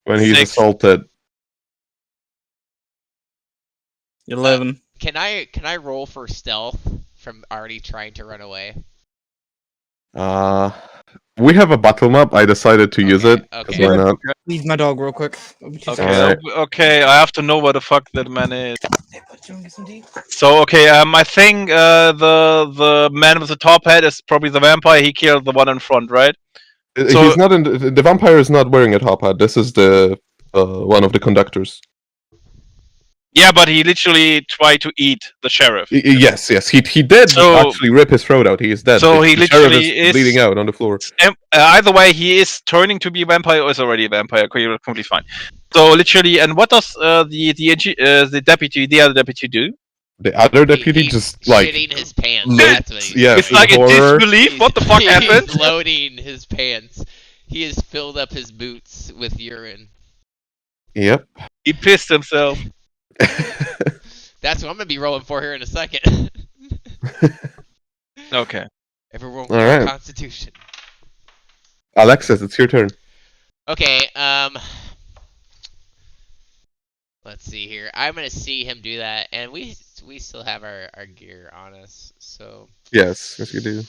when he's 6. assaulted. 11. Can I roll for stealth from already trying to run away? We have a battle map. I decided to use it. 'Cause Okay. why not? Leave my dog real quick. I'll be 2 Okay, seconds. Alright. okay, I have to know where the fuck that man is. Hey, bud, you wanna get some tea? So okay, I think the man with the top hat is probably the vampire. He killed the one in front, right? So- He's not in the vampire is not wearing a top hat. This is the one of the conductors. Yeah, but he literally tried to eat the sheriff. Yes, he did So- actually rip his throat out. He is dead. So The he sheriff literally is- bleeding out on the floor. Either way, he is turning to be a vampire or is already a vampire. Okay, you're completely fine. So literally, and what does the deputy, the other deputy, do? The other deputy He's just like shitting his pants. looked- That's what he's yeah, It's in like in horror. disbelief. What the fuck He's happened? loading his pants. He has filled up his boots with urine. Yep. He pissed himself. That's what I'm gonna be rolling for here in a second. Okay. Everyone, All right. Constitution. Alexis, it's your turn. Okay. Let's see here. I'm gonna see him do that, and we still have our gear on us, so Yes, you do.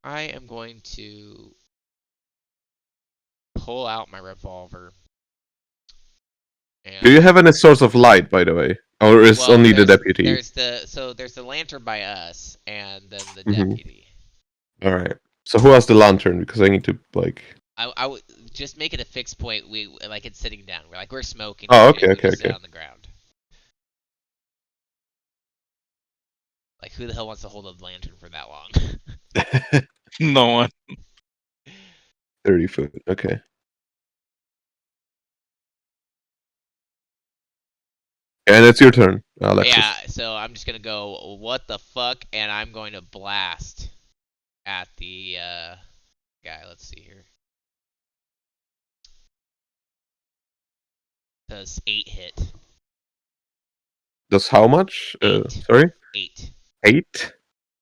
I am going to pull out my revolver. And, Do you have any source of light, by the way, or is well, only the there's- deputy? There's the lantern by us, and then the Mhm. deputy. All right. So who has the lantern? Because I need to like. I would just make it a fixed point. We like it's sitting down. We're smoking. Oh, and shit, okay, we just okay. sit on the ground. Like who the hell wants to hold a lantern for that long? No one. 30 foot. Okay. And it's your turn, Alexis. Yeah, so I'm just gonna go, what the fuck, and I'm going to blast at the guy. Let's see here. Does 8 hit? Does how much? 8. Sorry? 8. 8?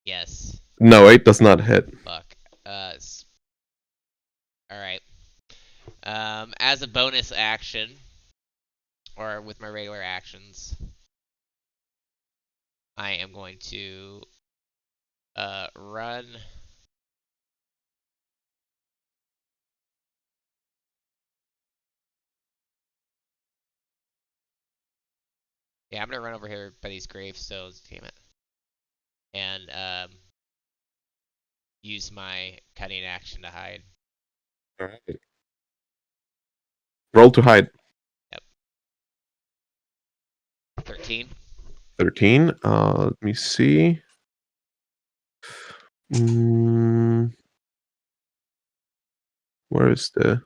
Yes. No, 8 does not hit. Fuck. Alright. As a bonus action, or with my regular actions, I am going to run. Yeah, I'm gonna run over here by these gravestones, damn it. And use my cutting action to hide. Alright. Roll to hide. 13. 13. Let me see. Where is the?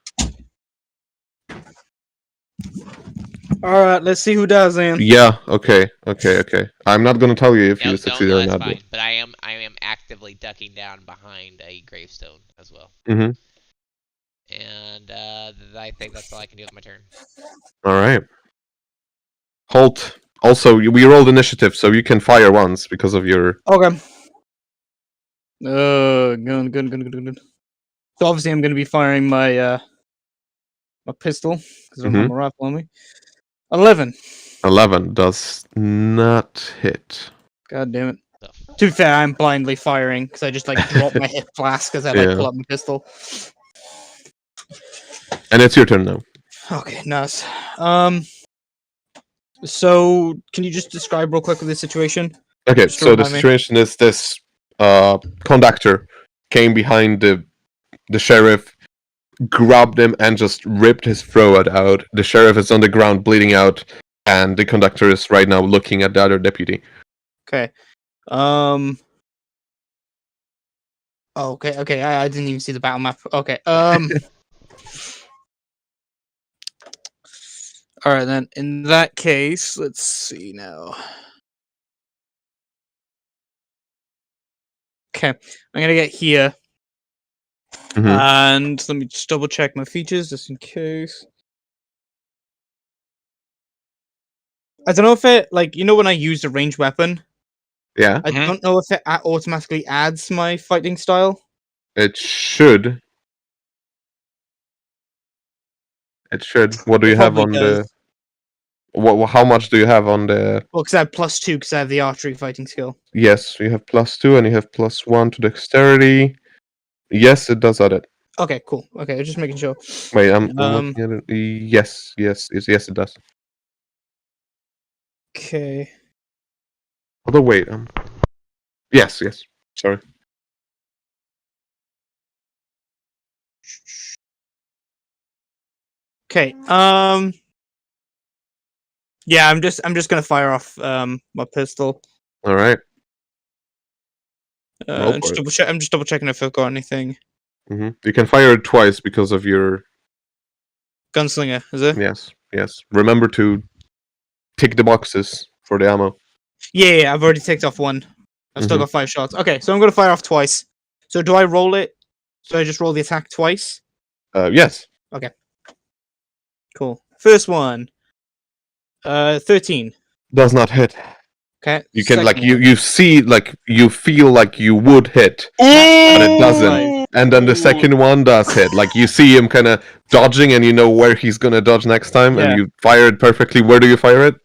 All right, let's see who does then. Yeah. Okay. I'm not gonna tell you if No, you succeed or that's not. fine. But I am actively ducking down behind a gravestone as well. Mm-hmm. And I think that's all I can do with my turn. All right. Holt. Also, we rolled initiative, so you can fire once because of your. Okay. Good. So obviously, I'm going to be firing my my pistol because I don't have my rifle on me. 11. 11 does not hit. God damn it. To be fair, I'm blindly firing because I just like drop my hip flask as I like Yeah. pull up my pistol. And it's your turn now. Okay, nice. So can you just describe real quick the situation? Okay, Just so the remind me. situation is this conductor came behind the sheriff, grabbed him, and just ripped his throat out. The sheriff is on the ground bleeding out, and the conductor is right now looking at the other deputy. Okay. Oh, okay. I didn't even see the battle map. Okay. All right then. In that case, let's see now. Okay, I'm gonna get here, Mhm. and let me just double check my features just in case. I don't know if it when I use a ranged weapon. Yeah, I don't know if it automatically adds my fighting style. it should. It should. What do It you have probably on does. the? What? How much do you have on the? Well, because I have +2 because I have the archery fighting skill. Yes, you have +2 and you have +1 to dexterity. Yes, it does add it. Okay, cool. Okay, just making sure. Wait, I'm looking at it. Yes, it does. Okay. Although wait, yes. Sorry. Okay. Yeah, I'm just gonna fire off my pistol. All right. Roll for it. I'm just double checking if I've got anything. You can fire it twice because of your. Gunslinger, is it? Yes. Remember to tick the boxes for the ammo. Yeah, I've already ticked off one. I've still got 5 shots. Okay, so I'm gonna fire off twice. So do I roll it? So I just roll the attack twice? Yes. Cool. First one. 13. Does not hit. Okay. You can second one. you see you feel like you would hit, but it doesn't. Right. And then the second one does hit. Like you see him kind of dodging, and you know where he's gonna dodge next time, and Yeah. you fire it perfectly. Where do you fire it?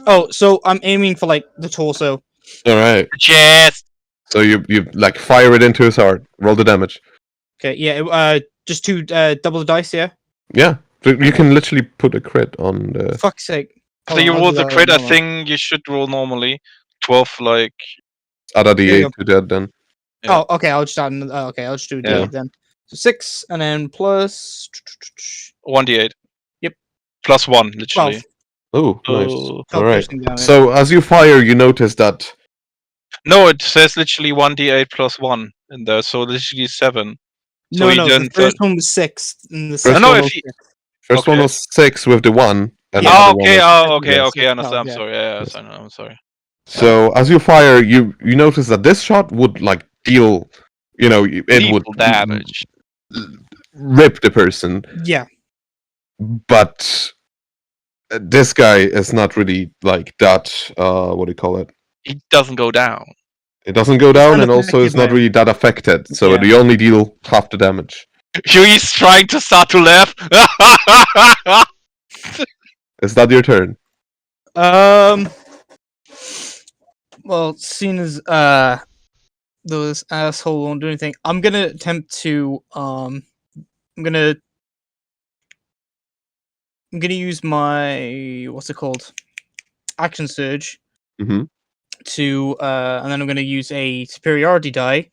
Oh, so I'm aiming for like the torso. All right. Chest. So you like fire it into his heart. Roll the damage. Okay, yeah, just 2 double the dice, yeah? Yeah. So you can literally put a crit on the. Fuck's sake. So Hold you on, I'll roll do the that crit. I normal. think you should roll normally. 12, like. Add a There you D8 to that then. Yeah. Oh, okay, I'll just add okay, I'll just do a Yeah. D8 then. So 6 and then plus 1d8. Yep. +1, literally. 12. Oh, nice. Oh. 12 All right. piercing damage. So as you fire, you notice that. No, it says literally 1d8 +1 in there, so literally 7. So no, he the done first one was 6 and the First second no, one if was you- 6. First one Okay. was 6 with the 1. And Yeah. the Oh, other one okay, was- okay, I understand. I'm Yeah. sorry. Yeah, Yes. I know, I'm sorry. So as you fire, you notice that this shot would like deal, it would Lethal damage. rip the person, Yeah. but this guy is not really like that. What do you call it? He doesn't go down. It doesn't go down, and also unaffected is not by really that affected. So Yeah. you only deal half the damage. Huey's trying to start to laugh. Is that your turn? Well, seeing as those asshole won't do anything, I'm gonna attempt to I'm gonna use my what's it called? Action surge Mm-hmm. to and then I'm gonna use a superiority die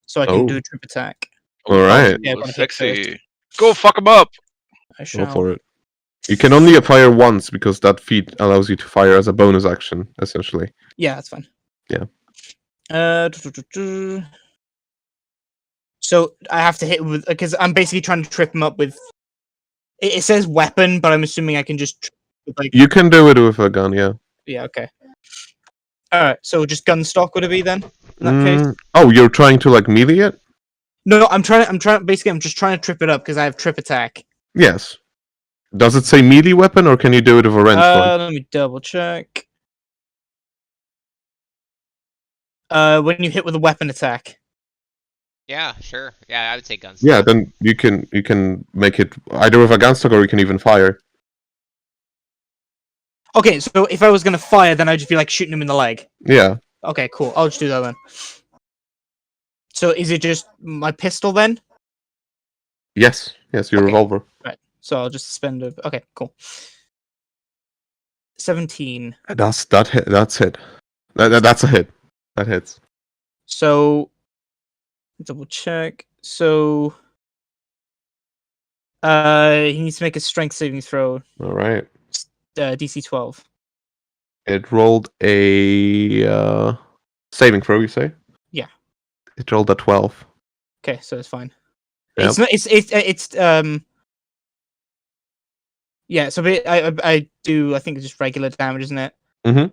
so I can do Oh. a troop attack. All right. Yeah, I'm gonna hit Sexy. Go fuck him up. I Go shall. for it. You can only fire once because that feat allows you to fire as a bonus action, essentially. Yeah, that's fine. Yeah. So I have to hit with because I'm basically trying to trip him up with. It says weapon, but I'm assuming I can just with, like. You can do it with a gun, yeah. Yeah. Okay. All right. So just gun stock would it be then? In that case. Oh, you're trying to like melee it? No, I'm trying. Basically, I'm just trying to trip it up because I have trip attack. Yes. Does it say melee weapon, or can you do it with a ranged one? Let me double check. When you hit with a weapon attack. Yeah, sure. Yeah, I would say guns. Yeah, then you can make it either with a gun stock, or you can even fire. Okay, so if I was gonna fire, then I'd just be like shooting him in the leg. Yeah. Okay, cool. I'll just do that then. So is it just my pistol then? Yes. Yes, your Okay. revolver. Right. So I'll just spend a. Okay, cool. 17. That's hit. That's hit. That's a hit. That hits. So double check. So he needs to make a strength saving throw. All right. DC 12. It rolled a saving throw. You say? Yeah. It rolled a 12. Okay, so it's fine. Yep. It's not. It's Yeah. So I do. I think it's just regular damage, isn't it? Mhm.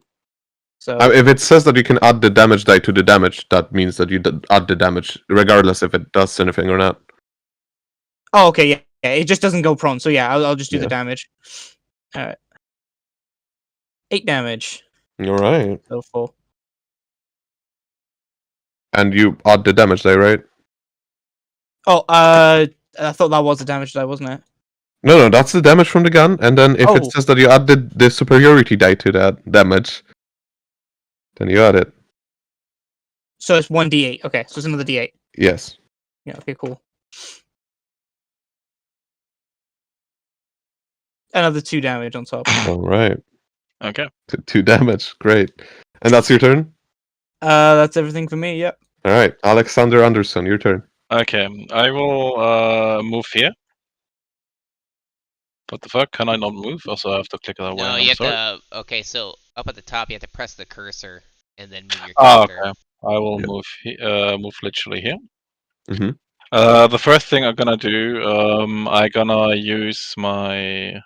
So If it says that you can add the damage die to the damage, that means that you add the damage, regardless if it does anything or not. oh, okay, yeah. It just doesn't go prone. So yeah, I'll just do the Yeah. damage. All right. 8 damage. All right. So full. And you add the damage die, right? Oh, I thought that was the damage die, wasn't it? No, that's the damage from the gun. And then if Oh. it says that you add the superiority die to that damage, then you add it. So it's 1d8. Okay, so it's another d8. Yes. Yeah. Okay. Cool. Another 2 damage on top. All right. Okay. 2 damage. Great. And that's your turn? That's everything for me. Yep. All right. Alexander Anderson, your turn. Okay. I will move here. What the fuck? Can I not move? Also, I have to click that way. No, I'm you have sorry. to. Okay, so up at the top, you have to press the cursor and then move your Oh, character. okay. I will Yeah. move literally here. Mhm. The first thing I'm gonna do, I'm gonna use my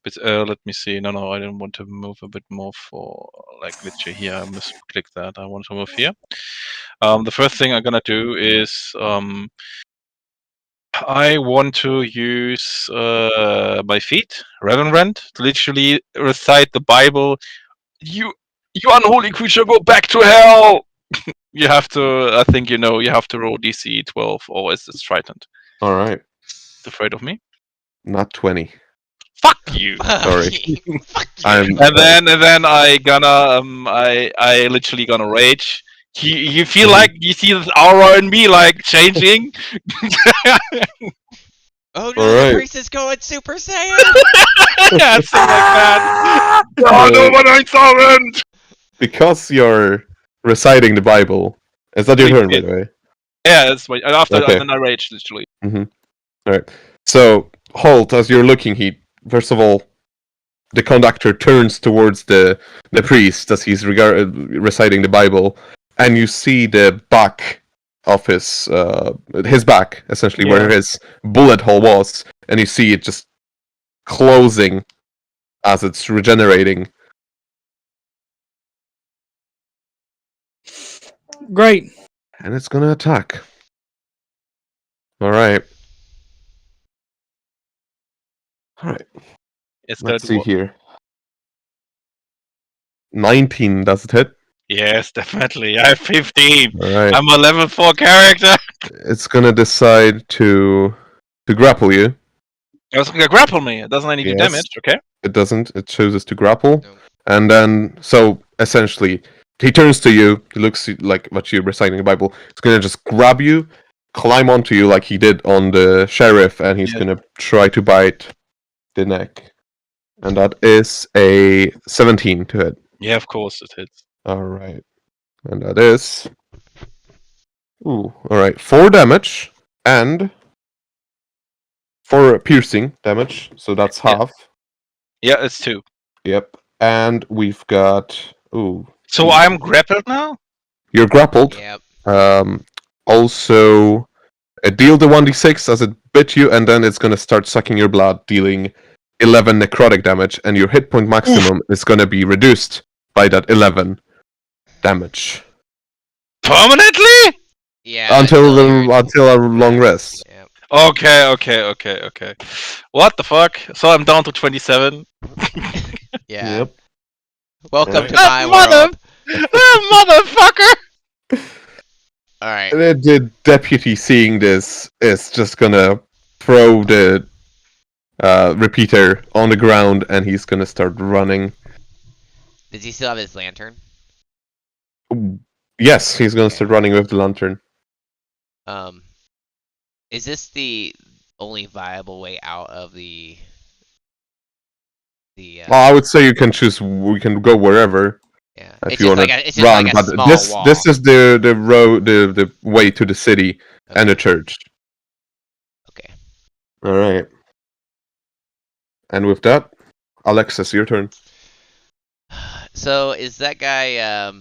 but let me see. No, I didn't want to move a bit more for like literally here. I misclick that. I want to move here. The first thing I'm gonna do is I want to use my feet, Reverend, to literally recite the Bible. You unholy creature, go back to hell! You have to, I think you know, you have to roll DC 12, or is this frightened? All right. Afraid of me? Not 20. Fuck you! Sorry. Fuck you. I'm And then I gonna, I literally gonna rage. You feel like you see this aura in me, like changing. Oh no, Alright. the priest is going Super Saiyan! Yeah, something like that. Oh no, what I summoned! Because you're reciting the Bible. Is that your Please turn, by do. the way? Yeah, that's why. And after Okay. then I rage literally. Alright. So, Holt, as you're looking, first of all, the conductor turns towards the priest as he's reciting the Bible, and you see the back of his back, essentially, where his bullet hole was, and you see it just closing as it's regenerating. Great. And it's gonna attack. Alright. Alright, It's gonna let's do see what? here. 19, does it hit? Yes, definitely. I have 15. Alright. I'm a level 4 character. It's gonna decide to grapple you. It's gonna grapple me. It doesn't any do Yes. damage, okay? It doesn't. It chooses to grapple. Nope. And then, so, essentially, he turns to you, he looks like what you're reciting the Bible. He's gonna just grab you, climb onto you like he did on the sheriff, and he's Yeah. gonna try to bite the neck. And that is a 17 to hit. Yeah, of course it hits. Alright. And that is... Ooh, alright. 4 damage, and 4 piercing damage, so that's Yeah. half. Yeah, it's 2. Yep. And we've got... Ooh. So I'm grappled now? You're grappled. Yep. Also, It deal the 1d6 as it bit you, and then it's gonna start sucking your blood, dealing 11 necrotic damage, and your hit point maximum is gonna be reduced by that 11 damage Permanently? Yeah. until you're- a long rest. Yeah. Okay. What the fuck? So I'm down to 27. Yeah. Yep. Welcome Alright. to my Mother- world. Motherfucker! All right. The deputy seeing this is just gonna throw the repeater on the ground, and he's gonna start running. Does he still have his lantern? Yes, he's gonna start running with the lantern. Is this the only viable way out of the? Well, I would say you can choose. We can go wherever Yeah. if It's you just want like to a, it's just run. like a But small this wall. this is the road, the way to the city and the church. Okay. All right. And with that, Alexis, your turn. So is that guy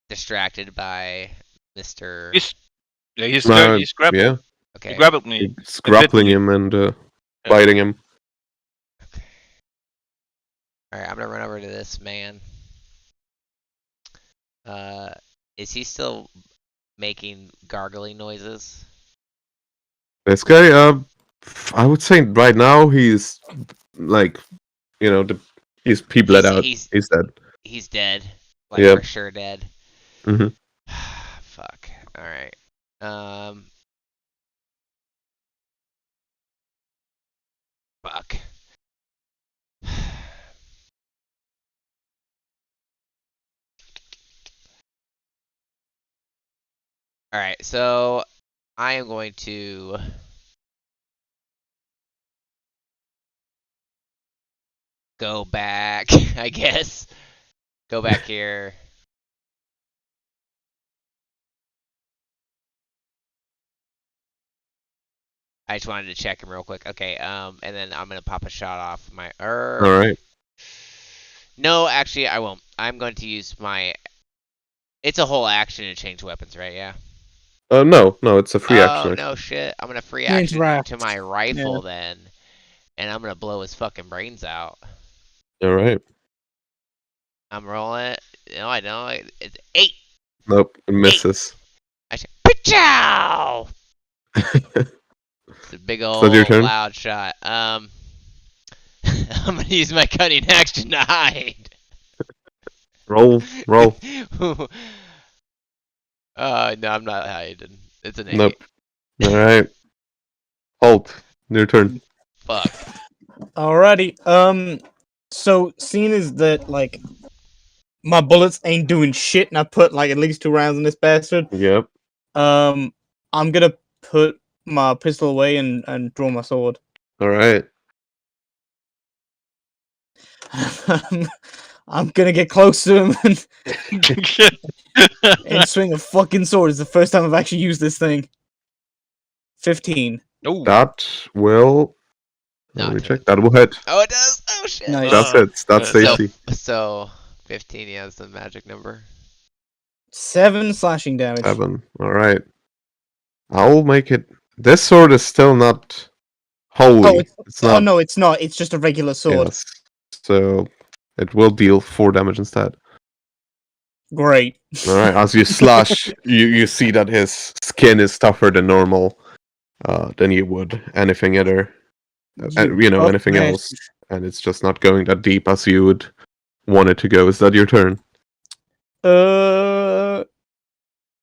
distracted by Mr. He's No, grappled. Yeah, Okay. He grappled me. it's grappling him and biting him. All right, I'm gonna run over to this man. Is he still making gargling noises? This guy, I would say right now he's like, he's he bled out. He's dead. He's dead. Like Yep. for sure dead. Mhm. Fuck. All right. Fuck. All right. So I am going to. Go back, I guess. Go back here. I just wanted to check him real quick. Okay, and then I'm gonna pop a shot off my. All right. No, actually, I won't. I'm going to use my. It's a whole action to change weapons, right? Yeah. No, it's a free action. Oh no, shit! I'm gonna free Change action raft. to my rifle then, and I'm gonna blow his fucking brains out. All right. I'm rolling. No, I don't. It's 8. Nope, it misses. I said, "Pichow!" It's a big old your turn? loud shot. I'm gonna use my cutting action to hide. Roll. No, I'm not hiding. It's an 8. Nope. All right. Halt. Your turn. Fuck. Alrighty. So seeing as that like my bullets ain't doing shit, and I put like at least 2 rounds in this bastard. Yep. I'm gonna put my pistol away and draw my sword. All right. I'm gonna get close to him and swing a fucking sword. It's the first time I've actually used this thing. 15. Ooh. That will. Let Not me to check. That will hit. Oh, it does. Oh shit. Nice. That's it. That's So- AC. So 15. Yeah, is the magic number. 7 slashing damage. 7. All right. I'll make it. This sword is still not holy. Oh, it's not. Oh no, it's not. It's just a regular sword. Yes. So it will deal 4 damage instead. Great. All right. As you slash, you see that his skin is tougher than normal, than you would anything other, anything man. else, and it's just not going that deep as you would want it to go. Is that your turn?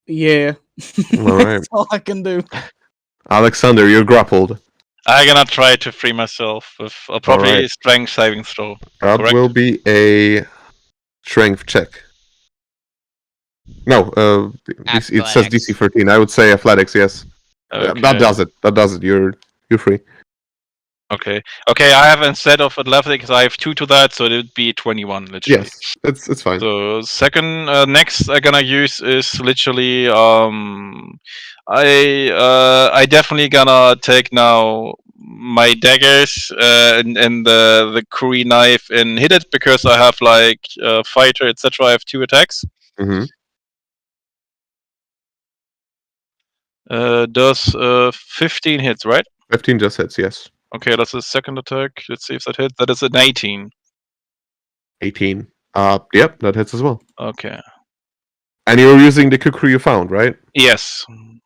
Yeah. All right. That's all I can do. Alexander, you're grappled. I'm gonna try to free myself with a probably Alright. strength saving throw. That Correct. will be a strength check. No, it says Athletics. DC 13. I would say athletics. Yes, Okay. that does it. That does it. You're free. Okay. I have instead of athletics, I have 2 to that, so it would be 21 literally. Yes, it's fine. So second, next I'm gonna use is literally I definitely gonna take now my daggers and the curry knife and hit it because I have like fighter etc. I have 2 attacks. hmm Does 15 hits, right? 15 just hits, yes. Okay, that's a second attack. Let's see if that hits. That is an 18. 18. Yep, that hits as well. Okay. And you're using the kukri you found, right? Yes. And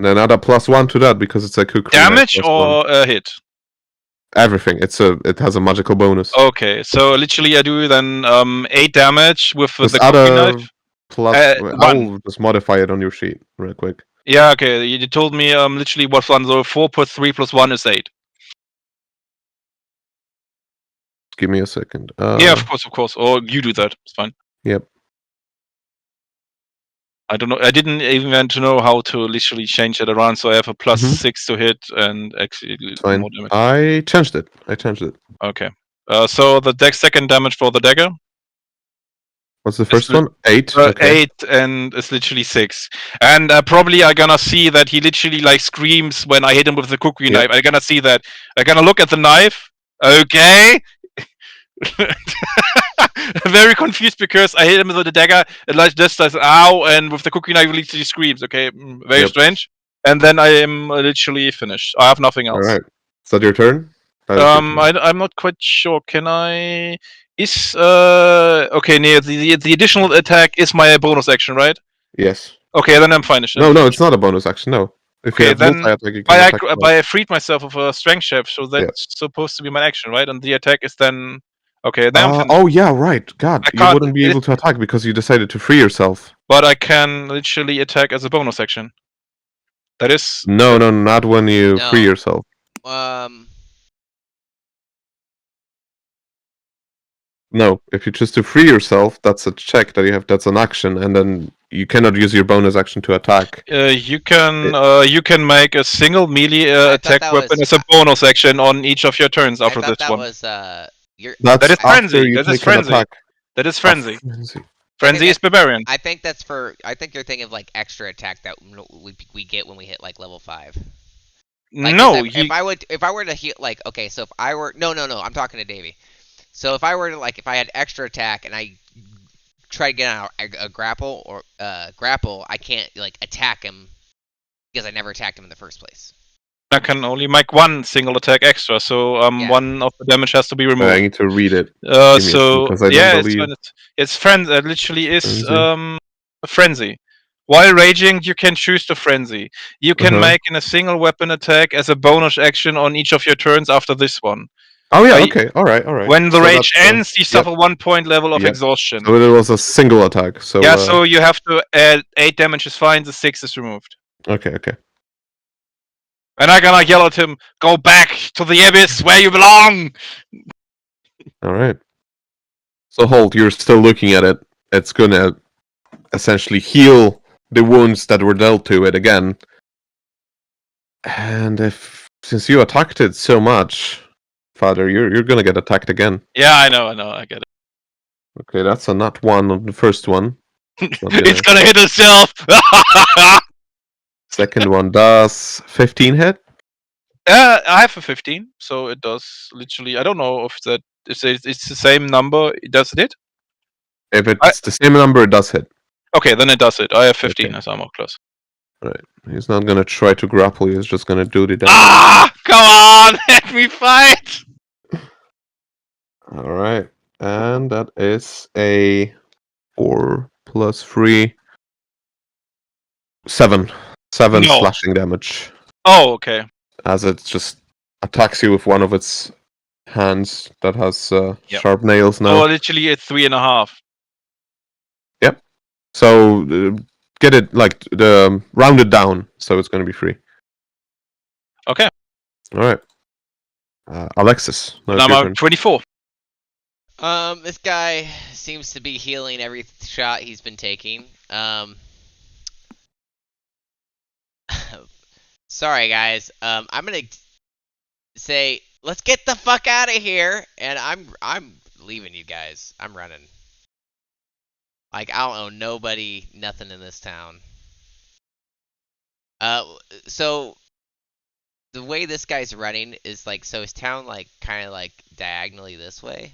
another +1 to that because it's a kukri. Damage or a hit? Everything. It has a magical bonus. Okay, so literally I do then 8 damage with Just the add cookie a knife. plus. 1. I'll just modify it on your sheet real quick. Yeah, okay. You told me literally what one, so 4 plus 3 plus 1 is 8. Give me a second. Yeah, of course. Or you do that. It's fine. Yep. I don't know. I didn't even want to know how to literally change it around, so I have a +6 to hit and actually Fine. more damage. I changed it. Okay. So the second damage for the dagger. What's the first one? 8. Okay. 8 and it's literally 6. And probably I'm gonna see that he literally like screams when I hit him with the cookie knife. I'm gonna see that. I'm gonna look at the knife. Okay. Very confused because I hit him with the dagger and like just says ow, and with the cookie knife he literally screams. Okay, very strange. And then I am literally finished. I have nothing else. All right. Is that your turn? I'm not quite sure. Can I? Is okay? Near the additional attack is my bonus action, right? Yes. Okay, then I'm finished. No, it's not a bonus action. No. If you Okay, have then multi-attack, you can attack twice. I freed myself of a strength check, so that's supposed to be my action, right? And the attack is then okay. Then I'm finished. Oh yeah, right. God, you can't- wouldn't be able to attack because you decided to free yourself. But I can literally attack as a bonus action. That is No, not when you No. free yourself. No, if you choose to free yourself, that's a check that you have. That's an action, and then you cannot use your bonus action to attack. you can make a single melee attack that weapon was- as a bonus action on each of your turns after I thought this that one. was your. That's That is after frenzy, you that is take an frenzy. attack. That is frenzy. Frenzy. Frenzy is barbarian. I think that's for. I think you're thinking of like extra attack that we get when we hit like level 5. Like, No, if I were to heal, like, okay, so if I were no, I'm talking to Davey. So if I were to if I had extra attack and I try to get out a grapple grapple, I can't like attack him because I never attacked him in the first place. I can only make one single attack extra, so Yeah. one of the damage has to be removed. I need to read it. So because I don't yeah, believe- it's frenzy. It literally is Frenzy. a frenzy. While raging, you can choose to frenzy. You can make a single weapon attack as a bonus action on each of your turns after this one. Oh yeah, I- okay, all right. When the So rage that's, ends, you suffer 1 point level of Yep. exhaustion. So it was a single attack. So Yeah, so you have to add 8 damage is fine. The 6 is removed. okay. And I'm gonna yell at him, "Go back to the abyss where you belong!" All right. So Holt, you're still looking at it. It's gonna essentially heal the wounds that were dealt to it again. And since you attacked it so much, Father, you're gonna get attacked again. Yeah, I know, I get it. Okay, that's a nat 1 on the first one. It's gonna hit itself! Second one does 15 hit. I have a 15, so it does literally. I don't know if that it's the same number. Does it hit? If it's the same number, it does hit. Okay, then it does it. I have 15 Okay. as armor class. He's not gonna try to grapple you. He's just gonna do the damage. Ah! Come on! Let me fight! All right, and that is a 4 plus 3, 7 No. slashing damage. Oh, okay. As it just attacks you with one of its hands that has sharp nails now. Oh, literally it's 3.5. So get it round it down, so it's gonna be free. Okay. All right, Alexis. Now it's Now your I'm turn. 24. This guy seems to be healing every shot he's been taking. Sorry guys. I'm gonna say let's get the fuck out of here, and I'm leaving you guys. I'm running. Like I don't owe nobody nothing in this town. So the way this guy's running is like, so his town like kind of like diagonally this way.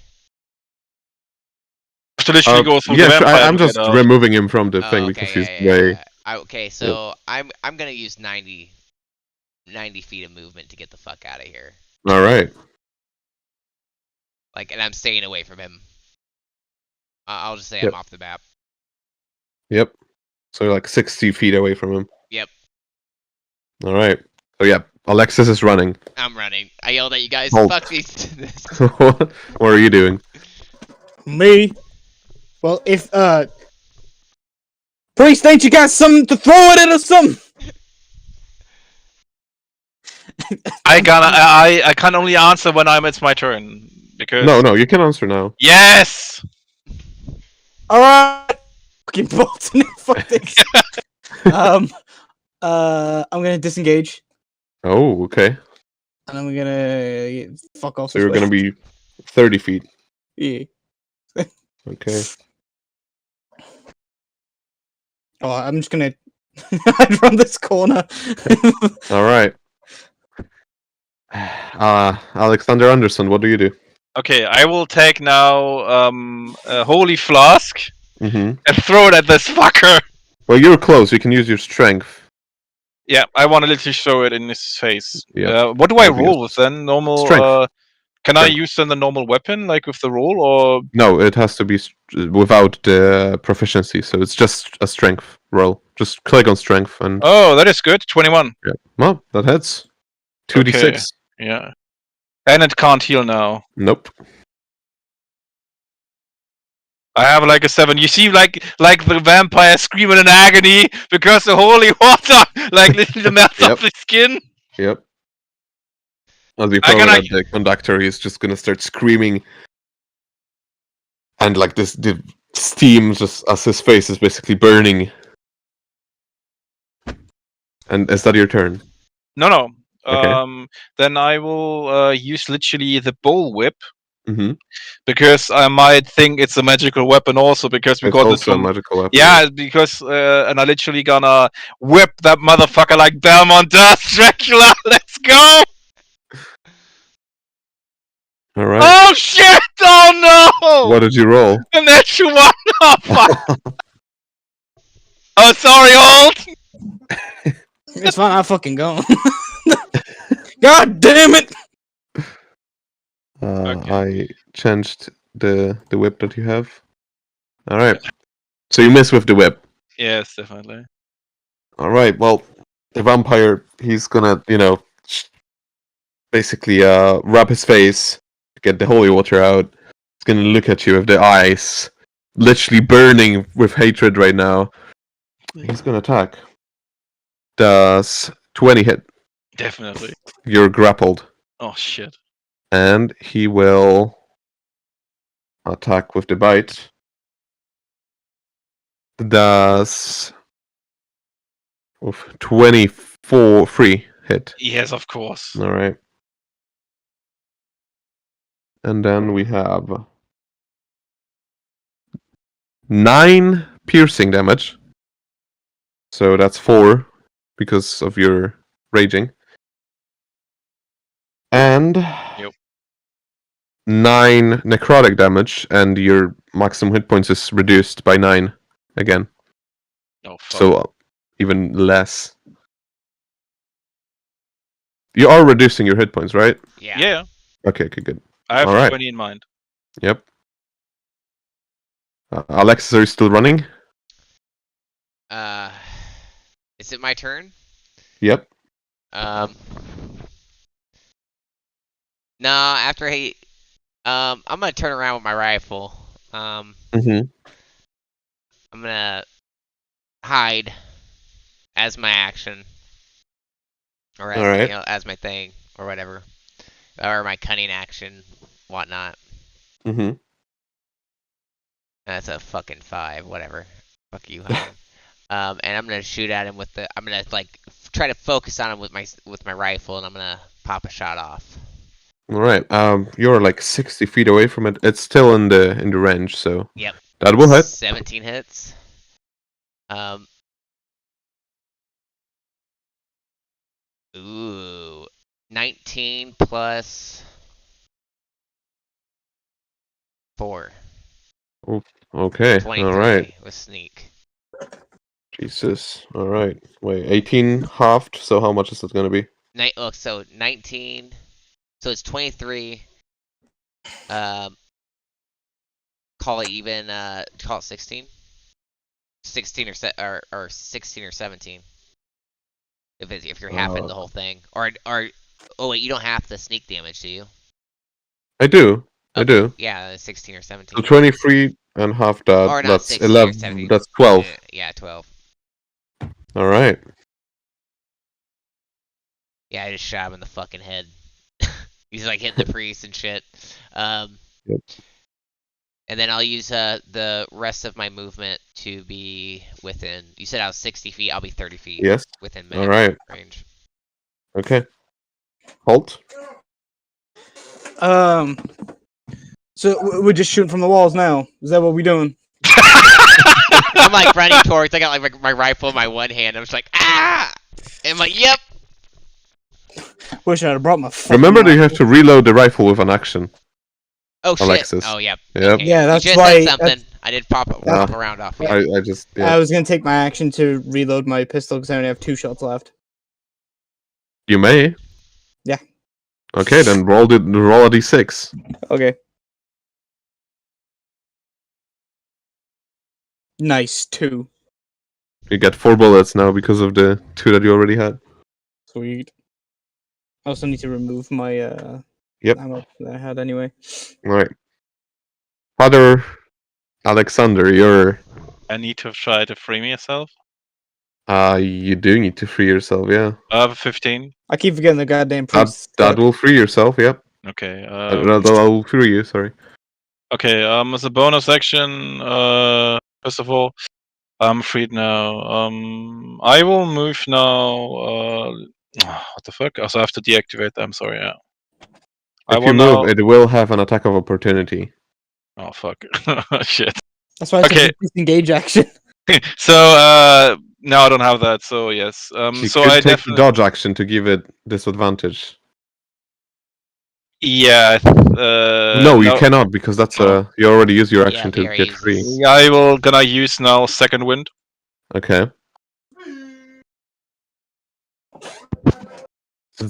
To literally go through the Yeah, sure, vampire I'm just gate, removing him from the thing Oh, because okay, he's yeah. way. Okay, so I'm gonna use 90 feet of movement to get the fuck out of here. All right. Like, and I'm staying away from him. I'll just say Yep. I'm off the map. Yep. So you're like 60 feet away from him. Yep, All right. So yeah, Alexis is running. I'm running. I yelled at you guys. Halt. Fuck these. What are you doing? Me? Well, if priest, ain't you got something to throw it in or something? I can only answer when it's my turn because No, you can answer now. Yes. All right. Fucking bolting it. Fuck this. I'm gonna disengage, Oh, okay. and I'm gonna fuck off. So you're gonna be 30 feet. Yeah. Okay. Oh, I'm just gonna hide around this corner. All right. Alexander Anderson, what do you do? Okay, I will take now a holy flask Mm-hmm. and throw it at this fucker. Well, you're close. You can use your strength. Yeah, I want to literally throw it in his face. Yeah. What do I Obvious. roll with then? Normal. Strength. Can I Strength. use then the normal weapon, like with the roll, or No, it has to be without the proficiency. So it's just a strength roll. Just click on strength and. Oh, that is good. 21. Yeah. Well, that hits. 2d6. Okay. Yeah. And it can't heal now. Nope. I have like a 7. You see, like the vampire screaming in agony because the holy water, like literally melts Yep. off his skin. Yep. As you I throw it can, at the conductor, he's just gonna start screaming, and like the steam just as his face is basically burning. And is that your turn? No. Okay. Then I will use literally the bullwhip Mm-hmm. because I might think it's a magical weapon also because we It's got this also a from. magical weapon. Yeah, because and I literally gonna whip that motherfucker like Belmont does Dracula. Let's go! All right. Oh shit! Oh no! What did you roll? An extra one! Oh fuck! Oh sorry, old. It's fine. I'm fucking going. God damn it! Okay. I changed the whip that you have. All right. So you miss with the whip. Yes, definitely. All right. Well, the vampire, he's gonna, basically rub his face to get the holy water out. He's gonna look at you with the eyes, literally burning with hatred right now. He's gonna attack. Does 20 hit? Definitely. You're grappled. Oh shit. And he will attack with the bite. Does 24 hit. Yes, of course. All right. And then we have 9 piercing damage. So that's 4 because of your raging. And 9 necrotic damage, and your maximum hit points is reduced by 9 again. Oh fuck. So even less. You are reducing your hit points, right? Yeah. Okay, good. I have All right. 20 in mind. Yep. Alexis, are you still running? Is it my turn? Yep. No, after he, I'm gonna turn around with my rifle. Mm-hmm. I'm gonna hide as my action, or as All right. as my thing, or whatever, or my cunning action, whatnot. Mm-hmm. That's a fucking 5, whatever. Fuck you, hide. And I'm gonna shoot at him with the. I'm gonna like try to focus on him with my rifle, and I'm gonna pop a shot off. All right. You're like 60 feet away from it. It's still in the range, so Yep. that will hit. 17 hits. Ooh, 19 plus 4. Okay. 23 All right. with sneak. Jesus. All right. Wait, 18 halved. So how much is it gonna be? Look, so 19. So it's 23. Call it even. Call it 16. 16 or 16 or 17. If you're halving the whole thing, or oh wait, you don't have the sneak damage, do you? I do. I Okay, do. yeah, 16 or 17. So 23 and half that. Or not That's 16 or 11. 17. That's 12. Yeah, 12. All right. Yeah, I just shot him in the fucking head. He's like hitting the priest and shit. Yep. And then I'll use the rest of my movement to be within. You said I was 60 feet. I'll be 30 feet. Yes. Within All right. range. Okay. Halt. So we're just shooting from the walls now. Is that what we're doing? I'm like running towards. I got like my rifle in my one hand. I'm just like ah. And I'm like yep. Wish I'd have brought my. Remember that you have rifle. to reload the rifle with an action. Oh shit. Alexis. Oh yep. Yep. Okay. Yeah, that's you just why- said something. I did pop a round off. Yeah. I just yeah. I was gonna take my action to reload my pistol because I only have 2 shots left. You may. Yeah. Okay, then roll a d6. Okay. Nice 2. You get 4 bullets now because of the 2 that you already had. Sweet. I also need to remove my Yep. ammo that I had anyway. Right. Father Alexander, you're I need to try to free myself. you do need to free yourself, yeah. I have a 15. I keep forgetting the goddamn priest. That will free yourself, yep. Okay. That will free you, sorry. Okay. As a bonus action, first of all, I'm freed now. I will move now. What the fuck? Also, I have to deactivate that. I'm sorry. Yeah. If you move, it will have an attack of opportunity. Oh fuck! Shit. That's why I Okay. took the disengage action. So now I don't have that. So yes. You So could I take the definitely. dodge action to give it disadvantage. Yeah. No, you cannot because that's you already used your action to Barry get uses- free. Yeah, I will gonna use now second wind. Okay.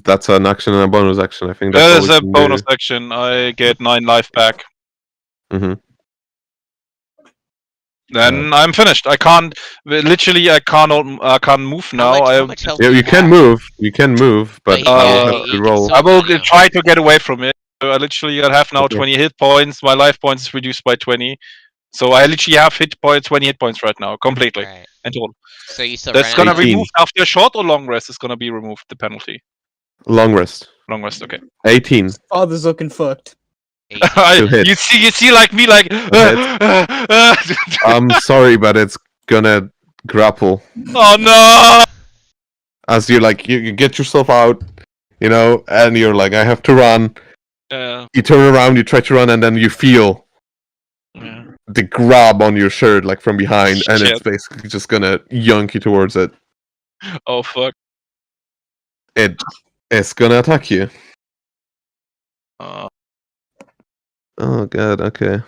That's an action and a bonus action. I think that's That all is we a can bonus do. action. I get 9 life back. Mhm. Then I'm finished. I can't. Literally, I can't move now. How much health Yeah, do you can have? move. You can move, but he I will can- have he to can roll. still- I will Yeah. try to get away from it. So I literally have now Okay. 20 hit points. My life points is reduced by 20. So I literally have 20 hit points right now, completely. Right. And all. So you still That's run gonna be 18. removed after a short or long rest. Is gonna be removed. The penalty. Long rest. Long rest. Okay. 18. Father's looking fucked. To hit. You see, like me, like. I'm sorry, but it's gonna grapple. Oh no! As you you get yourself out, and you're like, I have to run. Yeah. You turn around, you try to run, and then you feel Yeah. the grab on your shirt, like from behind, and it's Shit. basically just gonna yank you towards it. Oh fuck. It's gonna attack you. Uh, Oh god, okay.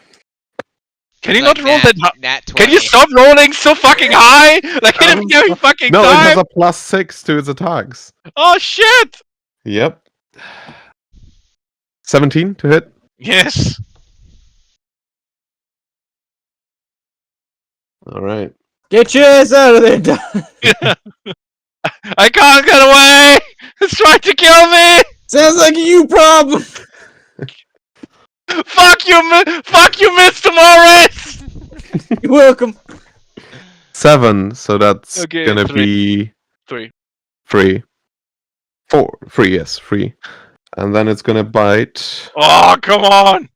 can you not roll that? Nat 20. Can you stop rolling so fucking high? Like hit him every fucking No, it has time. a +6 to its attacks. Oh shit! Yep. 17 to hit. Yes. Alright. Get your ass out of there, Don. I can't get away. It's trying to kill me. Sounds like a you problem. Fuck you, Mr. Morris. You're welcome. 7, so that's Okay, gonna 3. be 3. 3. 4. 3, yes, 3. And then it's gonna bite. Oh come on!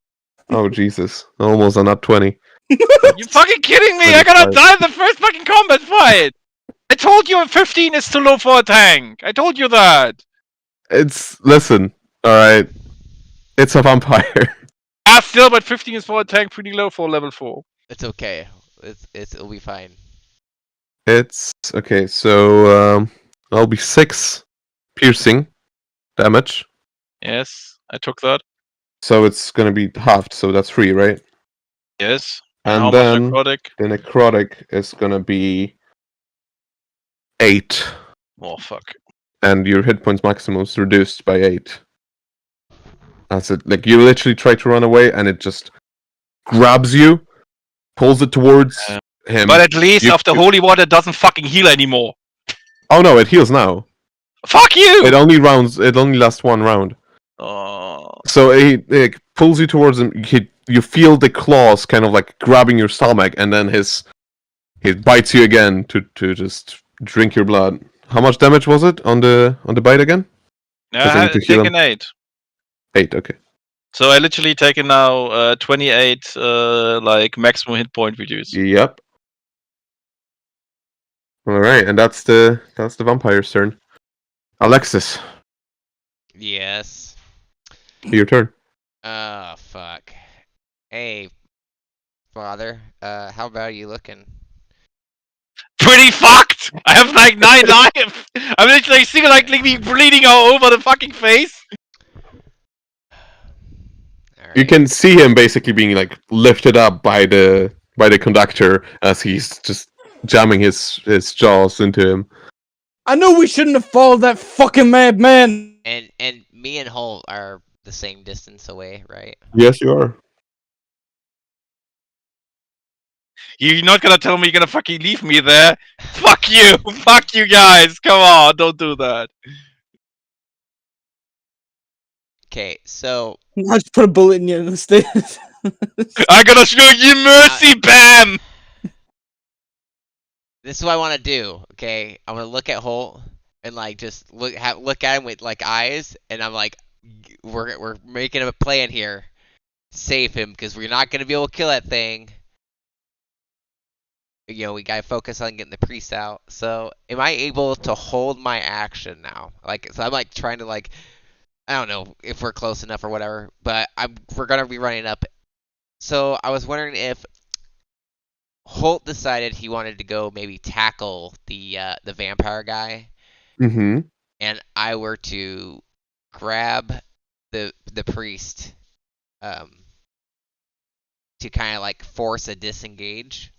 Oh Jesus. Almost a nat 20. You fucking kidding me? I gotta 25. die in the first fucking combat fight. I told you 15 is too low for a tank. I told you that. Listen, alright. It's a vampire. Ah, still, but 15 is for a tank pretty low for level 4. It's okay. It'll be fine. It's okay, so I'll be 6 piercing damage. Yes, I took that. So it's gonna be halved, so that's 3, right? Yes. And how then much necrotic? the necrotic is gonna be 8. Oh fuck. And your hit points maximum is reduced by 8. That's it. Like, you literally try to run away, and it just grabs you, pulls it towards him. But at least You- after holy water it doesn't fucking heal anymore. Oh no, it heals now. Fuck you! It only lasts 1 round. Oh. So it pulls you towards him. You feel the claws kind of like grabbing your stomach, and then he bites you again to just drink your blood. How much damage was it on the bite again? Yeah, Does it I need to had heal taken 8. 8, okay. So I literally taken now 28 like maximum hit point reduce. Yep. All right, and that's the vampire's turn. Alexis, Yes. your turn. Oh, fuck. Hey, father. How about you looking? Pretty fucked! I have like 9 life! I'm literally seeing like me bleeding all over the fucking face! Alright. You can see him basically being like lifted up by the conductor as he's just jamming his jaws into him. I knew we shouldn't have followed that fucking madman. And me and Holt are the same distance away, right? Yes, you are. You're not gonna tell me you're gonna fucking leave me there? Fuck you! Fuck you guys! Come on, don't do that. Okay, so I just put a bullet in you instead. I'm gonna show you mercy, Bam! this is what I want to do. Okay, I'm gonna look at Holt and like just look at him with like eyes, and I'm like, we're making a plan here, to save him because we're not gonna be able to kill that thing. You know, we gotta focus on getting the priest out. So, am I able to hold my action now? Like, so I'm like trying to like, I don't know if we're close enough or whatever, but we're gonna be running up. So I was wondering if Holt decided he wanted to go maybe tackle the vampire guy, Mm-hmm. and I were to grab the priest, to kind of like force a disengage.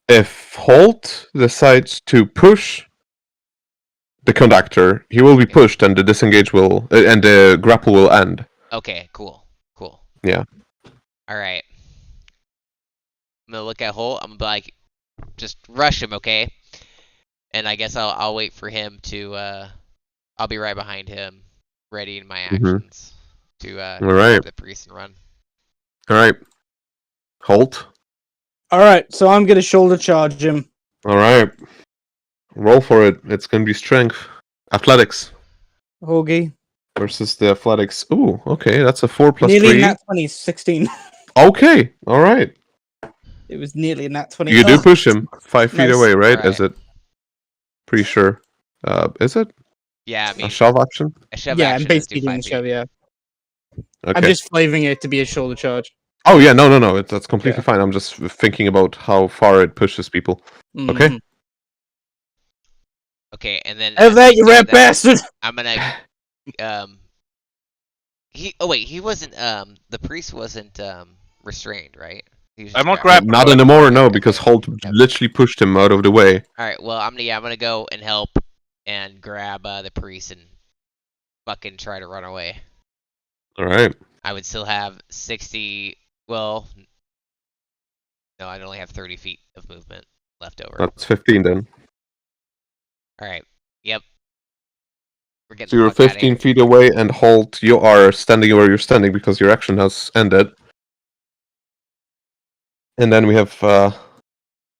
If Holt decides to push the conductor, he will be pushed, and the disengage will and the grapple will end. Okay, cool. Yeah. All right. I'm gonna look at Holt. I'm gonna be like, just rush him, okay? And I guess I'll wait for him to. I'll be right behind him, ready in my actions to All right. grab the priest and run. All right. Holt. All right, so I'm gonna shoulder charge him. All right. Roll for it. It's gonna be strength, athletics Hoagie. versus the athletics. Ooh, okay, that's a 4 plus Nearly 3. nat 20, 16. Okay, all right. It was nearly a nat 20. You do Oh, push him 5 feet nice. away, right? Alright. Is it? Pretty sure. Is it Yeah, I mean, a shove action? a shove yeah, I'm action is basically do doing 5 the shove, feet. yeah. Okay. I'm just flavouring it to be a shoulder charge. Oh yeah, no. That's completely Yeah. fine. I'm just thinking about how far it pushes people. Okay. Mhm. Okay, and then Have after that, I you do rat that, bastard! I'm gonna he wasn't the priest wasn't restrained, right? He was I'm just not grabbed. grabbed. Not anymore, no, Okay, because okay. Holt Yep. literally pushed him out of the way. All right, well I'm gonna go and help and grab the priest and fucking try to run away. All right. I would still have 60. Well, no, I'd only have 30 feet of movement left over. That's 15 then. All right. Yep. We're getting So the you're fuck outta 15 here. feet away, and Holt, you are standing where you're standing because your action has ended. And then we have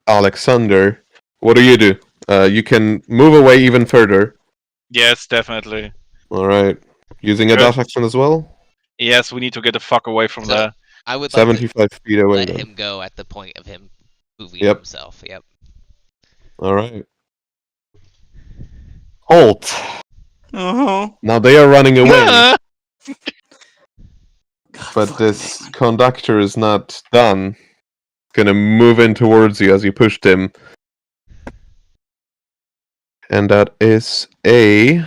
Alexander. What do? You can move away even further. Yes, definitely. All right. Using a Good. dash action as well. Yes, we need to get the fuck away from So- there. I would like to 75 feet away. let Then. him go at the point of him moving Yep. himself. Yep. All right. Holt. Uh-huh. Now they are running away, Ah! but fuck this me. conductor is not done. Gonna move in towards you as you pushed him. And that is a...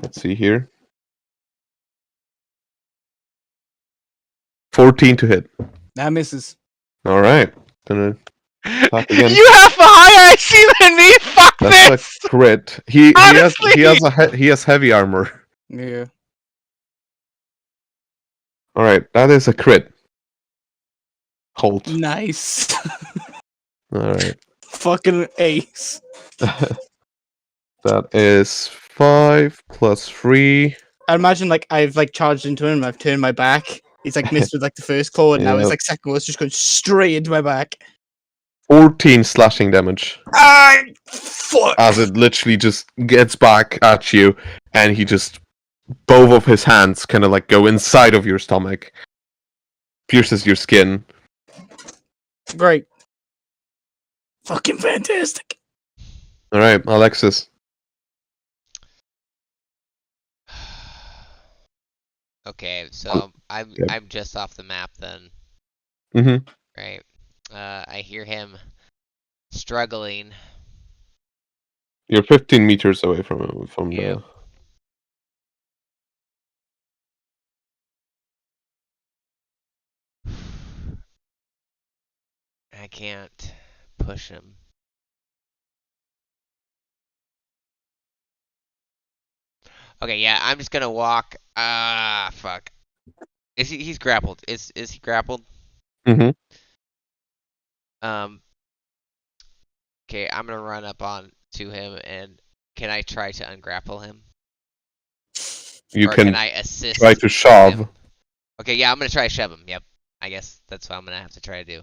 Let's see here. 14 to hit. That misses. All right. Gonna Attack again. You have a higher AC than me. Fuck That's this. a crit. He Honestly. has heavy armor. Yeah. All right, that is a crit. Hold. Nice. All right. Fucking ace. That is 5 plus 3. I imagine like I've like charged into him. I've turned my back. He's like missed with like the first claw, and now his Yep. like second was just going straight into my back. 14 slashing damage. Ah, fuck. As it literally just gets back at you, and he just both of his hands kind of like go inside of your stomach, pierces your skin. Great. Fucking fantastic. All right, Alexis. Okay, so I'm Yep. I'm just off the map then, Mm-hmm. right? I hear him struggling. You're 15 meters away from Yep. the. I can't push him. Okay, yeah, I'm just gonna walk. Ah, fuck. He's grappled? Is he grappled? Mm-hmm. Okay, I'm gonna run up on to him, and can I try to ungrapple him? You Or can I assist? try to shove. him? Okay, yeah, I'm gonna try to shove him. Yep, I guess that's what I'm gonna have to try to do.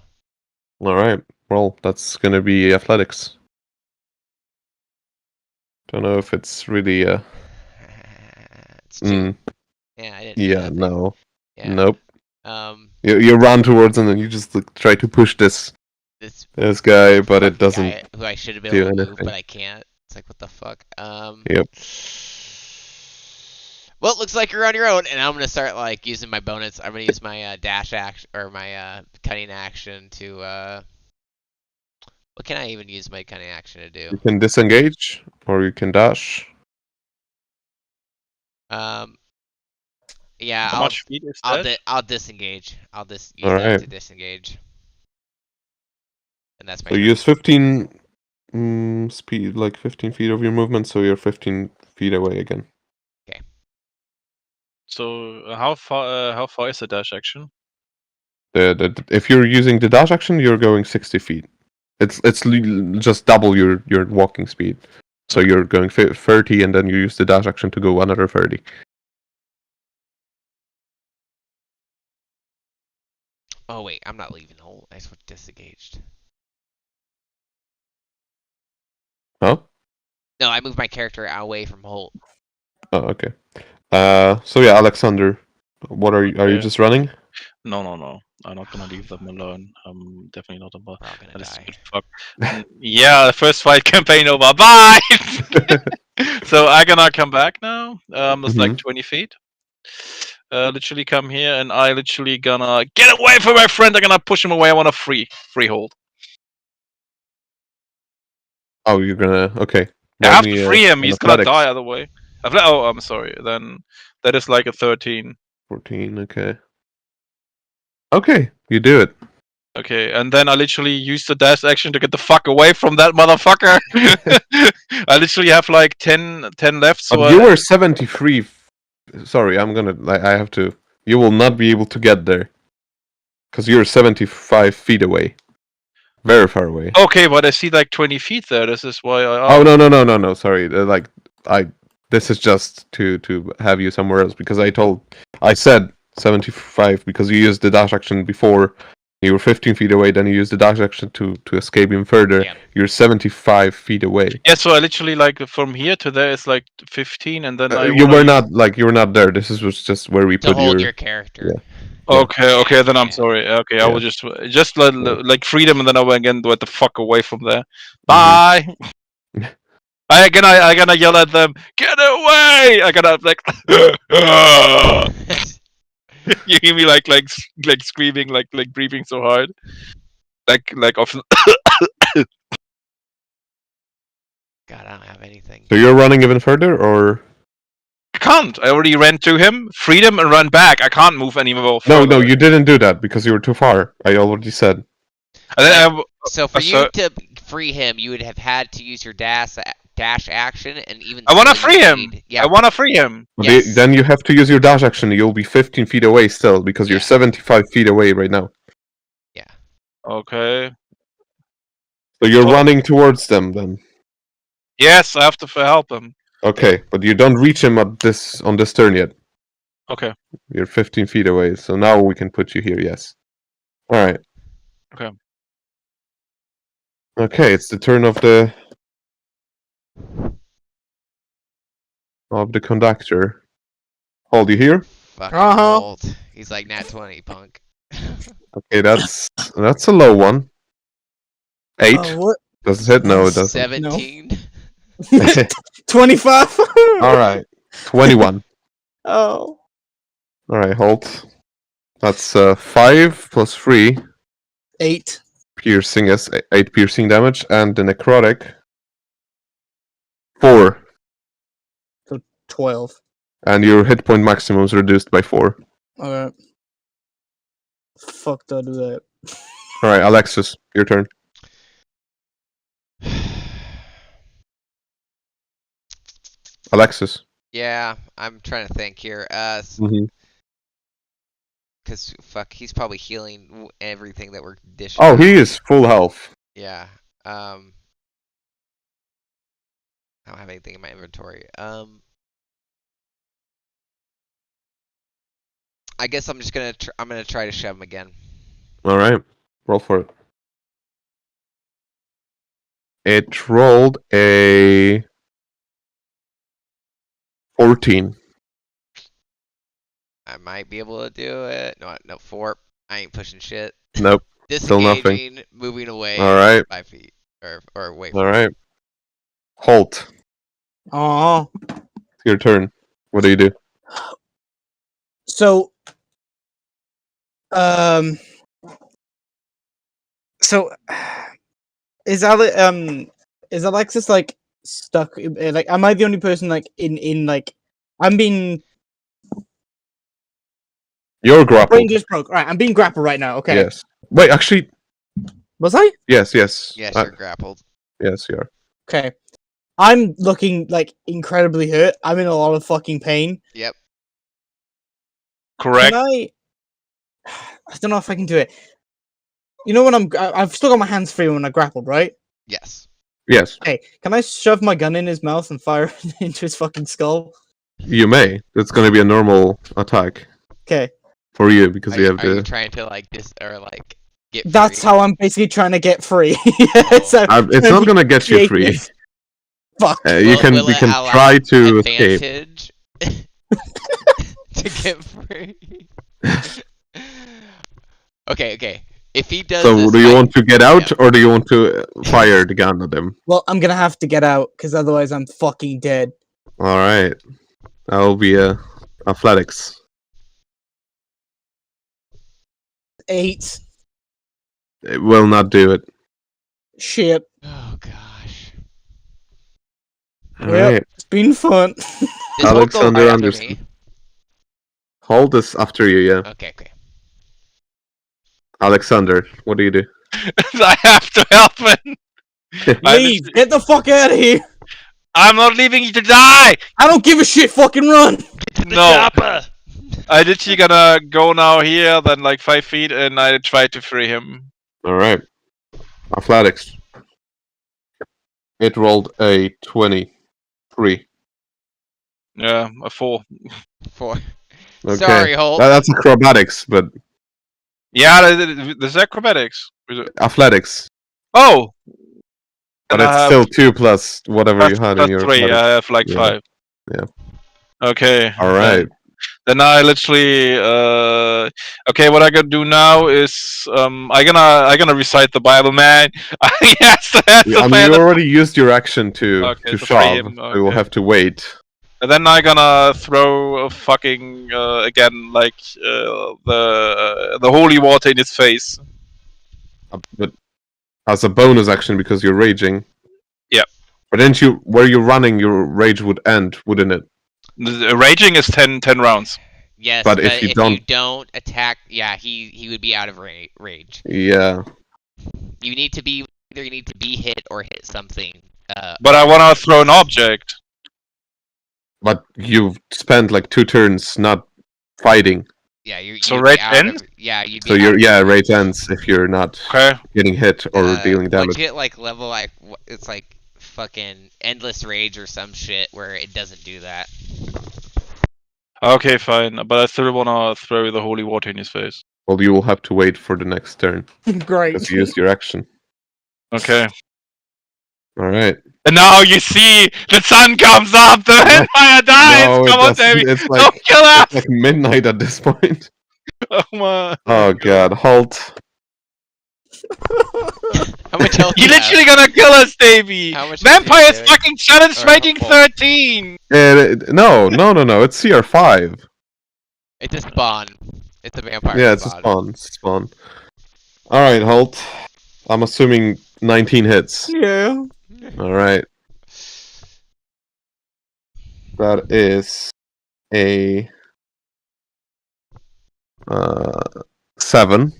All right. Well, that's gonna be athletics. Don't know if it's really. It's two. Mm, Yeah, I didn't. Do yeah. nothing. No. Yeah. Nope. Um, You run towards him and you just like, try to push this guy, but it fucking doesn't. guy who I should have been do able to move, anything. but I can't. It's like, what the fuck? Yep. Well, it looks like you're on your own, and I'm gonna start like using my bonus. I'm gonna use my dash action or my cutting action to What can I even use my cunning action to do? You can disengage or you can dash. Yeah, How much speed is that? I'll disengage. I'll use that Alright. to disengage. And that's my So you use 15 speed, like 15 feet of your movement, so you're 15 feet away again. So how far is the dash action? If you're using the dash action, you're going 60 feet. It's just double your walking speed. So you're going 30, and then you use the dash action to go another 30. Oh wait, I'm not leaving hole. I switched disengaged. Huh? No, I moved my character away from Holt. Oh, okay. So yeah, Alexander, what are you? Are you Okay. just running? No. I'm not gonna leave them alone. I'm definitely not about. We're all gonna That is die. fuck. Yeah, first fight campaign over. Bye. So I'm gonna come back now. It's like 20 feet. Literally come here, and I literally gonna get away from my friend. I'm gonna push him away. I want a free hold. Oh, you're gonna okay. I Roll have me, to free him. an He's gonna athletics. die other way. Oh, I'm sorry. Then that is like a 13. 14. Okay. Okay, you do it. Okay, and then I literally use the dash action to get the fuck away from that motherfucker. I literally have like 10 left. So But you were 73. Sorry, I'm gonna. I have to. You will not be able to get there because you're 75 feet away, very far away. Okay, but I see like 20 feet there. This is why I. Oh no! Sorry, like I. This is just to have you somewhere else because I said 75 because you used the dash action before. You were 15 feet away, then you used the dash action to escape even further. Yeah. You're 75 feet away. Yeah, so I literally like from here to there is like 15, and then You were not there. This was just where we To put hold your character. Yeah. Okay, then I'm Yeah. sorry. Okay, I Yeah. will just like freedom, and then I will again get the fuck away from there. Bye. I gonna yell at them. Get away! I gotta like. You hear me like screaming, like breathing so hard, like often. God, I don't have anything. So you're running even further, or I can't. I already ran to him, freed him, and ran back. I can't move any more. no, further. you didn't do that because you were too far. I already said. And then So for So- you to free him, you would have had to use your dash action, and even. I want to still, you free him. need- Yeah. I want to free him. But Yes. then you have to use your dash action. You'll be 15 feet away still because you're Yeah. 75 feet away right now. Okay. So you're Well- running towards them then. Yes, I have to help him. Okay, but you don't reach him on this turn yet. Okay. You're 15 feet away, so now we can put you here. Yes. All right. Okay. Okay, it's the turn of the conductor. Hold you here. Fucking Uh-huh. old. He's like nat 20, punk. Okay, that's a low one. 8. What? Does it hit? No, it doesn't. 17. 25. All right. 21. Oh. All right, hold. That's 5 plus 3 8. piercing is 8 piercing damage, and the necrotic 4, 12. and your hit point maximum is reduced by 4. Alright. Fuck, do I do that? All right, Alexis, your turn. Alexis. Yeah, I'm trying to think here. Mhm. Because fuck, he's probably healing everything that we're dishing. Oh, out. he is full health. Yeah. I don't have anything in my inventory. I guess I'm just gonna I'm gonna try to shove him again. All right, roll for it. It rolled a 14. I might be able to do it. No, 4. I ain't pushing shit. Nope. Still nothing. Disengaging, moving away. All right. 5 feet or away. All right. Halt. Oh. Your turn. What do you do? So, so is Alexis like stuck? Like, am I the only person like in like I'm being You're grappled. brain just broke. All right, I'm being grappled right now. Okay. Yes. Wait, actually, Was I? yes. Yes, you're grappled. Yes, you are. Okay. I'm looking like incredibly hurt. I'm in a lot of fucking pain. Yep. Correct. Can I don't know if I can do it. You know when I've still got my hands free when I grappled, right? Yes. Yes, Okay, can I shove my gun in his mouth and fire it into his fucking skull? you may. It's going to be a normal attack Okay, for you because Are, you have are you the. trying to like get that's free? how I'm basically trying to get free. Yes, It's not going to get you free. creative. Fuck. You can Will we it can allow try to escape. advantage to get free. Okay. If he does So this, do you like- want to get out yeah. or do you want to fire the gun at him? Well, I'm gonna have to get out because otherwise I'm fucking dead. All right, that'll be athletics. 8. It will not do it. Shit. Oh gosh. All Yep. right, It's been fun. This won't go Alexander right after Anderson. me. hold this after you. Yeah, Okay. Alexander, what do you do? I have to help him. I Leave. literally- Get the fuck out of here. I'm not leaving you to die. I don't give a shit. Fucking run. No. I literally gonna go now here, then like 5 feet, and I try to free him. All right, athletics. It rolled a 23. Yeah, a 4. 4. Okay. Sorry, Holt. That's acrobatics, but Yeah, there's acrobatics. Is it- athletics. Oh! But Then I it's have still 2 plus whatever plus, you had plus in your 3, athletics. I have like Yeah. 5. Yeah. Okay. All right. Then I literally okay. What I gotta do now is I gonna recite the Bible, man. Yes, that's I mean, you already used your action to Okay, to to free shove. him, So you will okay. have to wait. And then I gonna throw a fucking again like the holy water in his face. But as a bonus action because you're raging. Yeah. But then where you're running, your rage would end, wouldn't it? The raging is 10 rounds. Yes, But but if you you don't- don't attack, yeah, he would be out of rage. Yeah. You need to be either you need to be hit or hit something. But I want to throw an object. But you've spent like 2 turns not fighting. Yeah, you'd So be rage out of- ends? Yeah, you'd be So out you're of- rage ends if you're not Okay. getting hit or dealing Once damage. you hit like level like it's like fucking endless rage or some shit where it doesn't do that. Okay, fine. But I still want to throw the holy water in his face. Well, you will have to wait for the next turn Great. because you used your action. Okay. All right. And now you see the sun comes up, the vampire dies. No, it Come on, doesn't. Davey. It's like Don't kill us. it's like midnight at this point. Oh my. Oh god, halt. How much health? You're do you have? literally gonna kill us, Davey. How much health do you Vampires have? fucking challenge Or rating full? 13. No. It's CR5. It's a spawn. It's a vampire. Yeah, it's a spawn. It's a spawn. All right, halt. I'm assuming 19 hits. Yeah. All right. That is a 7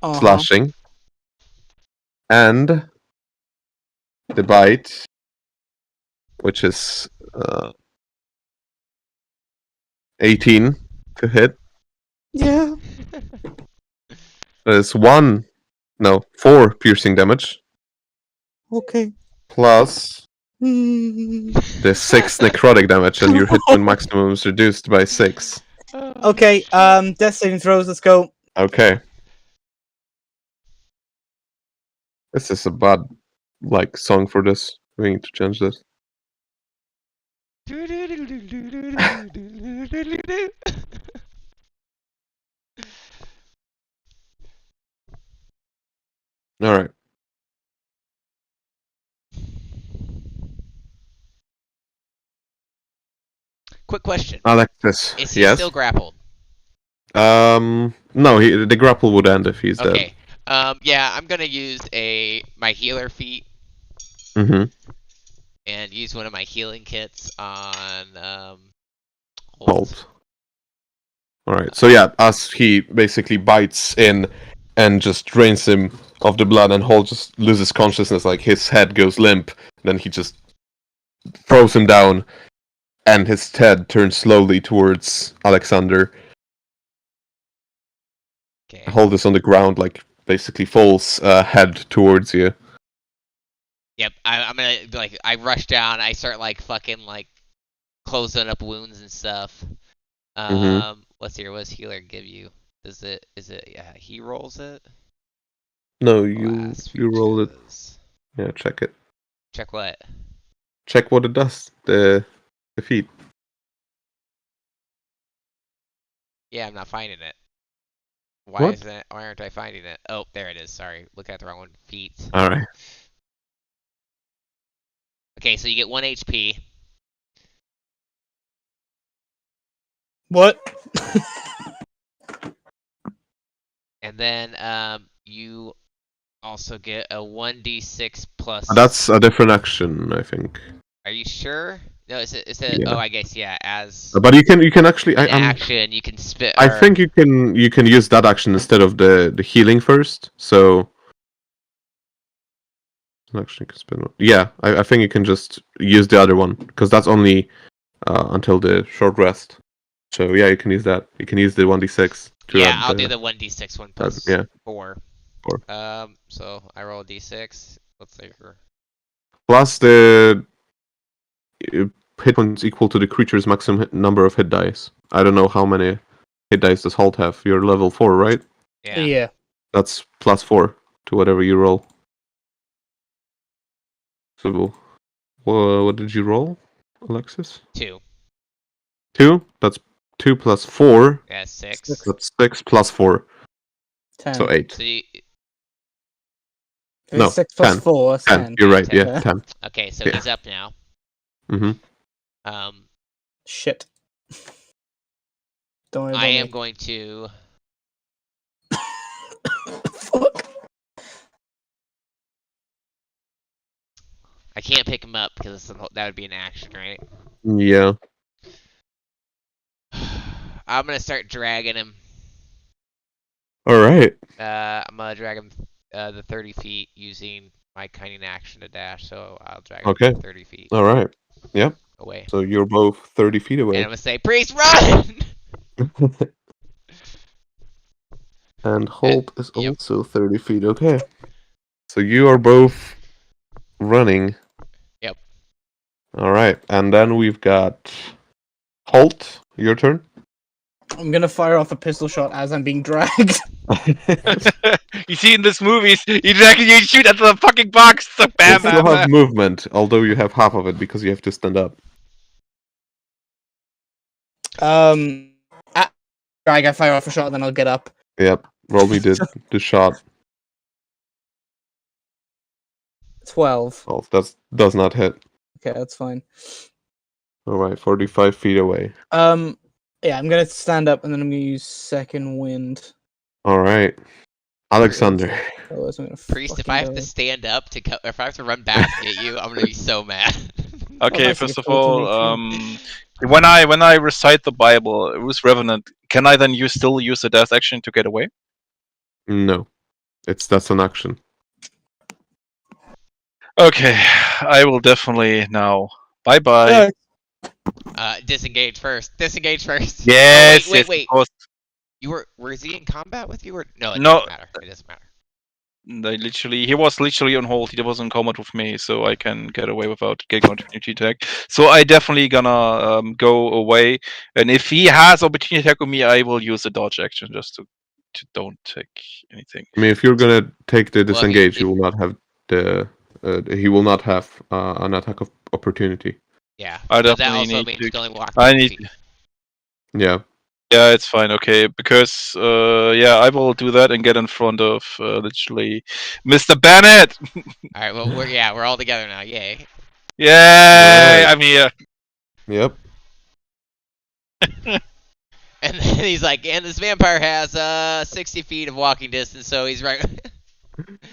Uh-huh. slashing, and the bite, which is 18 to hit. Yeah. That is 4 piercing damage Okay. plus Hmm. the 6 necrotic damage, and your hit point maximum is reduced by 6. Okay. Death saving throws. Let's go. Okay. This is a bad song for this. We need to change this. All right. Quick question: Alexis. is he Yes. still grappled? No. The grapple would end if he's dead. Okay. Yeah, I'm gonna use my healer feat Mm-hmm. and use one of my healing kits on Holt. Halt. All right. So yeah, as he basically bites in and just drains him of the blood, and Holt just loses consciousness. Like his head goes limp. Then he just throws him down, and his head turns slowly towards Alexander. Okay. Holt is on the ground, basically falls head towards you. Yep. I'm gonna I rush down. I start fucking closing up wounds and stuff. Let's see. What does healer give you? Is it? Yeah. He rolls it. No, you Blast roll it. reaches. Yeah, check it. Check what? Check what it does. The feat. Yeah, I'm not finding it. What? Why aren't I finding it? Oh, there it is. Sorry, look at the wrong one. Feet. All right. Okay, so you get 1 HP. What? And then you also get a 1d6 plus. That's a different action, I think. Are you sure? No, is it? Yeah. Oh, I guess yeah. As But you can actually. an action, you can spit. I think you can use that action instead of the healing first. So. Actually, can spin. Yeah, I think you can just use the other one because that's only until the short rest. So yeah, you can use that. You can use the 1d6. Yeah, I'll do the 1d6 one plus yeah. 4. 4. So I roll a d6. Let's see here. Plus the hit points equal to the creature's maximum number of hit dice. I don't know how many hit dice does Halt have. You're level 4, right? Yeah. Yeah. That's plus 4 to whatever you roll. So, what did you roll, Alexis? 2. 2? That's 2 plus 4. Yeah, 6. That's 6 plus 4. 10. So 8. So you, If it's No, 6 plus 10. 4. That's 10. 10. You're right. 10. Yeah, 10. okay, so Yeah. he's up now. Mm-hmm. Shit. Don't worry about I am me. going to. Fuck. I can't pick him up because that would be an action, right? Yeah. I'm gonna start dragging him. All right. I'm gonna drag him the 30 feet using my cunning action to dash, so I'll drag Okay. him 30 feet All right. Yep. away. So you're both 30 feet And I'm away. gonna say, "Priest, run!" And Holt is Yep. also 30 feet. Okay. So you are both running. Yep. All right. And then we've got Holt. Your turn. I'm gonna fire off a pistol shot as I'm being dragged. You see in these movies, you shoot at the fucking box. So You bam, still bam, have bam. movement, although you have half of it because you have to stand up. Drag, I fire off a shot, then I'll get up. Yep. Roll me the shot. 12. Oh, that does not hit. Okay, that's fine. All right. 45 feet away. Yeah, I'm gonna stand up and then I'm gonna use second wind. All right. Alexander. Otherwise, I'm gonna Priest, if fucking I have die. to stand up to if I have to run back to get you, I'm gonna be so mad. Okay, that's first like of a all, 14, when I recite the Bible, Who's Revenant, can I then still use the dash action to get away? No. That's an action. Okay, I will definitely now. Bye bye. Disengage first. Disengage first. Yes, Oh, wait, yes, wait. of course. Was he in combat with you or no? It No. doesn't matter. It doesn't matter. He was literally on hold. He was in combat with me, so I can get away without getting opportunity attack. So I definitely gonna go away. And if he has opportunity attack on me, I will use a dodge action just to don't take anything. I mean, if you're gonna take the Well, disengage, you will not have the. He will not have an attack of opportunity. Yeah. I But that definitely also need means to- you can only walk I 10 need- feet. Yeah. Yeah, it's fine. Okay, because I will do that and get in front of literally Mr. Bennett. All right. Well, we're all together now. Yay. Yay! Right. I'm here. Yep. And then he's like, and this vampire has 60 feet of walking distance, so he's right.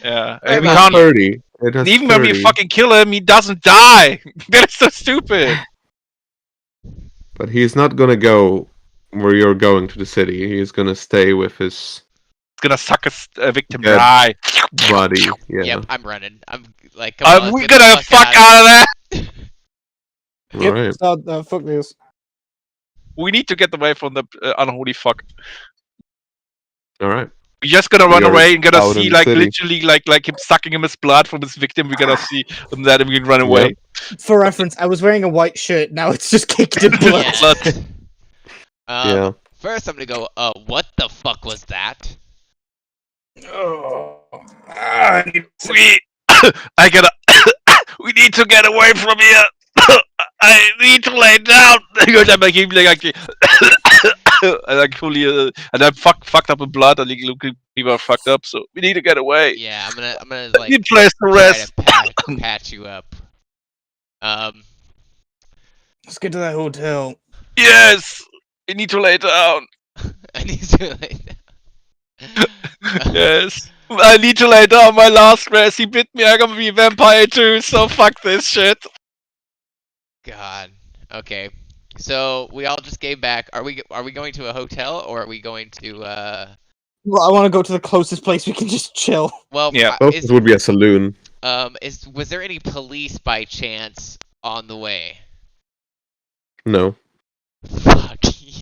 Yeah, Right and we It has can't. 30. It has And even when we 30, fucking kill him, he doesn't die. That's so stupid. but he's not gonna go where you're going to the city. He's gonna stay with his It's gonna suck a victim Yeah. dry. buddy. Yeah. Yep, I'm running. I'm like, come on, let's We're get gonna the fuck out out of that. All Yep, right. so, fuck this. We need to get away from the unholy fuck. All right. We're just gonna We run are away and gonna out see in the like city. literally like him sucking him his blood from his victim. We're gonna see that and we can run away. For reference, I was wearing a white shirt, now it's just caked in blood. Yeah. Yeah. First, I'm gonna go. What the fuck was that? Oh, We, I gotta. We need to get away from here. I need to lay down. Because I'm like, and like fully, and I'm fucked up in blood. And people are fucked up, so we need to get away. Yeah, I'm gonna We like need place to try rest. to patch you up. Let's get to that hotel. Yes, we need to lay down. I need to like. Yes, I need to lay down my last rest. He bit me. I'm gonna be a vampire too. So fuck this shit. God. Okay. So we all just gave back. Are we going to a hotel or are we going to Well, I want to go to the closest place we can just chill. well Yeah. Closest would be a saloon. was there any police by chance on the way? No. Fuck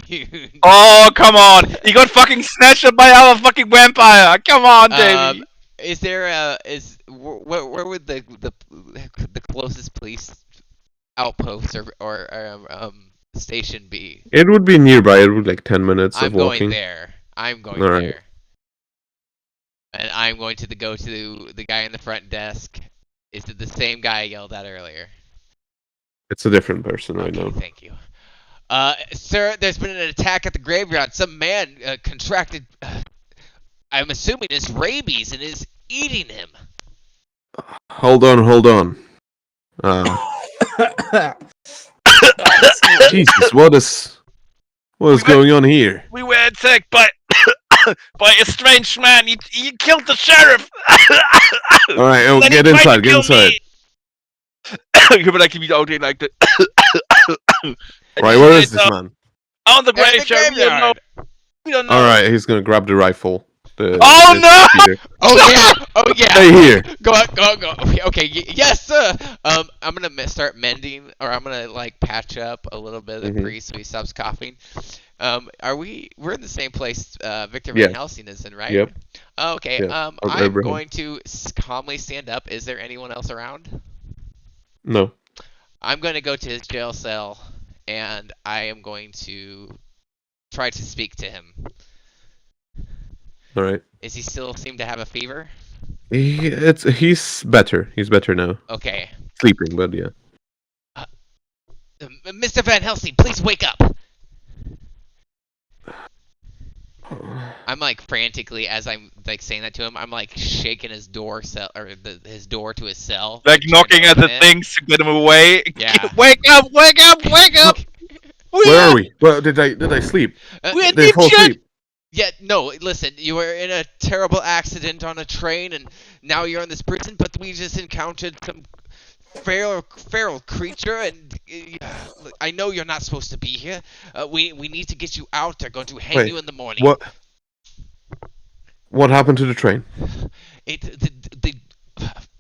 you. Oh come on! He got fucking snatched up by our fucking vampire. Come on, Davey. Is there where would the closest police outpost or station be? It would be nearby. It would like 10 minutes I'm of walking. going there. I'm going Alright. there. And I'm going to go to the guy in the front desk. Is it the same guy I yelled at earlier? It's a different person right Okay, now. thank you. Sir, there's been an attack at the graveyard. Some man contracted, I'm assuming it's rabies and is eating him. Hold on. Jesus, what is going on here? We were attacked by by a strange man. He killed the sheriff. All right, Then he get tried inside. to Get kill inside. me. You were like to be out here like that. Right, where is this man? On the There's the graveyard. We don't know. graveyard. We don't know. All right, he's gonna grab the rifle. Oh, no! Peter. Oh yeah! Oh yeah! Stay here. Go. Okay. Yes, sir. I'm gonna start mending, or I'm gonna like patch up a little bit of the Mhm. grease so he stops coughing. We're in the same place. Victor Yeah. Van Helsing is in, right? Yep. Oh, okay. Yeah. Or I'm Abraham. going to calmly stand up. Is there anyone else around? No. I'm going to go to his jail cell, and I am going to try to speak to him. All right. Is he still seem to have a fever? He's better. He's better now. Okay. Sleeping, but yeah. Mr. Van Helsing, please wake up. I'm like frantically as I'm like saying that to him. I'm like shaking his door cell or his door to his cell. Like trying to knocking at the open it. things to get him away. Yeah. Wake up! Wake up! Wake up! Where are we? Well, did I sleep? We Did I fall asleep? Yeah, no, listen, you were in a terrible accident on a train and now you're in this prison, but we just encountered some feral creature and I know you're not supposed to be here. We need to get you out. They're going to hang Wait, you in the morning. What happened to the train?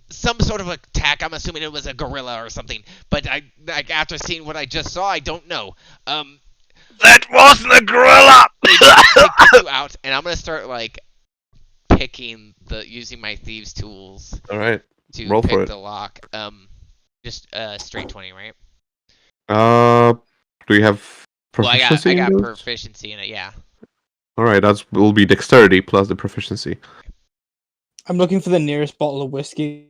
Some sort of attack. I'm assuming it was a gorilla or something, but after seeing what I just saw, I don't know. That wasn't a gorilla! They get you out, and I'm gonna start like picking using my thieves' tools All right. to Roll for pick it. the lock. Just straight 20, right? Do you have Well, I proficiency? got in those? proficiency in it. Yeah. All right, will be dexterity plus the proficiency. I'm looking for the nearest bottle of whiskey.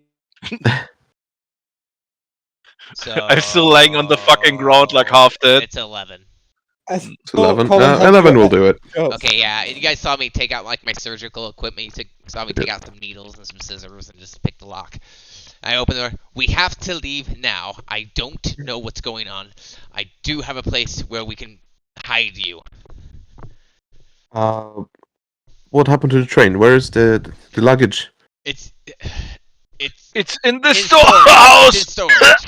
So I'm still laying on the fucking ground like half dead. It's 11. It's 11. Colin has 11 to- will do it. Oh, Okay, yeah. You guys saw me take out like my surgical equipment. You saw me take out some needles and some scissors and just pick the lock. I open the door. We have to leave now. I don't know what's going on. I do have a place where we can hide you. What happened to the train? Where's the luggage? It's It's in the in storehouse! It's in storage.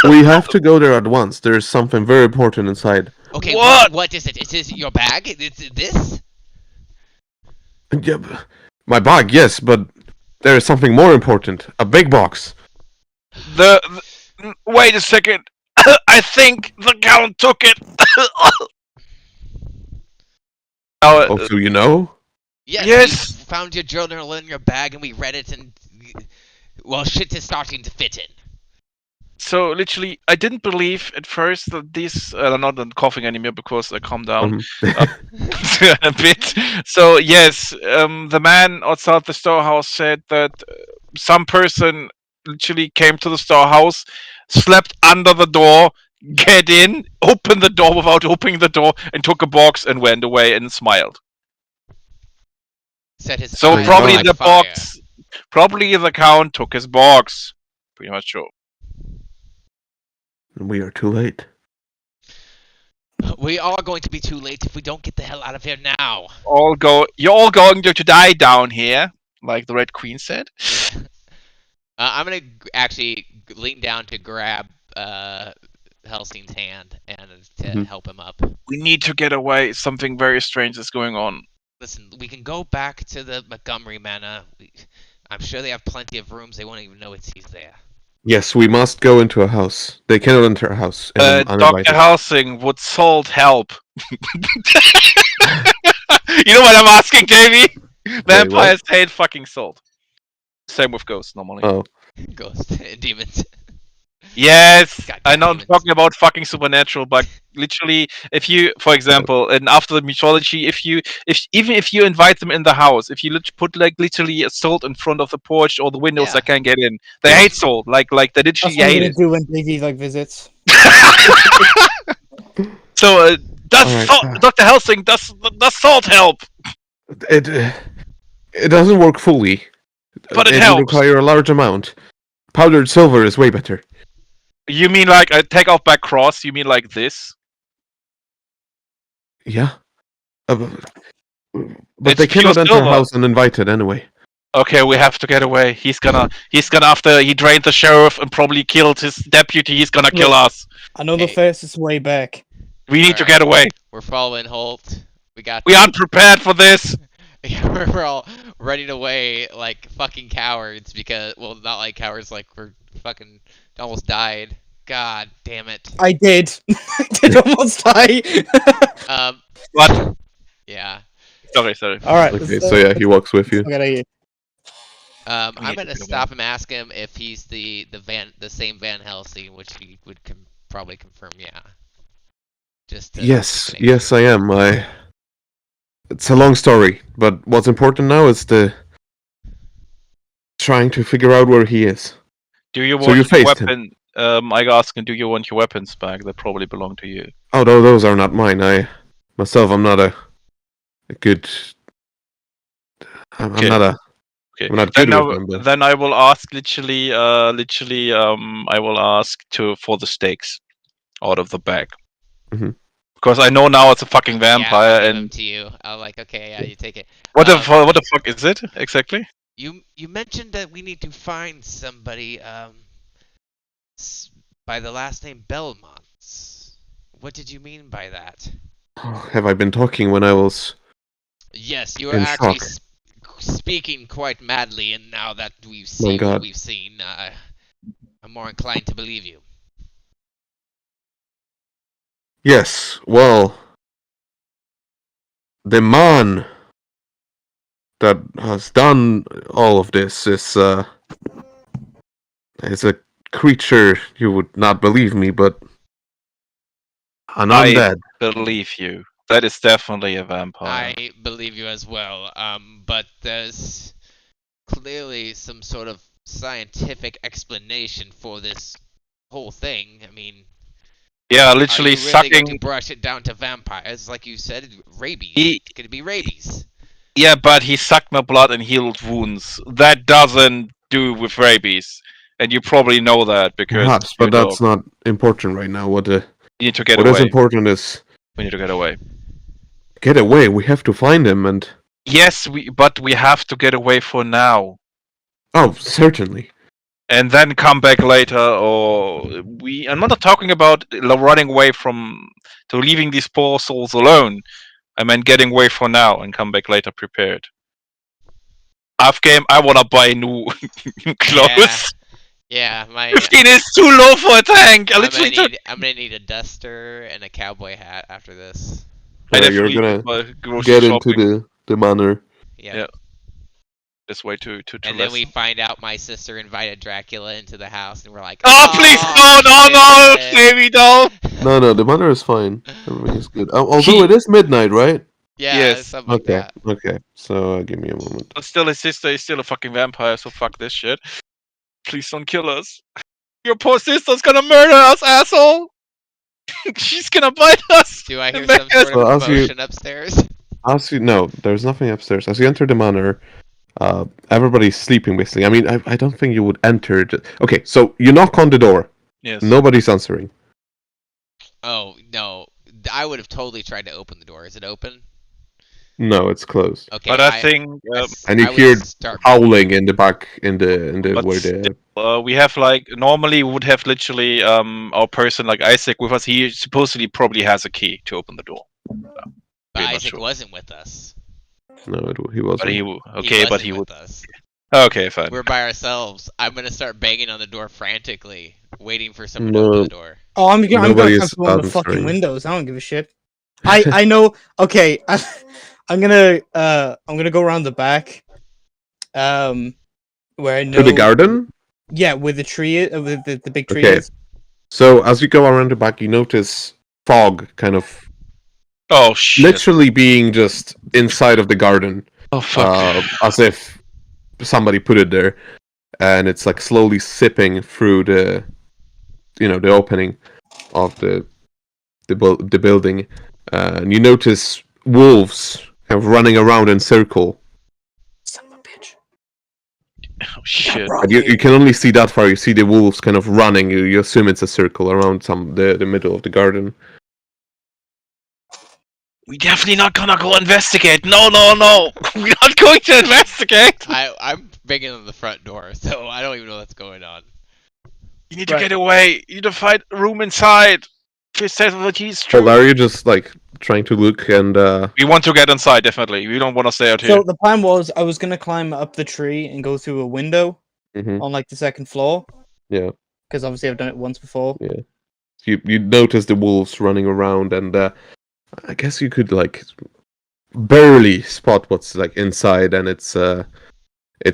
We have to go there at once. There's something very important inside. Okay, What? what is it? Is this your bag? Is it this? Yeah, my bag, yes, but there is something more important. A big box. Wait a second. I think the Count took it. Oh, so you know? Yes. Yes. We found your journal in your bag and we read it and well, shit is starting to fit in. So literally, I didn't believe at first that these. I'm not coughing anymore because I calmed down a bit. So yes, the man outside the storehouse said that some person literally came to the storehouse, slept under the door, get in, opened the door without opening the door, and took a box and went away and smiled. Set his So eyes probably on the fire. box, probably the Count took his box. Pretty much sure. We are too late. We are going to be too late if we don't get the hell out of here now. You're all going to die down here, like the Red Queen said. Yeah. I'm gonna actually lean down to grab Helsing's hand and to help him up. We need to get away. Something very strange is going on. Listen, we can go back to the Montgomery Manor. I'm sure they have plenty of rooms. They won't even know he's there. Yes, we must go into a house. They cannot enter a house. Dr. Housing, would salt help? You know what I'm asking, Davey? Vampires hate fucking salt. Same with ghosts, normally. Oh. Ghosts and demons. Yes, Goddamn I know I'm demons. talking about fucking supernatural, but literally, if you, for example, and after the mythology, if you invite them in the house, if you put like literally a salt in front of the porch or the windows, Yeah. they can't get in. They hate salt, like they that's literally what I'm hate gonna it. do when Davey like visits. So Alright. Dr. Helsing, does salt help? It doesn't work fully. But it would helps. require a large amount. Powdered silver is way better. You mean like I take off back cross? You mean like this? Yeah. But It's they cannot pure enter a silver. house uninvited anyway. Okay, we have to get away. He's gonna after he drained the sheriff and probably killed his deputy, he's gonna kill us. I know the Hey. fastest way back. We need to Alright. get away. We're following Holt. We got. We aren't prepared for this. We're all running away like fucking cowards because, well, not like cowards, like we're fucking almost died. God damn it. I did. I did almost die. What? Yeah. Sorry. All right. Okay, so yeah, he walks with you. Let's get out of here. I'm We need gonna to get stop him, ask him if he's the same Van Helsing, which he would probably confirm. Yeah. Just to Yes, make yes, sure. I am. It's a long story, but what's important now is the trying to figure out where he is. Do you So want you your faced him. weapon? I asked him, do you want your weapons back? That probably belong to you. Oh, no, those are not mine. I'm not a good. I'm Okay. not a. Okay. I'm not Then, good with them. But then I will ask I will ask for the stakes out of the bag. Mhm. Because I know now it's a fucking Yeah, vampire, I'll give him and to you. I'm like, okay, yeah, you take it. what the fuck is it exactly? You mentioned that we need to find somebody by the last name Belmont. What did you mean by that? have I been talking when I was Yes, you were in actually shock? speaking quite madly, and now that we've My seen what God. we've seen, I'm more inclined to believe you. Yes. Well, the man that has done all of this is a creature you would not believe me, but an I undead. believe you. That is definitely a vampire. I believe you as well, but there's clearly some sort of scientific explanation for this whole thing. I mean, Yeah, are literally you really going to sucking. brush it down to vampires, like you said, rabies? He, It's going to be rabies. yeah, but he sucked my blood and healed wounds. That doesn't do with rabies, and you probably know that because Perhaps, you're but a dog. that's not important right now. What You need to get is away. important is We need to get away. get away. We have to find him, and Yes, but we have to get away for now, oh, certainly. and then come back later. Or I'm not talking about running away to leaving these poor souls alone. I meant getting away for now and come back later prepared. Half game, I wanna buy new clothes. Yeah, my 15 is too low for a tank. I I'm literally took. gonna need a duster and a cowboy hat after this. I Alright, you're definitely gonna grocery get shopping. into the manor. Yeah. Yeah. This way to And then we listen. find out my sister invited Dracula into the house, and we're like, Oh please no, shit." baby, don't. No, the manor is fine. Everything is good. Although He- it is midnight, right? Yeah, Yes. something like Okay, that. okay. So give me a moment. But still, his sister is still a fucking vampire, so fuck this shit. Please don't kill us. Your poor sister's gonna murder us, asshole. She's gonna bite us. Do I hear and some make us- sort of Well, as you- commotion upstairs? As you no, there's nothing upstairs. As you enter the manor, everybody's sleeping basically. I mean, I don't think you would enter. Okay, so you knock on the door. Yes. Nobody's answering. Oh no, I would have totally tried to open the door. Is it open? No, it's closed. Okay. But I think And you I would hear start howling in the back in the But where the we have like normally we would have literally our person like Isaac with us. He supposedly probably has a key to open the door. But Pretty much Isaac sure. wasn't with us. he wasn't. But he Wasn't would. with us. Okay, fine. We're by ourselves. I'm gonna start banging on the door frantically, waiting for someone No. to open the door. Oh, I'm gonna Nobody's climb through one of the fucking answering. windows. I don't give a shit. I know. Okay, I'm gonna go around the back. Where I know To the garden. Yeah, with the tree, with the big tree Okay. is. So as you go around the back, you notice fog kind of Oh shit. literally being just inside of the garden, Oh fuck. as if somebody put it there, and it's like slowly sipping through the opening of the building, and you notice wolves kind of running around in circle. Son of a bitch. Oh shit. And you can only see that far. You see the wolves kind of running. You assume it's a circle around the middle of the garden. We definitely not gonna go investigate. No. We're not going to investigate. I'm banging on the front door, so I don't even know what's going on. You need to Right. get away. You need to find a room inside. If it says that he's true. Well, are you just like trying to look and We want to get inside, definitely. We don't want to stay out here. So the plan was I was gonna climb up the tree and go through a window Mhm. on like the second floor. Yeah. Because obviously I've done it once before. Yeah. You notice the wolves running around, and I guess you could like barely spot what's like inside, and it's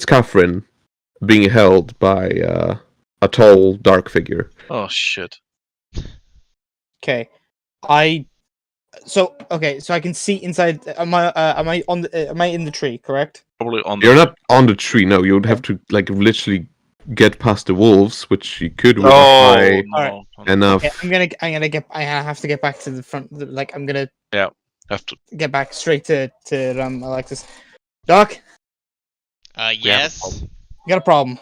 Catherine being held by a tall, dark figure. Oh shit. Okay. So I can see inside. Am I in the tree? Correct. Probably on You're not on the tree. No, you would have to like literally get past the wolves, which you could with a high no. enough. Okay, I have to get back to the front. Like I'm gonna Have to. get back straight to Alexis. Doc, Yes. you got a problem.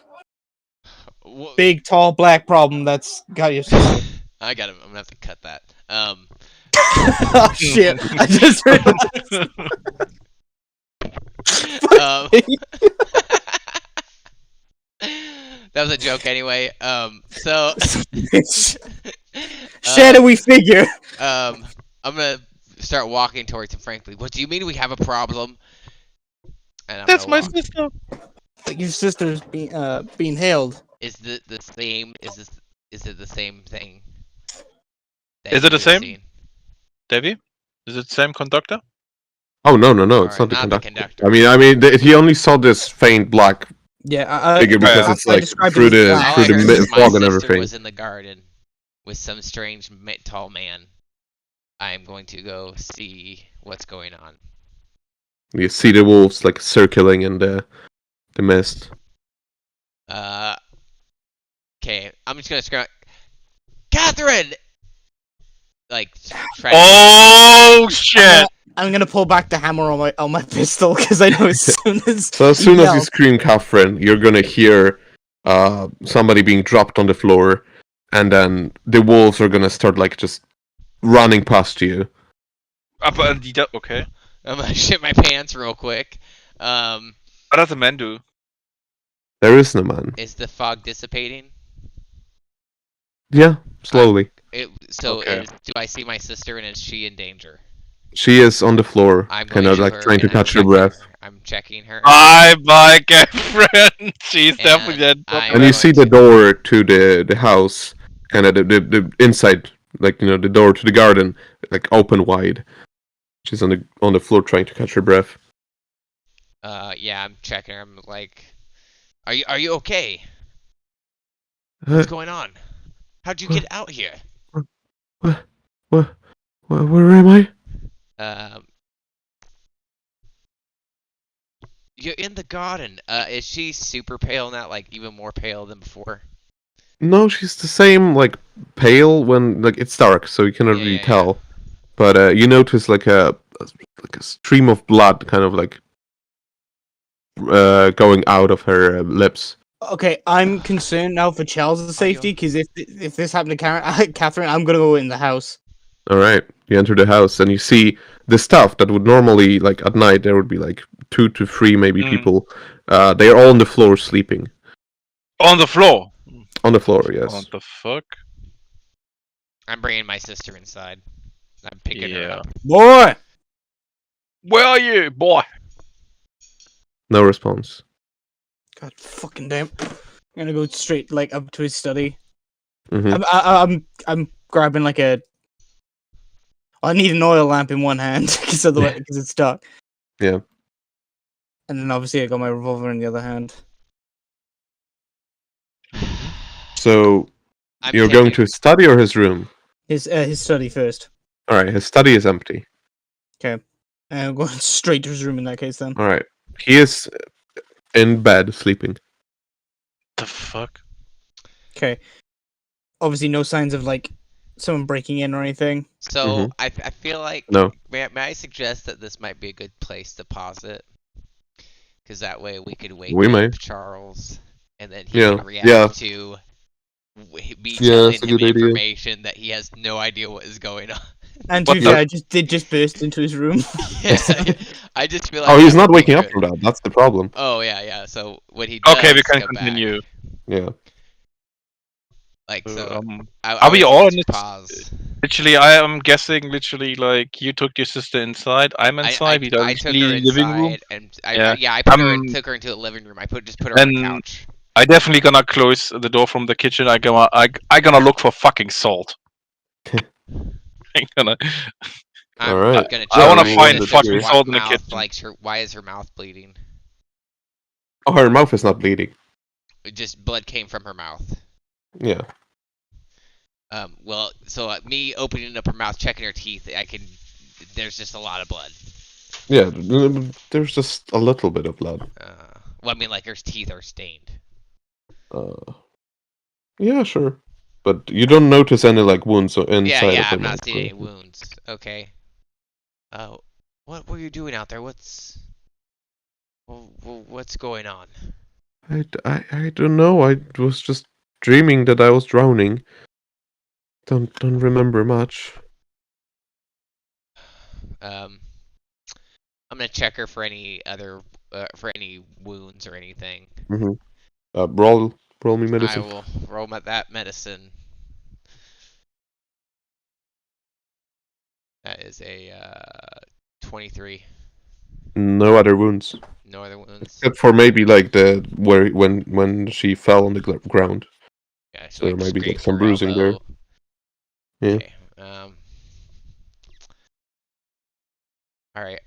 Wha- Big, tall, black problem that's got your sister. I got him. I'm gonna have to cut that. Oh shit! I just realized. Um, that was a joke anyway. So Shadowy figure. I'm gonna start walking towards him. Frankly, what do you mean we have a problem? And I'm That's gonna my walk. sister. Like your sister's being held. Is the same? Is it the same thing? that Is it the you've same? seen? Davey? Is it the same conductor? Oh no, it's Alright, not the not conductor. the conductor. I mean, he only saw this faint black Yeah, figure because yeah. it's like described through it as the black. All I through the heard was my fog and sister everything. was in the garden with some strange tall man. I am going to go see what's going on. You see the wolves like circling in the mist. Okay, I'm just gonna scream, Catherine! Like, try Oh shit! I'm gonna pull back the hammer on my pistol because I know as soon as So as soon as you yell- scream Catherine, you're gonna hear somebody being dropped on the floor, and then the wolves are gonna start like just running past you. Okay. I'm gonna shit my pants real quick. What does the man do? There is no man. Is the fog dissipating? Yeah, slowly. Okay. Do I see my sister and is she in danger? She is on the floor, I'm kind going of to like her trying to and I'm catch her checking breath. her. I'm checking her. Bye bye, girlfriend. She's And definitely dead. I'm And you see the going door to the house, kind of the inside, like the door to the garden, like open wide. She's on the floor trying to catch her breath. Yeah, I'm checking her. I'm like, are you okay? What's going on? How'd you get out here? Where am I? You're in the garden. Is she super pale now? Like even more pale than before? No, she's the same, like pale when like it's dark, so you cannot really Yeah. tell. But you notice like a stream of blood, kind of like going out of her lips. Okay, I'm concerned now for Charles' safety because if this happened to Catherine, I'm gonna go in the house. All right, you enter the house and you see the stuff that would normally like at night there would be like 2 to 3 maybe people. They are all on the floor sleeping. On the floor. On the floor, yes. What the fuck? I'm bringing my sister inside. I'm picking her Yeah. up. Boy, Where are you, boy? No response. God fucking damn! I'm gonna go straight like up to his study. Hmm. I'm grabbing like a. I need an oil lamp in one hand because it's dark. Yeah. And then obviously I got my revolver in the other hand. So I'm you're going taking- to his study or his room? His study first. All right, his study is empty. And I'm going straight to his room in that case then. All right, he is in bed sleeping. The fuck? Okay. Obviously no signs of like someone breaking in or anything. So I feel like No. may I suggest that this might be a good place to pause it, because that way we could wake We up may. Charles, and then he Yeah, can react yeah. to me Yeah, telling that's a him good idea. information that he has no idea what is going on. And What to be the- fair, I just burst into his room. Yeah, I just feel like Oh, he's that not would be waking up good. from that. That's the problem. Oh yeah. So when he does Okay, we can come back, continue. Yeah. like so, Um, I are we would all just in this- pause? Literally, I am guessing. Literally, like you took your sister inside. I'm inside. We are I took her literally living room. inside, and Yeah. I put her and took her into the living room. I just put her on the And couch. I definitely gonna close the door from the kitchen. I gonna look for fucking salt. I'm gonna. I'm Alright. gonna I check wanna my find sister's fucking salt in the mouth. kitchen. Like, why is her mouth bleeding? Oh, her mouth is not bleeding. Just blood came from her mouth. Yeah. Well, so me opening up her mouth, checking her teeth, there's just a lot of blood. Yeah, there's just a little bit of blood. Well, I mean, like her teeth are stained. Yeah, sure. But you don't notice any like wounds inside Yeah, of her I'm not mouth, seeing any right? wounds. Okay. What were you doing out there? What's going on? I don't know. I was just dreaming that I was drowning. Don't remember much. I'm gonna check her for any for any wounds or anything. Roll me I medicine. will roll that medicine. That is a 23. No other wounds. No other wounds. Except for maybe like when she fell on the ground. Yeah, So there might be like scraped some her bruising there. elbow. Yeah. Okay. All right.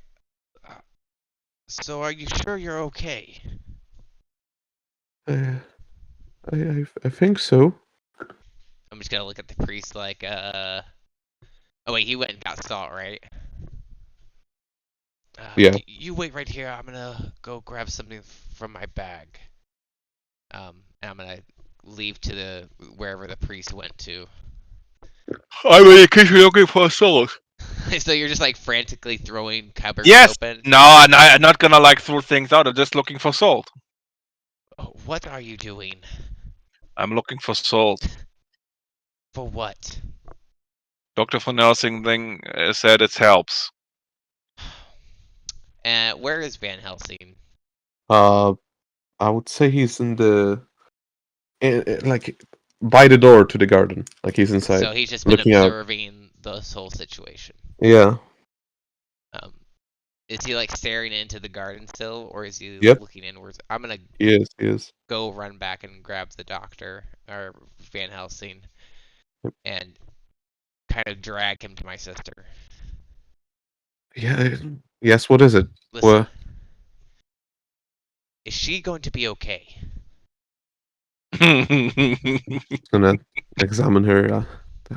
So are you sure you're okay? I think so. I'm just gonna look at the priest like, Oh wait, he went and got salt, right? Yeah. You wait right here. I'm gonna go grab something from my bag. And I'm gonna leave to wherever the priest went to. I'm in the kitchen looking for salt. So you're just like frantically throwing cupboards Yes. open? No, I'm not gonna like throw things out. I'm just looking for salt. Oh, what are you doing? I'm looking for salt. For what? Doctor von Helsing thing said it helps. Where is Van Helsing? I would say he's in the like by the door to the garden. Like he's inside. So he's just been looking out. observing this whole situation. Yeah. Is he like staring into the garden still, or is he Yep. looking inwards? I'm gonna He is. go run back and grab the doctor or Van Helsing, and kind of drag him to my sister. Yeah. Yes. What is it? Listen, What? is she going to be okay? Gonna examine her.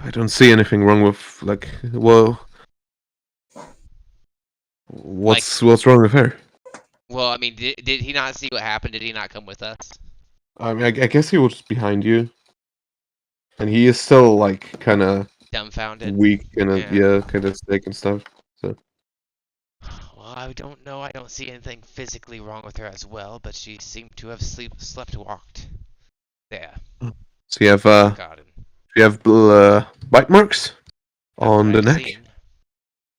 I don't see anything wrong with like. Well, what's wrong with her? Well, I mean, did he not see what happened? Did he not come with us? I mean, I guess he was behind you, and he is still like kind of Dumbfounded. weak and kind of sick and stuff. So. Well, I don't know. I don't see anything physically wrong with her as well, but she seemed to have slept walked. There. So you have Garden. bite marks on the neck, Seen.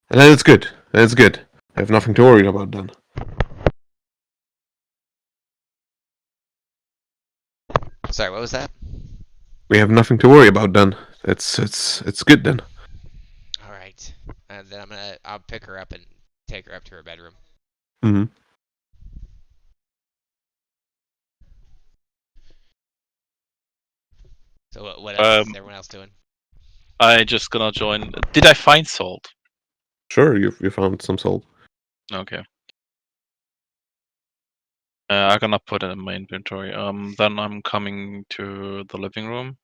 and then it's good. That's good. I have nothing to worry about then. Sorry, what was that? We have nothing to worry about then. It's good then. All right, and then I'll pick her up and take her up to her bedroom. Mm-hmm. So what else is everyone else doing? I just gonna join. Did I find salt? Sure, you found some salt. Okay. I'm gonna put it in my inventory. Then I'm coming to the living room,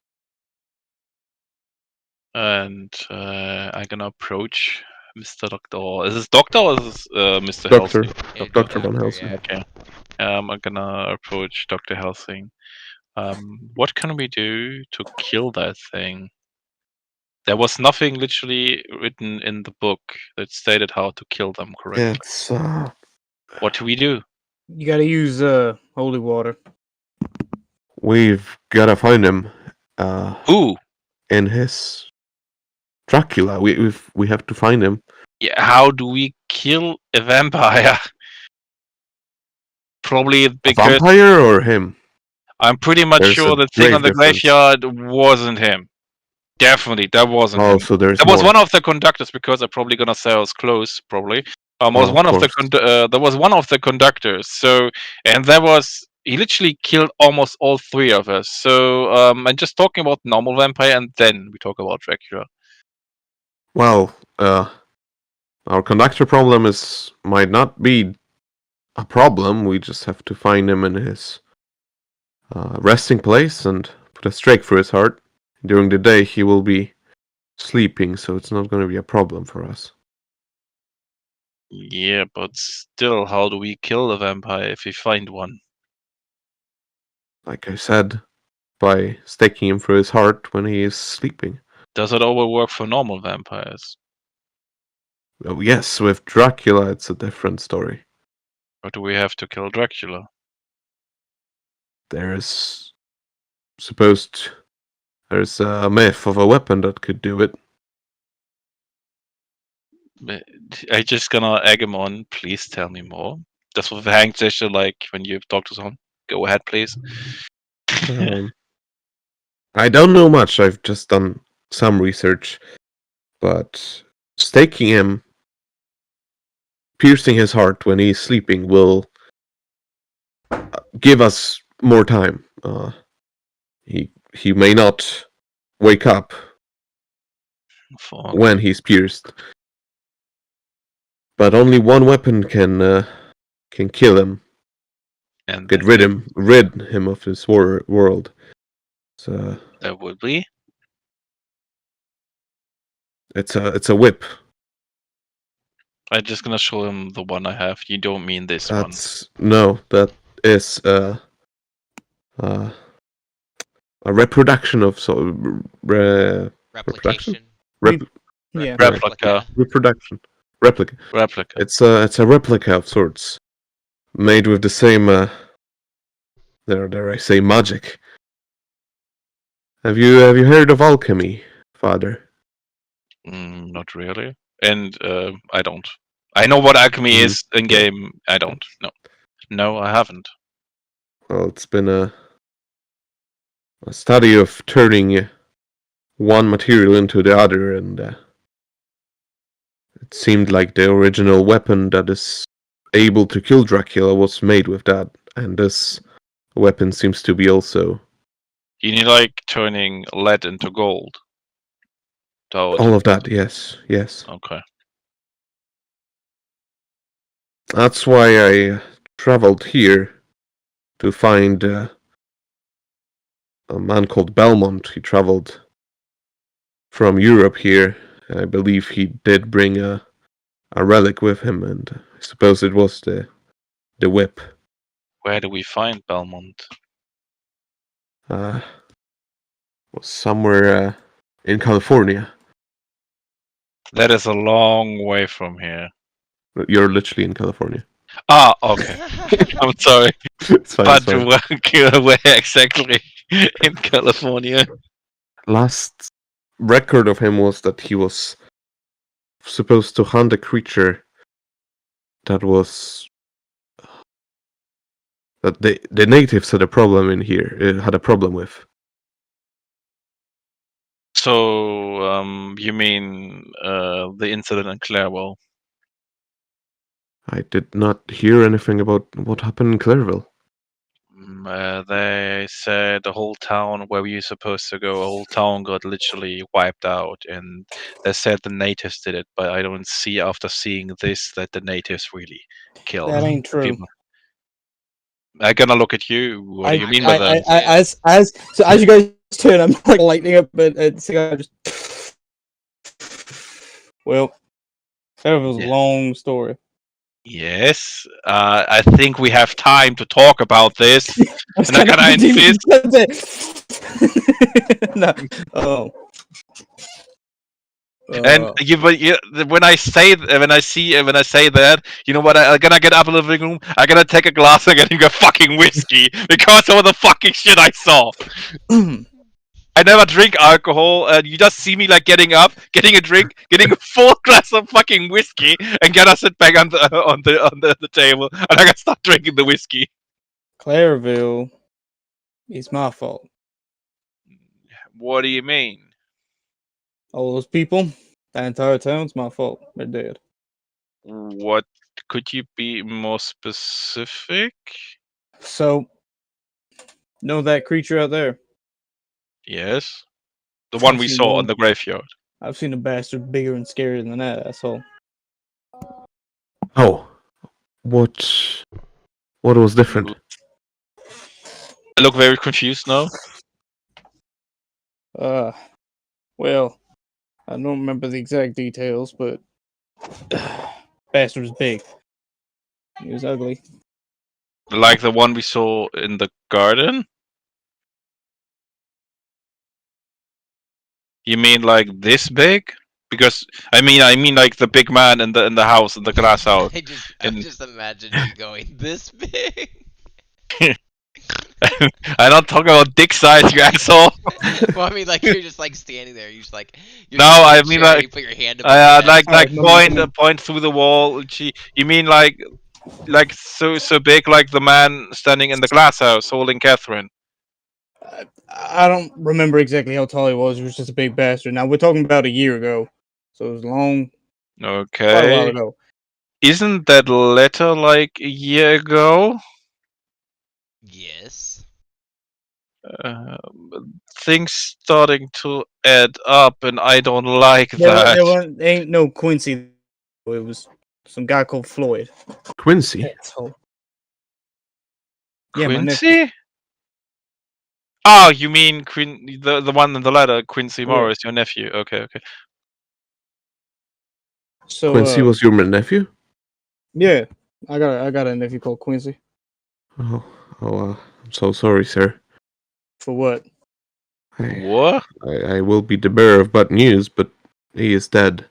and I'm gonna approach Mr. Doctor. Is this Doctor or is this Mr. Doctor. Helsing? Dr. Van Helsing. Yeah. Okay. I'm gonna approach Dr. Helsing. What can we do to kill that thing? There was nothing literally written in the book that stated how to kill them correctly. It's What do we do? You gotta use holy water. we've gotta find him. Who? In his Dracula. We have to find him. Yeah, how do we kill a vampire? Probably A because vampire or him? I'm pretty much There's sure a the thing grave on the difference. graveyard wasn't him. Definitely, that wasn't Oh, him. so there's That was more. one of the conductors because I'm probably gonna say I was close. Probably was Oh, one of of the course. there was one of the conductors. So and that was he literally killed almost all three of us. So I'm just talking about normal vampire, and then we talk about Dracula. Well, our conductor problem might not be a problem. We just have to find him in his resting place and put a stake through his heart. During the day, he will be sleeping, so it's not going to be a problem for us. Yeah, but still, how do we kill a vampire if we find one? Like I said, by staking him through his heart when he is sleeping. Does it always work for normal vampires? Oh, yes, with Dracula, it's a different story. Or do we have to kill Dracula? There's a myth of a weapon that could do it. I just gonna egg him on. Please tell me more. That's what the hang gesture like when you talk to someone. Go ahead, please. I don't know much. I've just done some research, but staking him, piercing his heart when he's sleeping, will give us more time. He may not wake up Fuck. when he's pierced, but only one weapon can kill him, And rid him of this world. So that would be. it's a whip. I'm just gonna show him the one I have. You don't mean this one. That is a reproduction of Replication. Yeah. Replica. Replica. Replica. It's a replica of sorts, made with the same dare I say magic. Have you heard of alchemy, Father? Not really. And I don't. I know what alchemy is in game. I don't. No, I haven't. Well, it's been a study of turning one material into the other, and it seemed like the original weapon that is able to kill Dracula was made with that, and this weapon seems to be also. You need like turning lead into gold. All of that, yes. Okay. That's why I traveled here to find a man called Belmont. He traveled from Europe here. I believe he did bring a relic with him, and I suppose it was the whip. Where do we find Belmont? Was somewhere in California. That is a long way from here. You're literally in California. Ah, okay. I'm sorry. It's fine, But it's fine. where exactly in California? Last record of him was that he was supposed to hunt a creature that was that the natives had a problem in here. It had a problem with. So, you mean the incident in Clairwell? I did not hear anything about what happened in Clairville. They said the whole town where we were supposed to go, a whole town got literally wiped out, and they said the natives did it. But I don't see after seeing this that the natives really killed That ain't true. people. I'm gonna look at you. What do you mean by that? As you guys turn, I'm like lighting up, but it's just. Well, Clairville's a long story. Yes, I think we have time to talk about this. And I gotta insist. No. Oh. And when I say that, you know what? I'm gonna get up in the living room. I'm gonna take a glass and getting a fucking whiskey because of the fucking shit I saw. I never drink alcohol, and you just see me like getting up, getting a drink, getting a full glass of fucking whiskey, and gonna sit back on the table, and I gotta start drinking the whiskey. Clairville is my fault. What do you mean? All those people, that entire town's my fault. They're dead. What could you be more specific? So, know that creature out there? Yes. The one I've we seen saw one. on the graveyard. I've seen a bastard bigger and scarier than that asshole. Oh, what was different? I look very confused now. Well, I don't remember the exact details, but bastard was big. He was ugly. Like the one we saw in the garden? You mean like this big? Because I mean like the big man in the house, in the glass house. I just imagine you going this big. I don't talk about dick size, you asshole. Well, I mean, like you're just like standing there. You're just like. You're No, sitting in I a mean, chair, like, you put your hand above your like head. Alright, no, point through the wall. You mean like so big like the man standing in the glass house holding Catherine? I don't remember exactly how tall he was. He was just a big bastard. Now we're talking about a year ago, so it was long, quite a while Okay. ago. Isn't that letter like a year ago? Yes. Things starting to add up, and I don't like There that. ain't no Quincy. It was some guy called Floyd. Quincy. Asshole. Yeah, my nephew. Quincy? Oh, you mean the one in the letter, Quincy Yeah. Morris, your nephew. Okay. So Quincy was your nephew? yeah, I got a nephew called Quincy. Oh, I'm so sorry, sir. For what? What? I will be the bearer of bad news, but he is dead.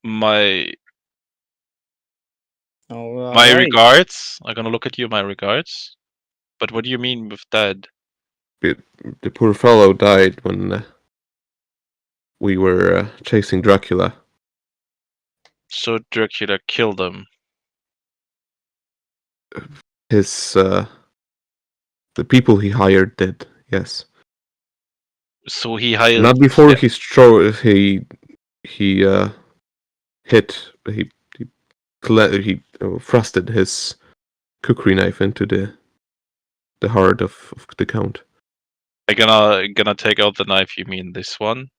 My Oh, my alright. regards. I'm gonna look at you. My regards. But what do you mean with dead? The poor fellow died when we were chasing Dracula. So Dracula killed him. His the people he hired did. Yes. So he hired. Not before he thrusted his cookery knife into the heart of the count. I'm gonna take out the knife. You mean this one?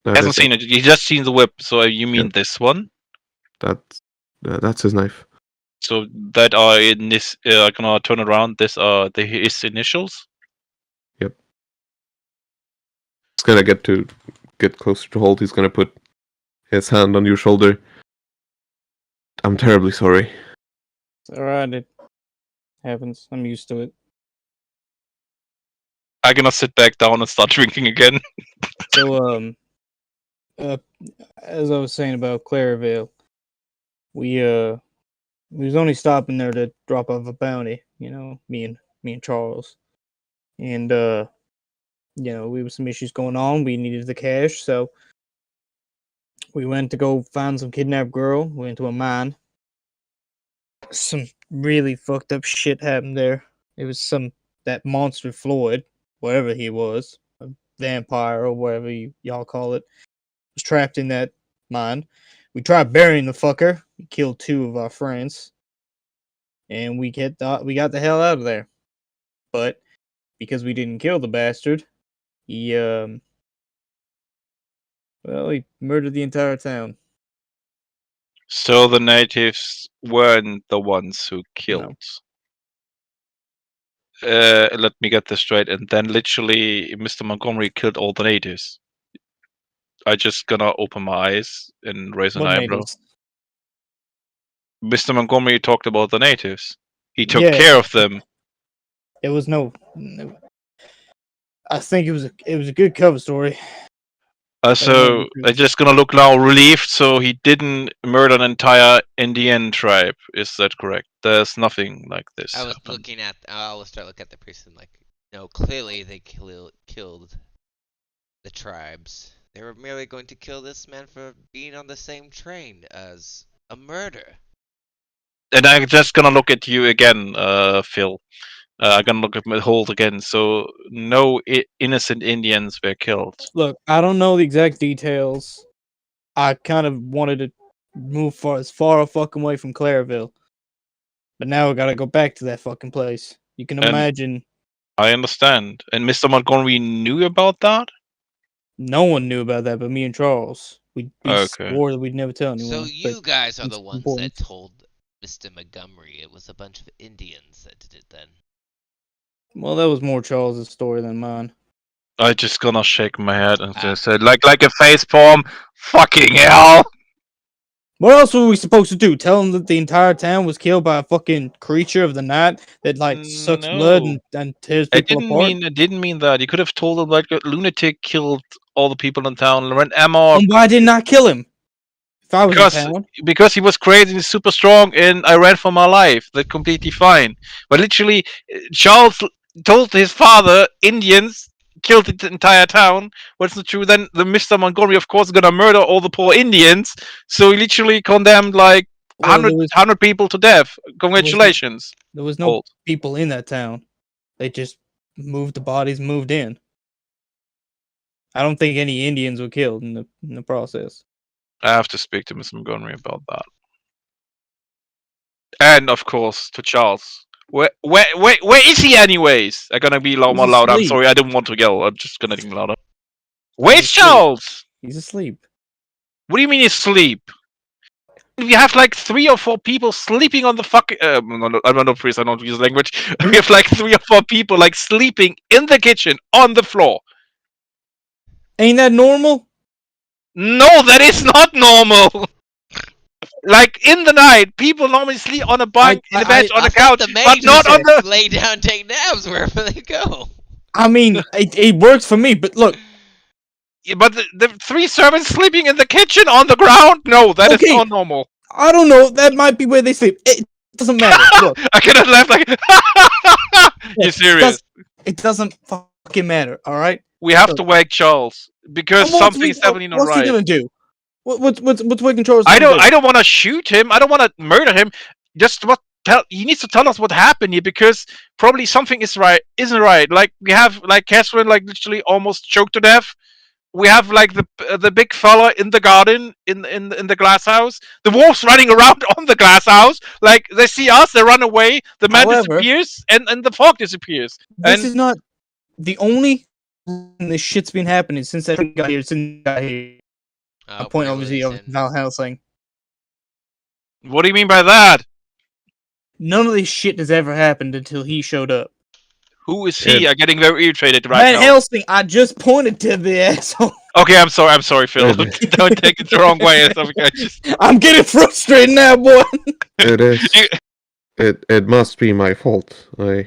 That Hasn't is seen it. He just seen the whip. So you mean Yeah. this one? That's his knife. So that are in this. I'm gonna turn around. This are his initials. He's gonna get closer to Holt. He's gonna put his hand on your shoulder. I'm terribly sorry. It's alright, it happens. I'm used to it. I'm gonna sit back down and start drinking again. So as I was saying about Claravale, we was only stopping there to drop off a bounty, me and Charles. And we have some issues going on. We needed the cash, so we went to go find some kidnapped girl. We went to a mine. Some really fucked up shit happened there. It was that monster Floyd, whatever he was, a vampire or whatever y'all call it, was trapped in that mine. We tried burying the fucker. We killed 2 of our friends, and we got the hell out of there. But because we didn't kill the bastard, he murdered the entire town. So the natives weren't the ones who killed. Let me get this straight. And then literally, Mr. Montgomery killed all the natives. I just gonna open my eyes and raise an What eyebrow. natives? Mr. Montgomery talked about the natives. He took Yeah. care of them. It was I think it was a good cover story. So true. they're just gonna look now relieved. So he didn't murder an entire Indian tribe. Is that correct? There's nothing like this. I was happened. looking at. I will start looking at the priest and like, no, clearly they killed the tribes. They were merely going to kill this man for being on the same train as a murder. And I'm just gonna look at you again, Phil. I'm gonna look at my hold again. So no innocent Indians were killed. Look, I don't know the exact details. I kind of wanted to move as far fucking away from Clairville, but now I gotta go back to that fucking place. You can And- imagine. I understand. And Mr. Montgomery knew about that? No one knew about that but me and Charles. We Okay. swore that we'd never tell anyone. So you guys are it's the ones important. that told Mr. Montgomery it was a bunch of Indians that did it then. Well, that was more Charles's story than mine. I just gonna shake my head and just say, like a face palm. Fucking hell! What else were we supposed to do? Tell him that the entire town was killed by a fucking creature of the night that like sucks blood and tears I people apart? didn't mean that. You could have told him like a lunatic killed all the people in town and ran amok. And why didn't I kill him? If I was in town. Because he was crazy and super strong, and I ran for my life. That's completely fine. But literally, Charles told his father Indians killed the entire town. What's not true? Then the Mr. Montgomery, of course, is gonna murder all the poor Indians. So he literally condemned like Well, 100 people to death. Congratulations. there was no people in that town. They just moved the bodies, moved in. I don't think any Indians were killed in the process. I have to speak to Mr. Montgomery about that. And of course to Charles. Where is he anyways? I'm gonna be more loud. I'm asleep. sorry, I didn't want to yell. I'm just gonna be louder. Where's asleep. Charles? He's asleep. What do you mean he's asleep? We have like 3 or 4 people sleeping on the fucking. I'm not a priest. I don't use language. We have like 3 or 4 people like sleeping in the kitchen on the floor. Ain't that normal? No, that is not normal. Like in the night, people normally sleep on a bunk, in a bed, on a couch, The but not on the. lay down, take naps wherever they go. I mean, it works for me, but look. Yeah, but the 3 servants sleeping in the kitchen on the ground? No, that is not normal. I don't know. That might be where they sleep. It doesn't matter. Look, I cannot laugh like. You're serious? It doesn't fucking matter. All right. We have to wake Charles because something's definitely not right. What's he gonna do? What's waking Charles? I don't want to shoot him. I don't want to murder him. Just he needs to tell us what happened here because probably something isn't right. Like we have like Catherine like literally almost choked to death. We have like the big fella in the garden in the glass house. The wolves running around on the glass house. Like they see us, they run away. The man disappears and the fog disappears. This is not the only this shit's been happening since that got here. A point obviously of Val Helsing. What do you mean by that? None of this shit has ever happened until he showed up. Who is he? I'm getting very irritated right now. Van Helsing, I just pointed to the asshole. Okay, I'm sorry, Phil. Don't take it the wrong way. I'm getting frustrated now, boy. It is. It must be my fault. I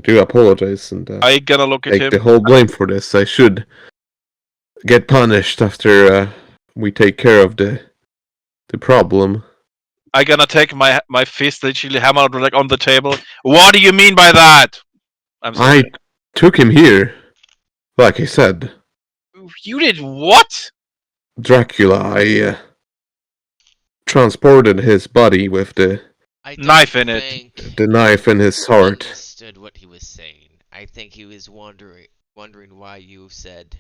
do apologize, and I gonna look at him. Take the whole blame for this. I should get punished after we take care of the problem. I gonna take my fist, literally hammer like on the table. What do you mean by that? I'm sorry. I took him here, like I said. You did what? Dracula. I transported his body with the knife in it. The knife in his heart. Understood what he was saying. I think he was wondering why you said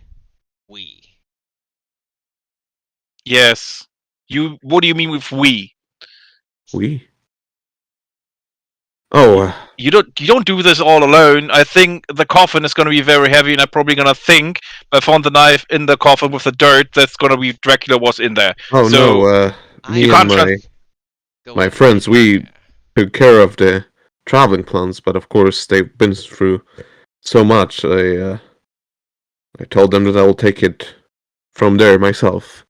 we. Yes. What do you mean with we? We? Oh. You don't do this all alone. I think the coffin is gonna be very heavy, and I'm probably gonna think I found the knife in the coffin with the dirt. That's gonna be Dracula was in there. Oh so, no! Me and my friends, we took care of the traveling plans, but of course they've been through so much. I told them that I will take it from there myself.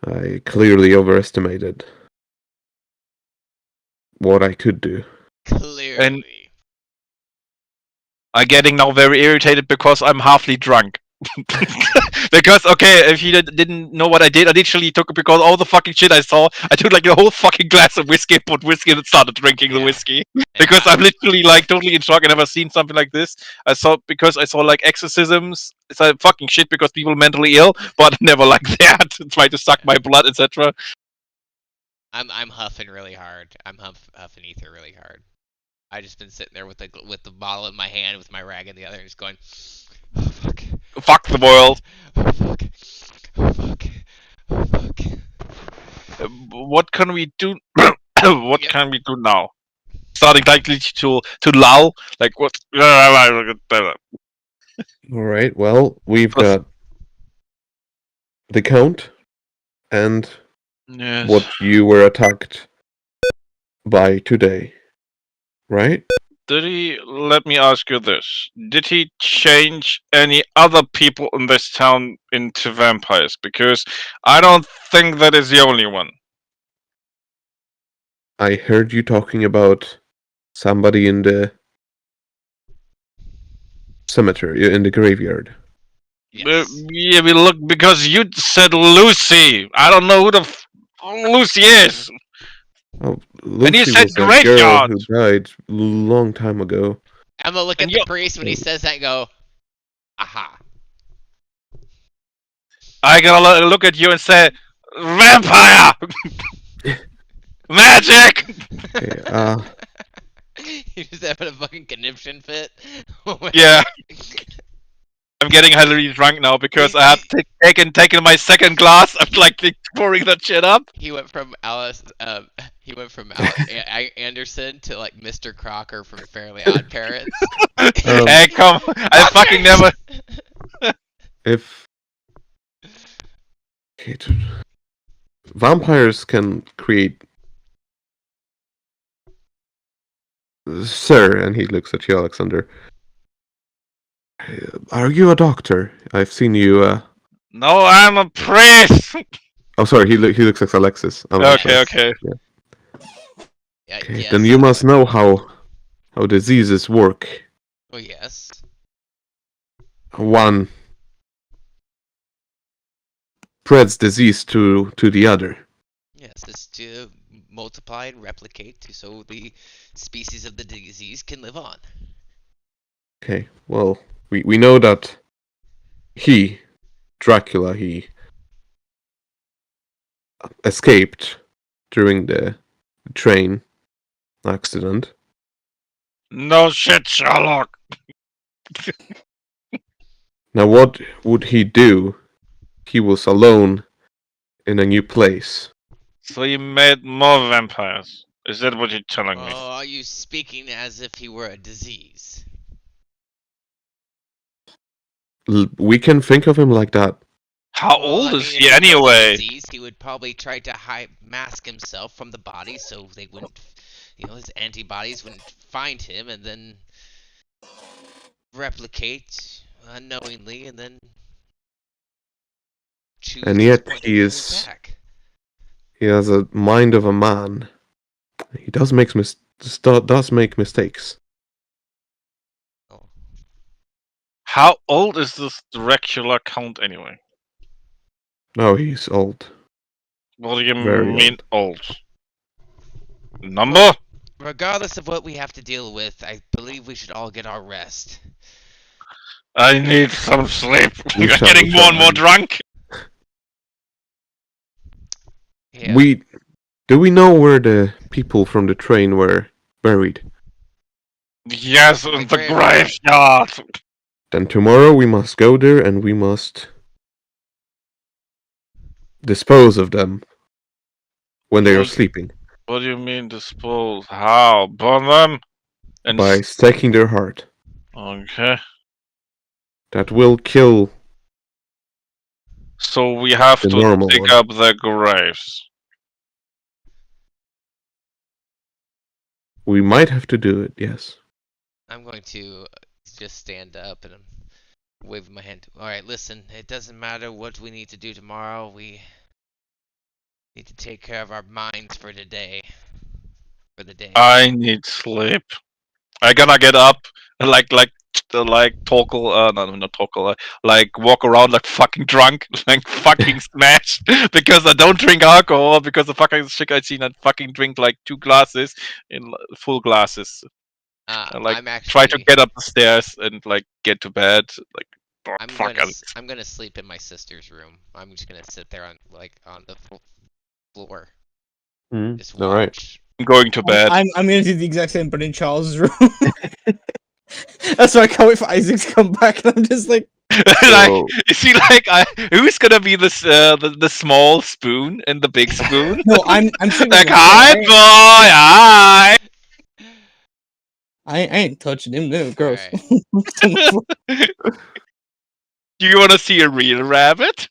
I clearly overestimated what I could do. Clearly. And I'm getting now very irritated because I'm halfly drunk. Because if you didn't know what I did, I literally took it because all the fucking shit I saw. I took like a whole fucking glass of whiskey, put whiskey, and started drinking the whiskey. Because I'm literally like totally in shock. I never seen something like this. I saw like exorcisms. It's like fucking shit because people mentally ill, but never like that. Try to suck my blood, etc. I'm huffing really hard. I'm huffing ether really hard. I just been sitting there with the bottle in my hand, with my rag in the other, and just going, oh fuck, Fuck the world. oh fuck, oh fuck, oh fuck. What can we do? What Yep. can we do now? Starting likely to lull. Like what? All right. Well, we've got the count and Yes. what you were attacked by today, right? Did he? Let me ask you this: did he change any other people in this town into vampires? Because I don't think that is the only one. I heard you talking about somebody in the cemetery, in the graveyard. Yes. Yeah, we look because you said Lucy. I don't know who the Lucy is. Oh, And you Lucy said was a girl graveyard. who died long time ago. I'm gonna look And at the priest when he says that and go, aha. I gotta look at you and say, vampire, magic. Okay, You just having a fucking conniption fit. Oh my Yeah. I'm getting highly drunk now because I have taken my second glass. I'm like pouring that shit up. He went from Anderson to like Mr. Crocker from Fairly Odd Parents. Hey, come! I fucking never. if vampires can create, sir, and he looks at you, Alexander. Are you a doctor? I've seen you. No, I'm a priest. Oh, sorry. He looks like Alexis. Okay. Yeah, Okay, yes. then you must know how diseases work. Oh yes. One spreads disease to the other. Yes, it's to multiply and replicate so the species of the disease can live on. Okay, well, we know that Dracula, he escaped during the train accident. No shit, Sherlock. Now, what would he do? He was alone in a new place. So you made more vampires. Is that what you're telling me? Oh, are you speaking as if he were a disease? We can think of him like that. How Well, old I is mean, he if was a anyway? disease, he would probably try to mask himself from the body so they wouldn't, his antibodies wouldn't find him, and then replicate unknowingly, and then choose And this yet point he of is. attack. He has a mind of a man. He does make mistakes. Oh. How old is this Dracula count anyway? No, he's old. What do you Very mean old? Number? Regardless of what we have to deal with, I believe we should all get our rest. I need some sleep. We You're shall, getting we more shall. and more drunk. Yeah. Do we know where the people from the train were buried? Yes, in the graveyard. graveyard. Then tomorrow we must go there and we must dispose of them when they are sleeping What do you mean dispose? How? Burn them? And by taking their heart. okay. That will kill. So we have The to normal dig one. up their graves. We might have to do it, yes. I'm going to just stand up and wave my hand. Alright, listen, it doesn't matter what we need to do tomorrow. We need to take care of our minds for today. For the day. I need sleep. I gonna get up and like Torkel, no, not Torkel, like walk around like fucking drunk, like fucking smashed because I don't drink alcohol because the fucking shit I seen I fucking drink like 2 glasses in full glasses. And like I'm actually, try to get up the stairs and like get to bed. Like I'm gonna sleep in my sister's room. I'm just gonna sit there on the floor. Just watch. All right. I'm going to bed. I'm gonna do the exact same, but in Charles's room. That's why I can't wait for Isaac to come back. And I'm just like, Like, So- is he like, who's gonna be the small spoon and the big spoon? no, I'm sitting Like, there, hi, boy, hi. I ain't touching him. No, gross. Alright. Do you want to see a real rabbit?